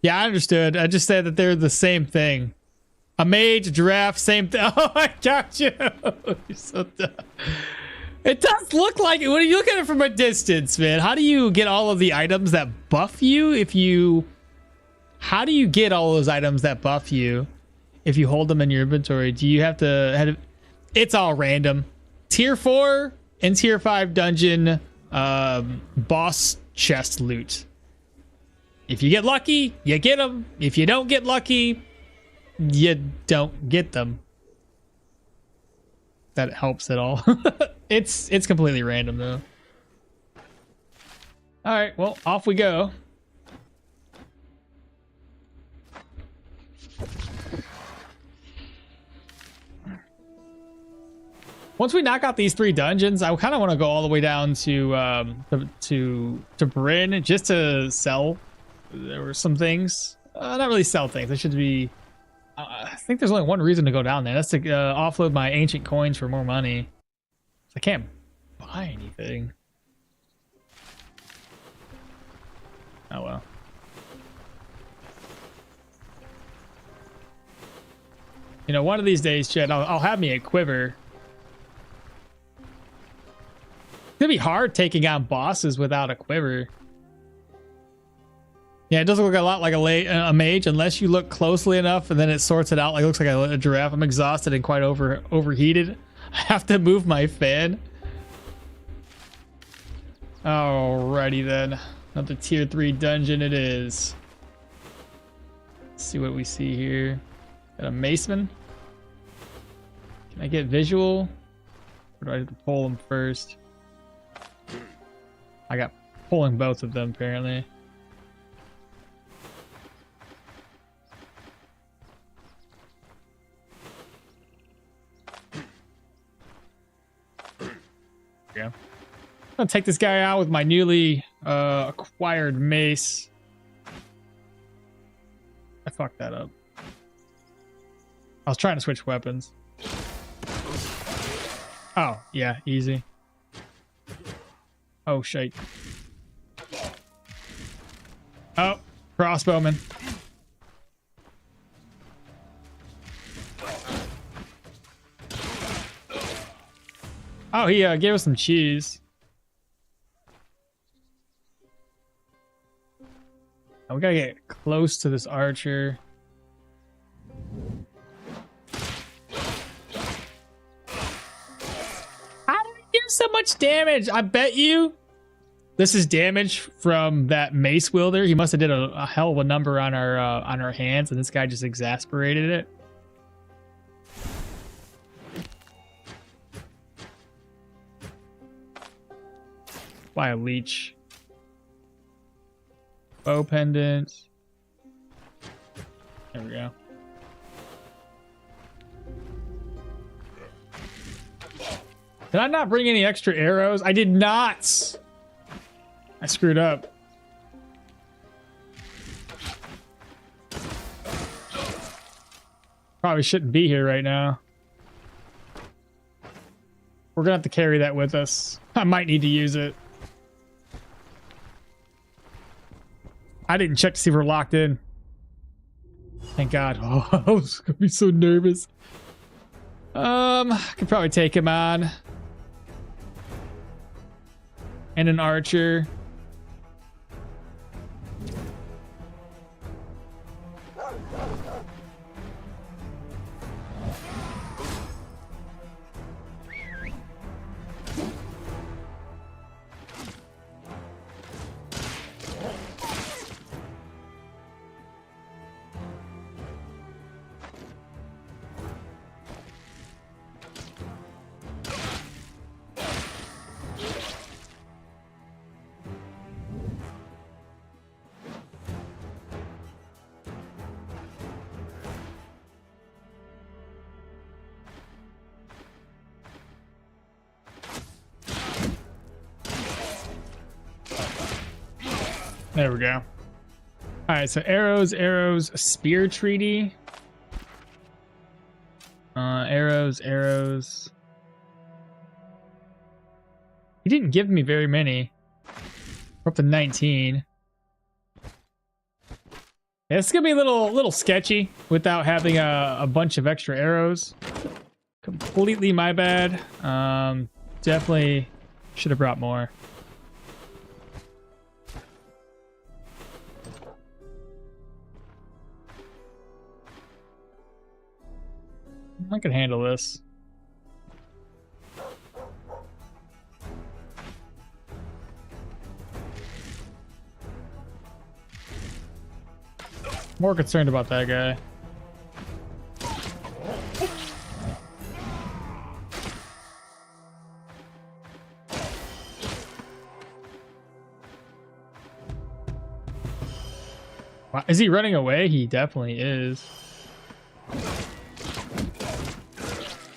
Yeah, I understood. I just said that they're the same thing. A mage, a giraffe, same thing. Oh, I got you. You're so dumb. It does look like it when you look at it from a distance, man. How do you get all of the items that buff you if you... How do you get all those items that buff you if you hold them in your inventory? Do you have to... It's all random. Tier 4 and Tier 5 dungeon boss chest loot. If you get lucky, you get them. If you don't get lucky, you don't get them. That helps at all. It's completely random though. All right, well, off we go. Once we knock out these 3 dungeons, I kind of want to go all the way down to Bryn just to sell. There were some things, not really sell things. There should be. I think there's only one reason to go down there. That's to offload my ancient coins for more money. I can't buy anything. Oh well. You know, one of these days, Chad, I'll have me a quiver. It's gonna be hard taking on bosses without a quiver. Yeah, it doesn't look a lot like a mage unless you look closely enough, and then it sorts it out. Like it looks like a giraffe. I'm exhausted and quite overheated. I have to move my fan. Alrighty then, another tier 3 dungeon it is. Let's see what we see here. Got a maceman. Can I get visual? Or do I have to pull them first? I got pulling both of them apparently. Yeah. I'm gonna take this guy out with my newly acquired mace. I fucked that up. I was trying to switch weapons. Oh, yeah, easy. Oh, shit. Oh, crossbowman. Oh, he gave us some cheese. Oh, we gotta get close to this archer. How did he do so much damage? I bet you This is damage from that mace wielder. He must have did a hell of a number on our hands, and this guy just exasperated it. Buy a leech. Bow pendant. There we go. Did I not bring any extra arrows? I did not. I screwed up. Probably shouldn't be here right now. We're gonna have to carry that with us. I might need to use it. I didn't check to see if we're locked in. Thank God. Oh, I was gonna be so nervous. I could probably take him on. And an archer. There we go. All right, so arrows, spear treaty. Arrows. He didn't give me very many. We're up to 19. Yeah, it's gonna be a little sketchy without having a bunch of extra arrows. Completely my bad. Definitely should have brought more. I can handle this. More concerned about that guy. Wow, is he running away? He definitely is.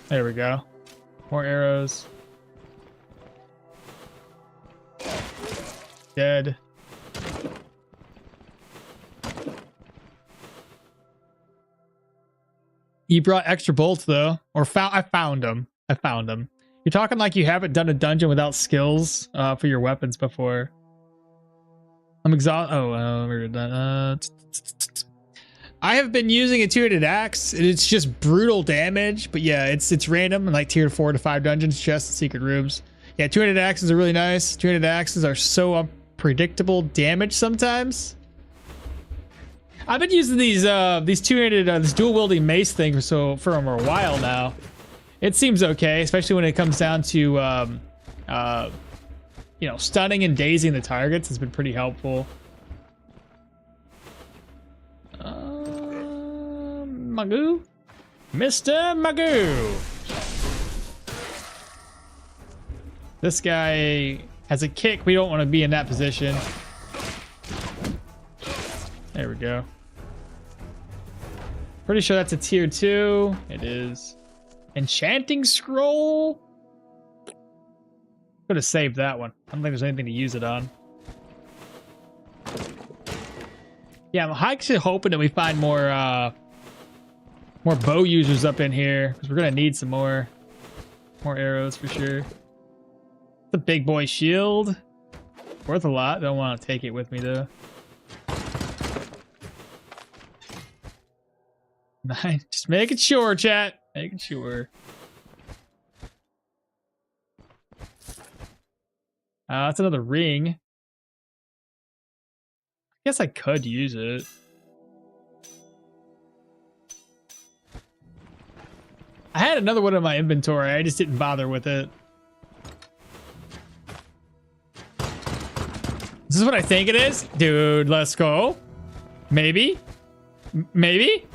There we go. More arrows. Dead. You brought extra bolts though, or I found them. You're talking like you haven't done a dungeon without skills for your weapons before. I'm exhausted. Oh, we're done. I have been using a two-handed axe. It's just brutal damage, but yeah, it's random in like tier 4 to 5 dungeons, chests, and secret rooms. Yeah, two-handed axes are really nice. Two-handed axes are so unpredictable damage sometimes. I've been using these two-handed this dual-wielding mace thing for a while now. It seems okay, especially when it comes down to you know, stunning and dazing the targets. It's been pretty helpful. Magoo? Mr. Magoo! This guy has a kick. We don't want to be in that position. There we go. Pretty sure that's a tier 2. It is. Enchanting scroll? Could have saved that one. I don't think there's anything to use it on. Yeah, I'm actually hoping that we find more bow users up in here, because we're gonna need some more arrows for sure. The big boy shield, worth a lot. Don't want to take it with me though. Nice, just making sure, chat. Making sure. That's another ring. I guess I could use it. I had another one in my inventory. I just didn't bother with it. This is what I think it is? Dude, let's go. Maybe? Maybe?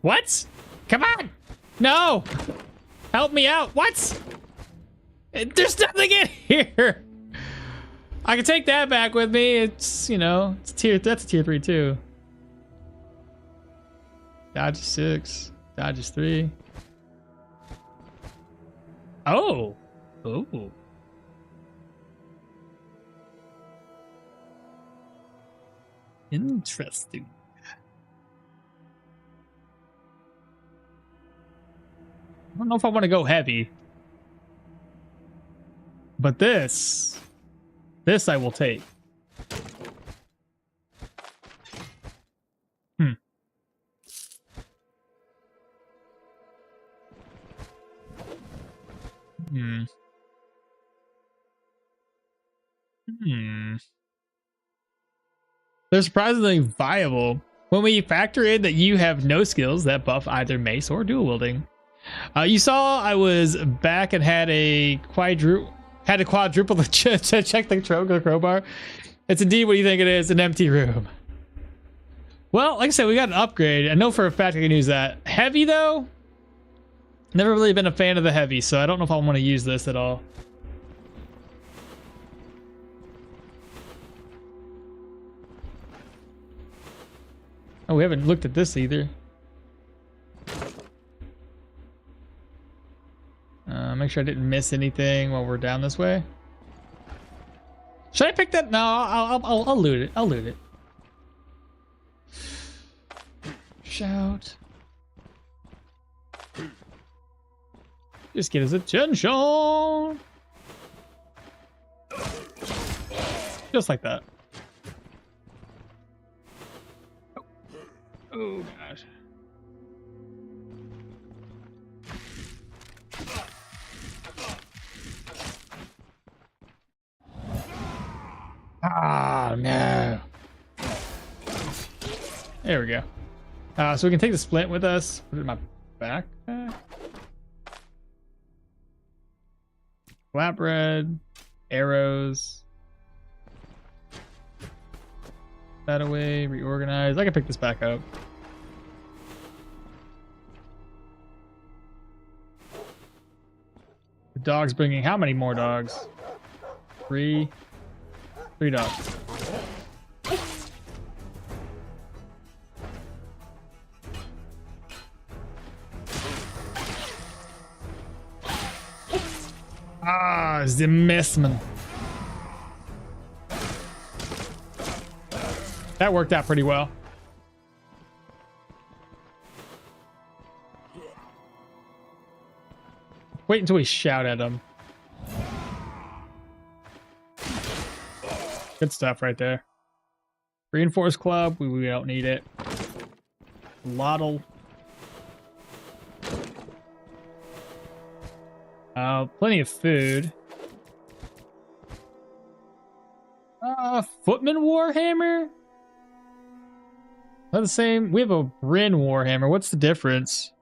What? Come on! No! Help me out! What? There's nothing in here! I can take that back with me. It's, you know, it's that's a tier 3 too. Dodge is 6. Dodge is 3. Oh! Oh. Interesting. I don't know if I want to go heavy. But this I will take. Hmm. Hmm. Hmm. They're surprisingly viable when we factor in that you have no skills that buff either mace or dual wielding. You saw I was back and had a quadruple to check the crowbar. It's indeed what you think it is, an empty room. Well, like I said, we got an upgrade. I know for a fact I can use that. Heavy though, never really been a fan of the heavy, so I don't know if I want to use this at all. Oh, we haven't looked at this either. Make sure I didn't miss anything while we're down this way. Should I pick that? No, I'll loot it. I'll loot it. Shout. Just get his attention. Just like that. Oh gosh. Ah, no. There we go. So we can take the splint with us. Put it in my backpack. Flatbread. Arrows. That away. Reorganize. I can pick this back up. The dog's bringing how many more dogs? 3 dogs. Ah, the messman. That worked out pretty well. Wait until we shout at him. Good stuff right there. Reinforced club, we don't need it. Lottle. Plenty of food. Footman Warhammer? Is that the same? We have a Bryn Warhammer. What's the difference?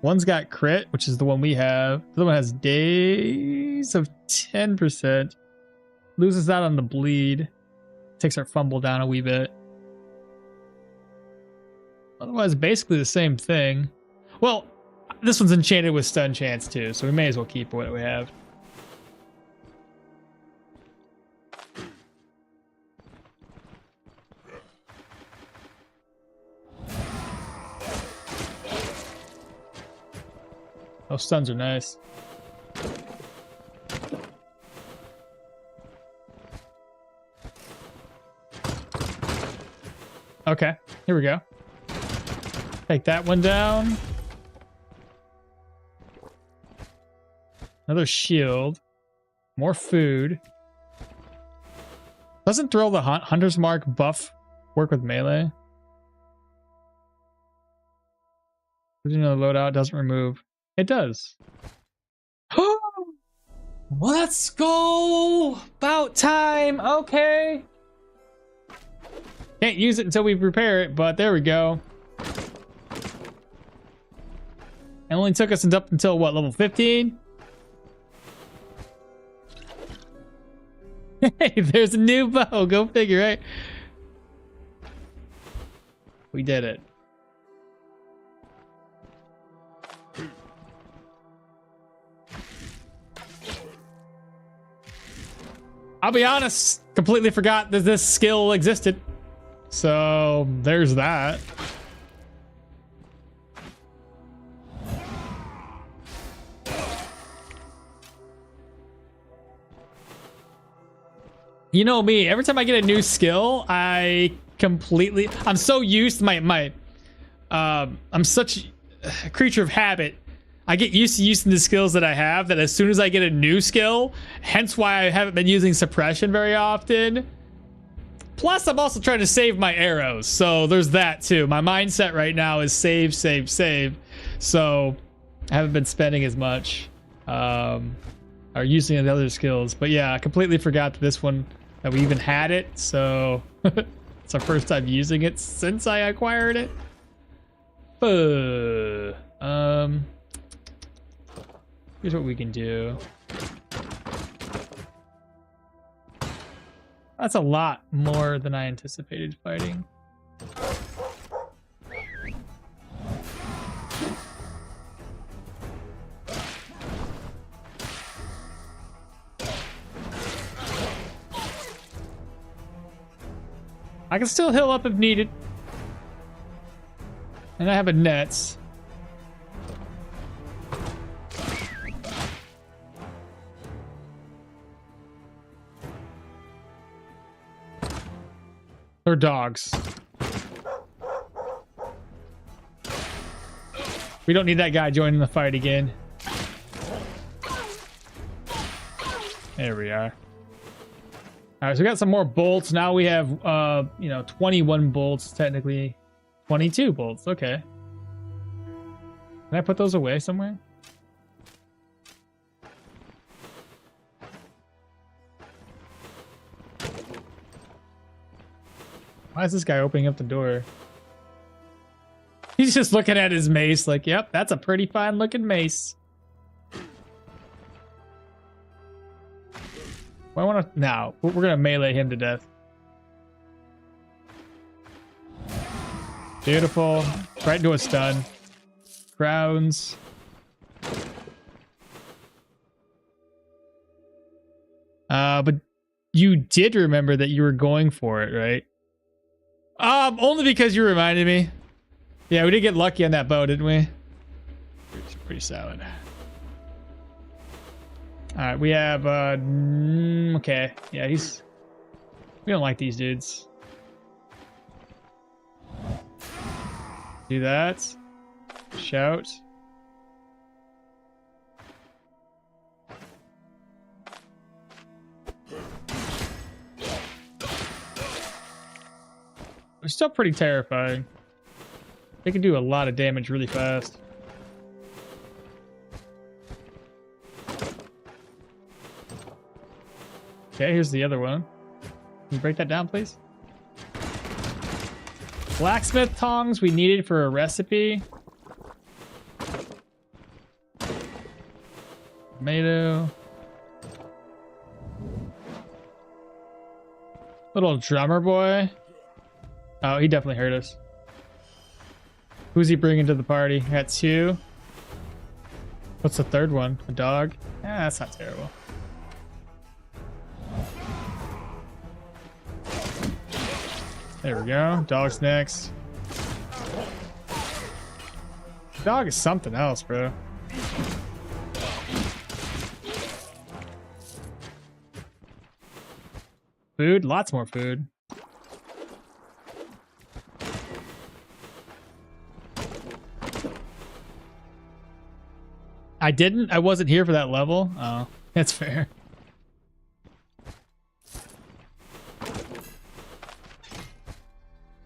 One's got crit, which is the one we have. The other one has days of 10%. Loses out on the bleed. Takes our fumble down a wee bit. Otherwise, basically the same thing. Well, this one's enchanted with stun chance too, so we may as well keep what we have. Those stuns are nice. Okay, here we go. Take that one down. Another shield. More food. Doesn't throw the Hunter's Mark buff work with melee? You know, the loadout doesn't remove. It does. Let's go! About time. Okay. Can't use it until we prepare it, but there we go. It only took us up until what, level 15? Hey, there's a new bow. Go figure, right? We did it. I'll be honest, completely forgot that this skill existed. So there's that. You know me, every time I get a new skill, I'm so used to I'm such a creature of habit. I get used to using the skills that I have that as soon as I get a new skill, hence why I haven't been using suppression very often. Plus, I'm also trying to save my arrows. So there's that too. My mindset right now is save, save, save. So I haven't been spending as much or using the other skills. But yeah, I completely forgot that we even had it. So it's our first time using it since I acquired it. Here's what we can do. That's a lot more than I anticipated fighting. I can still heal up if needed. And I have a nets. Or dogs. We don't need that guy joining the fight again. There we are. All right, so we got some more bolts. Now we have, 21 bolts, technically. 22 bolts, okay. Can I put those away somewhere? Why is this guy opening up the door? He's just looking at his mace like, yep, that's a pretty fine looking mace. Well, I want to... Now, we're going to melee him to death. Beautiful. Right into a stun. Crowns. But you did remember that you were going for it, right? Only because you reminded me. Yeah, we did get lucky on that bow, didn't we? It's pretty solid. Alright, we have, okay. Yeah, we don't like these dudes. Do that. Shout. They're still pretty terrifying. They can do a lot of damage really fast. Okay, here's the other one. Can you break that down, please? Blacksmith tongs we needed for a recipe. Tomato. Little drummer boy. Oh, he definitely hurt us. Who's he bringing to the party? Got two. What's the third one? A dog? Yeah, that's not terrible. There we go. Dog's next. Dog is something else, bro. Food? Lots more food. I wasn't here for that level. Oh, that's fair.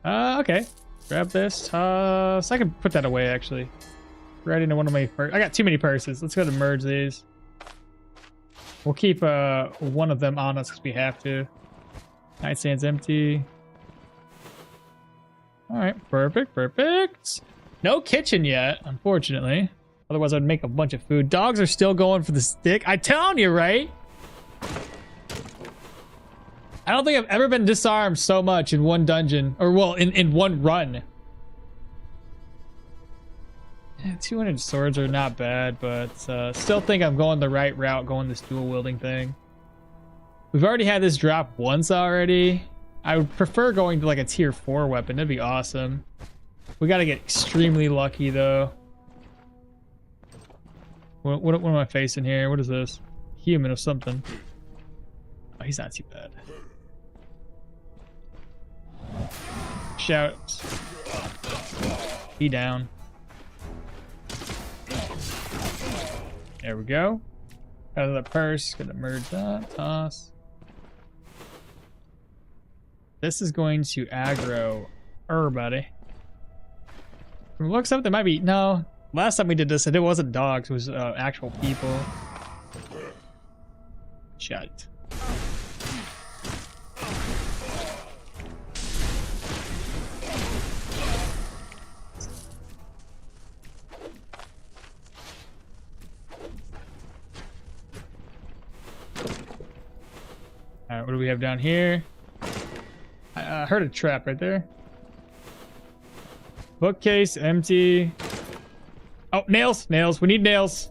Okay. Grab this. So I can put that away, actually. Right into one of my... I got too many purses. Let's go to merge these. We'll keep one of them on us because we have to. Nightstand's empty. All right. Perfect. Perfect. No kitchen yet, unfortunately. Otherwise, I'd make a bunch of food. Dogs are still going for the stick. I'm telling you, right? I don't think I've ever been disarmed so much in one dungeon, or well, in one run. Yeah, 200 swords are not bad, but still think I'm going the right route, going this dual wielding thing. We've already had this drop once already. I would prefer going to like a tier 4 weapon. That'd be awesome. We got to get extremely lucky though. What am I facing here? What is this? Human or something? Oh, he's not too bad. Shout. He down. There we go. Out of the purse. Gonna merge that. Toss. This is going to aggro everybody. From the looks of it, there might be... No. Last time we did this, it wasn't dogs. It was actual people. Shut. Alright, what do we have down here? I heard a trap right there. Bookcase, empty. Oh, nails, nails. We need nails.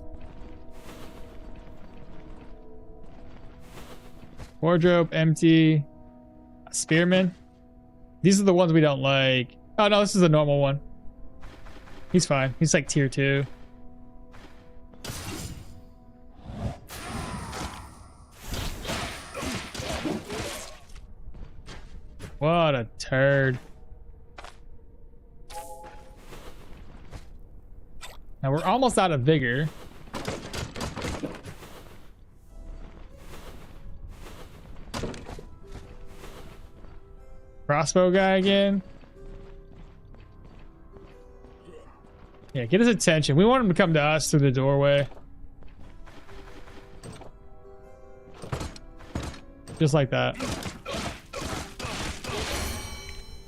Wardrobe, empty. Spearman. These are the ones we don't like. Oh, no, this is a normal one. He's fine. He's like tier 2. What a turd. Now we're almost out of vigor. Crossbow guy again. Yeah, get his attention. We want him to come to us through the doorway. Just like that.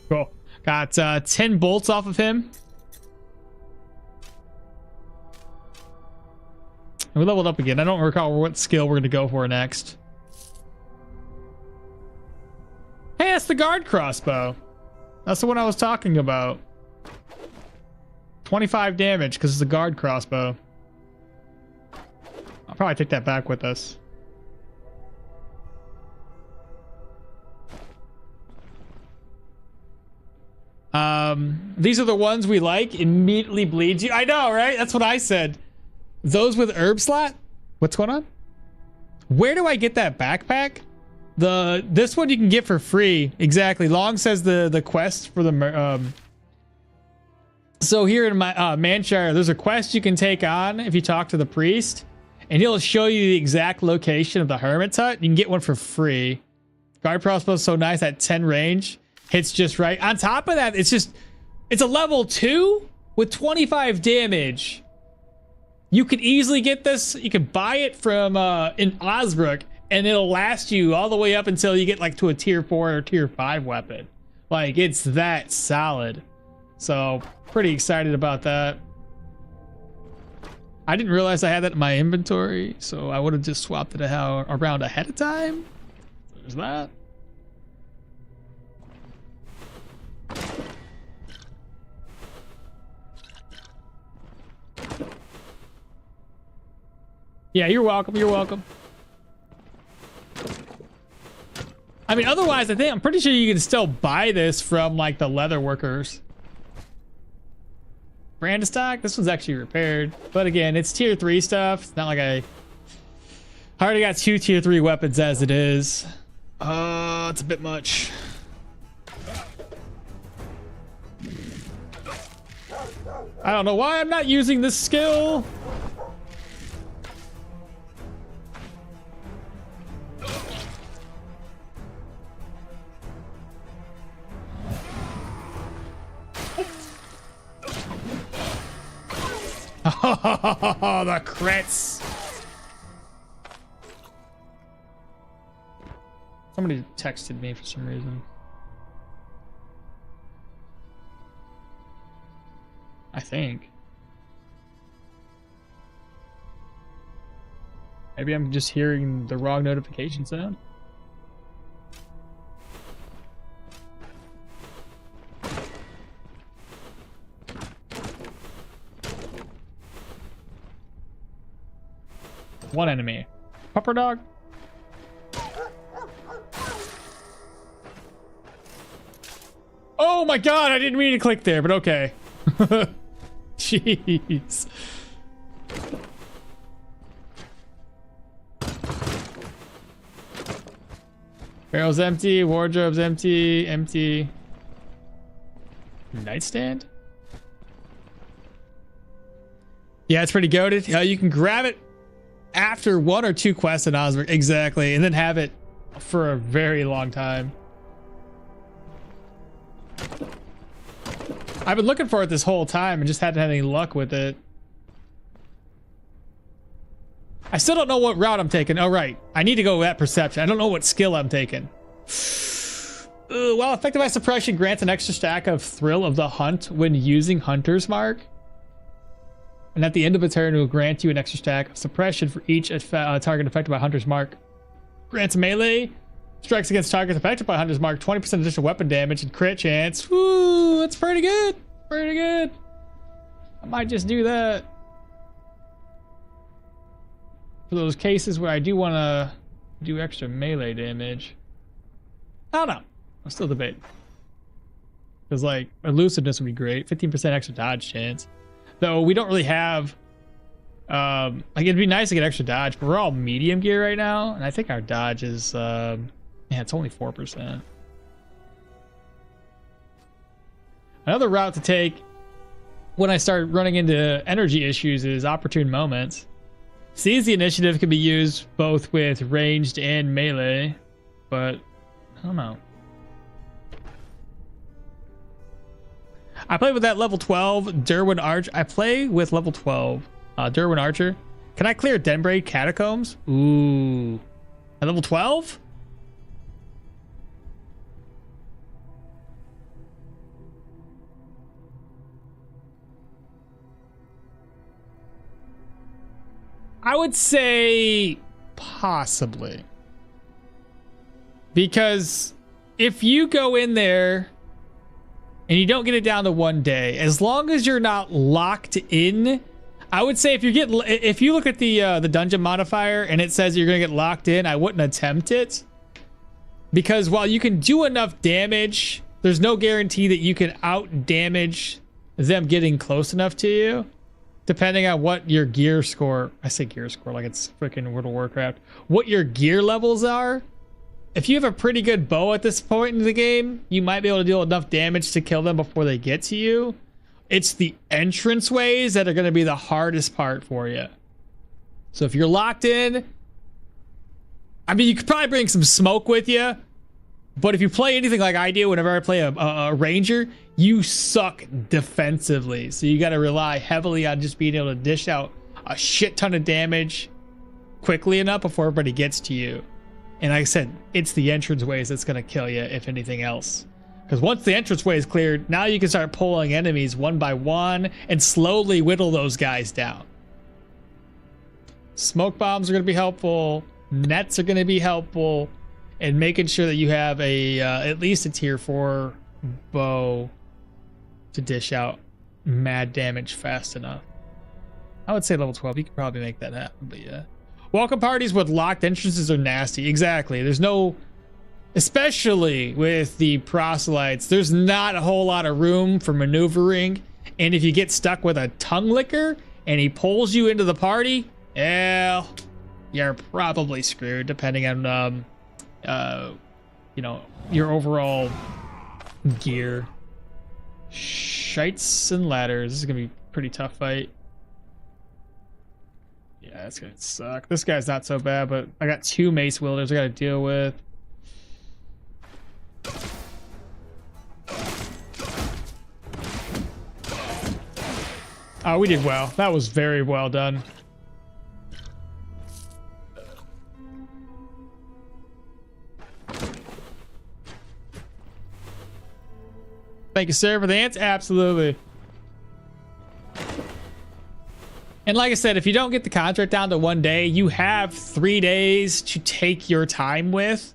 Cool. Got 10 bolts off of him. And we leveled up again. I don't recall what skill we're going to go for next. Hey, that's the guard crossbow. That's the one I was talking about. 25 damage because it's a guard crossbow. I'll probably take that back with us. These are the ones we like. Immediately bleeds you. I know, right? That's what I said. Those with herb slot? What's going on? Where do I get that backpack? This one you can get for free. Exactly. Long says the quest for the so here in my Manshire, there's a quest you can take on if you talk to the priest, and he'll show you the exact location of the hermit's hut. You can get one for free. Guard crossbow is so nice at 10 range. Hits just right. On top of that, it's a level 2 with 25 damage. You could easily get this. You can buy it from in Osbrook, and it'll last you all the way up until you get like to a tier 4 or tier 5 weapon. Like, it's that solid. So pretty excited about that. I didn't realize I had that in my inventory, so I would have just swapped it around ahead of time. There's that. Yeah, you're welcome. You're welcome. I mean, otherwise, I'm pretty sure you can still buy this from like the leather workers. Brand stock. This one's actually repaired, but again, it's tier 3 stuff. It's not like I already got 2 tier 3 weapons as it is. It's a bit much. I don't know why I'm not using this skill. Oh, the crits. Somebody texted me for some reason. I think. Maybe I'm just hearing the wrong notification sound. One enemy. Pupper dog. Oh my god, I didn't mean to click there, but okay. Jeez. Barrel's empty, wardrobe's empty, empty. Nightstand? Yeah, it's pretty goated. You can grab it after 1 or 2 quests in Osberg. Exactly. And then have it for a very long time. I've been looking for it this whole time and just hadn't had any luck with it. I still don't know what route I'm taking. Oh, right. I need to go with that perception. I don't know what skill I'm taking. While affected by suppression, grants an extra stack of Thrill of the Hunt when using Hunter's Mark. And at the end of a turn, it will grant you an extra stack of suppression for each target affected by Hunter's Mark. Grants melee. Strikes against targets affected by Hunter's Mark. 20% additional weapon damage and crit chance. Woo, that's pretty good. Pretty good. I might just do that. For those cases where I do want to do extra melee damage. I don't know. I'll still debate. Because, like, elusiveness would be great. 15% extra dodge chance. Though we don't really have... like, it'd be nice to get extra dodge, but we're all medium gear right now. And I think our dodge is... yeah, it's only 4%. Another route to take when I start running into energy issues is opportune moments. Seize the initiative can be used both with ranged and melee, but I don't know. I play with that level 12 Dirwin Archer. I play with level 12 Dirwin Archer. Can I clear Denbraid Catacombs? Ooh. At level 12? I would say possibly. Because if you go in there and you don't get it down to 1 day, as long as you're not locked in, I would say if you look at the dungeon modifier and it says you're gonna get locked in, I wouldn't attempt it. Because while you can do enough damage, there's no guarantee that you can out damage them getting close enough to you. Depending on what your gear score, I say gear score like it's freaking World of Warcraft, what your gear levels are. If you have a pretty good bow at this point in the game, you might be able to deal enough damage to kill them before they get to you. It's the entranceways that are going to be the hardest part for you. So if you're locked in, I mean, you could probably bring some smoke with you. But if you play anything like I do, whenever I play a ranger, you suck defensively. So you got to rely heavily on just being able to dish out a shit ton of damage quickly enough before everybody gets to you. And like I said, it's the entranceways that's going to kill you, if anything else. Because once the entranceway is cleared, now you can start pulling enemies one by one and slowly whittle those guys down. Smoke bombs are going to be helpful. Nets are going to be helpful. And making sure that you have a at least a tier 4 bow to dish out mad damage fast enough. I would say level 12. You could probably make that happen, but yeah. Welcome parties with locked entrances are nasty. Exactly. There's no... Especially with the proselytes, there's not a whole lot of room for maneuvering. And if you get stuck with a tongue licker and he pulls you into the party, well, you're probably screwed depending on... you know, your overall gear. Shites and ladders. This is gonna be a pretty tough fight. Yeah, that's gonna suck. This guy's not so bad, but I got 2 mace wielders I gotta deal with. Oh, we did well. That was very well done. Thank you, sir, for the ants. Absolutely. And like I said, if you don't get the contract down to 1 day, you have 3 days to take your time with.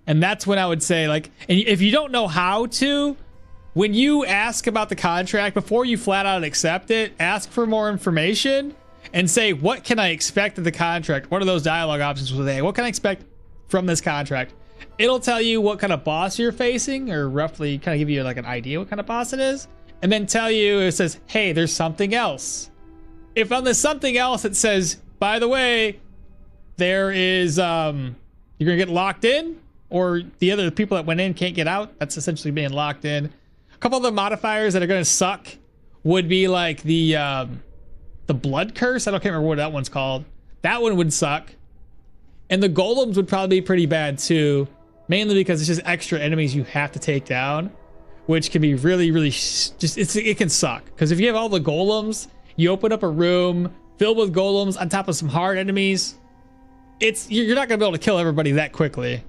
And that's when I would say, like, and if you don't know how to, when you ask about the contract, before you flat out accept it, ask for more information. and say, what can I expect of the contract? What are those dialogue options will they? What can I expect from this contract? It'll tell you what kind of boss you're facing, or roughly kind of give you like an idea what kind of boss it is, and then tell you, it says, hey, there's something else. If on the something else it says, by the way, there is you're gonna get locked in, or the other people that went in can't get out, that's essentially being locked in. A couple of the modifiers that are gonna suck would be like the blood curse. I can't remember what that one's called. That one would suck. And the golems would probably be pretty bad too, mainly because it's just extra enemies you have to take down, which can be really, really it can suck. Because if you have all the golems, you open up a room filled with golems on top of some hard enemies, you're not gonna be able to kill everybody that quickly.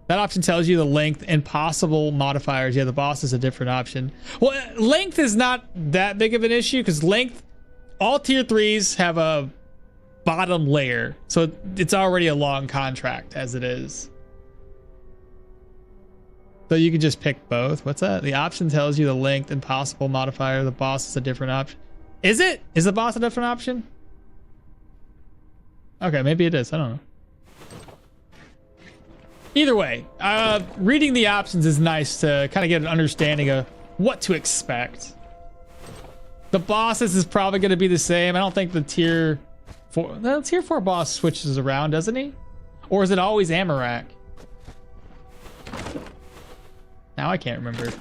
That option tells you the length and possible modifiers. Yeah, the boss is a different option. Well, length is not that big of an issue because length, all tier 3s have a bottom layer, so it's already a long contract as it is. So you can just pick both. What's that? The option tells you the length and possible modifier. The boss is a different option. Is it? Is the boss a different option? Okay, maybe it is. I don't know. Either way, reading the options is nice to kind of get an understanding of what to expect. The bosses is probably going to be the same. I don't think the tier 4 boss switches around, doesn't he? Or is it always Amarak? Now I can't remember.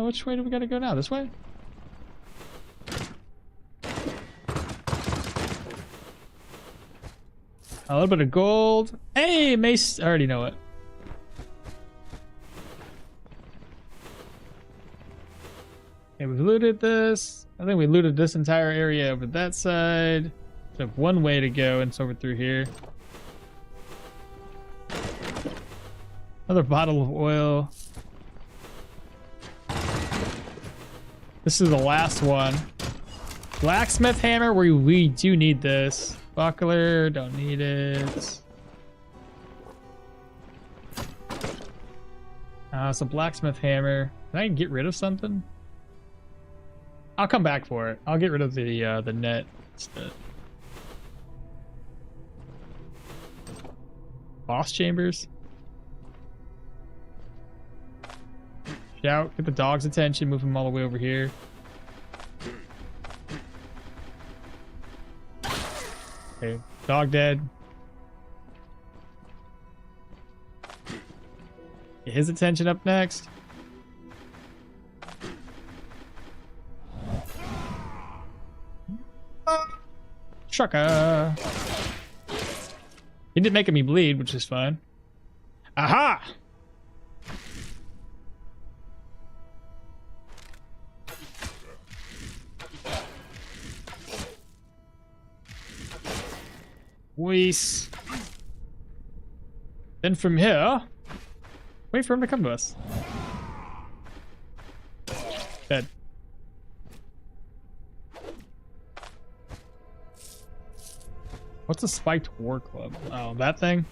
Which way do we gotta go now? This way? A little bit of gold. Hey, mace. I already know it. Okay, we've looted this. I think we looted this entire area over that side. So one way to go, and it's over through here. Another bottle of oil. This is the last one. Blacksmith hammer, we do need this. Buckler, don't need it. So blacksmith hammer. Can I get rid of something? I'll come back for it. I'll get rid of the net instead. Boss chambers. Shout, get the dog's attention, move him all the way over here. Okay, dog dead. Get his attention up next. Trucker. He didn't make me bleed, which is fine. Aha! Weiss. Then from here, wait for him to come to us. Dead. What's a spiked war club? Oh, that thing?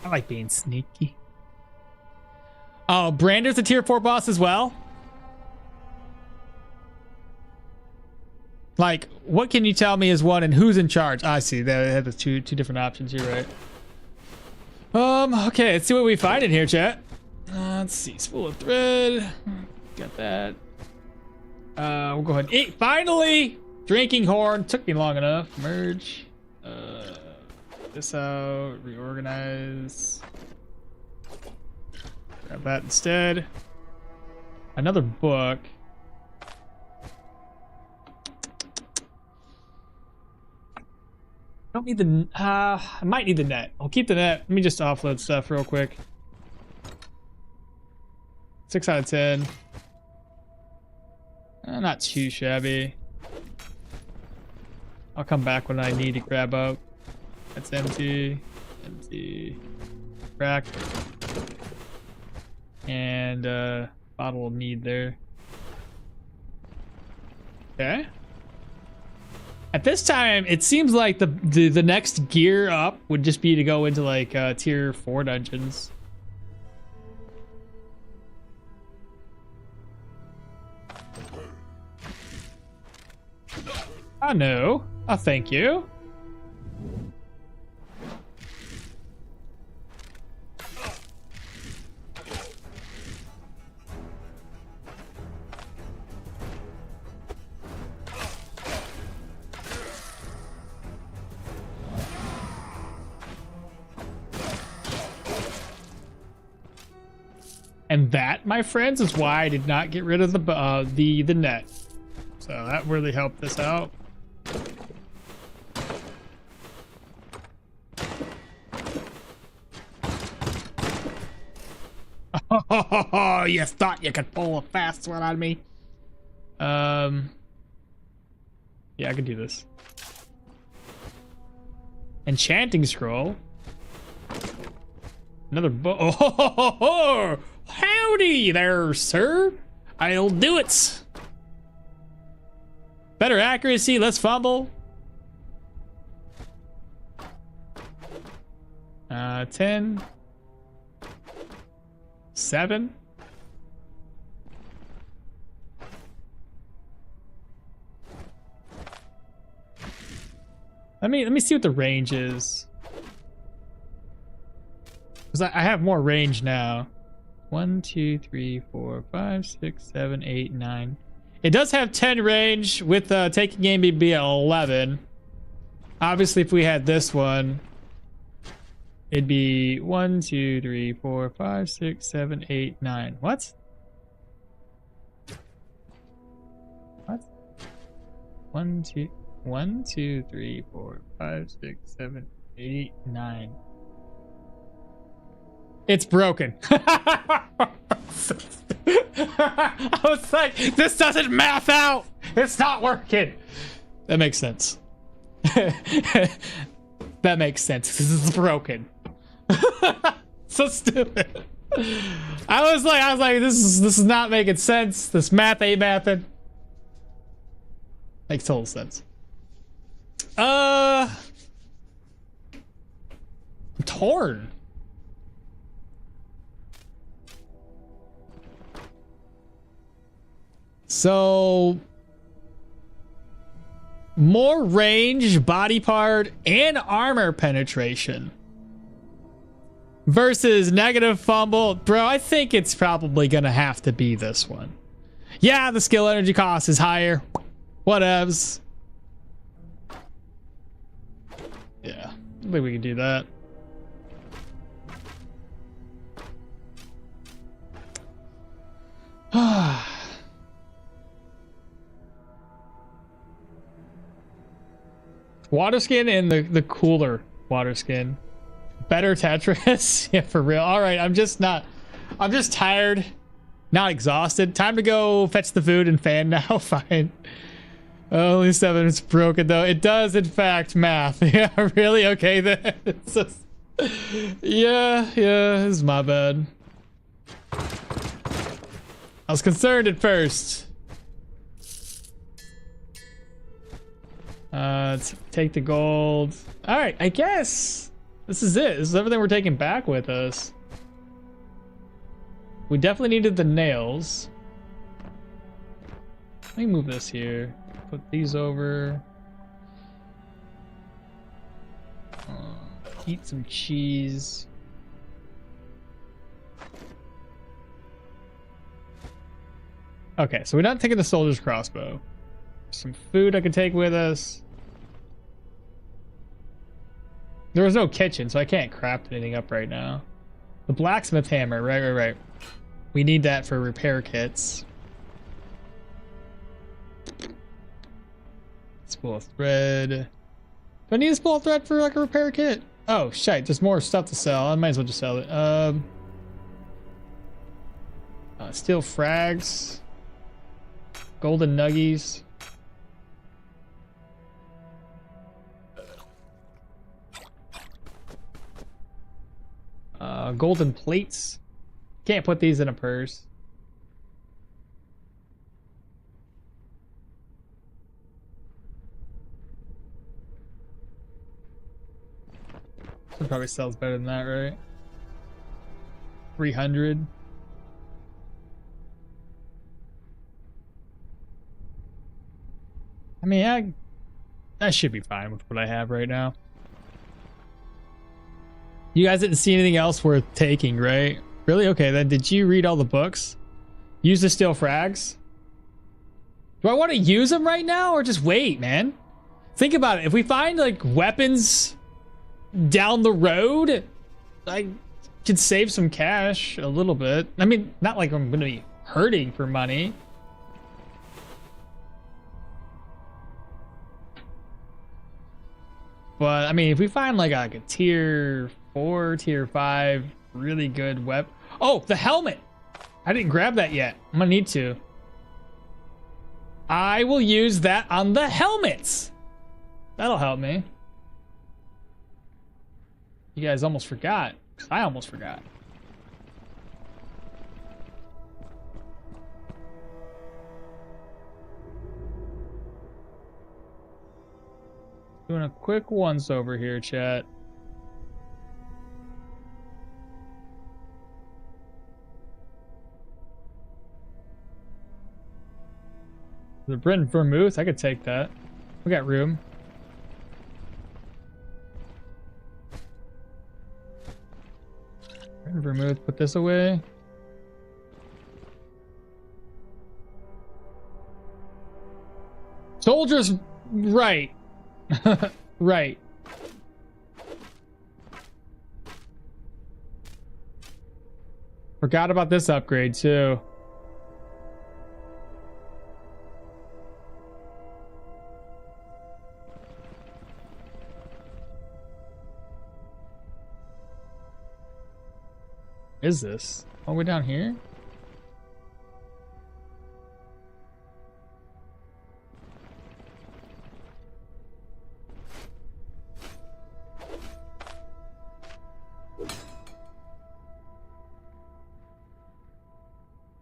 I like being sneaky. Oh, Brander's a tier 4 boss as well? Like, what can you tell me is one and who's in charge? I see, they have the two different options here, right? Okay, let's see what we find in here, chat. Let's see, spool of thread. Got that. We'll go ahead. Finally! Drinking horn. Took me long enough. Merge. This out. Reorganize. Grab that instead. Another book. I don't need the... I might need the net. I'll keep the net. Let me just offload stuff real quick. 6 out of 10. Not too shabby. I'll come back when I need to grab up. That's empty. Empty. Crack. And bottle of mead there. Okay. At this time, it seems like the next gear up would just be to go into like tier 4 dungeons. Oh no. Oh, thank you. And that, my friends, is why I did not get rid of the net. So that really helped us out. Oh, you thought you could pull a fast one on me? Yeah, I can do this. Enchanting scroll. Another book. Oh, howdy there, sir. I'll do it. Better accuracy, less fumble. 10. 7. Let me see what the range is. Because I have more range now. 1, 2, 3, 4, 5, 6, 7, 8, 9. It does have 10 range with taking aim be at 11. Obviously, if we had this one, it'd be 1, 2, 3, 4, 5, 6, 7, 8, 9. What? What? 1, 2, 1, 2, 3, 4, 5, 6, 7, 8, 9. It's broken. I was like, this doesn't math out. It's not working. That makes sense. That makes sense. This is broken. So stupid. I was like, this is not making sense. This math ain't mathing. Makes total sense. I'm torn. So more range, body part, and armor penetration versus negative fumble. Bro, I think it's probably gonna have to be this one. Yeah, the skill energy cost is higher. Whatevs. Yeah, I think we can do that. Water skin and the cooler water skin. Better Tetris? Yeah, for real. All right, I'm just tired, not exhausted. Time to go fetch the food and fan now. Fine. Only 7. It's broken though. It does in fact math. Yeah, really? Okay then. It's just, yeah, it's my bad. I was concerned at first. Let's take the gold. All right, I guess this is it. This is everything we're taking back with us. We definitely needed the nails. Let me move this here. Put these over. Eat some cheese. Okay, so we're not taking the soldier's crossbow. Some food I could take with us. There was no kitchen, so I can't craft anything up right now. The blacksmith hammer, right. We need that for repair kits. Spool of thread. Do I need a spool of thread for like a repair kit? Oh shit, there's more stuff to sell. I might as well just sell it. Steel frags. Golden nuggies. Golden plates. Can't put these in a purse. It probably sells better than that, right? 300. I mean, I should be fine with what I have right now. You guys didn't see anything else worth taking, right? Really? Okay, then did you read all the books? Use the steel frags? Do I want to use them right now or just wait, man? Think about it. If we find like weapons down the road, I could save some cash a little bit. I mean, not like I'm going to be hurting for money. But I mean, if we find like a tier 4, tier 5, really good weapon. Oh, the helmet. I didn't grab that yet. I'm gonna need to. I will use that on the helmets. That'll help me. You guys almost forgot. I almost forgot. Doing a quick once over here, chat. The Brent Vermouth, I could take that. We got room. Brent Vermouth, put this away. Soldiers, right. Right. Forgot about this upgrade too. Is this all the way down here?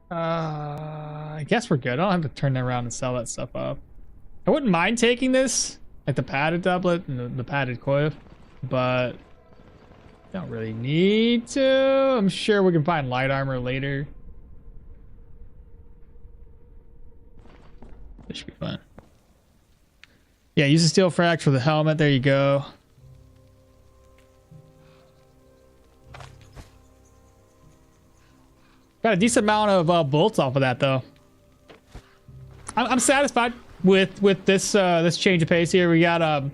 I guess we're good. I don't have to turn around and sell that stuff up. I wouldn't mind taking this, like the padded doublet and the padded coif, but don't really need to. I'm sure we can find light armor later. This should be fun. Yeah, use the steel frags for the helmet. There you go. Got a decent amount of bolts off of that, though. I'm satisfied with this this change of pace here. We got a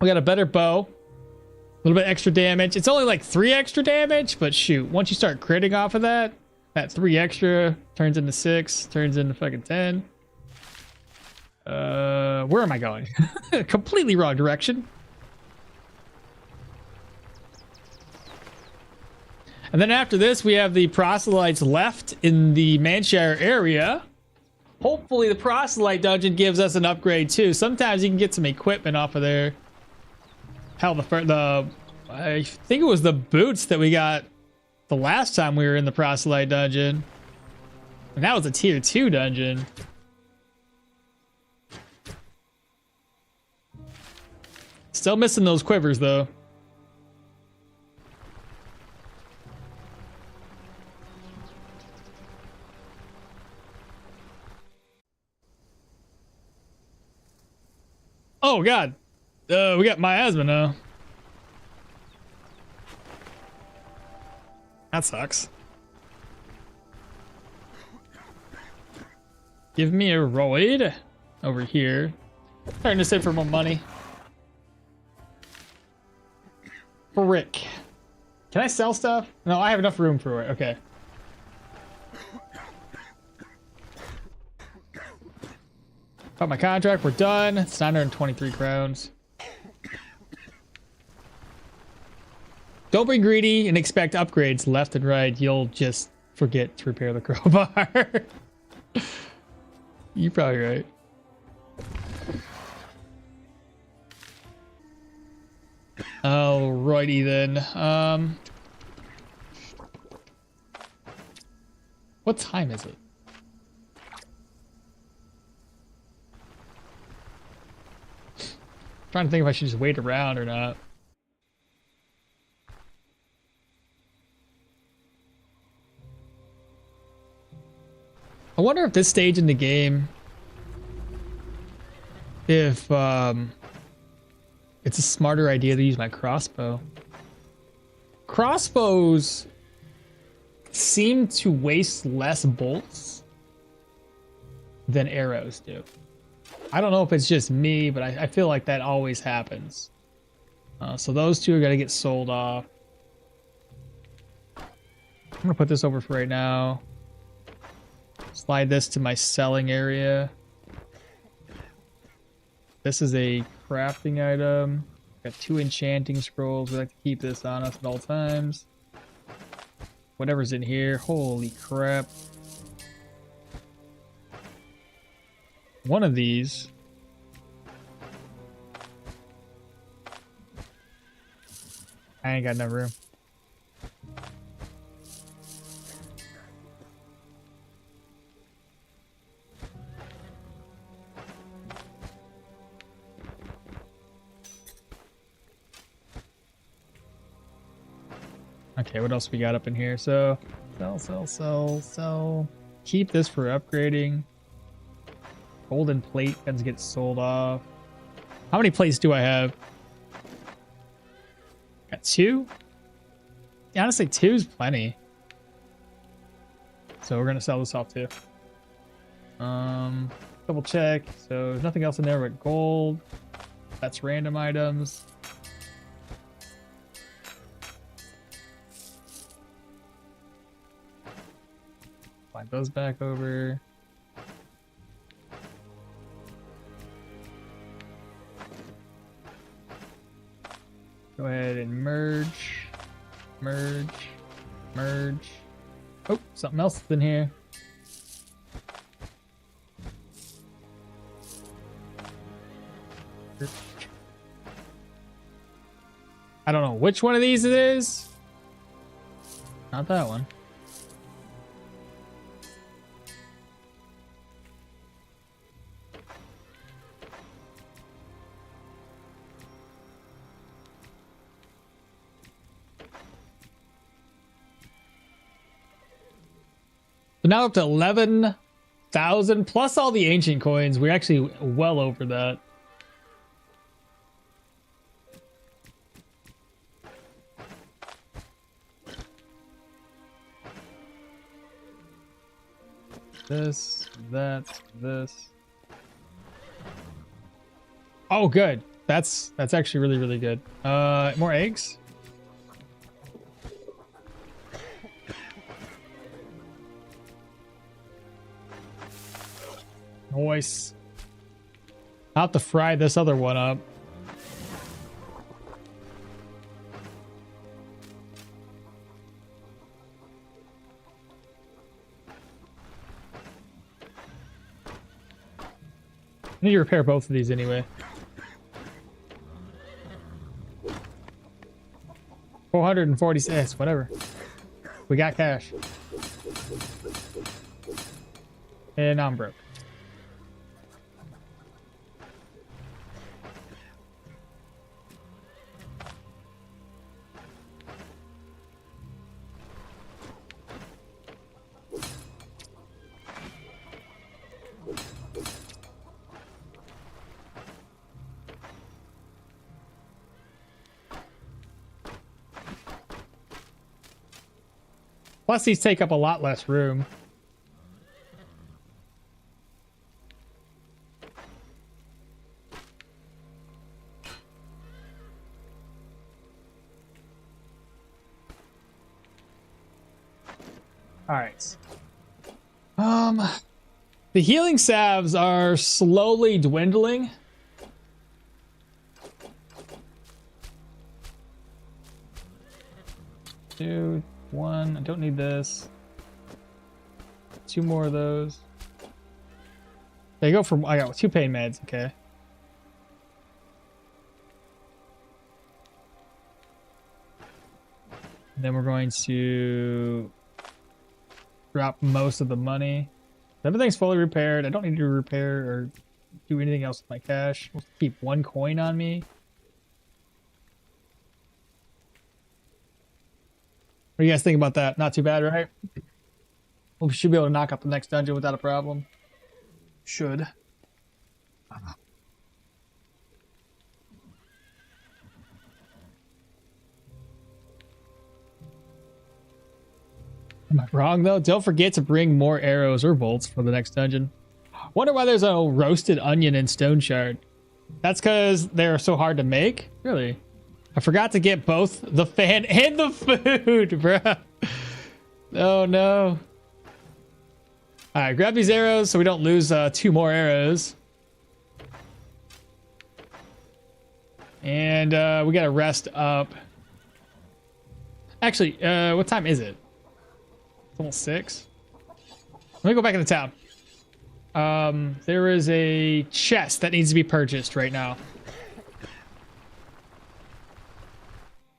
better bow, a little bit extra damage. It's only like 3 extra damage, but shoot, once you start critting off of that, that 3 extra turns into 6, turns into fucking 10. Where am I going? Completely wrong direction. And then after this, we have the proselytes left in the Manshire area. Hopefully the proselyte dungeon gives us an upgrade too. Sometimes you can get some equipment off of there. Hell, I think it was the boots that we got the last time we were in the proselyte dungeon. And that was a tier 2 dungeon. Still missing those quivers though. Oh god, we got miasma now. That sucks. Give me a roid over here. Turn this in for more money. Frick. Can I sell stuff? No, I have enough room for it. Okay. Got my contract. We're done. It's 923 crowns. Don't be greedy and expect upgrades left and right. You'll just forget to repair the crowbar. You're probably right. Alrighty then. What time is it? Trying to think if I should just wait around or not. I wonder if this stage in the game, if it's a smarter idea to use my crossbow. Crossbows seem to waste less bolts than arrows do. I don't know if it's just me, but I feel like that always happens. So those two are going to get sold off. I'm going to put this over for right now. Slide this to my selling area. This is a crafting item. Got 2 enchanting scrolls. We like to keep this on us at all times. Whatever's in here. Holy crap. One of these. I ain't got enough room. Okay, what else we got up in here? So, sell. Keep this for upgrading. Golden plate guns get sold off. How many plates do I have? Got 2? Yeah, honestly, 2 is plenty. So we're gonna sell this off too. Double check. So there's nothing else in there but gold. That's random items. Slide those back over. Go ahead and merge. Oh, something else is in here. I don't know which one of these it is. Not that one. So now up to 11,000 plus all the ancient coins. We're actually well over that. This. Oh, good. That's actually really, really good. More eggs? Nice. I'll have to fry this other one up. I need to repair both of these anyway. 446, whatever. We got cash. And I'm broke. Plus, these take up a lot less room. All right. The healing salves are slowly dwindling. Two. 1, I don't need this. 2 more of those. They go for, I got 2 pain meds, okay. And then we're going to drop most of the money. Everything's fully repaired. I don't need to repair or do anything else with my cash. We'll keep 1 coin on me. What do you guys think about that? Not too bad, right? We should be able to knock out the next dungeon without a problem. Should. Am I wrong though? Don't forget to bring more arrows or bolts for the next dungeon. Wonder why there's a roasted onion in Stoneshard. That's because they're so hard to make? Really? I forgot to get both the fan and the food, bruh. Oh no. Alright, grab these arrows so we don't lose 2 more arrows. And we gotta rest up. Actually, what time is it? It's almost 6. Let me go back into town. There is a chest that needs to be purchased right now.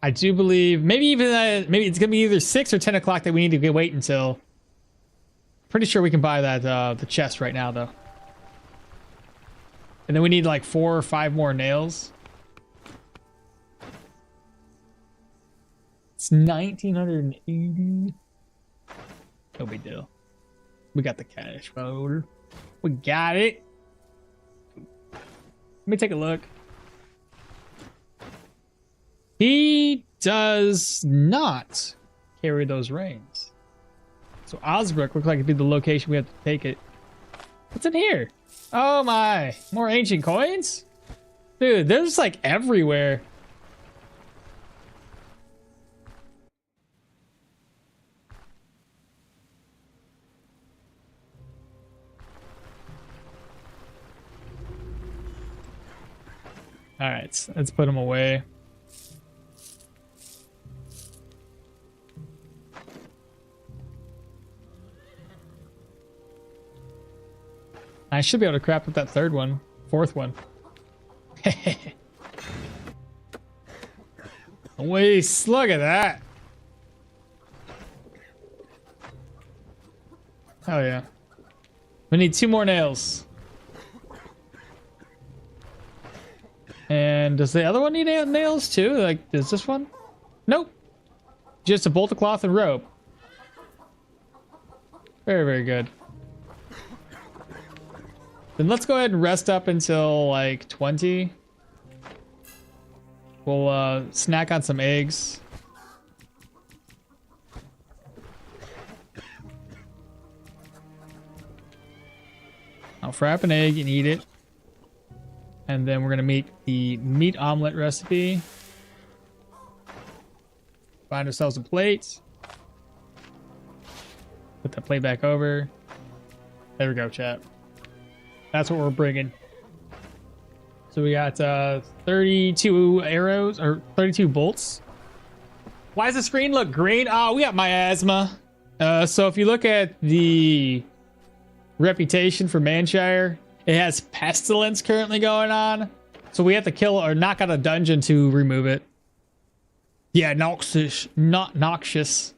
I do believe maybe maybe it's gonna be either 6 or 10 o'clock that we need to wait until. Pretty sure we can buy that the chest right now though. And then we need like 4 or 5 more nails. It's 1980. No big deal. We got the cash folder. We got it. Let me take a look. He does not carry those rings. So Osbrook looks like it'd be the location we have to take it. What's in here? Oh my, more ancient coins? Dude, they're just like everywhere. All right, let's put them away. I should be able to craft with that 3rd one, 4th one. Wait, look at that. Hell yeah. We need 2 more nails. And does the other one need nails too? Like, does this one? Nope. Just a bolt of cloth and rope. Very, very good. Then let's go ahead and rest up until like 20. We'll snack on some eggs. I'll fry up an egg and eat it. And then we're gonna make the meat omelet recipe. Find ourselves a plate. Put that plate back over. There we go, chat. That's what we're bringing. So we got 32 arrows or 32 bolts. Why does the screen look green? Oh, we got miasma. So if you look at the reputation for Manshire, it has pestilence currently going on. So we have to kill or knock out a dungeon to remove it. Yeah, noxious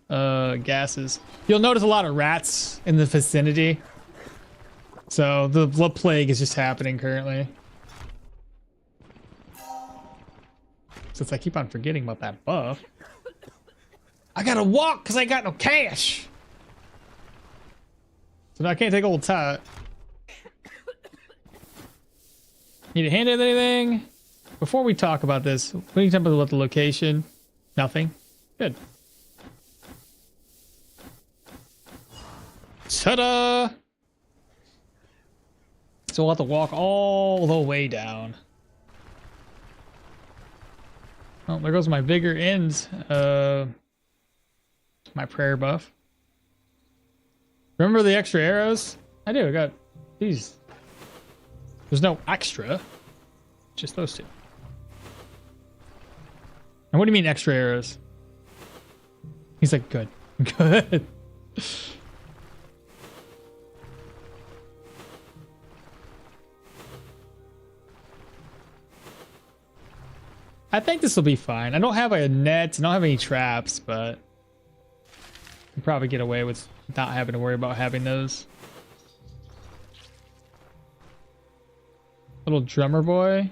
gases. You'll notice a lot of rats in the vicinity. So the plague is just happening currently. Since I keep on forgetting about that buff. I gotta walk because I got no cash. So now I can't take old Tot. Need a hand in anything? Before we talk about this, what do you tell me about the location? Nothing. Good. Ta-da! So we'll have to walk all the way down. Oh, there goes my vigor and my prayer buff. Remember the extra arrows? I do. I got these. There's no extra. Just those 2. And what do you mean extra arrows? He's like, good. Good. I think this will be fine. I don't have a net. I don't have any traps, but I can probably get away with not having to worry about having those. Little drummer boy.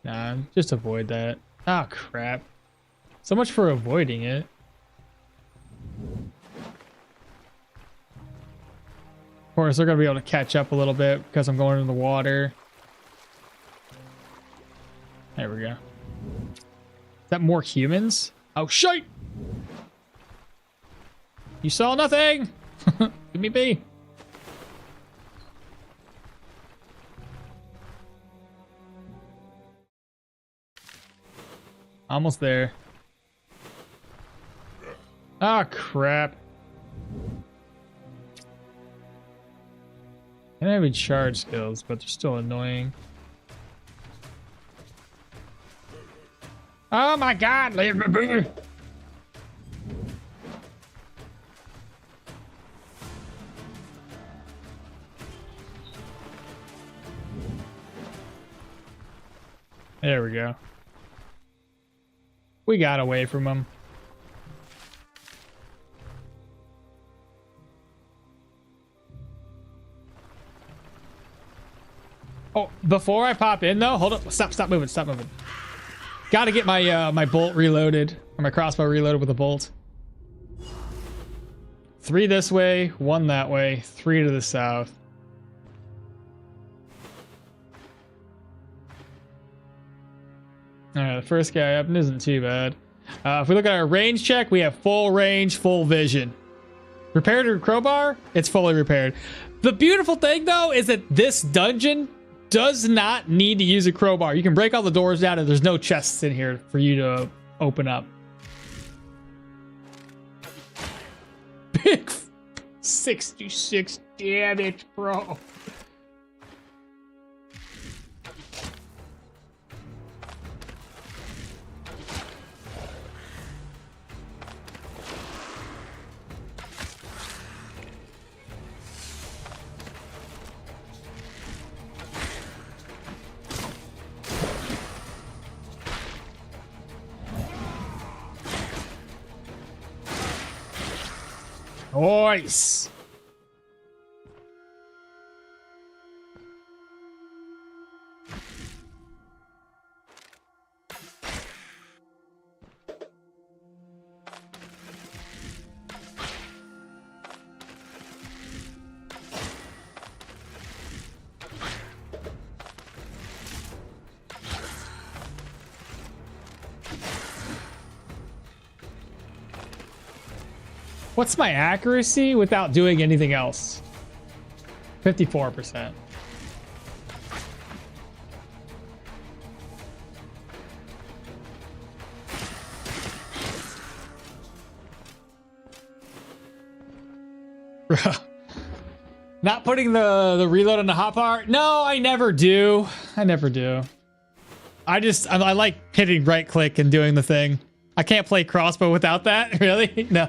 Nah, just avoid that. Oh, crap. So much for avoiding it. course, they're going to be able to catch up a little bit because I'm going in the water. There we go. Is that more humans? Oh, shite! You saw nothing! Give me be. Almost there. Ah, crap. I don't have any charge skills, but they're still annoying. Oh my god, leave me be! There we go. We got away from him. Oh, before I pop in though, hold up. Stop moving, stop moving. Gotta get my my bolt reloaded, or my crossbow reloaded with a bolt. 3 this way, 1 that way, 3 to the south. Alright, the first guy up isn't too bad. If we look at our range check, we have full range, full vision. Repaired or crowbar? It's fully repaired. The beautiful thing though is that this dungeon does not need to use a crowbar. You can break all the doors down and there's no chests in here for you to open up. Big 66 damage, bro. Nice. What's my accuracy without doing anything else? 54%. Not putting the reload on the hotbar? No, I never do. I never do. I like hitting right click and doing the thing. I can't play crossbow without that. Really? No.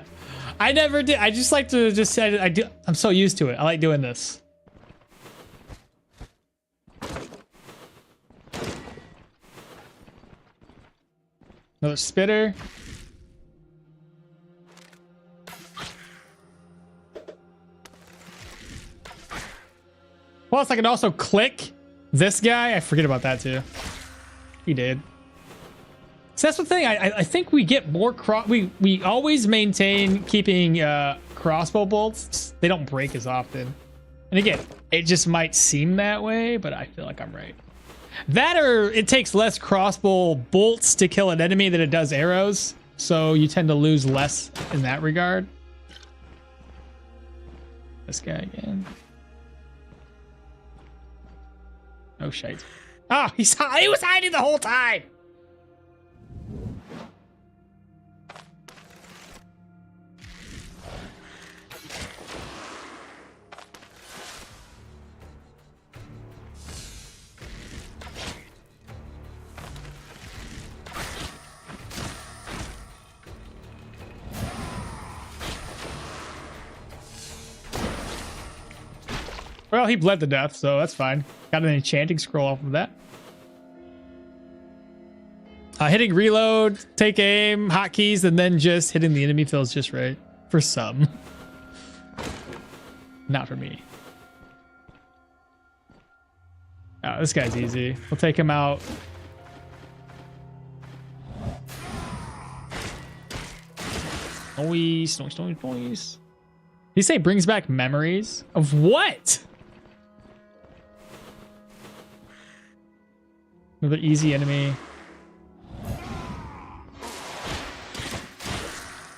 I never did. I just like to just say I do. I'm so used to it. I like doing this. Another spitter. Plus, I can also click this guy. I forget about that too. He did. So that's the thing. I think we get more we always maintain keeping crossbow bolts. They don't break as often. And again, it just might seem that way, but I feel like I'm right. That or it takes less crossbow bolts to kill an enemy than it does arrows. So you tend to lose less in that regard. This guy again. Oh shit. Oh, he was hiding the whole time. Well, he bled to death, so that's fine. Got an enchanting scroll off of that. Hitting reload, take aim, hotkeys, and then just hitting the enemy feels just right. For some. Not for me. Oh, this guy's easy. We'll take him out. Noise, noise, noise, noise. You say brings back memories of what? Another easy enemy.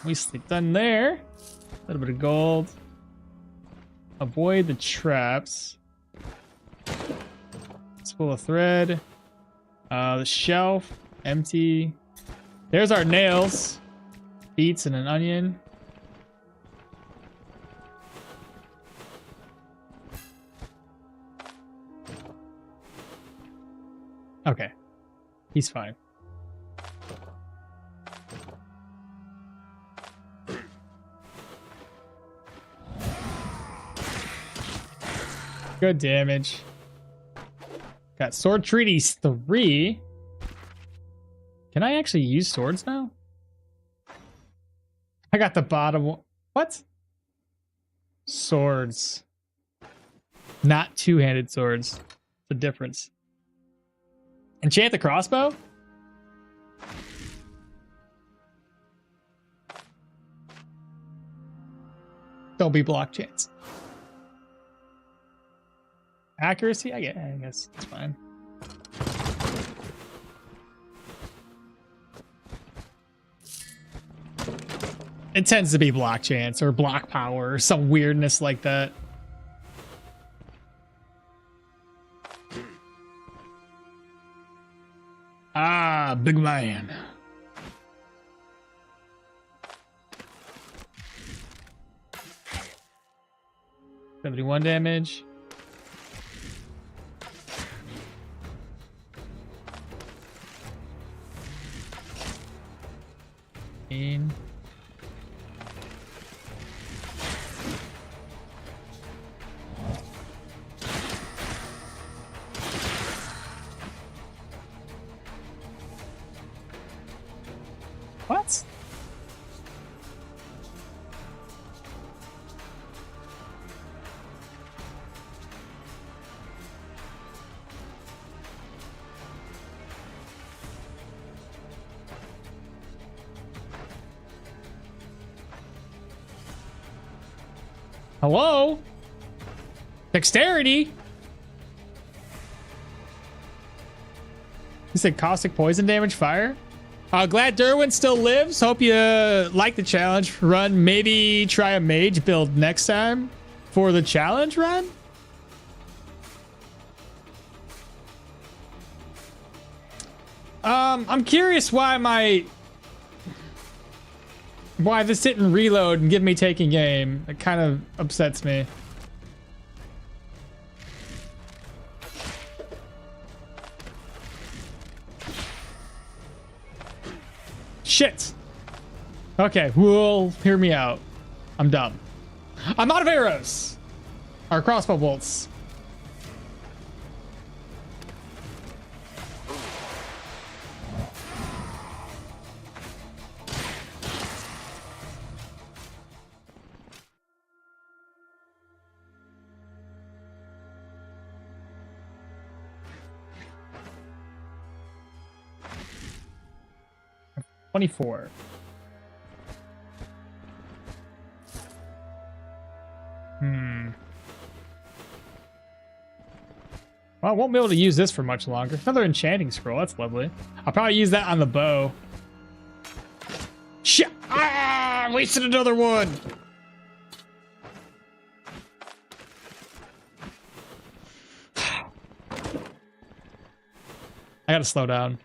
We sleep done there. A little bit of gold. Avoid the traps. Spool of thread. The shelf. Empty. There's our nails. Beets and an onion. Okay. He's fine. Good damage. Got sword treaties 3. Can I actually use swords now? I got the bottom one. What? Swords. Not two-handed swords. The difference. Enchant the crossbow? Don't be block chance. Accuracy? I guess it's fine. It tends to be block chance or block power or some weirdness like that. Ah, big man. $71 damage. What? Hello? Dexterity? You said caustic poison damage fire? Glad Dirwin still lives. Hope you like the challenge run. Maybe try a mage build next time for the challenge run. I'm curious why this didn't reload and give me taking aim. It kind of upsets me. Shit. Okay, well, hear me out. I'm dumb. I'm out of arrows. Or crossbow bolts. $24. Well, I won't be able to use this for much longer. Another enchanting scroll. That's lovely. I'll probably use that on the bow. Shit! Ah! I wasted another one! I gotta slow down.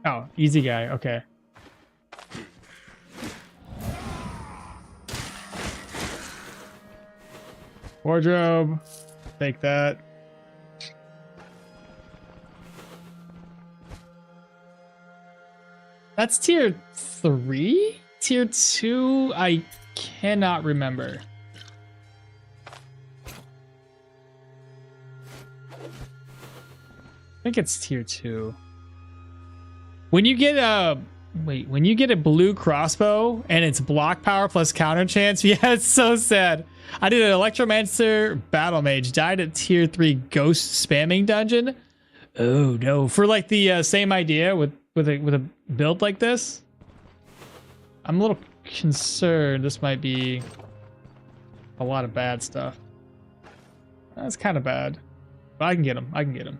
Oh, easy guy. Okay. Wardrobe. Take that. That's tier 3? Tier 2? I cannot remember. I think it's tier 2. When you get a when you get a blue crossbow and it's block power plus counter chance, yeah, it's so sad. I did an Electromancer Battle Mage, died at tier 3 ghost spamming dungeon. Oh no! For like the same idea with a build like this, I'm a little concerned. This might be a lot of bad stuff. That's kind of bad, but I can get him. I can get him.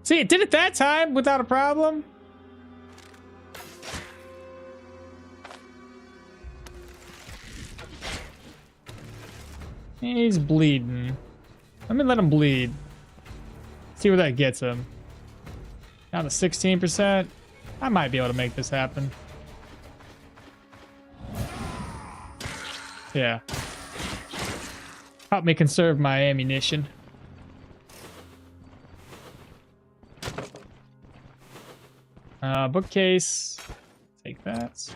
See, it did it that time without a problem. He's bleeding. Let me let him bleed. See where that gets him. Down to 16%. I might be able to make this happen. Yeah. Help me conserve my ammunition. Bookcase. Take that.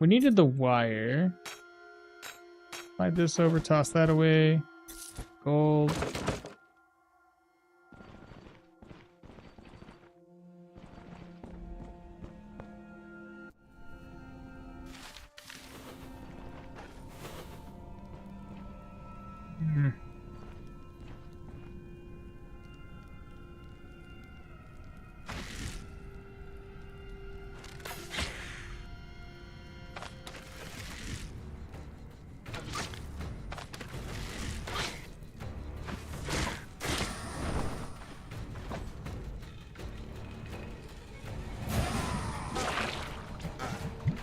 We needed the wire. Slide this over, toss that away. Gold.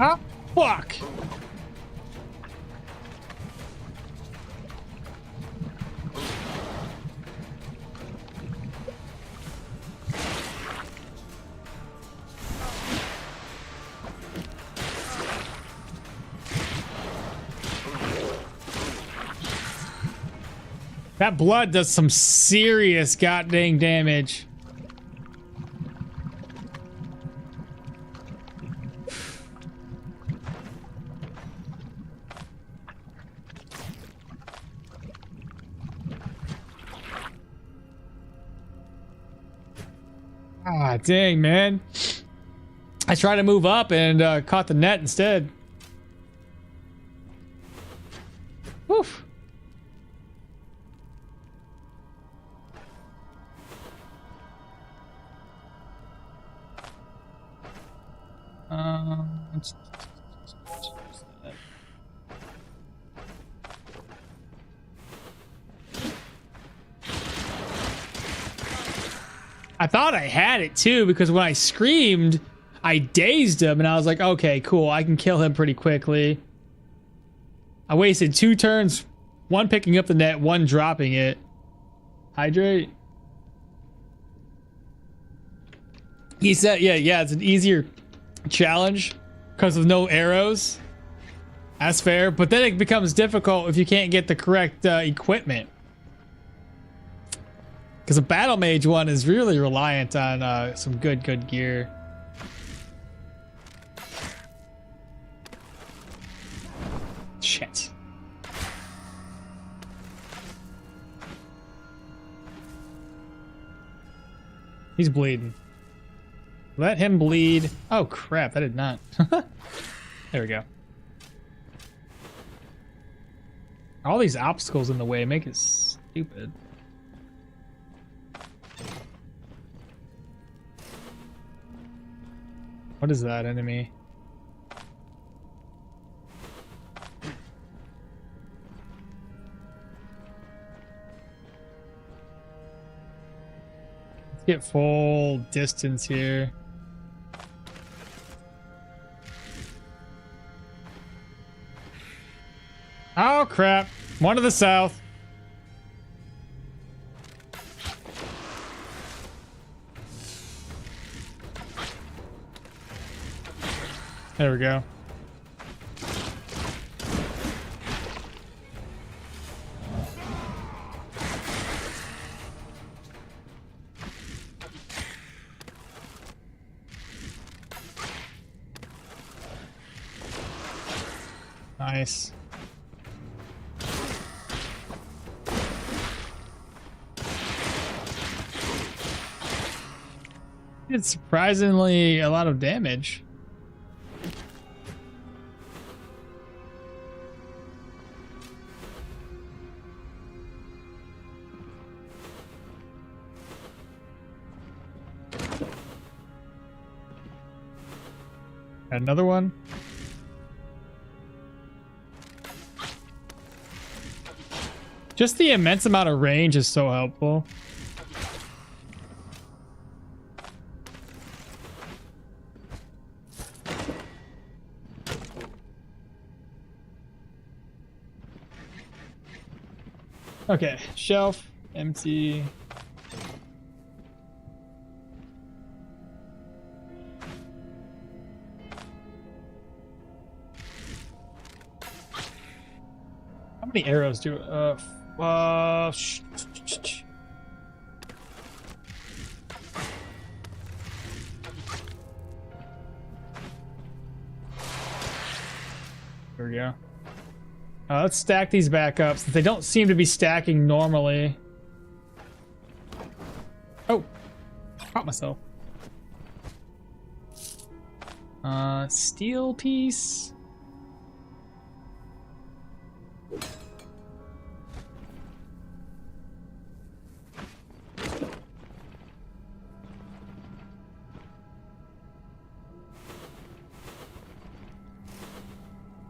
Ah, fuck! That blood does some serious goddamn damage. Ah, dang, man. I tried to move up and caught the net instead. Woof. I thought I had it too because when I screamed, I dazed him and I was like, okay, cool, I can kill him pretty quickly. I wasted 2 turns, one picking up the net, one dropping it. Hydrate. He said, yeah, it's an easier challenge because of no arrows. That's fair, but then it becomes difficult if you can't get the correct equipment. Because a battle mage one is really reliant on some good gear. Shit. He's bleeding. Let him bleed. Oh crap, I did not. There we go. All these obstacles in the way make it stupid. What is that enemy? Let's get full distance here. Oh crap. One to the south. There we go. Nice. Did surprisingly a lot of damage. Got another one. Just the immense amount of range is so helpful. Okay, shelf, empty. How many arrows do There we go. Let's stack these back up since they don't seem to be stacking normally. Oh, caught myself. Steel piece.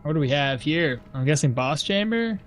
What do we have here? I'm guessing boss chamber.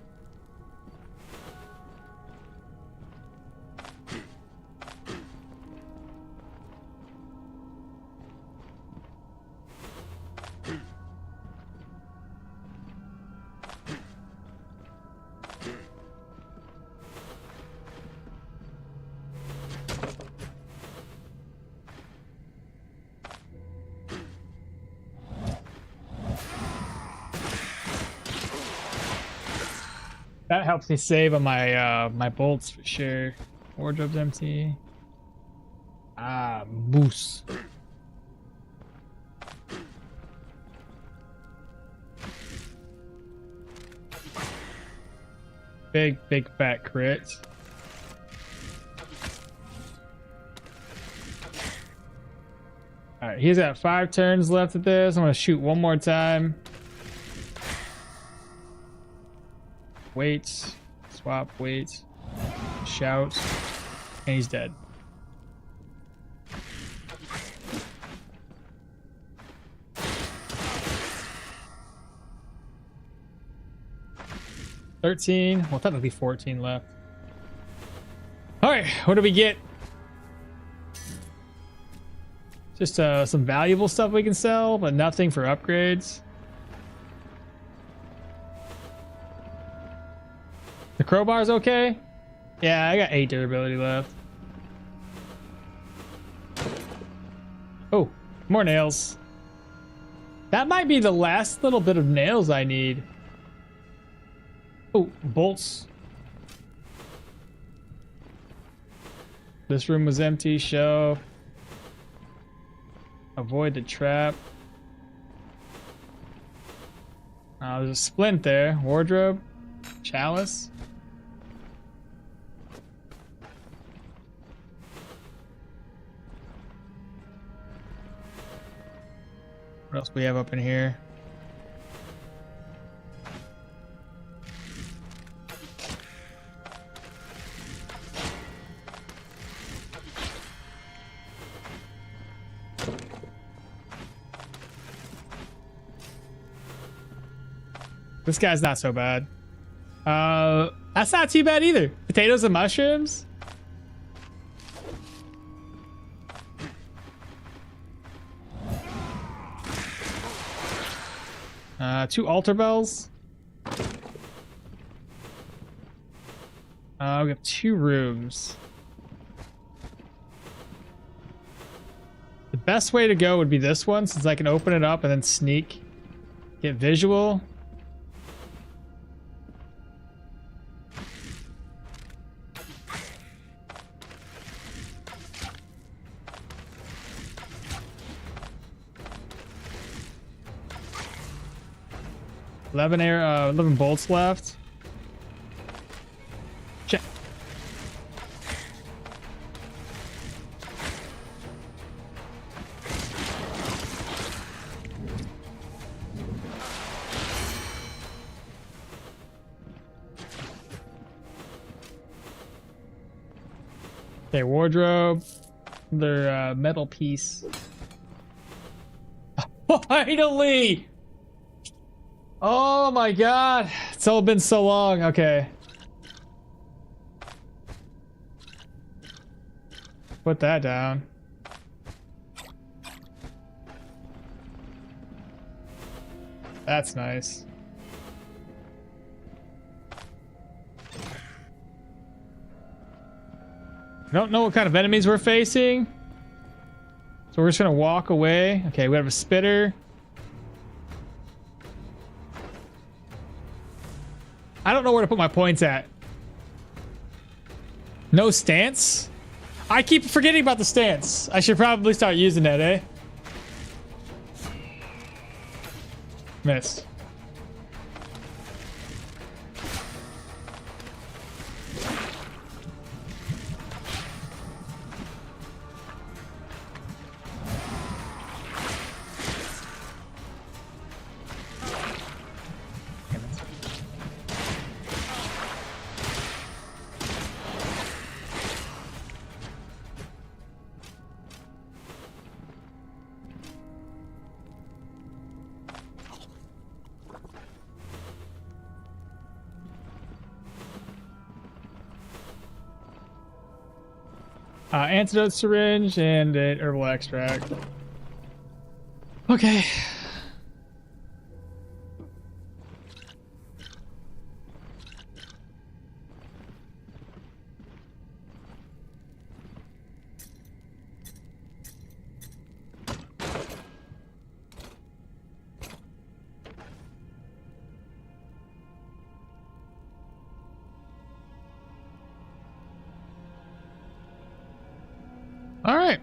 That helps me save on my my bolts for sure. Wardrobe's empty. Ah, moose. Big fat crit. All right, he's got 5 turns left of this. I'm gonna shoot one more time. Wait, swap, wait, shout, and he's dead. $13, well, technically 14 left. All right, what do we get? Just some valuable stuff we can sell, but nothing for upgrades. The crowbar's okay? Yeah, I got 8 durability left. Oh, more nails. That might be the last little bit of nails I need. Oh, bolts. This room was empty. Shelf. Avoid the trap. There's a splint there. Wardrobe. Chalice. What else we have up in here? This guy's not so bad. That's not too bad either. Potatoes and mushrooms. Two altar bells. We have 2 rooms. The best way to go would be this one, since I can open it up and then sneak. Get visual. $11 bolts left. Check. Okay, wardrobe. Their metal piece. Finally! Oh my god. It's all been so long. Okay. Put that down. That's nice. I don't know what kind of enemies we're facing. So we're just gonna walk away. Okay, we have a spitter. I don't know where to put my points at. No stance? I keep forgetting about the stance. I should probably start using that, eh? Missed. Antidote syringe and an herbal extract. Okay. All right.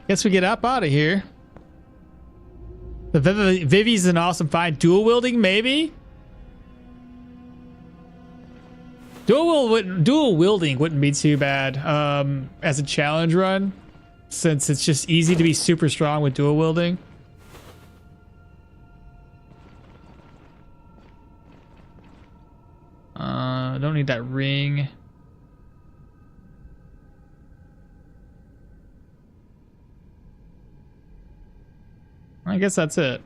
Guess we get up out of here. The Vivi's an awesome find. Dual wielding, maybe? Dual wielding wouldn't be too bad as a challenge run, since it's just easy to be super strong with dual wielding. Don't need that ring. I guess that's it.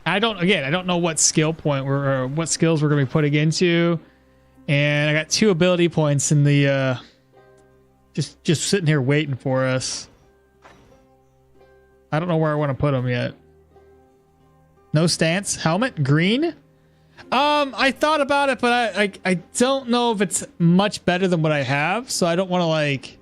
I don't know what skill point or what skills we're going to be putting into. And I got 2 ability points in the just sitting here waiting for us. I don't know where I want to put them yet. No stance. Helmet. Green. I thought about it, but I don't know if it's much better than what I have, so I don't want to like.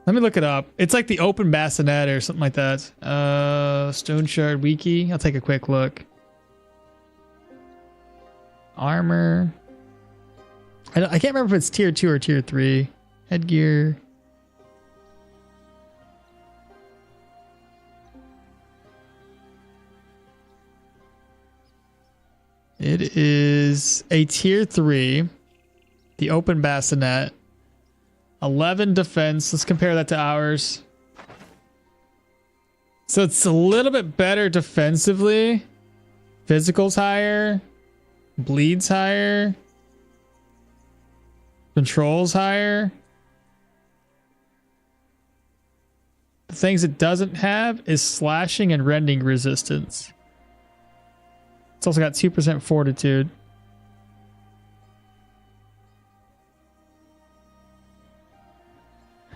Let me look it up. It's like the open bassinet or something like that. Stoneshard wiki. I'll take a quick look. Armor. I can't remember if it's tier 2 or tier 3. Headgear. It is a tier 3, the open bassinet, 11 defense. Let's compare that to ours. So it's a little bit better defensively. Physical's higher, bleed's higher, control's higher. The things it doesn't have is slashing and rending resistance. It's also got 2% fortitude.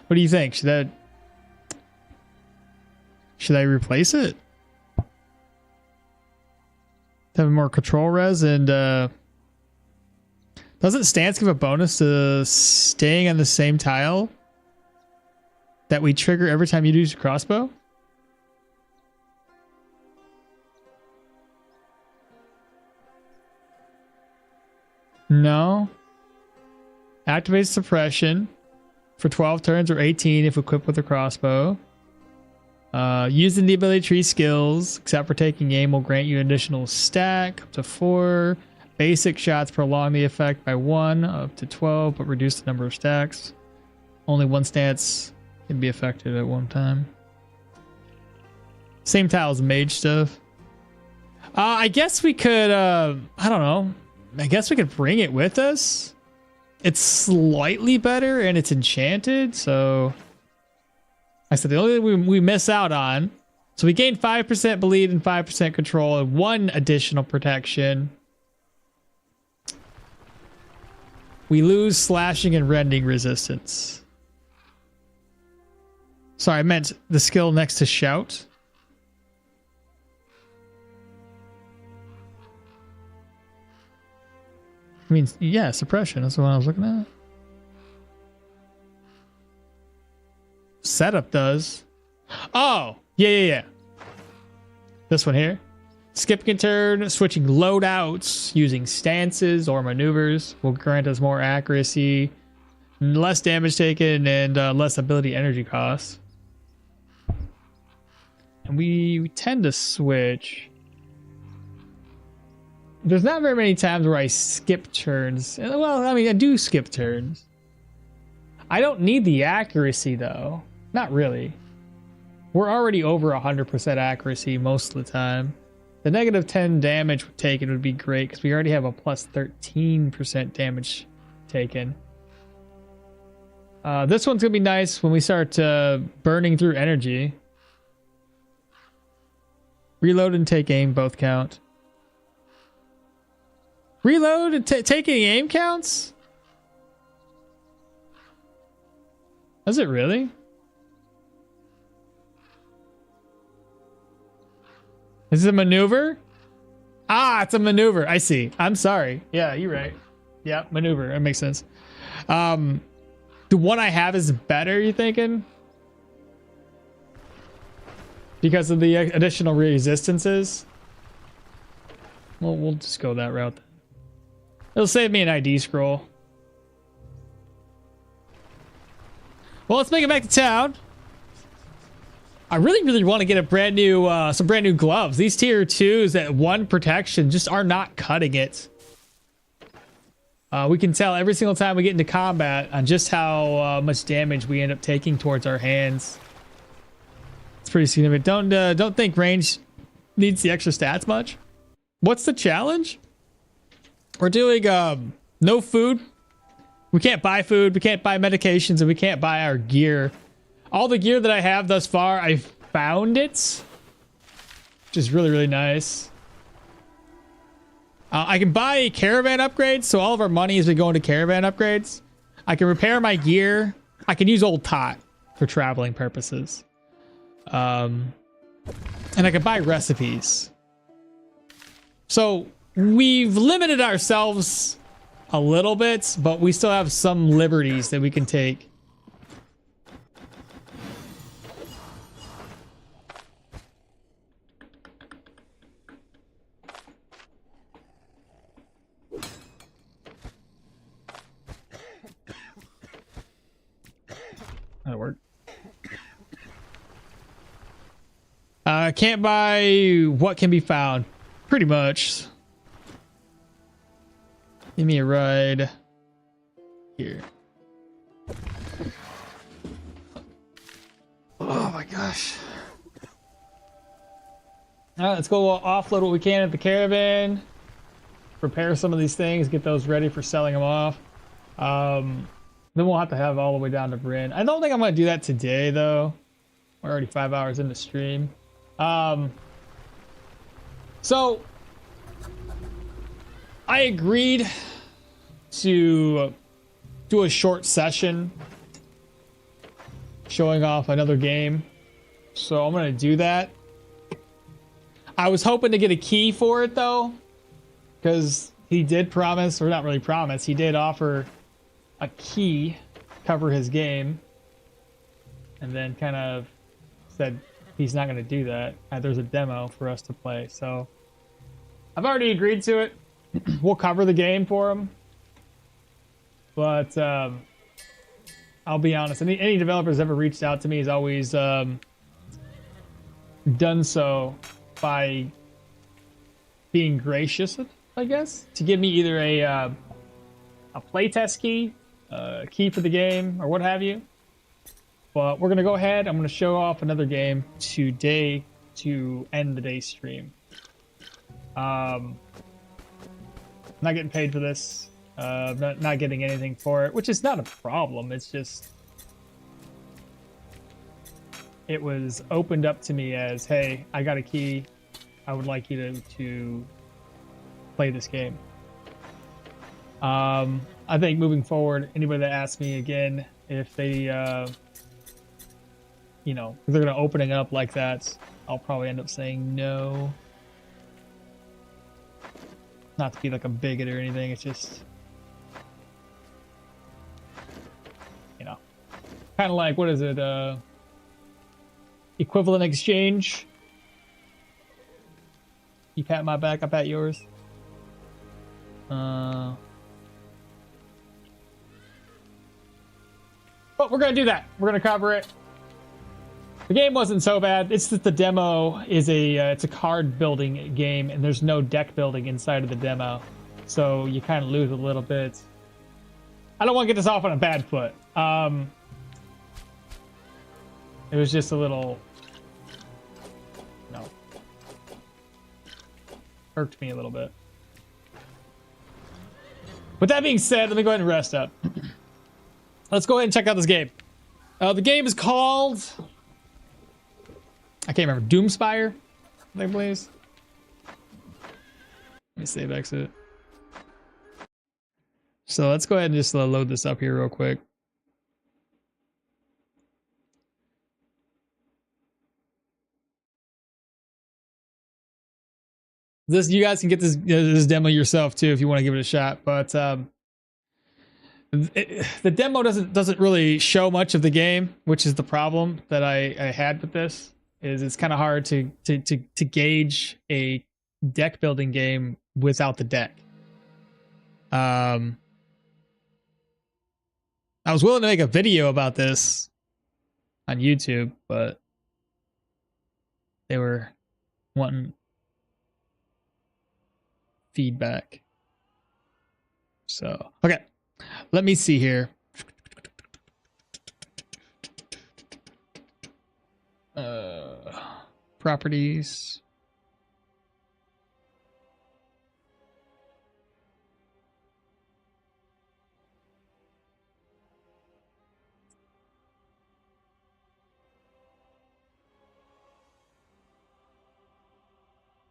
What do you think? Should I replace it? Have more control res and doesn't stance give a bonus to staying on the same tile that we trigger every time you use a crossbow? No. Activate suppression for 12 turns or 18 if equipped with a crossbow. Using the ability tree skills, except for taking aim, will grant you an additional stack up to 4. Basic shots prolong the effect by 1 up to 12, but reduce the number of stacks. Only 1 stance can be affected at one time. Same tile as mage stuff. I guess we could, I don't know. I guess we could bring it with us. It's slightly better and it's enchanted, so I said the only thing we miss out on. So we gain 5% bleed and 5% control and 1 additional protection. We lose slashing and rending resistance. Sorry, I meant the skill next to shout. I mean, yeah, suppression. That's the one I was looking at. Setup does. Oh, yeah. This one here. Skipping a turn, switching loadouts, using stances or maneuvers will grant us more accuracy, less damage taken, and less ability energy costs. And we tend to switch. There's not very many times where I skip turns. Well, I mean, I do skip turns. I don't need the accuracy, though. Not really. We're already over 100% accuracy most of the time. The negative 10 damage taken would be great because we already have a plus 13% damage taken. This one's going to be nice when we start burning through energy. Reload and take aim both count. Reload and taking aim counts? Does it really? Is it a maneuver? Ah, it's a maneuver. I see. I'm sorry. Yeah, you're right. Yeah, maneuver. That makes sense. The one I have is better, you thinking? Because of the additional resistances? Well, we'll just go that route then. It'll save me an ID scroll. Well, let's make it back to town. I really want to get a brand new, some brand new gloves. These tier 2s at 1 protection just are not cutting it. We can tell every single time we get into combat on just how much damage we end up taking towards our hands. It's pretty significant. Don't think range needs the extra stats much. What's the challenge? We're doing no food. We can't buy food. We can't buy medications, and we can't buy our gear. All the gear that I have thus far, I found it, which is really nice. I can buy caravan upgrades, so all of our money has been going to caravan upgrades. I can repair my gear. I can use old Tot for traveling purposes. And I can buy recipes. So we've limited ourselves a little bit, but we still have some liberties that we can take. That'll work. Can't buy what can be found. Pretty much. Give me a ride here. Oh my gosh. All right, let's go offload what we can at the caravan. Repair some of these things, get those ready for selling them off. Then we'll have to have all the way down to Bryn. I don't think I'm going to do that today, though. We're already 5 hours into stream. So I agreed to do a short session showing off another game. So I'm going to do that. I was hoping to get a key for it, though, because he did promise, or not really promise, he did offer a key, cover his game, and then kind of said he's not going to do that. There's a demo for us to play, so I've already agreed to it. We'll cover the game for him, but I'll be honest, any developers ever reached out to me has always done so by being gracious, I guess, to give me either a playtest key, a key for the game, or what have you. But we're gonna go ahead. I'm gonna show off another game today to end the day stream. not getting paid for this. Not getting anything for it, which is not a problem. It's just it was opened up to me as, hey, I got a key. I would like you to play this game. I think moving forward, anybody that asks me again if they, you know, if they're going to open it up like that, I'll probably end up saying no. Not to be like a bigot or anything, it's just, you know, kind of like, what is it, equivalent exchange? You pat my back, I pat yours. But we're gonna do that. We're gonna cover it. The game wasn't so bad. It's that the demo is it's a card building game, and there's no deck building inside of the demo, so you kind of lose a little bit. I don't want to get this off on a bad foot. It was just a little, no, irked me a little bit. With that being said, let me go ahead and rest up. Let's go ahead and check out this game. The game is called, I can't remember, Doomspire, I think, please. Let me save exit. So let's go ahead and just load this up here real quick. This, you guys can get this demo yourself too if you want to give it a shot, but the demo doesn't really show much of the game, which is the problem that I had with this. Is it's kind of hard to gauge a deck building game without the deck. I was willing to make a video about this on YouTube, but they were wanting feedback. So, okay. Let me see here. Properties.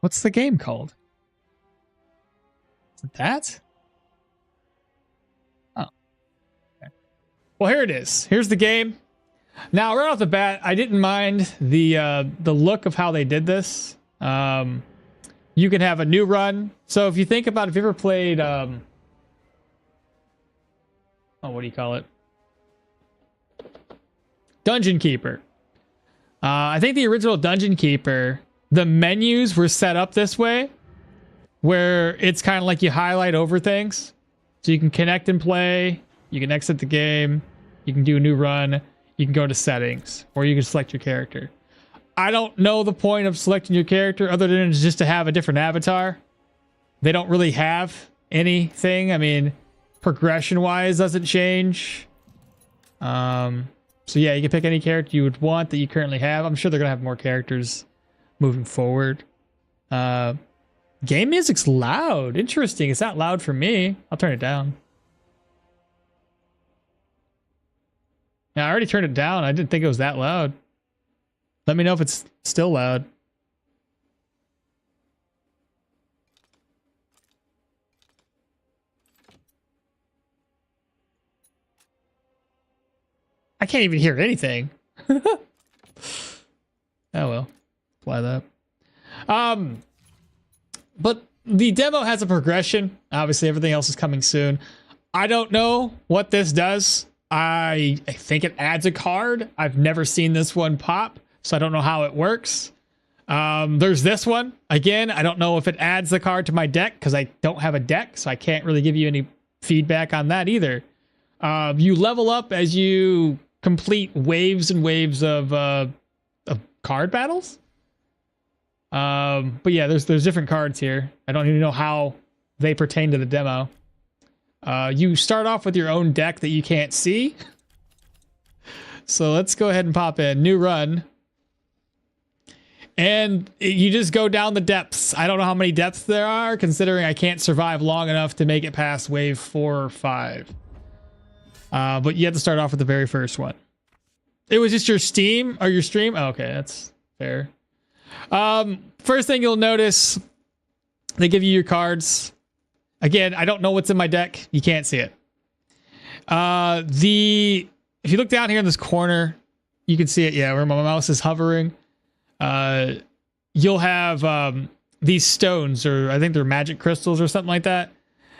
What's the game called? Is it that? Oh. Okay. Well, here it is. Here's the game. Now, right off the bat, I didn't mind the look of how they did this. You can have a new run. So if you think about, if you ever played, oh, what do you call it? Dungeon Keeper. I think the original Dungeon Keeper, the menus were set up this way, where it's kind of like you highlight over things. So you can connect and play, you can exit the game, you can do a new run, you can go to settings, or you can select your character. I don't know the point of selecting your character other than just to have a different avatar. They don't really have anything. I mean, progression-wise doesn't change. So yeah, you can pick any character you would want that you currently have. I'm sure they're gonna have more characters moving forward. Game music's loud. Interesting. It's not loud for me. I'll turn it down. Yeah, I already turned it down. I didn't think it was that loud. Let me know if it's still loud. I can't even hear anything. Oh well. Apply that. But the demo has a progression. Obviously, everything else is coming soon. I don't know what this does. I think it adds a card. I've never seen this one pop, so I don't know how it works. There's this one. Again, I don't know if it adds the card to my deck because I don't have a deck, so I can't really give you any feedback on that either. You level up as you complete waves and waves of card battles. But yeah, there's different cards here. I don't even know how they pertain to the demo. You start off with your own deck that you can't see. So let's go ahead and pop in new run. And you just go down the depths. I don't know how many depths there are, considering I can't survive long enough to make it past wave 4 or 5. But you have to start off with the very first one. It was just your Steam or your stream? Oh, okay, that's fair. First thing you'll notice, they give you your cards. Again, I don't know what's in my deck. You can't see it. If you look down here in this corner, you can see it. Yeah, where my mouse is hovering. You'll have these stones, or I think they're magic crystals or something like that.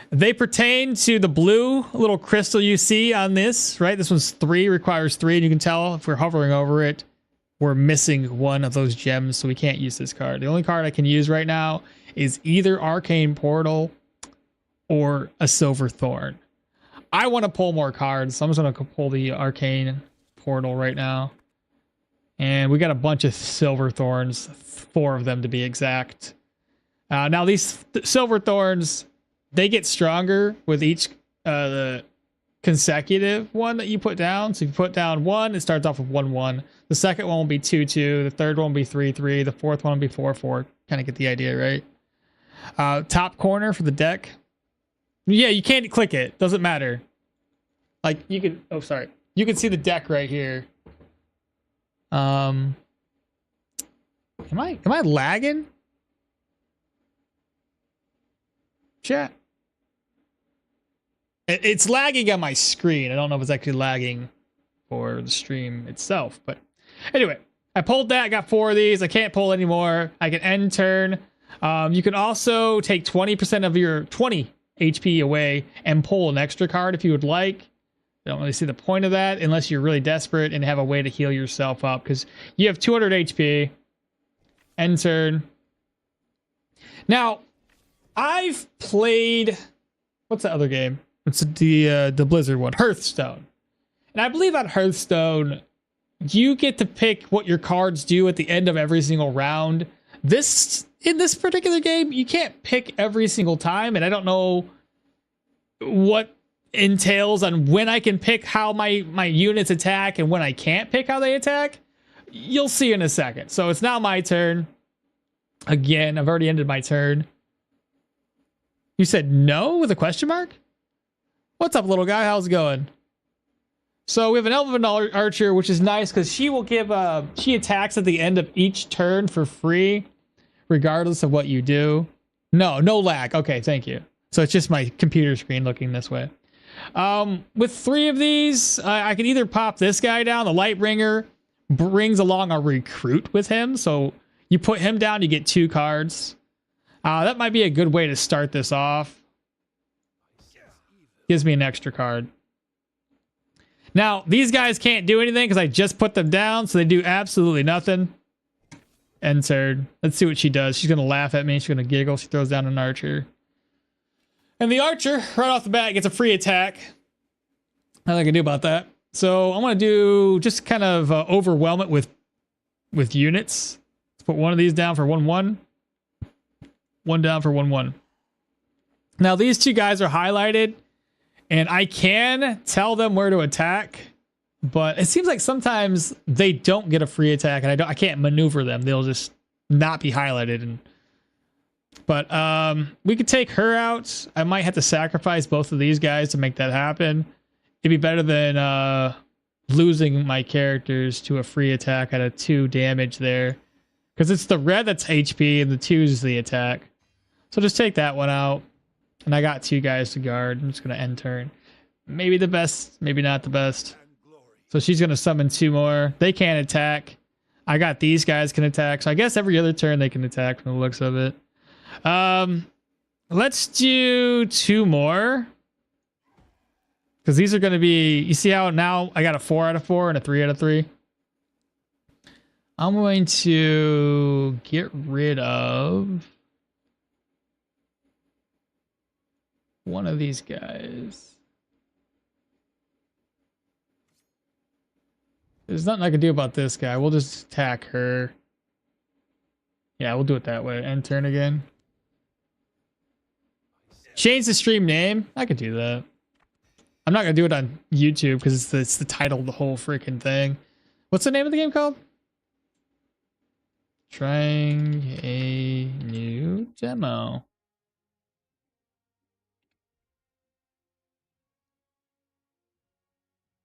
They pertain to the blue little crystal you see on this, right? This one's 3, requires 3, and you can tell if we're hovering over it, we're missing one of those gems, so we can't use this card. The only card I can use right now is either Arcane Portal or a Silver Thorn. I want to pull more cards, so I'm just going to pull the Arcane Portal right now. And we got a bunch of Silver Thorns, 4 of them to be exact. Now these Silver Thorns, they get stronger with each the consecutive one that you put down. So if you put down 1, it starts off with 1-1. The second one will be 2-2. The third one will be 3-3. The fourth one will be 4-4. Kind of get the idea, right? Top corner for the deck. Yeah, you can't click it. Doesn't matter. Like you can. Oh, sorry. You can see the deck right here. Am I lagging? Chat. It's lagging on my screen. I don't know if it's actually lagging for the stream itself, but anyway, I pulled that. I got 4 of these. I can't pull anymore. I can end turn. You can also take 20% of your 20 HP away and pull an extra card if you would like. I don't really see the point of that unless you're really desperate and have a way to heal yourself up, because you have 200 HP. End turn. Now, I've played, what's the other game? It's the Blizzard one, Hearthstone. And I believe on Hearthstone, you get to pick what your cards do at the end of every single round. In this particular game, you can't pick every single time, and I don't know what entails on when I can pick how my units attack and when I can't pick how they attack. You'll see in a second. So it's now my turn. Again, I've already ended my turn. You said no with a question mark? What's up, little guy? How's it going? So we have an Elven Archer, which is nice because she will give she attacks at the end of each turn for free, regardless of what you do. No lag. Okay, thank you. So it's just my computer screen looking this way. With 3 of these, I can either pop this guy down. The Lightbringer brings along a recruit with him, so you put him down, you get 2 cards. That might be a good way to start this off. Gives me an extra card. Now, these guys can't do anything because I just put them down, so they do absolutely nothing. End turn. Let's see what she does. She's going to laugh at me. She's going to giggle. She throws down an Archer. And the Archer, right off the bat, gets a free attack. Nothing I can do about that. So I'm going to do just kind of overwhelm it with units. Let's put one of these down for 1-1. One down for 1-1. Now, these 2 guys are highlighted. And I can tell them where to attack, but it seems like sometimes they don't get a free attack, and I can't maneuver them. They'll just not be highlighted. But we could take her out. I might have to sacrifice both of these guys to make that happen. It'd be better than losing my characters to a free attack at a 2 damage there, because it's the red that's HP and the 2 is the attack. So just take that one out. And I got 2 guys to guard. I'm just going to end turn. Maybe the best, maybe not the best. So she's going to summon 2 more. They can't attack. I got these guys can attack. So I guess every other turn they can attack from the looks of it. Let's do 2 more. Because these are going to be... You see how now I got a 4 out of 4 and a 3 out of 3? I'm going to get rid of... one of these guys. There's nothing I can do about this guy. We'll just attack her. Yeah, we'll do it that way. End turn again. Change the stream name. I could do that. I'm not gonna do it on YouTube because it's the title of the whole freaking thing. What's the name of the game called? Trying a new demo.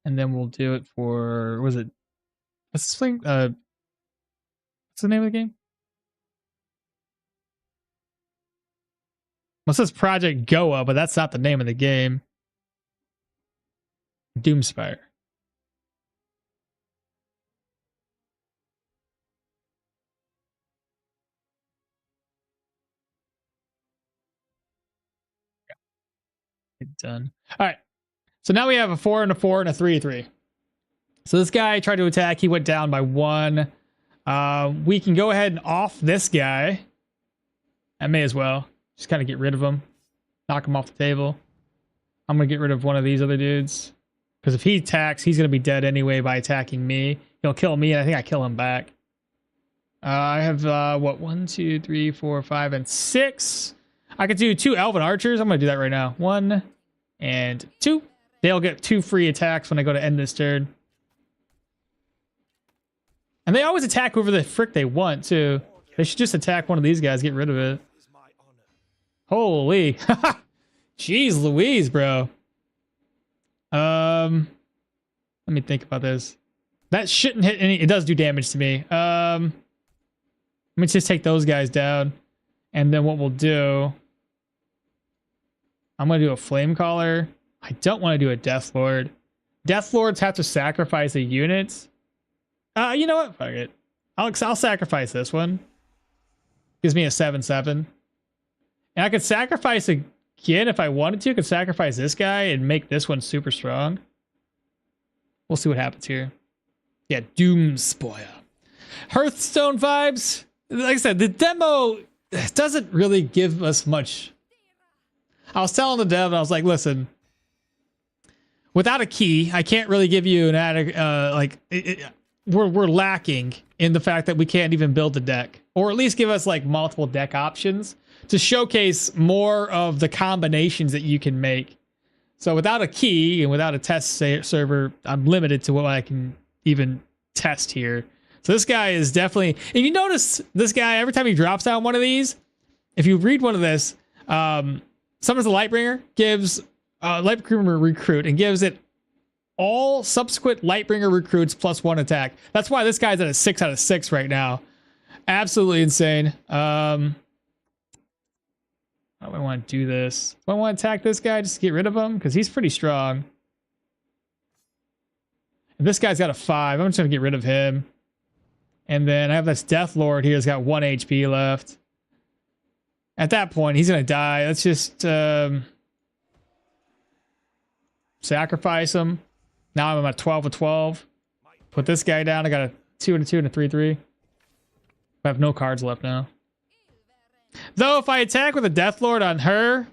And then we'll do it for, was it, what's this thing? What's the name of the game? Well, it says Project Goa, but that's not the name of the game. Doomspire. Done. All right. So now we have a 4 and a 4 and a 3-3. So this guy tried to attack. He went down by 1. We can go ahead and off this guy. I may as well. Just kind of get rid of him. Knock him off the table. I'm going to get rid of one of these other dudes. Because if he attacks, he's going to be dead anyway by attacking me. He'll kill me, and I think I kill him back. I have, what, 1, 2, 3, 4, 5, and 6. I could do 2 Elven Archers. I'm going to do that right now. 1 and 2. They'll get 2 free attacks when I go to end this turn. And they always attack whoever the frick they want, too. They should just attack one of these guys, get rid of it. Holy. Jeez Louise, bro. Let me think about this. That shouldn't hit any... It does do damage to me. Let me just take those guys down. And then what we'll do... I'm going to do a Flame Caller. I don't want to do a Death Lord. Death Lords have to sacrifice a unit. You know what? Fuck it. I'll sacrifice this one. Gives me a 7/7. And I could sacrifice again if I wanted to. I could sacrifice this guy and make this one super strong. We'll see what happens here. Yeah, Doom Spoiler. Hearthstone vibes. Like I said, the demo doesn't really give us much. I was telling the dev, and I was like, listen, without a key, I can't really give you an we're lacking in the fact that we can't even build the deck, or at least give us like multiple deck options to showcase more of the combinations that you can make. So without a key and without a test server, I'm limited to what I can even test here. So this guy is definitely, if you notice this guy, every time he drops down one of these, if you read one of this, summons the Lightbringer, gives Lightbringer recruit, and gives it all subsequent Lightbringer recruits plus 1 attack. That's why this guy's at a 6 out of 6 right now. Absolutely insane. How do I want to do this? Do I want to attack this guy just to get rid of him? Because he's pretty strong. And this guy's got a 5. I'm just going to get rid of him. And then I have this Death Lord here. He's got 1 HP left. At that point, he's going to die. Let's just sacrifice him. Now I'm at 12 of 12. Put this guy down. I got a 2 and a 2 and a 3/3. I have no cards left now. Though if I attack with a Death Lord on her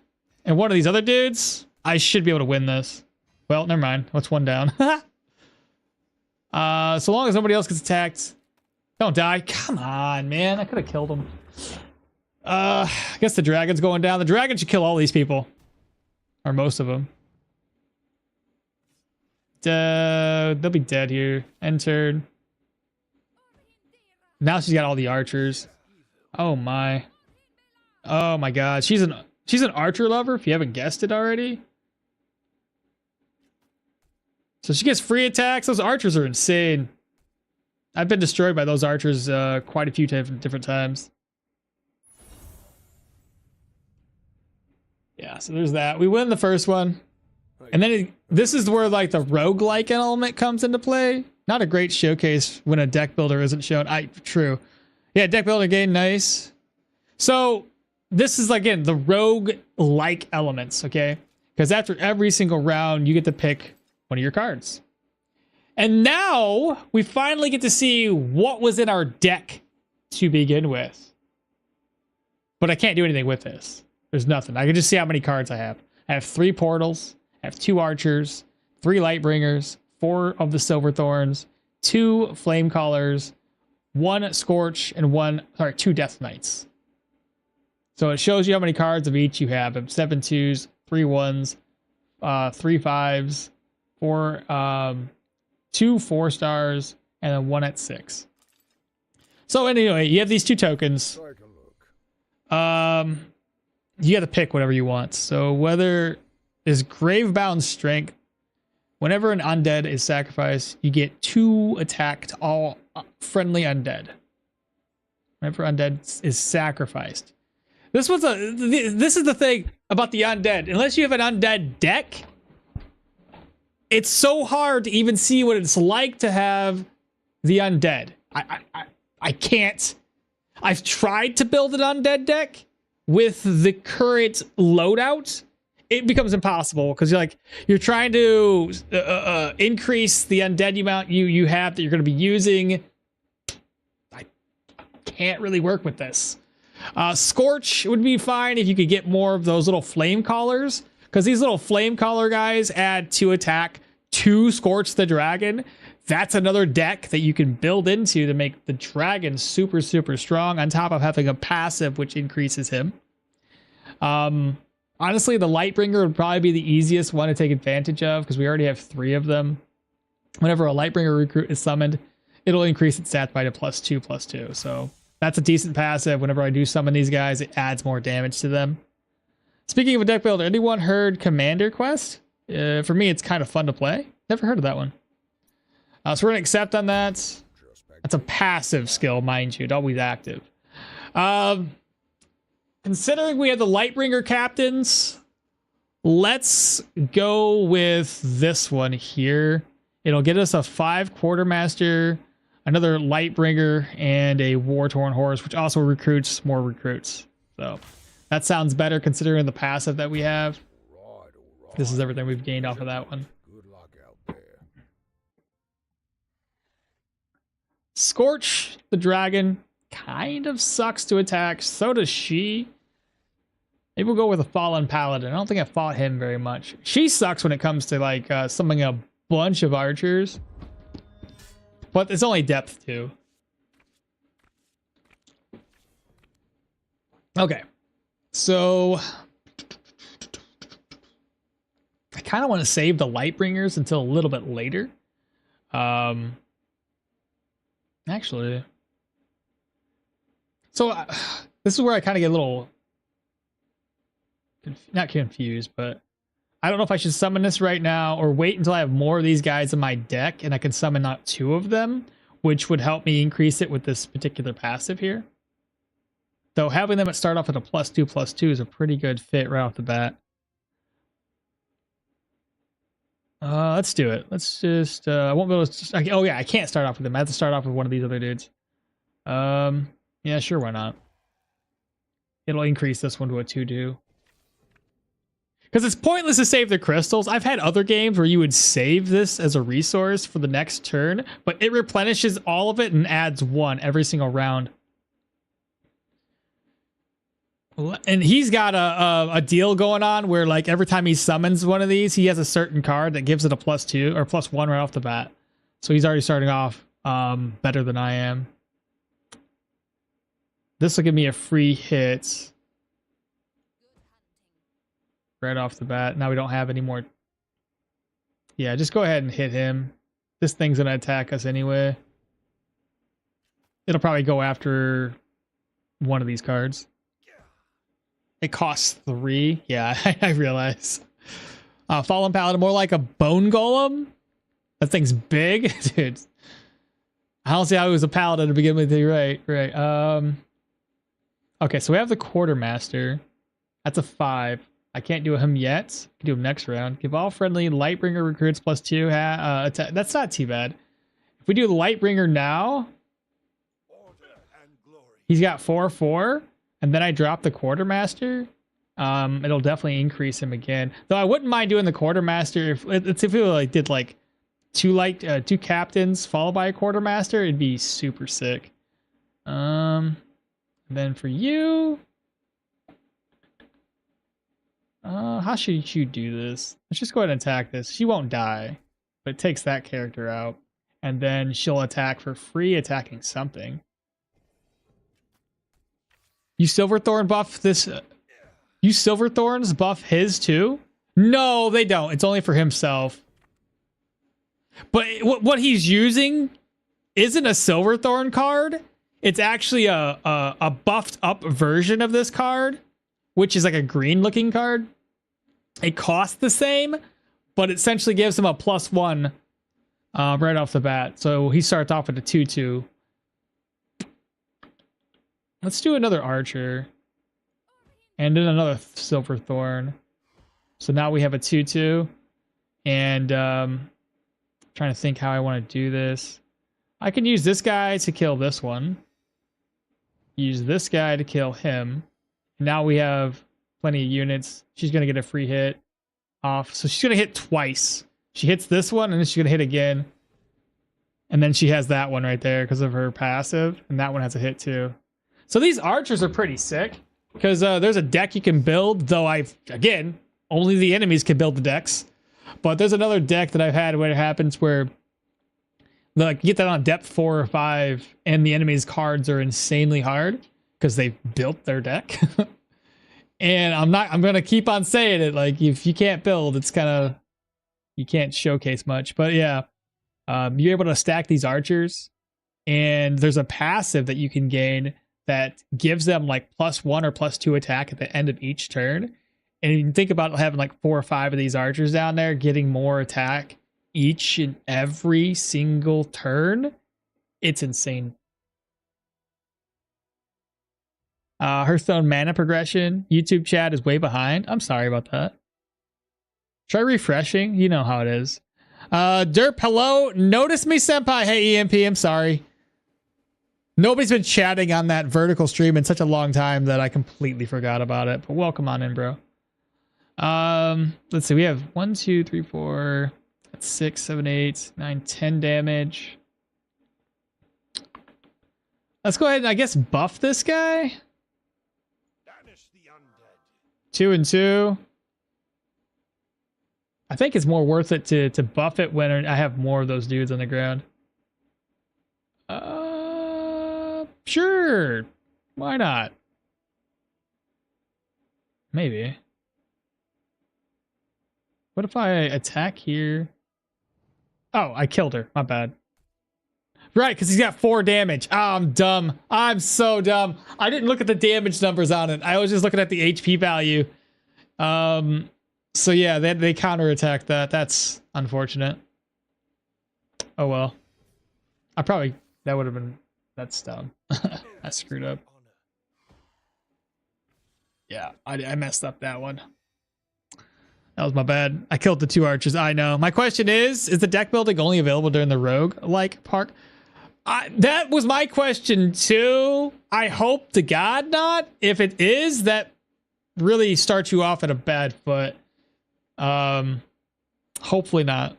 and one of these other dudes, I should be able to win this. Well, never mind. What's 1 down? So long as nobody else gets attacked. Don't die. Come on, man. I could have killed him. I guess the dragon's going down. The dragon should kill all these people. Or most of them. They'll be dead here. Entered. Now she's got all the archers. Oh my. Oh my god. She's an archer lover, if you haven't guessed it already. So she gets free attacks. Those archers are insane. I've been destroyed by those archers quite a few different times. Yeah, so there's that. We win the first one. And then this is where like the roguelike element comes into play. Not a great showcase when a deck builder isn't shown. True. Yeah, deck builder game, nice. So this is again the rogue-like elements, okay? Because after every single round, you get to pick one of your cards. And now we finally get to see what was in our deck to begin with. But I can't do anything with this. There's nothing. I can just see how many cards I have. I have 3 portals. I have 2 archers, 3 lightbringers, 4 of the silver thorns, 2 flame callers, 1 scorch, and 2 death knights. So it shows you how many cards of each you have. 7 2s, 3 1s, 3 5s, 2 4 stars, and then 1 at 6. So anyway, you have these 2 tokens. You got to pick whatever you want. So whether is Gravebound Strength, whenever an undead is sacrificed, you get 2 attack to all friendly undead. Whenever undead is sacrificed. This is the thing about the undead. Unless you have an undead deck, it's so hard to even see what it's like to have the undead. I can't. I've tried to build an undead deck with the current loadout. It becomes impossible because you're trying to increase the undead amount you have that you're going to be using. I can't really work with this. Scorch would be fine if you could get more of those little flame callers, because these little flame caller guys add 2 attack to Scorch the Dragon. That's another deck that you can build into to make the dragon super, super strong, on top of having a passive which increases him. Honestly, the Lightbringer would probably be the easiest one to take advantage of, because we already have 3 of them. Whenever a Lightbringer recruit is summoned, it'll increase its stat by a +2/+2. So that's a decent passive. Whenever I do summon these guys, it adds more damage to them. Speaking of a deck builder, anyone heard Commander Quest? For me, it's kind of fun to play. Never heard of that one. So we're going to accept on that. That's a passive skill, mind you. It's always active. Considering we have the Lightbringer captains, let's go with this one here. It'll get us a 5 Quartermaster, another Lightbringer, and a War-Torn Horse, which also recruits more recruits. So that sounds better considering the passive that we have. This is everything we've gained off of that one. Scorch the Dragon kind of sucks to attack. So does she. Maybe we'll go with a Fallen Paladin. I don't think I fought him very much. She sucks when it comes to summoning a bunch of archers. But it's only depth too. Okay. So I kind of want to save the Lightbringers until a little bit later. Actually, so this is where I kind of get a little not confused, but I don't know if I should summon this right now or wait until I have more of these guys in my deck and I can summon not 2 of them, which would help me increase it with this particular passive here. Though having them start off at a +2/+2 is a pretty good fit right off the bat. Let's do it. Let's just, I won't be able to, oh yeah, I can't start off with them. I have to start off with one of these other dudes. Yeah, sure, why not? It'll increase this one to a 2/2. Because it's pointless to save the crystals. I've had other games where you would save this as a resource for the next turn, but it replenishes all of it and adds 1 every single round. And he's got a deal going on where every time he summons one of these, he has a certain card that gives it a +2 or +1 right off the bat. So he's already starting off better than I am. This will give me a free hit right off the bat. Now we don't have any more. Yeah, just go ahead and hit him. This thing's going to attack us anyway. It'll probably go after one of these cards. It costs 3. Yeah, I realize. Fallen Paladin, more like a Bone Golem. That thing's big. Dude. I don't see how he was a Paladin to begin with. Right. Okay, so we have the Quartermaster. That's a 5. I can't do him yet. I can do him next round. Give all friendly Lightbringer recruits +2. Attack. That's not too bad. If we do the Lightbringer now, he's got 4/4. And then I drop the Quartermaster, it'll definitely increase him again. Though I wouldn't mind doing the Quartermaster if we did 2 captains followed by a Quartermaster, it'd be super sick. And then for you, how should you do this? Let's just go ahead and attack this. She won't die, but it takes that character out, and then she'll attack for free, attacking something. You Silverthorn buff this? You Silverthorns buff his too? No, they don't. It's only for himself. But what he's using isn't a Silverthorn card. It's actually a buffed up version of this card, which is like a green looking card. It costs the same, but it essentially gives him a +1 right off the bat. So he starts off with a 2/2. Let's do another archer. And then another silver thorn. So now we have a 2/2. And trying to think how I want to do this. I can use this guy to kill this one. Use this guy to kill him. Now we have plenty of units. She's going to get a free hit off. So she's going to hit twice. She hits this one and then she's going to hit again. And then she has that one right there because of her passive. And that one has a hit too. So these archers are pretty sick. Because there's a deck you can build. Though again, only the enemies can build the decks. But there's another deck that I've had where it happens where like you get that on depth 4 or 5 and the enemy's cards are insanely hard because they built their deck. And I'm going to keep on saying it. Like if you can't build, it's kind of, you can't showcase much. But yeah, you're able to stack these archers and there's a passive that you can gain that gives them like +1 or +2 attack at the end of each turn. And you can think about having like 4 or 5 of these archers down there getting more attack each and every single turn. It's insane. Hearthstone mana progression. YouTube chat is way behind. I'm sorry about that. Try refreshing. You know how it is. Derp, hello. Notice me, senpai. Hey, EMP, I'm sorry. Nobody's been chatting on that vertical stream in such a long time that I completely forgot about it. But welcome on in, bro. Let's see. We have 1, 2, 3, 4, 6, 7, 8, 9, 10 damage. Let's go ahead and I guess buff this guy. 2 and 2. I think it's more worth it to buff it when I have more of those dudes on the ground. Sure. Why not? Maybe. What if I attack here? Oh, I killed her. My bad. Right, because he's got 4 damage. Oh, I'm dumb. I'm so dumb. I didn't look at the damage numbers on it. I was just looking at the HP value. So yeah, they counterattack that. That's unfortunate. Oh well. That would have been, that's dumb. I screwed up. Yeah, I messed up that one. That was my bad. I killed the 2 archers. I know. My question is the deck building only available during the rogue-like park? That was my question too. I hope to God not. If it is, that really starts you off at a bad foot. Hopefully not.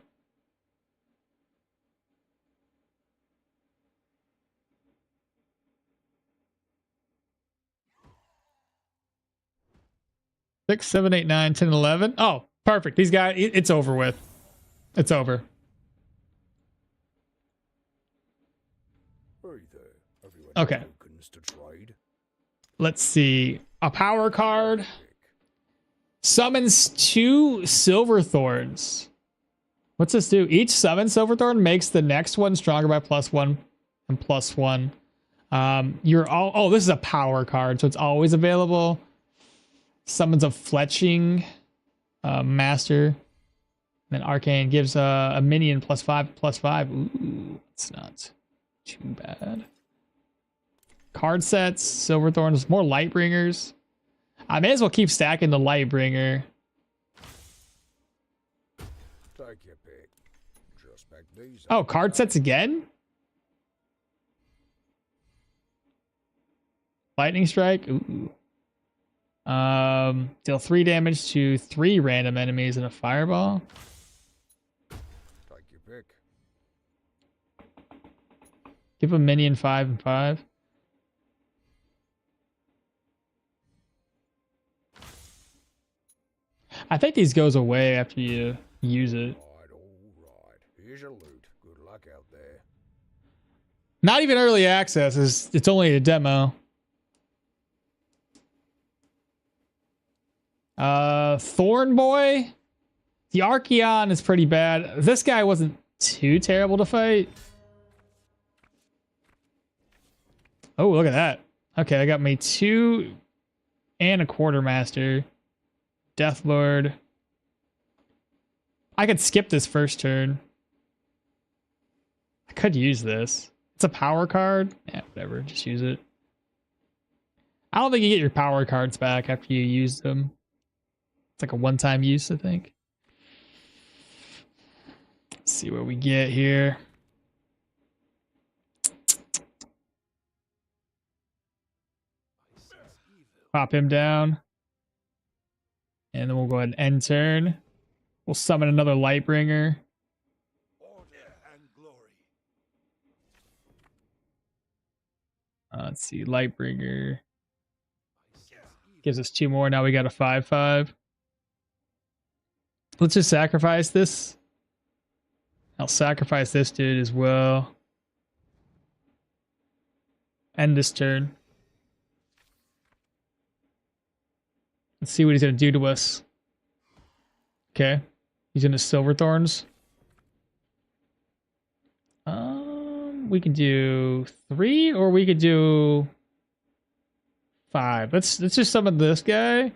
Six, 7, 8, 9, 10, 11. Oh, perfect. These guys, it's over with. It's over. Okay. Let's see. A power card. Summons 2 silver thorns. What's this do? Each summon silver thorn makes the next one stronger by +1 and +1. Oh, this is a power card, so it's always available. Summons a fletching master. Then arcane gives a minion +5/+5. Ooh, it's not too bad. Card sets, silver thorns, more light bringers. I may as well keep stacking the light bringer. Oh, card sets again? Lightning strike. Ooh. Deal 3 damage to 3 random enemies in a fireball. Take your pick. Give a minion 5 and 5. I think these goes away after you use it. All right. Here's your loot. Good luck out there. Not even early access. It's only a demo. Thorn Boy. The Archeon is pretty bad. This guy wasn't too terrible to fight. Oh, look at that. Okay, I got me 2 and a quartermaster. Death Lord. I could skip this first turn. I could use this. It's a power card. Yeah, whatever. Just use it. I don't think you get your power cards back after you use them. It's like a one-time use, I think. Let's see what we get here. Pop him down. And then we'll go ahead and end turn. We'll summon another Lightbringer. Let's see, Lightbringer. Gives us 2 more. Now we got a 5/5. Let's just sacrifice this. I'll sacrifice this dude as well. End this turn. Let's see what he's going to do to us. Okay. He's into Silverthorns. We can do 3 or we could do 5. Let's just summon this guy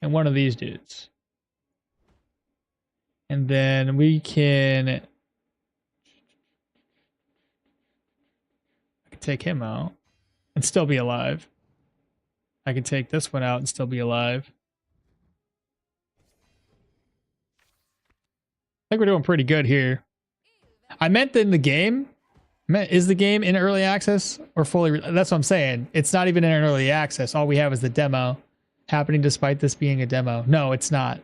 and one of these dudes. And then we can... I can take him out and still be alive. I can take this one out and still be alive. I think we're doing pretty good here. I meant in the game. Is the game in early access or fully? That's what I'm saying. It's not even in early access. All we have is the demo happening despite this being a demo. No, it's not.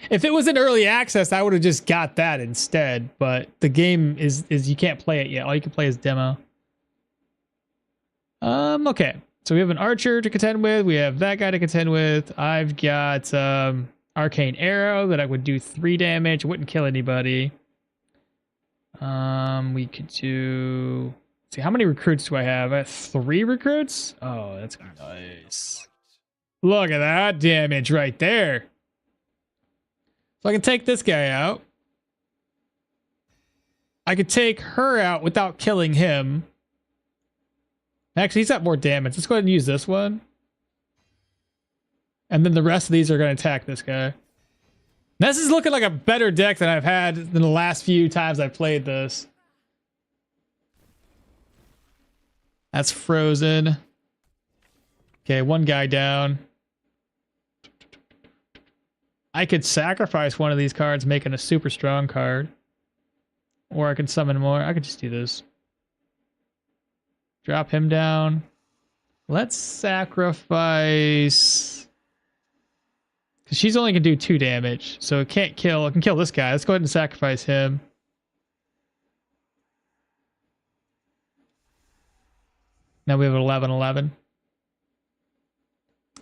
If it was in early access, I would have just got that instead. But the game is you can't play it yet. All you can play is demo. Okay. So we have an archer to contend with. We have that guy to contend with. I've got arcane arrow that I would do 3 damage. It wouldn't kill anybody. We could do... Let's see, how many recruits do I have? I have 3 recruits? Oh, that's nice. Look at that damage right there. So I can take this guy out. I could take her out without killing him. Actually, he's got more damage. Let's go ahead and use this one. And then the rest of these are going to attack this guy. This is looking like a better deck than I've had in the last few times I've played this. That's frozen. Okay, 1 guy down. I could sacrifice one of these cards, making a super strong card. Or I could summon more. I could just do this. Drop him down. Let's sacrifice... Because she's only going to do 2 damage. So it can't kill. I can kill this guy. Let's go ahead and sacrifice him. Now we have 11/11.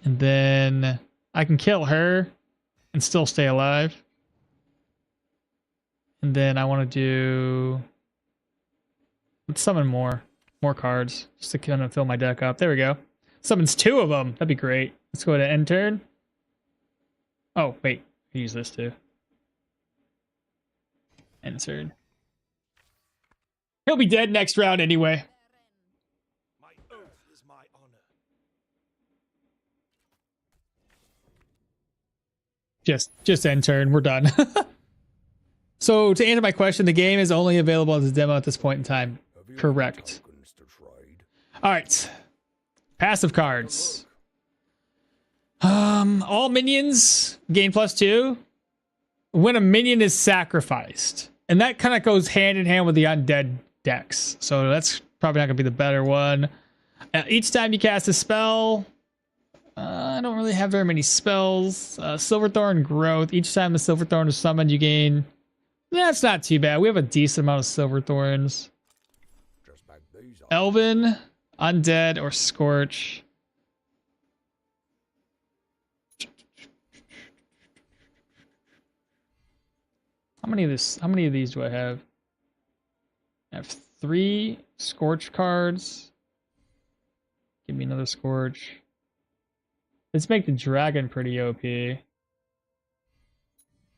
And then I can kill her and still stay alive. And then I want to do... Let's summon more cards just to kind of fill my deck up. There we go. Summons 2 of them. That'd be great. Let's go to end turn. Oh, wait. I use this too. End turn. He'll be dead next round anyway. My oath is my honor. Just end turn. We're done. So to answer my question, the game is only available as a demo at this point in time. Correct. All right. Passive cards. All minions gain +2 when a minion is sacrificed. And that kind of goes hand in hand with the undead decks. So that's probably not going to be the better one. Each time you cast a spell, I don't really have very many spells. Silverthorn Growth. Each time a Silverthorn is summoned, you gain... That's not too bad. We have a decent amount of Silverthorns. Elven, Undead, or Scorch. How many of these do I have? I have 3 Scorch cards. Give me another Scorch. Let's make the dragon pretty OP.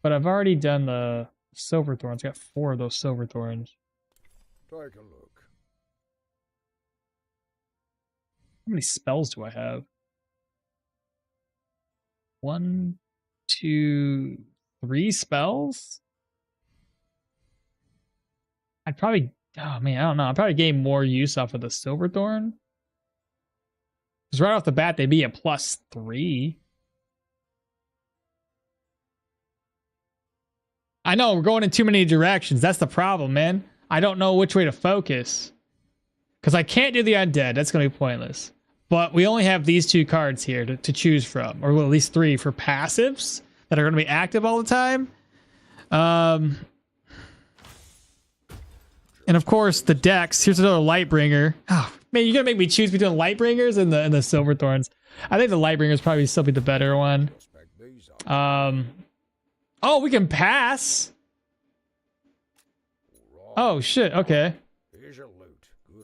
But I've already done the Silverthorns. I got 4 of those Silverthorns. Take a look. many spells do I have? 1, 2, 3 spells? I'd probably, oh man, I don't know. I'd probably gain more use off of the Silverthorn. Because right off the bat, they'd be a +3. I know, we're going in too many directions. That's the problem, man. I don't know which way to focus. Because I can't do the undead. That's going to be pointless. But we only have these 2 cards here to choose from. Or well, at least 3 for passives that are going to be active all the time. And of course, the decks. Here's another Lightbringer. Oh, man, you're going to make me choose between the Lightbringers and the Silverthorns. I think the Lightbringers probably still be the better one. Oh, we can pass. Oh, shit. Okay.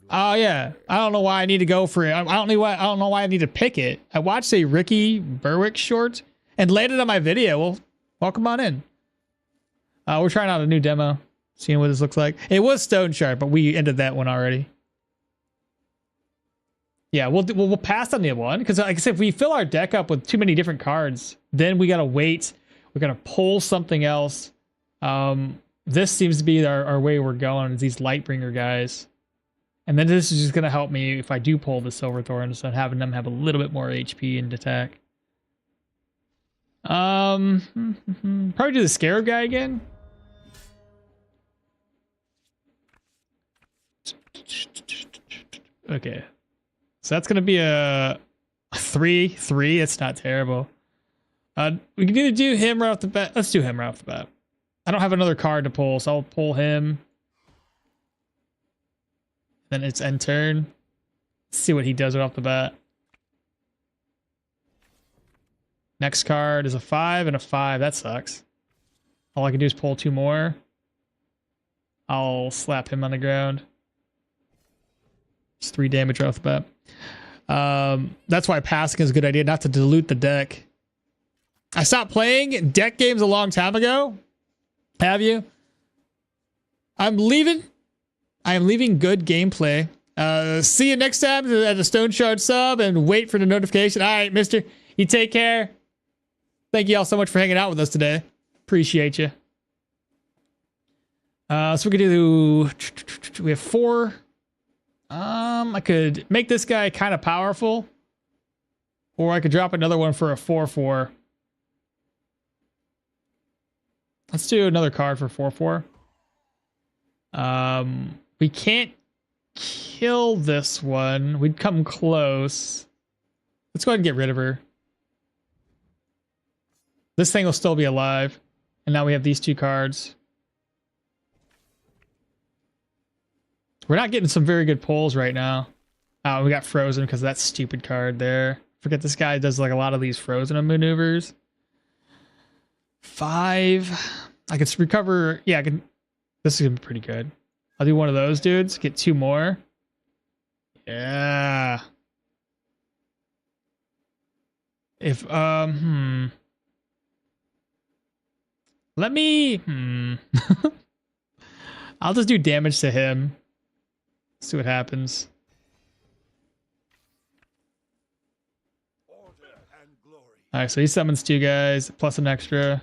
Oh, yeah. I don't know why I need to go for it. I don't know why I need to pick it. I watched a Ricky Berwick short and landed on my video. Well, welcome on in. We're trying out a new demo. Seeing what this looks like. It was Stoneshard, but we ended that one already. Yeah, we'll pass on the one because, like I said, if we fill our deck up with too many different cards, then we gotta wait. We're gonna pull something else. This seems to be our way we're going. Is these Lightbringer guys, and then this is just gonna help me if I do pull the Silverthorns and having them have a little bit more HP and attack. Probably do the Scarab guy again. Okay, so that's gonna be a 3/3. It's not terrible. We can either do him right off the bat. Let's do him right off the bat. I don't have another card to pull, so I'll pull him. Then it's end turn. Let's see what he does right off the bat. Next card is a 5 and a 5. That sucks. All I can do is pull 2 more. I'll slap him on the ground. It's 3 damage right off the bat. That's why passing is a good idea, not to dilute the deck. I stopped playing deck games a long time ago. Have you? I'm leaving. I am leaving good gameplay. See you next time at the Stoneshard sub and wait for the notification. All right, mister. You take care. Thank you all so much for hanging out with us today. Appreciate you. So we could do... We have 4... I could make this guy kind of powerful, or I could drop another one for a 4/4. Let's do another card for 4/4. We can't kill this one. We'd come close. Let's go ahead and get rid of her. This thing will still be alive, and now we have these 2 cards. We're not getting some very good pulls right now. We got frozen because of that stupid card there. Forget this guy does like a lot of these frozen maneuvers. 5. I could recover. Yeah, I can. This is gonna be pretty good. I'll do one of those dudes. Get 2 more. Yeah. If let me I'll just do damage to him. See what happens. Alright, so he summons 2 guys, plus an extra.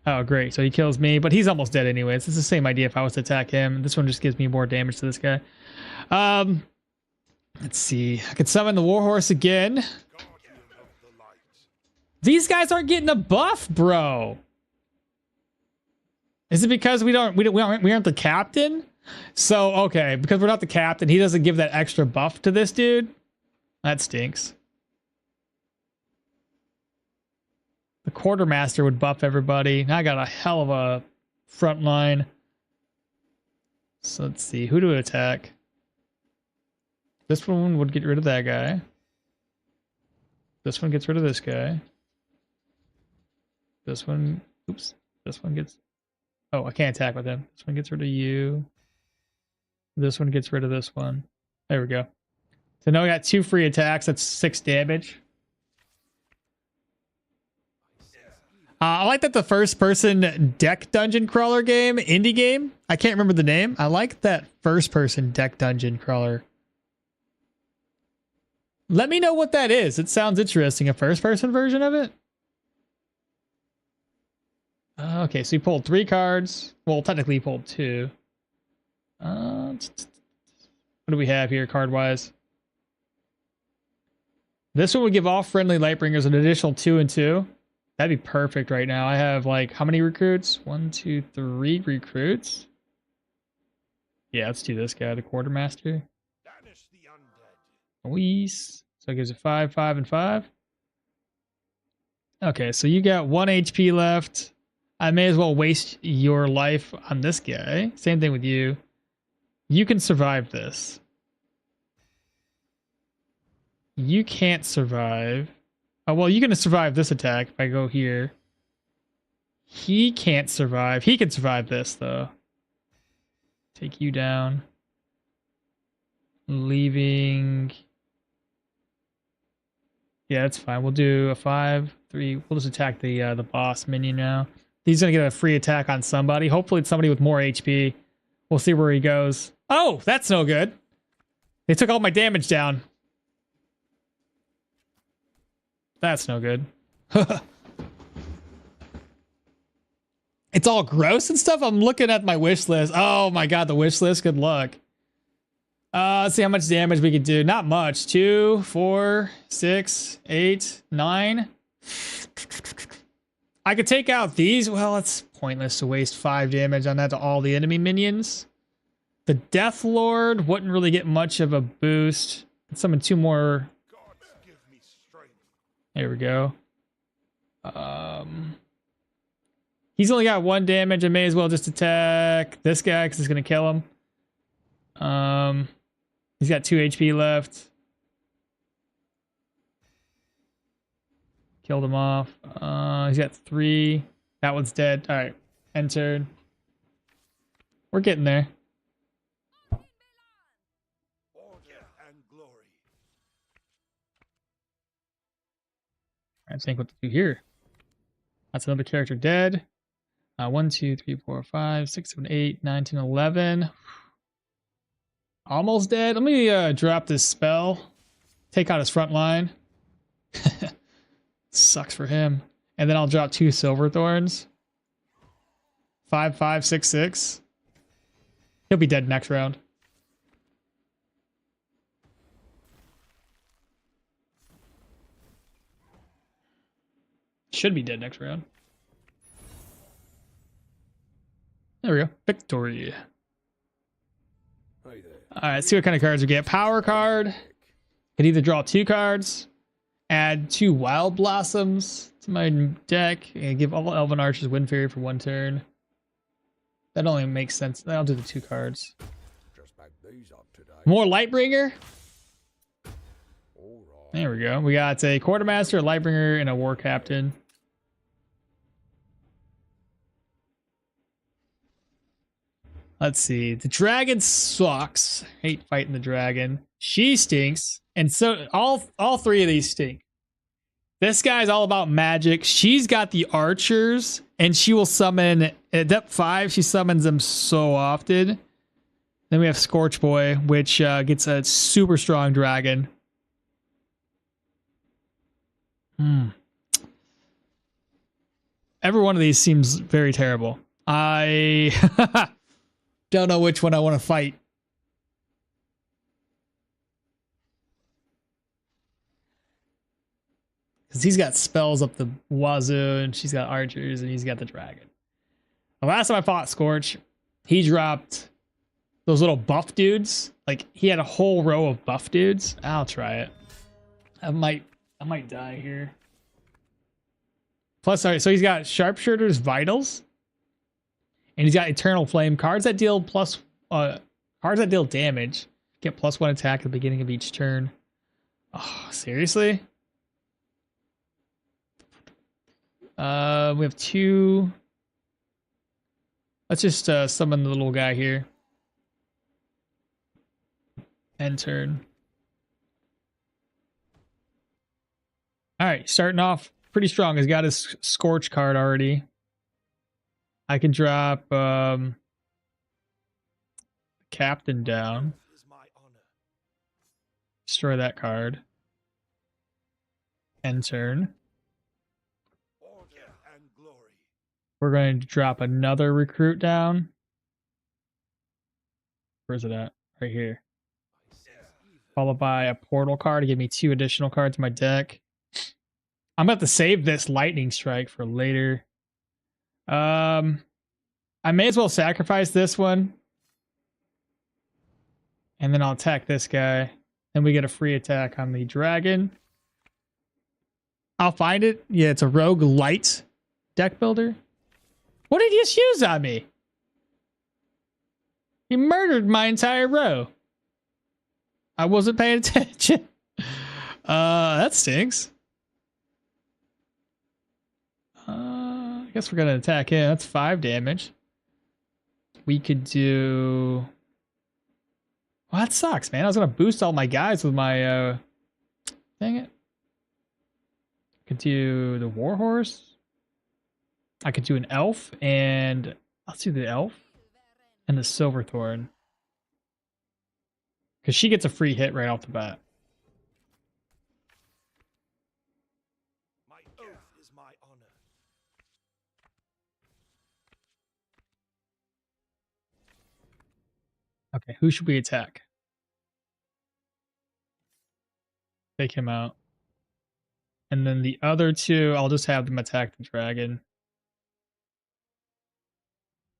Oh, great. So he kills me, but he's almost dead anyways. It's the same idea if I was to attack him. This one just gives me more damage to this guy. Let's see. I could summon the Warhorse again. These guys aren't getting a buff, bro. Is it because we aren't the captain? So, okay, because we're not the captain, he doesn't give that extra buff to this dude. That stinks. The Quartermaster would buff everybody. Now I got a hell of a front line. So let's see, who to attack? This one would get rid of that guy. This one gets rid of this guy. This one, oops, this one gets, oh, I can't attack with him. This one gets rid of you. This one gets rid of this one. There we go. So now we got 2 free attacks. That's 6 damage. I like that the first-person deck dungeon crawler game, indie game. I can't remember the name. I like that first-person deck dungeon crawler. Let me know what that is. It sounds interesting. A first-person version of it? Okay, so he pulled 3 cards. Well, technically he pulled 2. What do we have here card-wise? This one would give all friendly Lightbringers an additional 2 and 2. That'd be perfect right now. I have like how many recruits? 1, 2, 3 recruits. Yeah, let's do this guy, the quartermaster. Banish the undead. Luis. So it gives it 5, 5, and 5. Okay, so you got 1 HP left. I may as well waste your life on this guy. Same thing with you. You can survive this. You can't survive. Oh, well, you're going to survive this attack if I go here. He can't survive. He can survive this, though. Take you down. Leaving. Yeah, that's fine. We'll do a 5, 3. We'll just attack the boss minion now. He's going to get a free attack on somebody. Hopefully it's somebody with more HP. We'll see where he goes. Oh, that's no good. They took all my damage down. That's no good. It's all gross and stuff. I'm looking at my wish list. Oh my god, the wish list. Good luck. Let's see how much damage we can do. Not much. 2, 4, 6, 8, 9. I could take out these. Well, it's pointless to waste 5 damage on that to all the enemy minions. The Death Lord wouldn't really get much of a boost. Let's summon 2 more. Gods give me strength. There we go. He's only got 1 damage. I may as well just attack this guy because it's going to kill him. He's got 2 HP left. Killed him off. He's got 3. That one's dead. All right. End turn. We're getting there. Order and glory. I think what to do here. That's another character dead. 1, 2, 3, 4, 5, 6, 7, 8, 9, 10, 11. Almost dead. Let me drop this spell. Take out his front line. Sucks for him. And then I'll drop 2 silver thorns. 5, 5, 6, 6. He'll be dead next round. Should be dead next round. There we go. Victory. Hey there. All right, let's see what kind of cards we get. Power card. Can either draw 2 cards, add 2 Wild Blossoms to my deck, and give all Elven Archers Wind Fairy for 1 turn. That only makes sense. I'll do the 2 cards. Just back these up today. More Lightbringer. All right. There we go. We got a Quartermaster, a Lightbringer, and a War Captain. Let's see. The dragon sucks. Hate fighting the dragon. She stinks. And so all 3 of these stink. This guy's all about magic. She's got the archers, and she will summon at depth 5. She summons them so often. Then we have Scorch Boy, which gets a super strong dragon. Every one of these seems very terrible. I don't know which one I want to fight. Because he's got spells up the wazoo, and she's got archers, and he's got the dragon. The last time I fought Scorch, he dropped those little buff dudes. Like, he had a whole row of buff dudes. I'll try it. I might die here. Plus, sorry, so he's got Sharpshooter's Vitals. And he's got Eternal Flame. Cards that deal damage get +1 attack at the beginning of each turn. Oh, seriously? We have 2. Let's just summon the little guy here. End turn. All right, starting off pretty strong. He's got his Scorch card already. I can drop Captain down. Is my honor. Destroy that card. end turn. Order and glory. We're going to drop another recruit down. Where's it at? Right here. Followed by a portal card to give me 2 additional cards in my deck. I'm about to save this lightning strike for later. I may as well sacrifice this one. And then I'll attack this guy. Then we get a free attack on the dragon. I'll find it. Yeah, it's a rogue light deck builder. What did he just use on me? He murdered my entire row. I wasn't paying attention. That stinks. I guess we're gonna attack him. That's 5 damage. We could do... Well, that sucks, man. I was gonna boost all my guys with my dang it. I could do the warhorse. I could do an elf, and I'll do the elf and the silverthorn. Because she gets a free hit right off the bat. My oath is my honor. Okay, who should we attack? Take him out. And then the other 2, I'll just have them attack the dragon.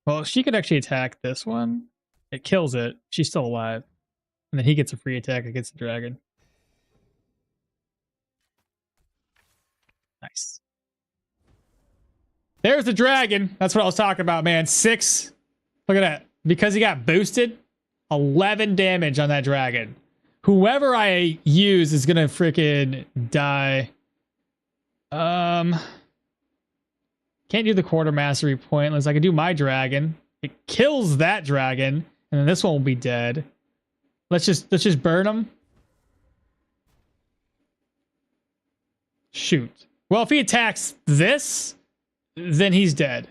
Well, she could actually attack this one. It kills it. She's still alive. And then he gets a free attack against the dragon. Nice. There's the dragon. That's what I was talking about, man. 6. Look at that. Because he got boosted, 11 damage on that dragon. Whoever I use is gonna freaking die. Can't do the quartermastery pointless. I can do my dragon. It kills that dragon, and then this one will be dead. Let's just burn him. Shoot. Well, if he attacks this, then he's dead.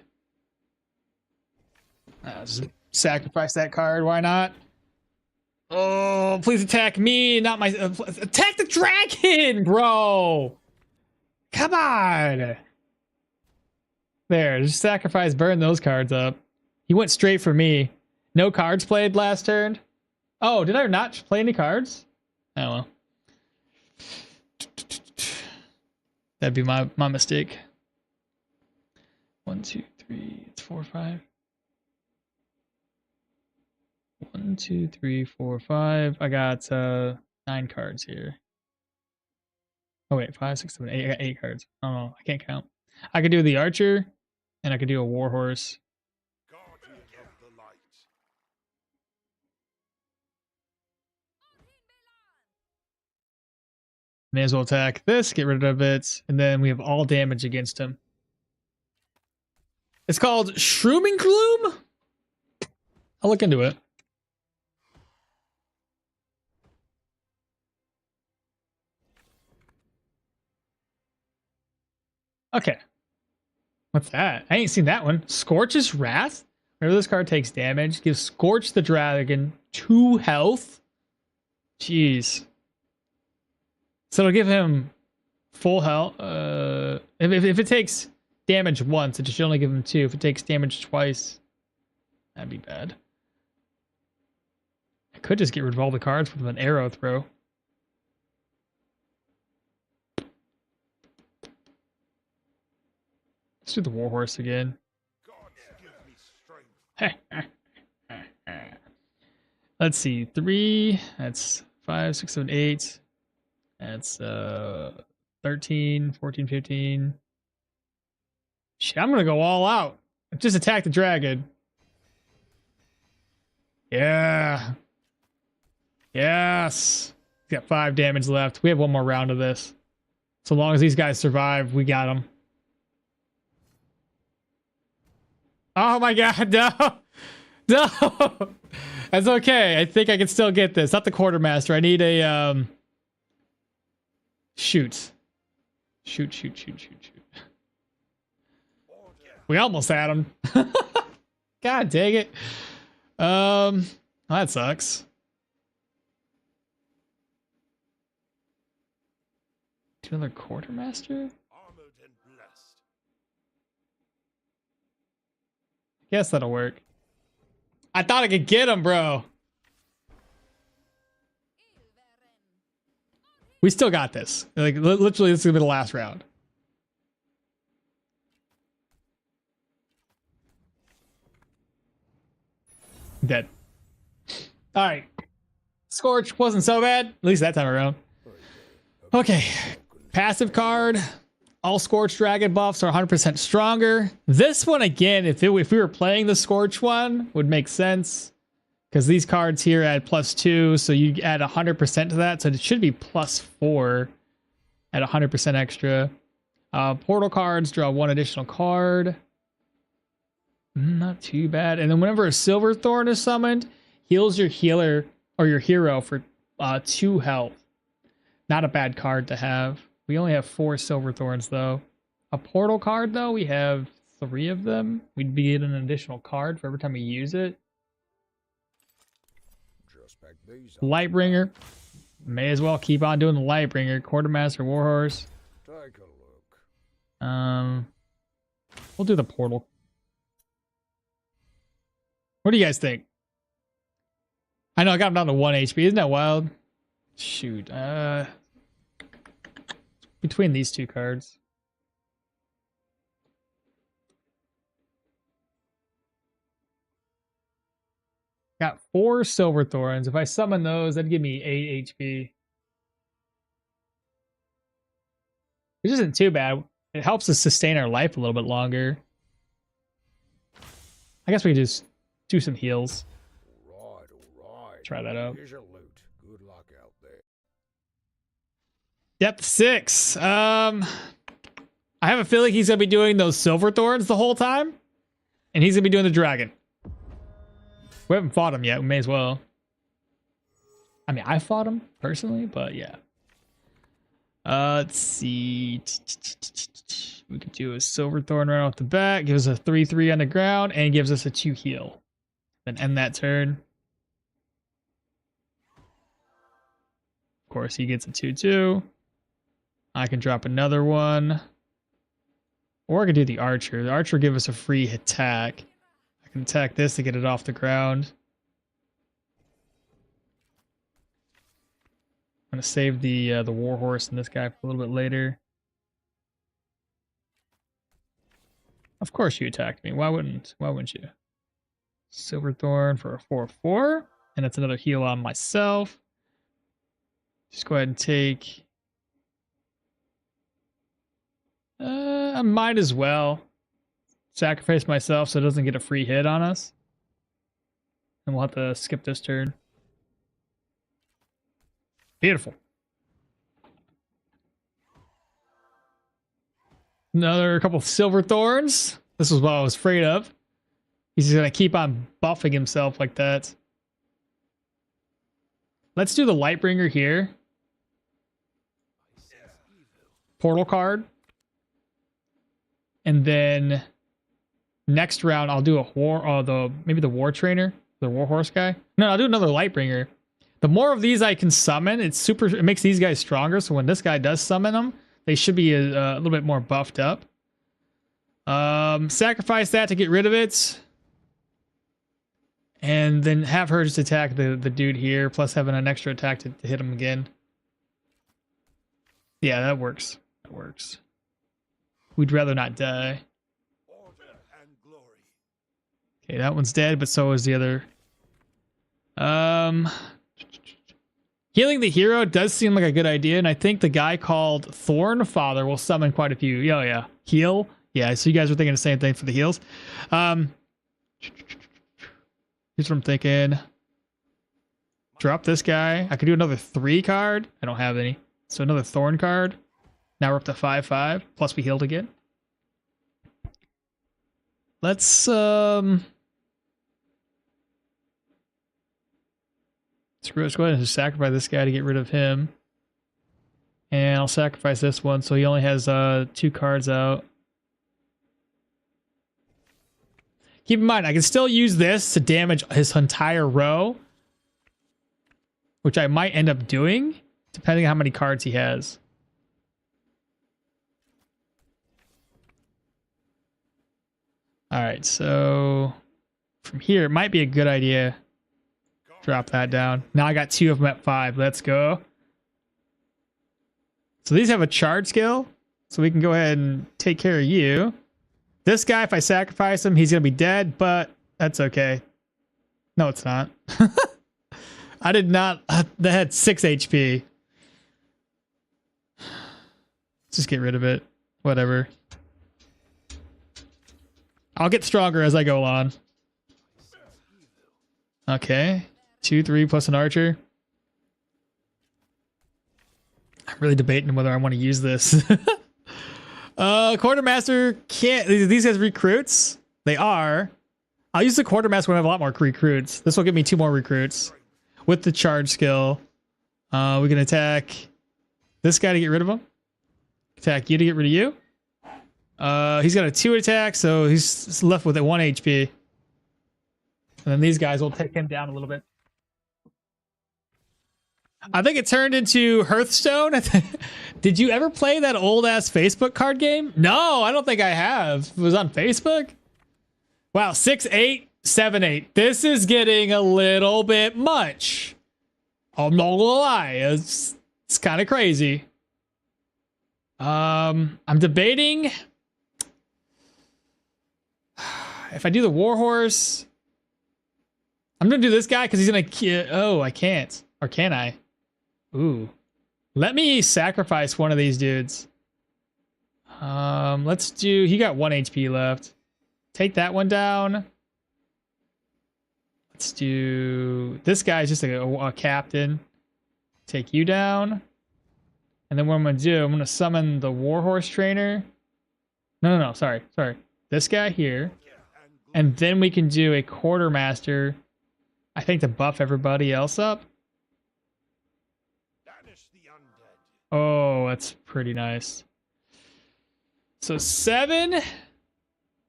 Just sacrifice that card. Why not? Oh, please attack me, not my... attack the dragon, bro! Come on! There, just sacrifice, burn those cards up. He went straight for me. No cards played last turn. Oh, did I not play any cards? Oh, well. That'd be my mistake. 1, 2, 3, it's 4, 5. 1, 2, 3, 4, 5. I got 9 cards here. Oh wait, 5, 6, 7, 8. I got 8 cards. Oh, I can't count. I could do the archer, and I could do a warhorse. Guardian of the light. May as well attack this, get rid of it, and then we have all damage against him. It's called Shrooming Gloom? I'll look into it. Okay. What's that? I ain't seen that one. Scorch's Wrath? Whenever this card takes damage, gives Scorch the Dragon 2 health. Jeez. So it'll give him full health. If it takes damage once, it should only give him 2. If it takes damage twice, that'd be bad. I could just get rid of all the cards with an arrow throw. Let's do the warhorse again. Gods give me strength. Let's see. 3. That's 5, 6, 7, 8. That's 13, 14, 15. Shit, I'm gonna go all out. Just attack the dragon. Yeah. Yes. He's got 5 damage left. We have one more round of this. So long as these guys survive, we got them. Oh my god, no. No. That's okay. I think I can still get this. Not the quartermaster. I need a shoot. Shoot. We almost had him. God dang it. Well, that sucks. Do another quartermaster? Armored and blessed. Guess that'll work. I thought I could get him, bro. We still got this. Like, literally, this is gonna be the last round. Dead. All right. Scorch wasn't so bad, at least that time around. Okay. Passive card. All Scorch Dragon buffs are 100% stronger. This one, again, if we were playing the Scorch one, would make sense. Because these cards here add +2, so you add 100% to that. So it should be +4 at 100% extra. Portal cards draw 1 additional card. Not too bad. And then whenever a Silverthorn is summoned, heals your healer or your hero for 2 health. Not a bad card to have. We only have 4 Silverthorns though. A portal card though, we have 3 of them. We'd be getting an additional card for every time we use it. Lightbringer. May as well keep on doing the Lightbringer. Quartermaster, Warhorse. Take a look. We'll do the portal. What do you guys think? I know I got him down to 1 HP. Isn't that wild? Shoot. Between these 2 cards. Got 4 Silverthorns. If I summon those, that'd give me 8 HP. Which isn't too bad. It helps us sustain our life a little bit longer. I guess we could just do some heals. All right. Try that out. Here's your loot. Good luck out there. Depth 6. I have a feeling he's gonna be doing those Silverthorns the whole time. And he's gonna be doing the dragon. We haven't fought him yet. We may as well. I mean, I fought him personally, but yeah. Let's see. We could do a Silverthorn right off the bat. Gives us a 3/3 on the ground and gives us a 2 heal. Then end that turn. Of course, he gets a 2/2. I can drop another one. Or I could do the archer. The archer will give us a free attack. I can attack this to get it off the ground. I'm gonna save the warhorse and this guy for a little bit later. Of course you attacked me. Why wouldn't you? Silverthorn for a 4/4, and that's another heal on myself. Just go ahead and take. I might as well sacrifice myself so it doesn't get a free hit on us. And we'll have to skip this turn. Beautiful. Another couple of Silverthorns. This is what I was afraid of. He's just going to keep on buffing himself like that. Let's do the Lightbringer here. Portal card. And then next round I'll do a maybe the War Trainer, the Warhorse guy. No, I'll do another Lightbringer. The more of these I can summon, it makes these guys stronger. So when this guy does summon them, they should be a little bit more buffed up. Sacrifice that to get rid of it. And then have her just attack the dude here, plus having an extra attack to hit him again. Yeah, that works. That works. We'd rather not die. Order and glory. Okay, that one's dead, but so is the other. Healing the hero does seem like a good idea, and I think the guy called Thornfather will summon quite a few. Oh, yeah. Heal? Yeah, so you guys were thinking the same thing for the heals. Here's what I'm thinking. Drop this guy. I could do another 3 card. I don't have any. So another Thorn card. Now we're up to 5/5. Plus we healed again. Let's go ahead and sacrifice this guy to get rid of him. And I'll sacrifice this one so he only has 2 cards out. Keep in mind, I can still use this to damage his entire row, which I might end up doing, depending on how many cards he has. right, so from here, it might be a good idea. Drop that down. Now I got 2 of them at 5. Let's go. So these have a charge skill, so we can go ahead and take care of you. This guy, if I sacrifice him, he's going to be dead, but that's okay. No, it's not. I did not. That had 6 HP. Just get rid of it. Whatever. I'll get stronger as I go on. Okay. 2, 3 plus an archer. I'm really debating whether I want to use this. Quartermaster can't. These guys recruits. They are. I'll use the quartermaster when I have a lot more recruits. This will give me 2 more recruits with the charge skill. We can attack this guy to get rid of him. Attack you to get rid of you. He's got a 2 attack, so he's left with a 1 HP. And then these guys will take him down a little bit. I think it turned into Hearthstone. Did you ever play that old ass Facebook card game? No, I don't think I have. It was on Facebook. Wow, 6-8, 7-8. This is getting a little bit much. I'm not gonna lie. It's kind of crazy. I'm debating if I do the Warhorse. I'm gonna do this guy because he's gonna. Oh, I can't. Or can I? Ooh. Let me sacrifice one of these dudes. Let's do. He got 1 HP left. Take that one down. Let's do. This guy's just a captain. Take you down. And then what I'm gonna do, I'm gonna summon the Warhorse trainer. No, sorry. This guy here. And then we can do a quartermaster. I think to buff everybody else up. Oh, that's pretty nice. So 7.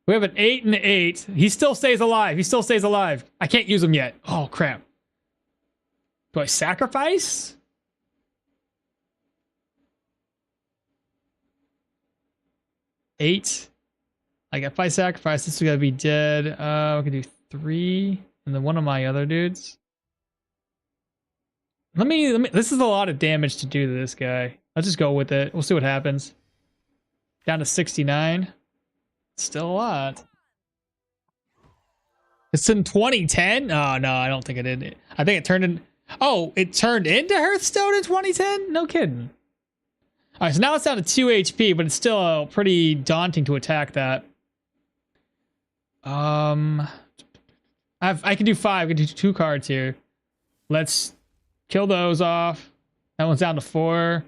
We have an 8 and an 8. He still stays alive. I can't use him yet. Oh, crap. Do I sacrifice? Eight. Like if I sacrifice, this is gonna be dead. We can do 3, and then one of my other dudes. Let me. This is a lot of damage to do to this guy. Let's just go with it. We'll see what happens. Down to 69. Still a lot. It's in 2010. Oh no, I don't think it did. I think it turned in. Oh, it turned into Hearthstone in 2010. No kidding. All right, so now it's down to 2 HP, but it's still pretty daunting to attack that. I can do 5. I can do 2 cards here. Let's kill those off. That one's down to 4.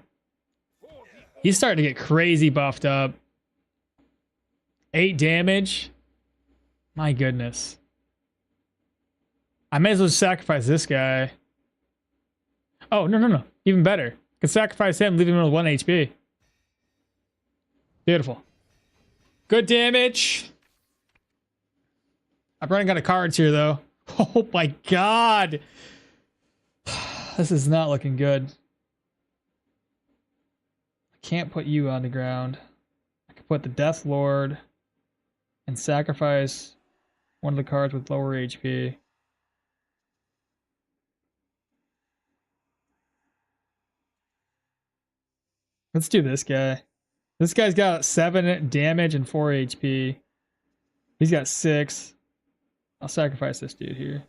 He's starting to get crazy buffed up. 8 damage. My goodness. I may as well sacrifice this guy. Oh, no. Even better. I can sacrifice him, leave him with 1 HP. Beautiful. Good damage. I'm running out of cards here, though. Oh my god. This is not looking good. I can't put you on the ground. I can put the Death Lord and sacrifice one of the cards with lower HP. Let's do this guy. This guy's got 7 damage and 4 HP. He's got 6. I'll sacrifice this dude here.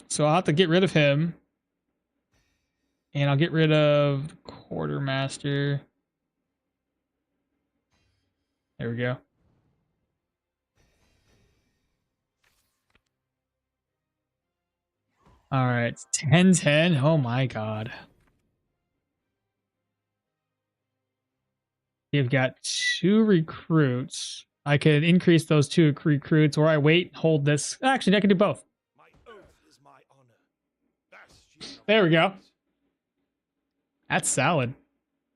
So I'll have to get rid of him. And I'll get rid of Quartermaster. There we go. All right, 10-10. Oh my god. You've got 2 recruits. I could increase those 2 recruits, or I wait, hold this. Actually, I can do both. My oath is my honor. There we go. That's solid.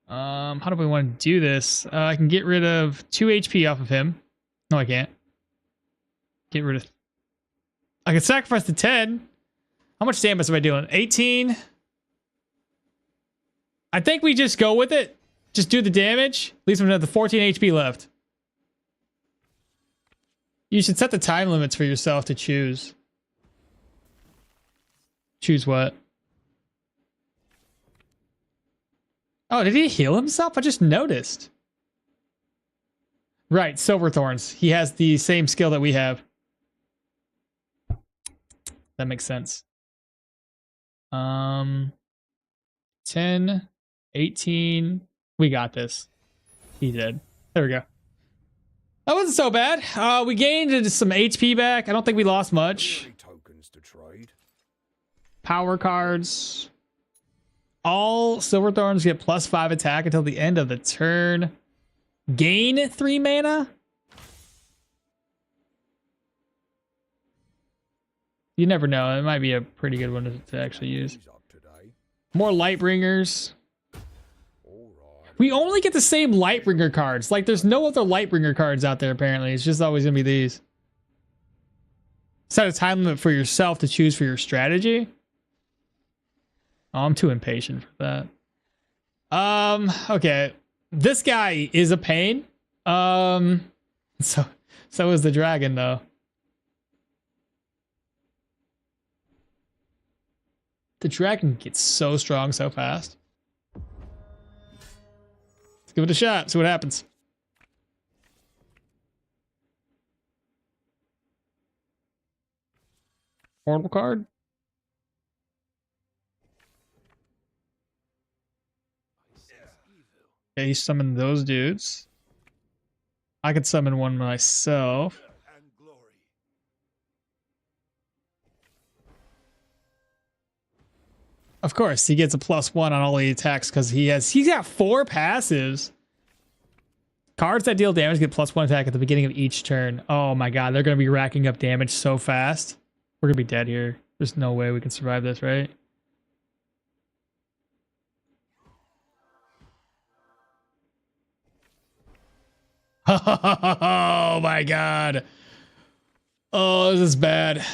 How do we want to do this? I can get rid of 2 HP off of him. No, I can't. Get rid of... I can sacrifice the 10. How much damage am I doing? 18? I think we just go with it. Just do the damage. Leaves him with the 14 HP left. You should set the time limits for yourself to choose. Choose what? Oh, did he heal himself? I just noticed. Right, Silverthorns. He has the same skill that we have. That makes sense. 10, 18. We got this. He did. There we go. That wasn't so bad. We gained some HP back. I don't think we lost much. Tokens to trade. Power cards. All Silverthorns get +5 attack until the end of the turn. Gain 3 mana. You never know. It might be a pretty good one to actually use. More Lightbringers. We only get the same Lightbringer cards. Like, there's no other Lightbringer cards out there, apparently. It's just always going to be these. Set a time limit for yourself to choose for your strategy. Oh, I'm too impatient for that. Okay. This guy is a pain. So is the dragon, though. The dragon gets so strong so fast. Let's give it a shot, see what happens. Portal card. Okay, he summoned those dudes. I could summon one myself. Of course, he gets a +1 on all the attacks because he's got 4 passives. Cards that deal damage get +1 attack at the beginning of each turn. Oh my god, they're gonna be racking up damage so fast. We're gonna be dead here. There's no way we can survive this, right? Oh my god. Oh, this is bad.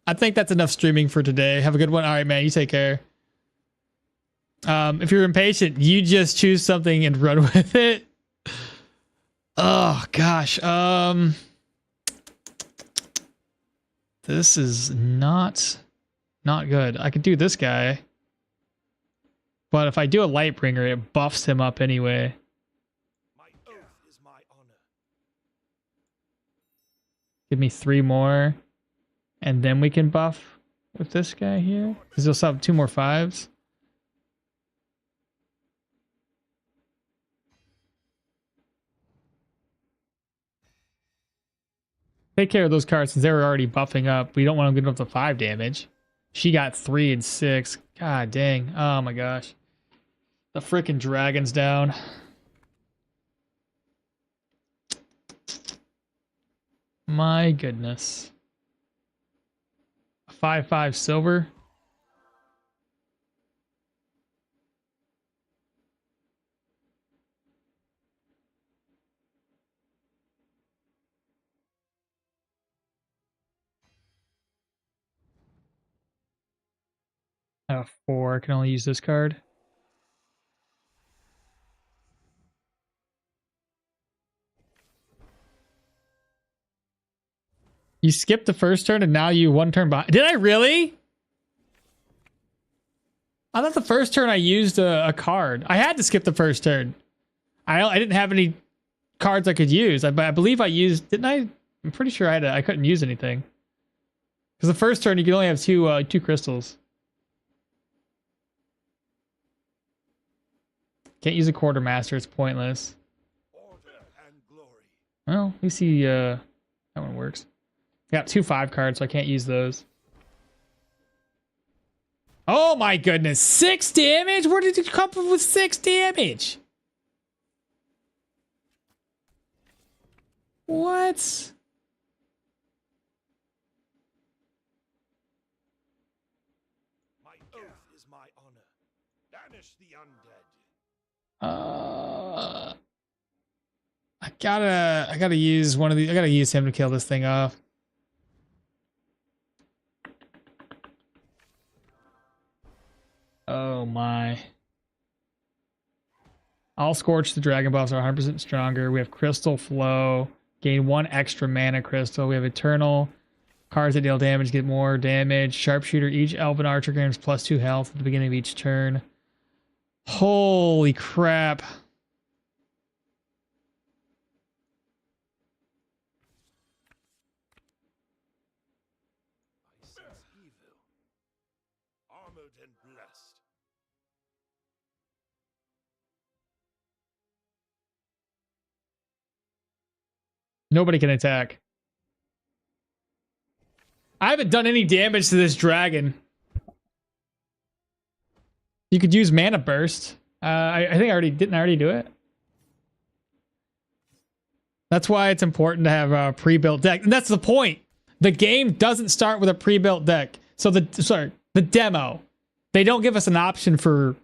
I think that's enough streaming for today. Have a good one. All right, man. You take care. If you're impatient, you just choose something and run with it. Oh gosh. This is not good. I could do this guy, but if I do a Lightbringer, it buffs him up anyway. My oath is my honor. Give me 3 more, and then we can buff with this guy here, because he'll still have 2 more 5s. Take care of those cards since they were already buffing up. We don't want to get up to 5 damage. She got 3 and 6. God dang. Oh my gosh. The freaking dragon's down. My goodness. 5/5 silver. I have 4. I can only use this card. You skipped the first turn and now you 1 turn behind. Did I really? I thought the first turn I used a card. I had to skip the first turn. I didn't have any cards I could use. I believe I used, didn't I? I'm pretty sure I couldn't use anything. Because the first turn you can only have 2 crystals. Can't use a quartermaster, it's pointless. Order and glory. Well, we see that one works. I got 2 5 cards, so I can't use those. Oh my goodness, 6 damage? Where did you come up with 6 damage? What? My oath is my honor. Banish the undead. I gotta use one of these. I gotta use him to kill this thing off. Oh my. All Scorch the Dragon buffs are 100% stronger. We have Crystal Flow. Gain 1 extra mana crystal. We have Eternal. Cards that deal damage get more damage. Sharpshooter. Each Elven Archer gains +2 health at the beginning of each turn. Holy crap. I sense evil. Armored and blessed. Nobody can attack. I haven't done any damage to this dragon. You could use Mana Burst. I think I already do it. That's why it's important to have a pre-built deck. And that's the point. The game doesn't start with a pre-built deck. So the demo, they don't give us an option for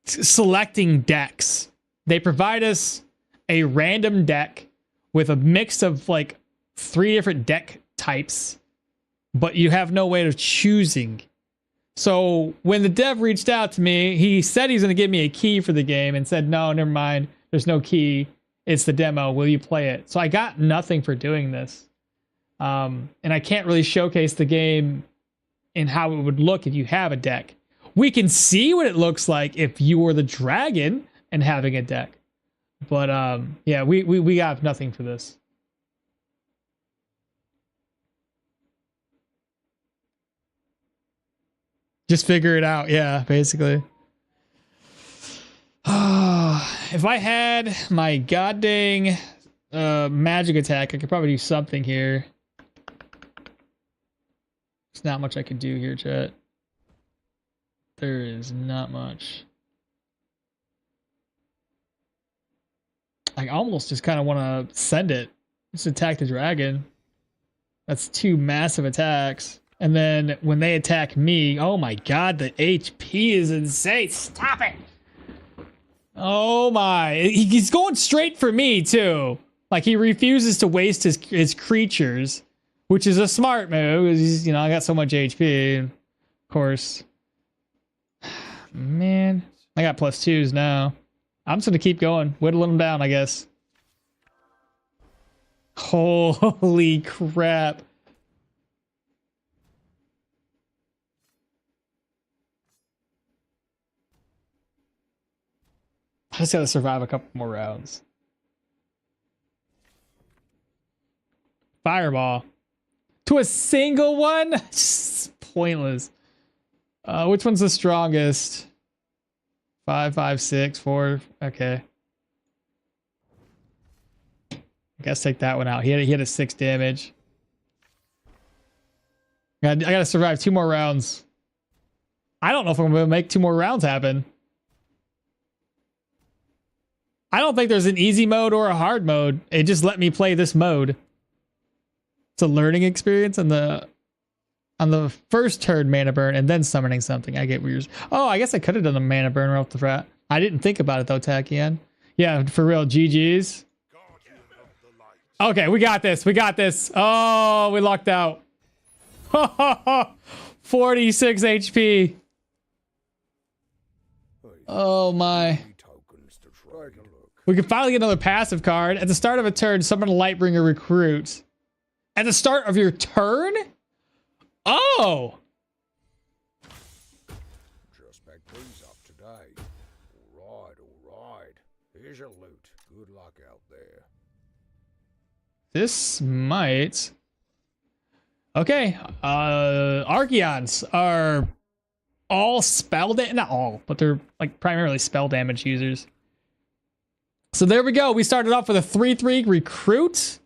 selecting decks. They provide us a random deck with a mix of like 3 different deck types, but you have no way of choosing. So when the dev reached out to me, he said he's going to give me a key for the game and said, no, never mind. There's no key. It's the demo. Will you play it? So I got nothing for doing this. And I can't really showcase the game in how it would look if you have a deck. We can see what it looks like if you were the dragon and having a deck. But yeah, we have nothing for this. Just figure it out. Yeah, basically. If I had my goddamn magic attack, I could probably do something here. There's not much I could do here, chat. There is not much. I almost just kind of want to send it. Just attack the dragon. That's 2 massive attacks. And then when they attack me, oh my god, the HP is insane. Stop it. Oh my. He's going straight for me too. Like he refuses to waste his creatures, which is a smart move. He's, you know, I got so much HP. Of course. Man, I got +2s now. I'm just going to keep going. Whittle them down, I guess. Holy crap. I just gotta survive a couple more rounds. Fireball. To a single one? Just pointless. Which one's the strongest? 5, 5, 6, 4. Okay. I guess take that one out. He had a 6 damage. I gotta survive 2 more rounds. I don't know if I'm gonna make 2 more rounds happen. I don't think there's an easy mode or a hard mode. It just let me play this mode. It's a learning experience on the first turn mana burn and then summoning something. I get weird. Oh, I guess I could have done a mana burn right off the bat. I didn't think about it though, Takian. Yeah, for real. GG's. Okay, we got this. We got this. Oh, we lucked out. 46 HP. Oh my. We can finally get another passive card. At the start of a turn, summon a Lightbringer recruit. At the start of your turn? Oh! Just back things up today. All right. Here's your loot. Good luck out there. This might... Okay. Archeons are all spell damage. Not all, but they're like primarily spell damage users. So there we go. We started off with a 3/3 recruit.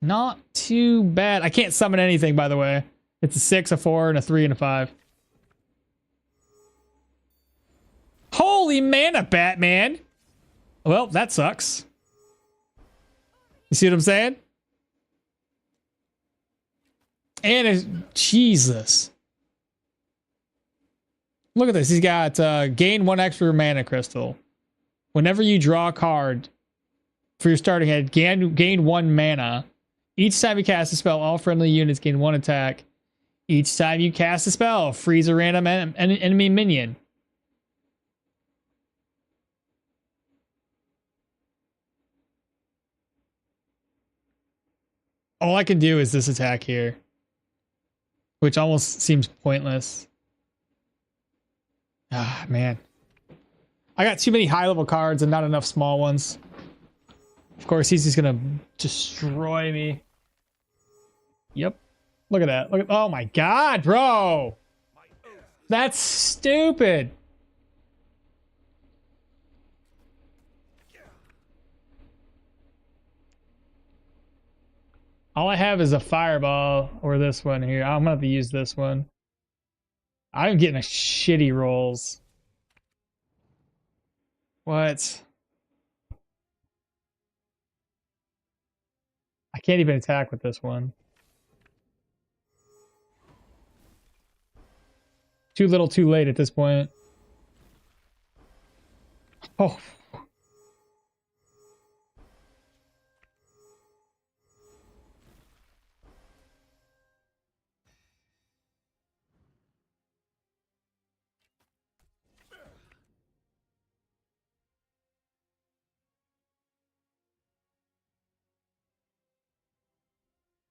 Not too bad. I can't summon anything, by the way. It's a 6, a 4, and a 3, and a 5. Holy mana, Batman. Well, that sucks. You see what I'm saying? And Jesus. Look at this. He's got gain 1 extra mana crystal. Whenever you draw a card for your starting head, gain 1 mana. Each time you cast a spell, all friendly units gain 1 attack. Each time you cast a spell, freeze a random enemy minion. All I can do is this attack here, which almost seems pointless. Ah, man. I got too many high-level cards and not enough small ones. Of course, he's just gonna destroy me. Yep. Look at that. Look at, oh my god, bro! That's stupid! All I have is a fireball or this one here. I'm gonna have to use this one. I'm getting a shitty rolls. What? I can't even attack with this one. Too little, too late at this point. Oh.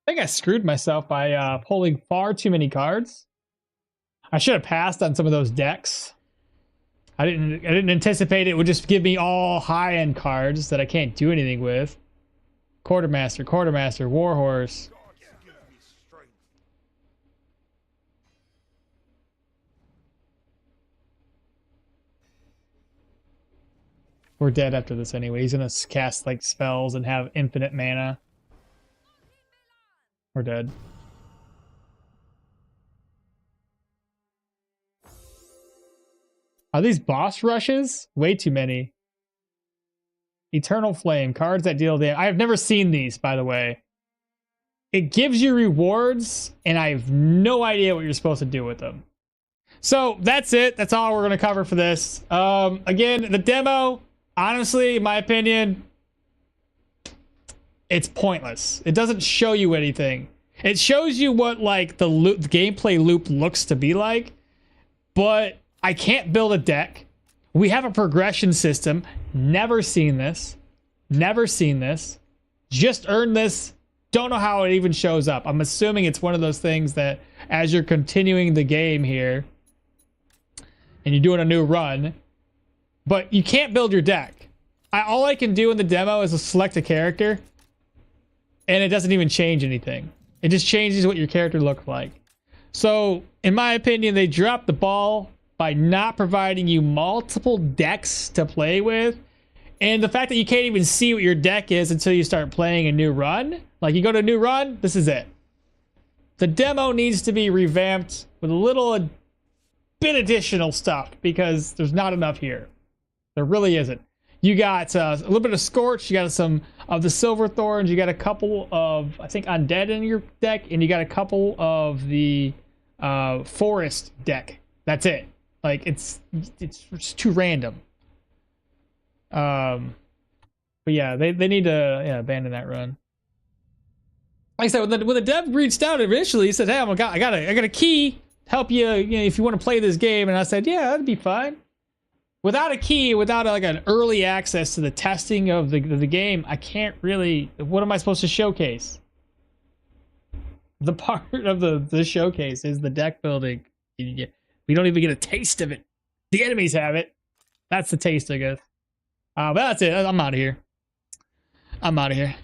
I think I screwed myself by pulling far too many cards. I should have passed on some of those decks. I didn't anticipate it would just give me all high-end cards that I can't do anything with. Quartermaster, Warhorse. We're dead after this anyway. He's gonna cast like spells and have infinite mana. We're dead. Are these boss rushes? Way too many. Eternal Flame. Cards that deal damage. I've never seen these, by the way. It gives you rewards, and I have no idea what you're supposed to do with them. So, that's it. That's all we're going to cover for this. Again, the demo, honestly, in my opinion, it's pointless. It doesn't show you anything. It shows you what, like, the gameplay loop looks to be like, but I can't build a deck. We have a progression system. Never seen this. Never seen this. Just earned this. Don't know how it even shows up. I'm assuming it's one of those things that as you're continuing the game here and you're doing a new run, but you can't build your deck. All I can do in the demo is to select a character and it doesn't even change anything. It just changes what your character looks like. So, in my opinion, they dropped the ball by not providing you multiple decks to play with. And the fact that you can't even see what your deck is until you start playing a new run. Like, you go to a new run, this is it. The demo needs to be revamped with a little bit additional stuff because there's not enough here. There really isn't. You got a little bit of Scorch, you got some of the Silver Thorns, you got a couple of, I think, Undead in your deck, and you got a couple of the Forest deck. That's it. Like, it's too random. But yeah, they need to abandon that run. Like I said, when the dev reached out initially, he said, "Hey, I got a key to help you, if you want to play this game." And I said, "Yeah, that'd be fine." Without a key, without like an early access to the testing of the game, I can't really. What am I supposed to showcase? The part of the showcase is the deck building. We don't even get a taste of it. The enemies have it. That's the taste, I guess. But that's it. I'm out of here. I'm out of here.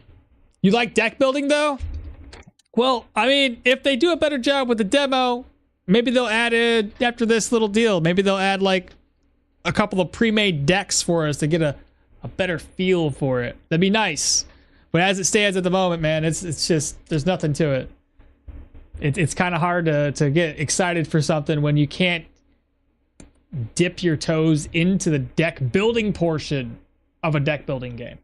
You like deck building, though? Well, I mean, if they do a better job with the demo, maybe they'll add it after this little deal. Maybe they'll add, like, a couple of pre-made decks for us to get a better feel for it. That'd be nice. But as it stands at the moment, man, it's just, there's nothing to it. It's kind of hard to get excited for something when you can't dip your toes into the deck building portion of a deck building game.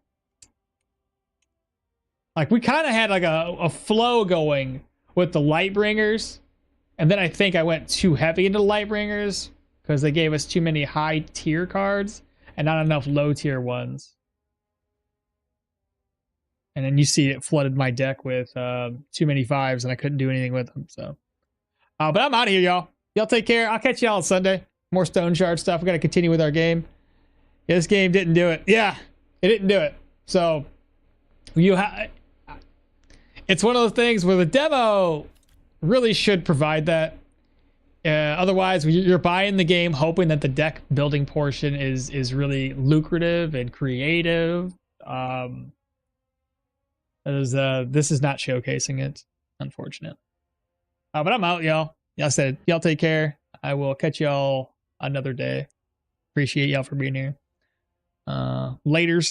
Like, we kind of had like a flow going with the Lightbringers, and then I think I went too heavy into the Lightbringers because they gave us too many high tier cards and not enough low tier ones. And then you see it flooded my deck with too many 5s and I couldn't do anything with them. So, but I'm out of here, y'all. Y'all take care. I'll catch y'all on Sunday. More Stoneshard stuff. We got to continue with our game. Yeah, this game didn't do it. Yeah, it didn't do it. So, it's one of those things where the demo really should provide that. Otherwise, you're buying the game hoping that the deck building portion is really lucrative and creative. This is not showcasing it, unfortunate. But I'm out, y'all. Y'all said y'all take care. I will catch y'all another day. Appreciate y'all for being here. Laters.